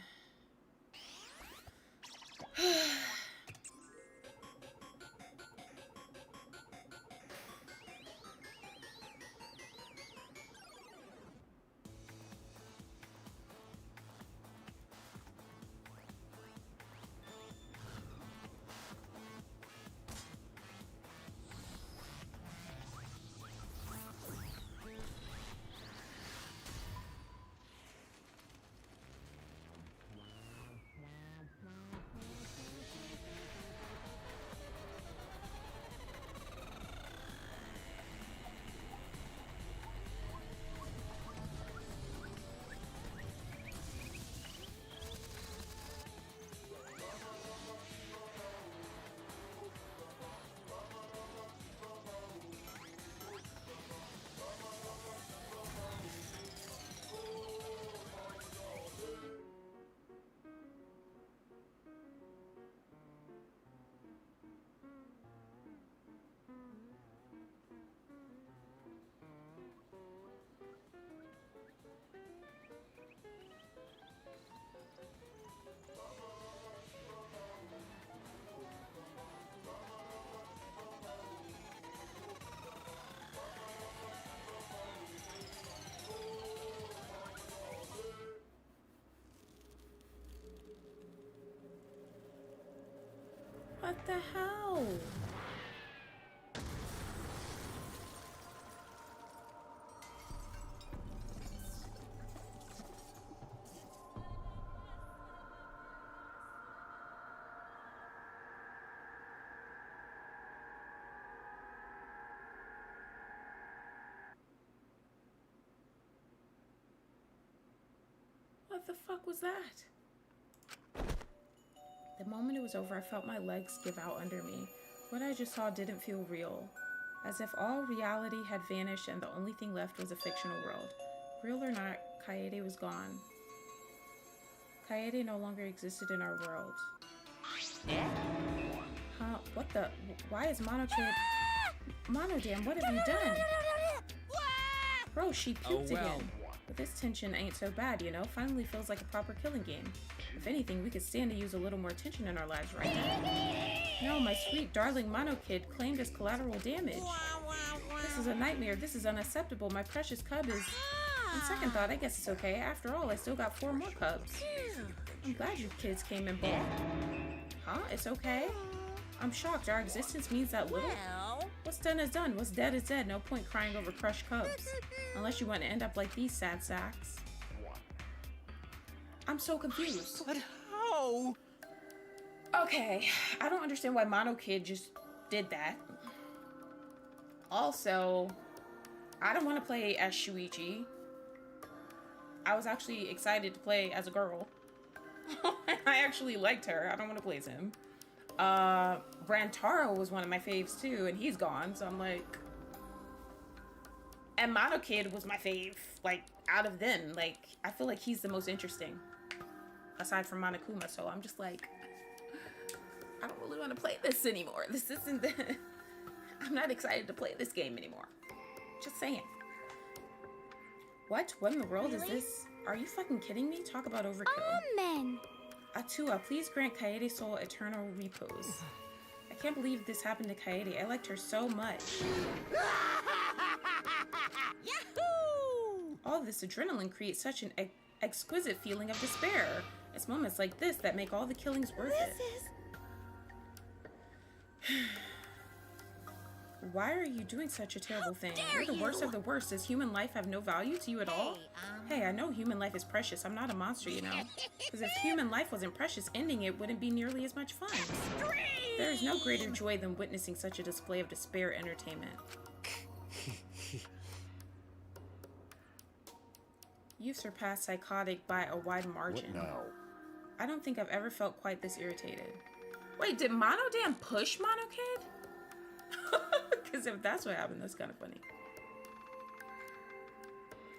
What the hell? What the fuck was that? The moment it was over, I felt my legs give out under me. What I just saw didn't feel real. As if all reality had vanished and the only thing left was a fictional world. Real or not, Kaede was gone. Kaede no longer existed in our world. Huh? What the? Why is Monokid... Monodam, what have you done? Bro, she puked again. But this tension ain't so bad, you know? Finally feels like a proper killing game. If anything, we could stand to use a little more tension in our lives right now. No, my sweet darling Monokid claimed as collateral damage. This is a nightmare. This is unacceptable. My precious cub is... On second thought, I guess it's okay. After all, I still got 4 more cubs. I'm glad you kids came in bulk. Huh? It's okay? I'm shocked. Our existence means that little? What's done is done. What's dead is dead. No point crying over crushed cubs. Unless you want to end up like these sad sacks. I'm so confused. But how? Okay, I don't understand why Mono Kid just did that. Also, I don't want to play as Shuichi. I was actually excited to play as a girl. I actually liked her. I don't want to play as him. Rantaro was one of my faves too, and he's gone, so I'm like... And Mono Kid was my fave, like, out of them. Like, I feel like he's the most interesting. Aside from Monokuma, so I'm just like... I don't really want to play this anymore. This isn't... I'm not excited to play this game anymore. Just saying. What? What in the world is this? Are you fucking kidding me? Talk about overkill. Amen. Atua, please grant Kaede's soul eternal repose. I can't believe this happened to Kaede. I liked her so much. Yahoo! All this adrenaline creates such an exquisite feeling of despair. It's moments like this that make all the killings worth it. Why are you doing such a terrible thing? You're the worst of the worst. Does human life have no value to you at all? Hey, I know human life is precious. I'm not a monster, you know. Because if human life wasn't precious, ending it wouldn't be nearly as much fun. There is no greater joy than witnessing such a display of despair entertainment. You've surpassed psychotic by a wide margin. What now? I don't think I've ever felt quite this irritated. Wait, did Monodam push Monokid? Because if that's what happened, that's kind of funny.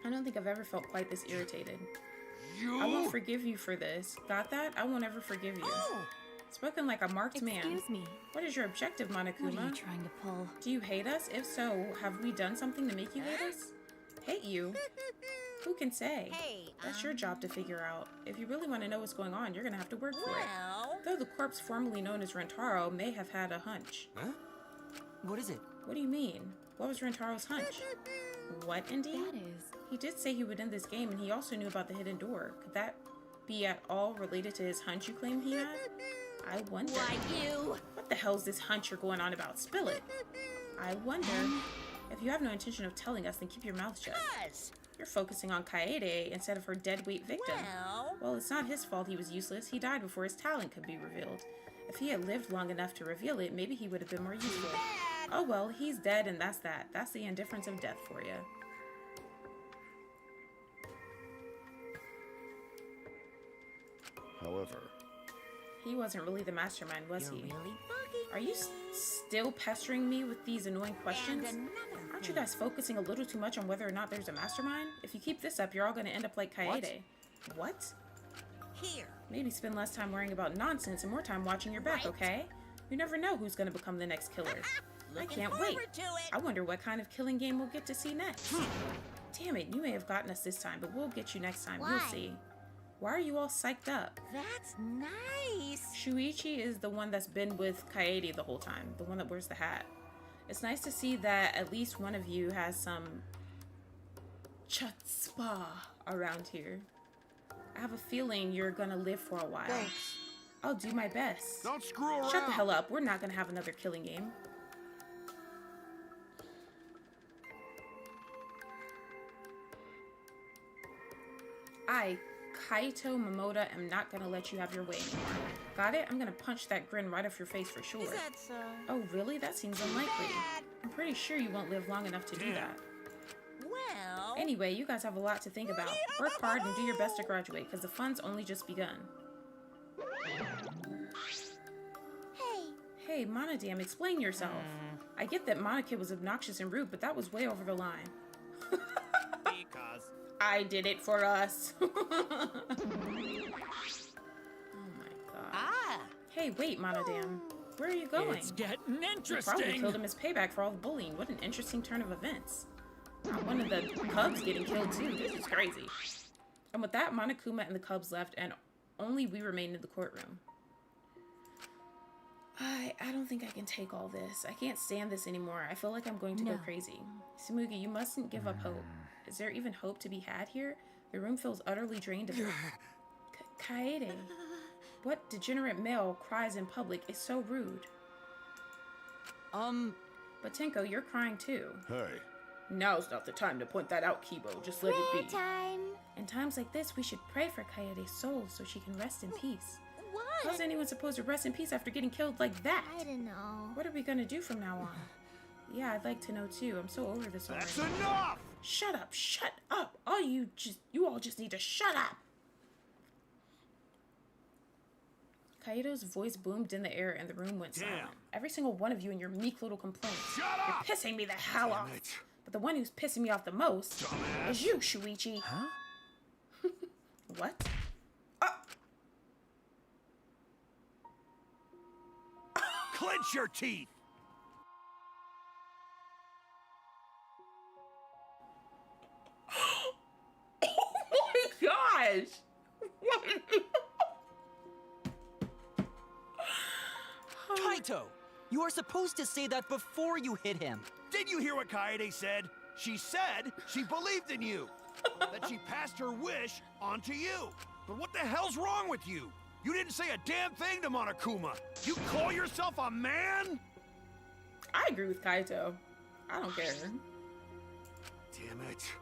I don't think I've ever felt quite this irritated. I won't forgive you for this. Got that? I won't ever forgive you. Spoken like a marked man. Excuse me. What is your objective, Monokuma? What are you trying to pull? Do you hate us? If so, have we done something to make you hate us? Hate you? Who can say? Hey, That's your job to figure out. If you really want to know what's going on, you're gonna have to work for it. Though the corpse formerly known as Rentaro may have had a hunch. Huh? What is it? What do you mean? What was Rentaro's hunch? What, indeed? That is... He did say he would end this game, and he also knew about the hidden door. Could that be at all related to his hunch you claim he had? I wonder. Why, you? What the hell's this hunch you're going on about? Spill it. I wonder. If you have no intention of telling us, then keep your mouth shut. You're focusing on Kaede instead of her deadweight victim. Well, it's not his fault he was useless. He died before his talent could be revealed. If he had lived long enough to reveal it, maybe he would have been more useful. Oh well, he's dead and that's that. That's the indifference of death for you. However... He wasn't really the mastermind, was he? Really Are you still pestering me with these annoying questions? Aren't you guys focusing a little too much on whether or not there's a mastermind? If you keep this up, you're all going to end up like Kaede. What? Here. Maybe spend less time worrying about nonsense and more time watching your back, okay? You never know who's going to become the next killer. I can't wait. I wonder what kind of killing game we'll get to see next. Damn it, you may have gotten us this time, but we'll get you next time. You'll see. Why are you all psyched up? That's nice. Shuichi is the one that's been with Kaede the whole time, the one that wears the hat. It's nice to see that at least one of you has some chutzpah around here. I have a feeling you're gonna live for a while. Thanks. I'll do my best. Don't screw around. Shut the hell up. We're not gonna have another killing game. I, Kaito Momoda, am not gonna let you have your way anymore. Got it? I'm gonna punch that grin right off your face for sure. Is that so? Oh, really? That seems unlikely. I'm pretty sure you won't live long enough to do that. Well... Anyway, you guys have a lot to think about. Work hard and do your best to graduate, because the fun's only just begun. Hey, Monodam, explain yourself. I get that Monokid was obnoxious and rude, but that was way over the line. Because... I did it for us. Oh my god. Ah! Hey, wait, Monodam. Where are you going? It's getting You interesting. probably killed him as payback for all the bullying. What an interesting turn of events. One of the cubs getting killed too. This is crazy. And with that, Monokuma and the cubs left, and only we remained in the courtroom. I don't think I can take all this. I can't stand this anymore. I feel like I'm going to go crazy. Tsumugi, you mustn't give up hope. Is there even hope to be had here? The room feels utterly drained of it. Kaede, what degenerate male cries in public is so rude? But Tenko, you're crying too. Hey. Now's not the time to point that out, Kibo. Just let it be. Time. In times like this, we should pray for Kaede's soul so she can rest in peace. What? How's anyone supposed to rest in peace after getting killed like that? I don't know. What are we gonna do from now on? Yeah, I'd like to know too. I'm so over this already. That's enough! Shut up! Shut up! You all just need to shut up! Kaito's voice boomed in the air and the room went silent. Every single one of you and your meek little complaints. Shut up! You're pissing me the hell off. But the one who's pissing me off the most is you, Shuichi. Huh? What? Clench your teeth! Oh my gosh! Kaito! You are supposed to say that before you hit him. Did you hear what Kaede said? She said she believed in you. That she passed her wish on to you. But what the hell's wrong with you? You didn't say a damn thing to Monokuma. You call yourself a man? I agree with Kaito. I don't care. Damn it.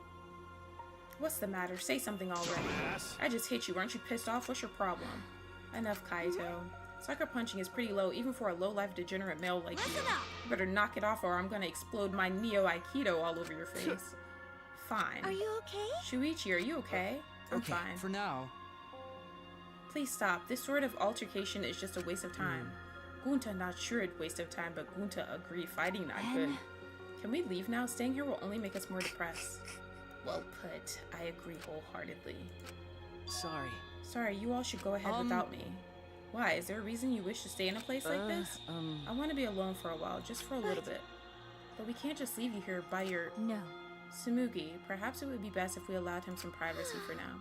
What's the matter? Say something already. I just hit you. Aren't you pissed off? What's your problem? Enough, Kaito. Sucker punching is pretty low, even for a low-life degenerate male like you. You better knock it off or I'm gonna explode my Neo Aikido all over your face. Fine. Are you okay? Shuichi, are you okay? I'm Okay, fine. for now. Please stop. This sort of altercation is just a waste of time. Gunta not sure it's waste of time, but Gunta agree fighting not good. Can we leave now? Staying here will only make us more depressed. Well put. I agree wholeheartedly. Sorry. Sorry, you all should go ahead without me. Why? Is there a reason you wish to stay in a place like this? I want to be alone for a while, just for a little bit. But we can't just leave you here by your... No. Tsumugi, perhaps it would be best if we allowed him some privacy for now.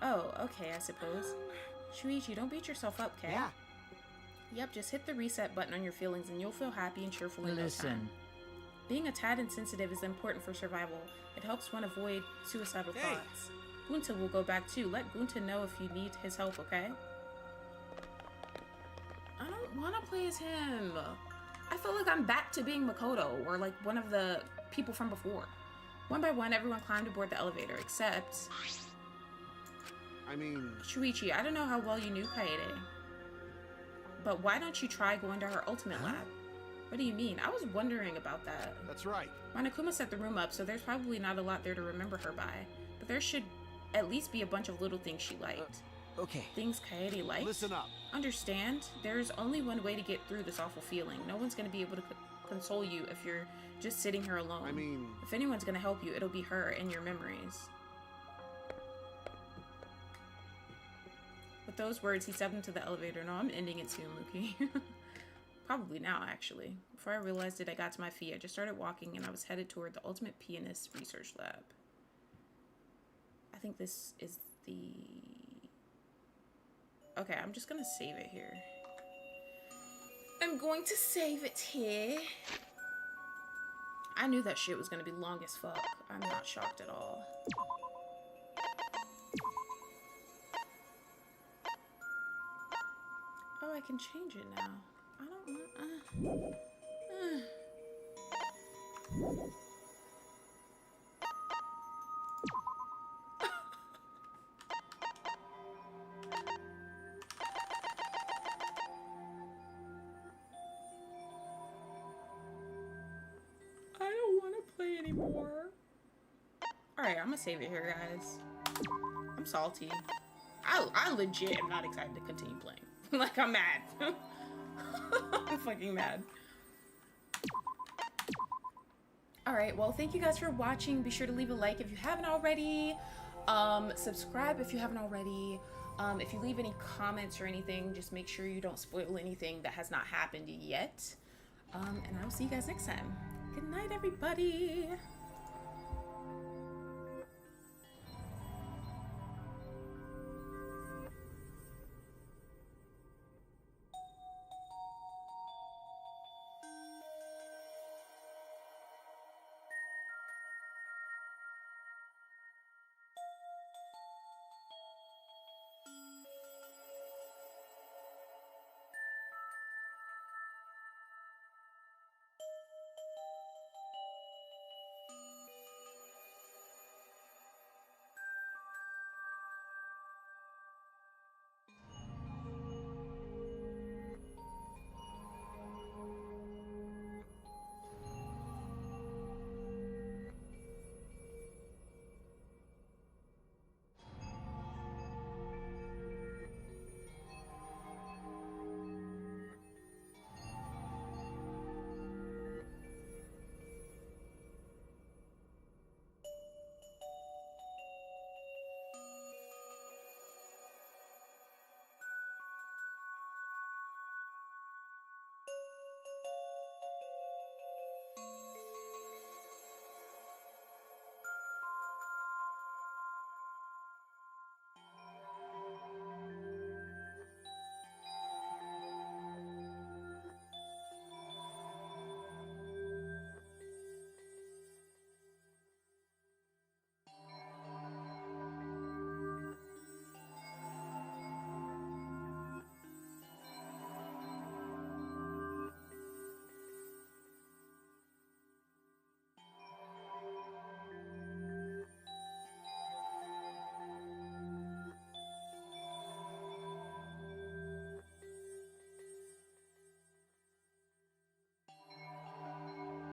Oh, okay, I suppose. Shuichi, don't beat yourself up, okay? Yeah. Yep, just hit the reset button on your feelings and you'll feel happy and cheerful in no Listen. time. Being a tad insensitive is important for survival. It helps one avoid suicidal thoughts. Gunta will go back too. Let Gunta know if you need his help, okay? I don't want to play as him. I feel like I'm back to being Makoto or like one of the people from before. One by one, everyone climbed aboard the elevator, except... I mean... Shuichi, I don't know how well you knew Kaede. But why don't you try going to her ultimate lab? What do you mean? I was wondering about that. That's right. Monokuma set the room up, so there's probably not a lot there to remember her by. But there should at least be a bunch of little things she liked. Okay. Things Kaede liked? Listen up. Understand? There's only one way to get through this awful feeling. No one's going to be able to console you if you're just sitting here alone. I mean... If anyone's going to help you, it'll be her and your memories. With those words, he stepped into the elevator. No, I'm ending it soon, Muki. Probably now, actually. Before I realized it, I got to my feet. I just started walking, and I was headed toward the Ultimate Pianist Research Lab. I think this is the... Okay, I'm just gonna save it here. I'm going to save it here. I knew that shit was gonna be long as fuck. I'm not shocked at all. Oh, I can change it now. I don't want... I don't want to play anymore. Alright, I'm gonna save it here, guys. I'm salty. I legit am not excited to continue playing. Like, I'm mad. I'm fucking mad. Alright, well, thank you guys for watching. Be sure to leave a like if you haven't already. Subscribe if you haven't already. If you leave any comments or anything, just make sure you don't spoil anything that has not happened yet. And I'll see you guys next time. Good night, everybody.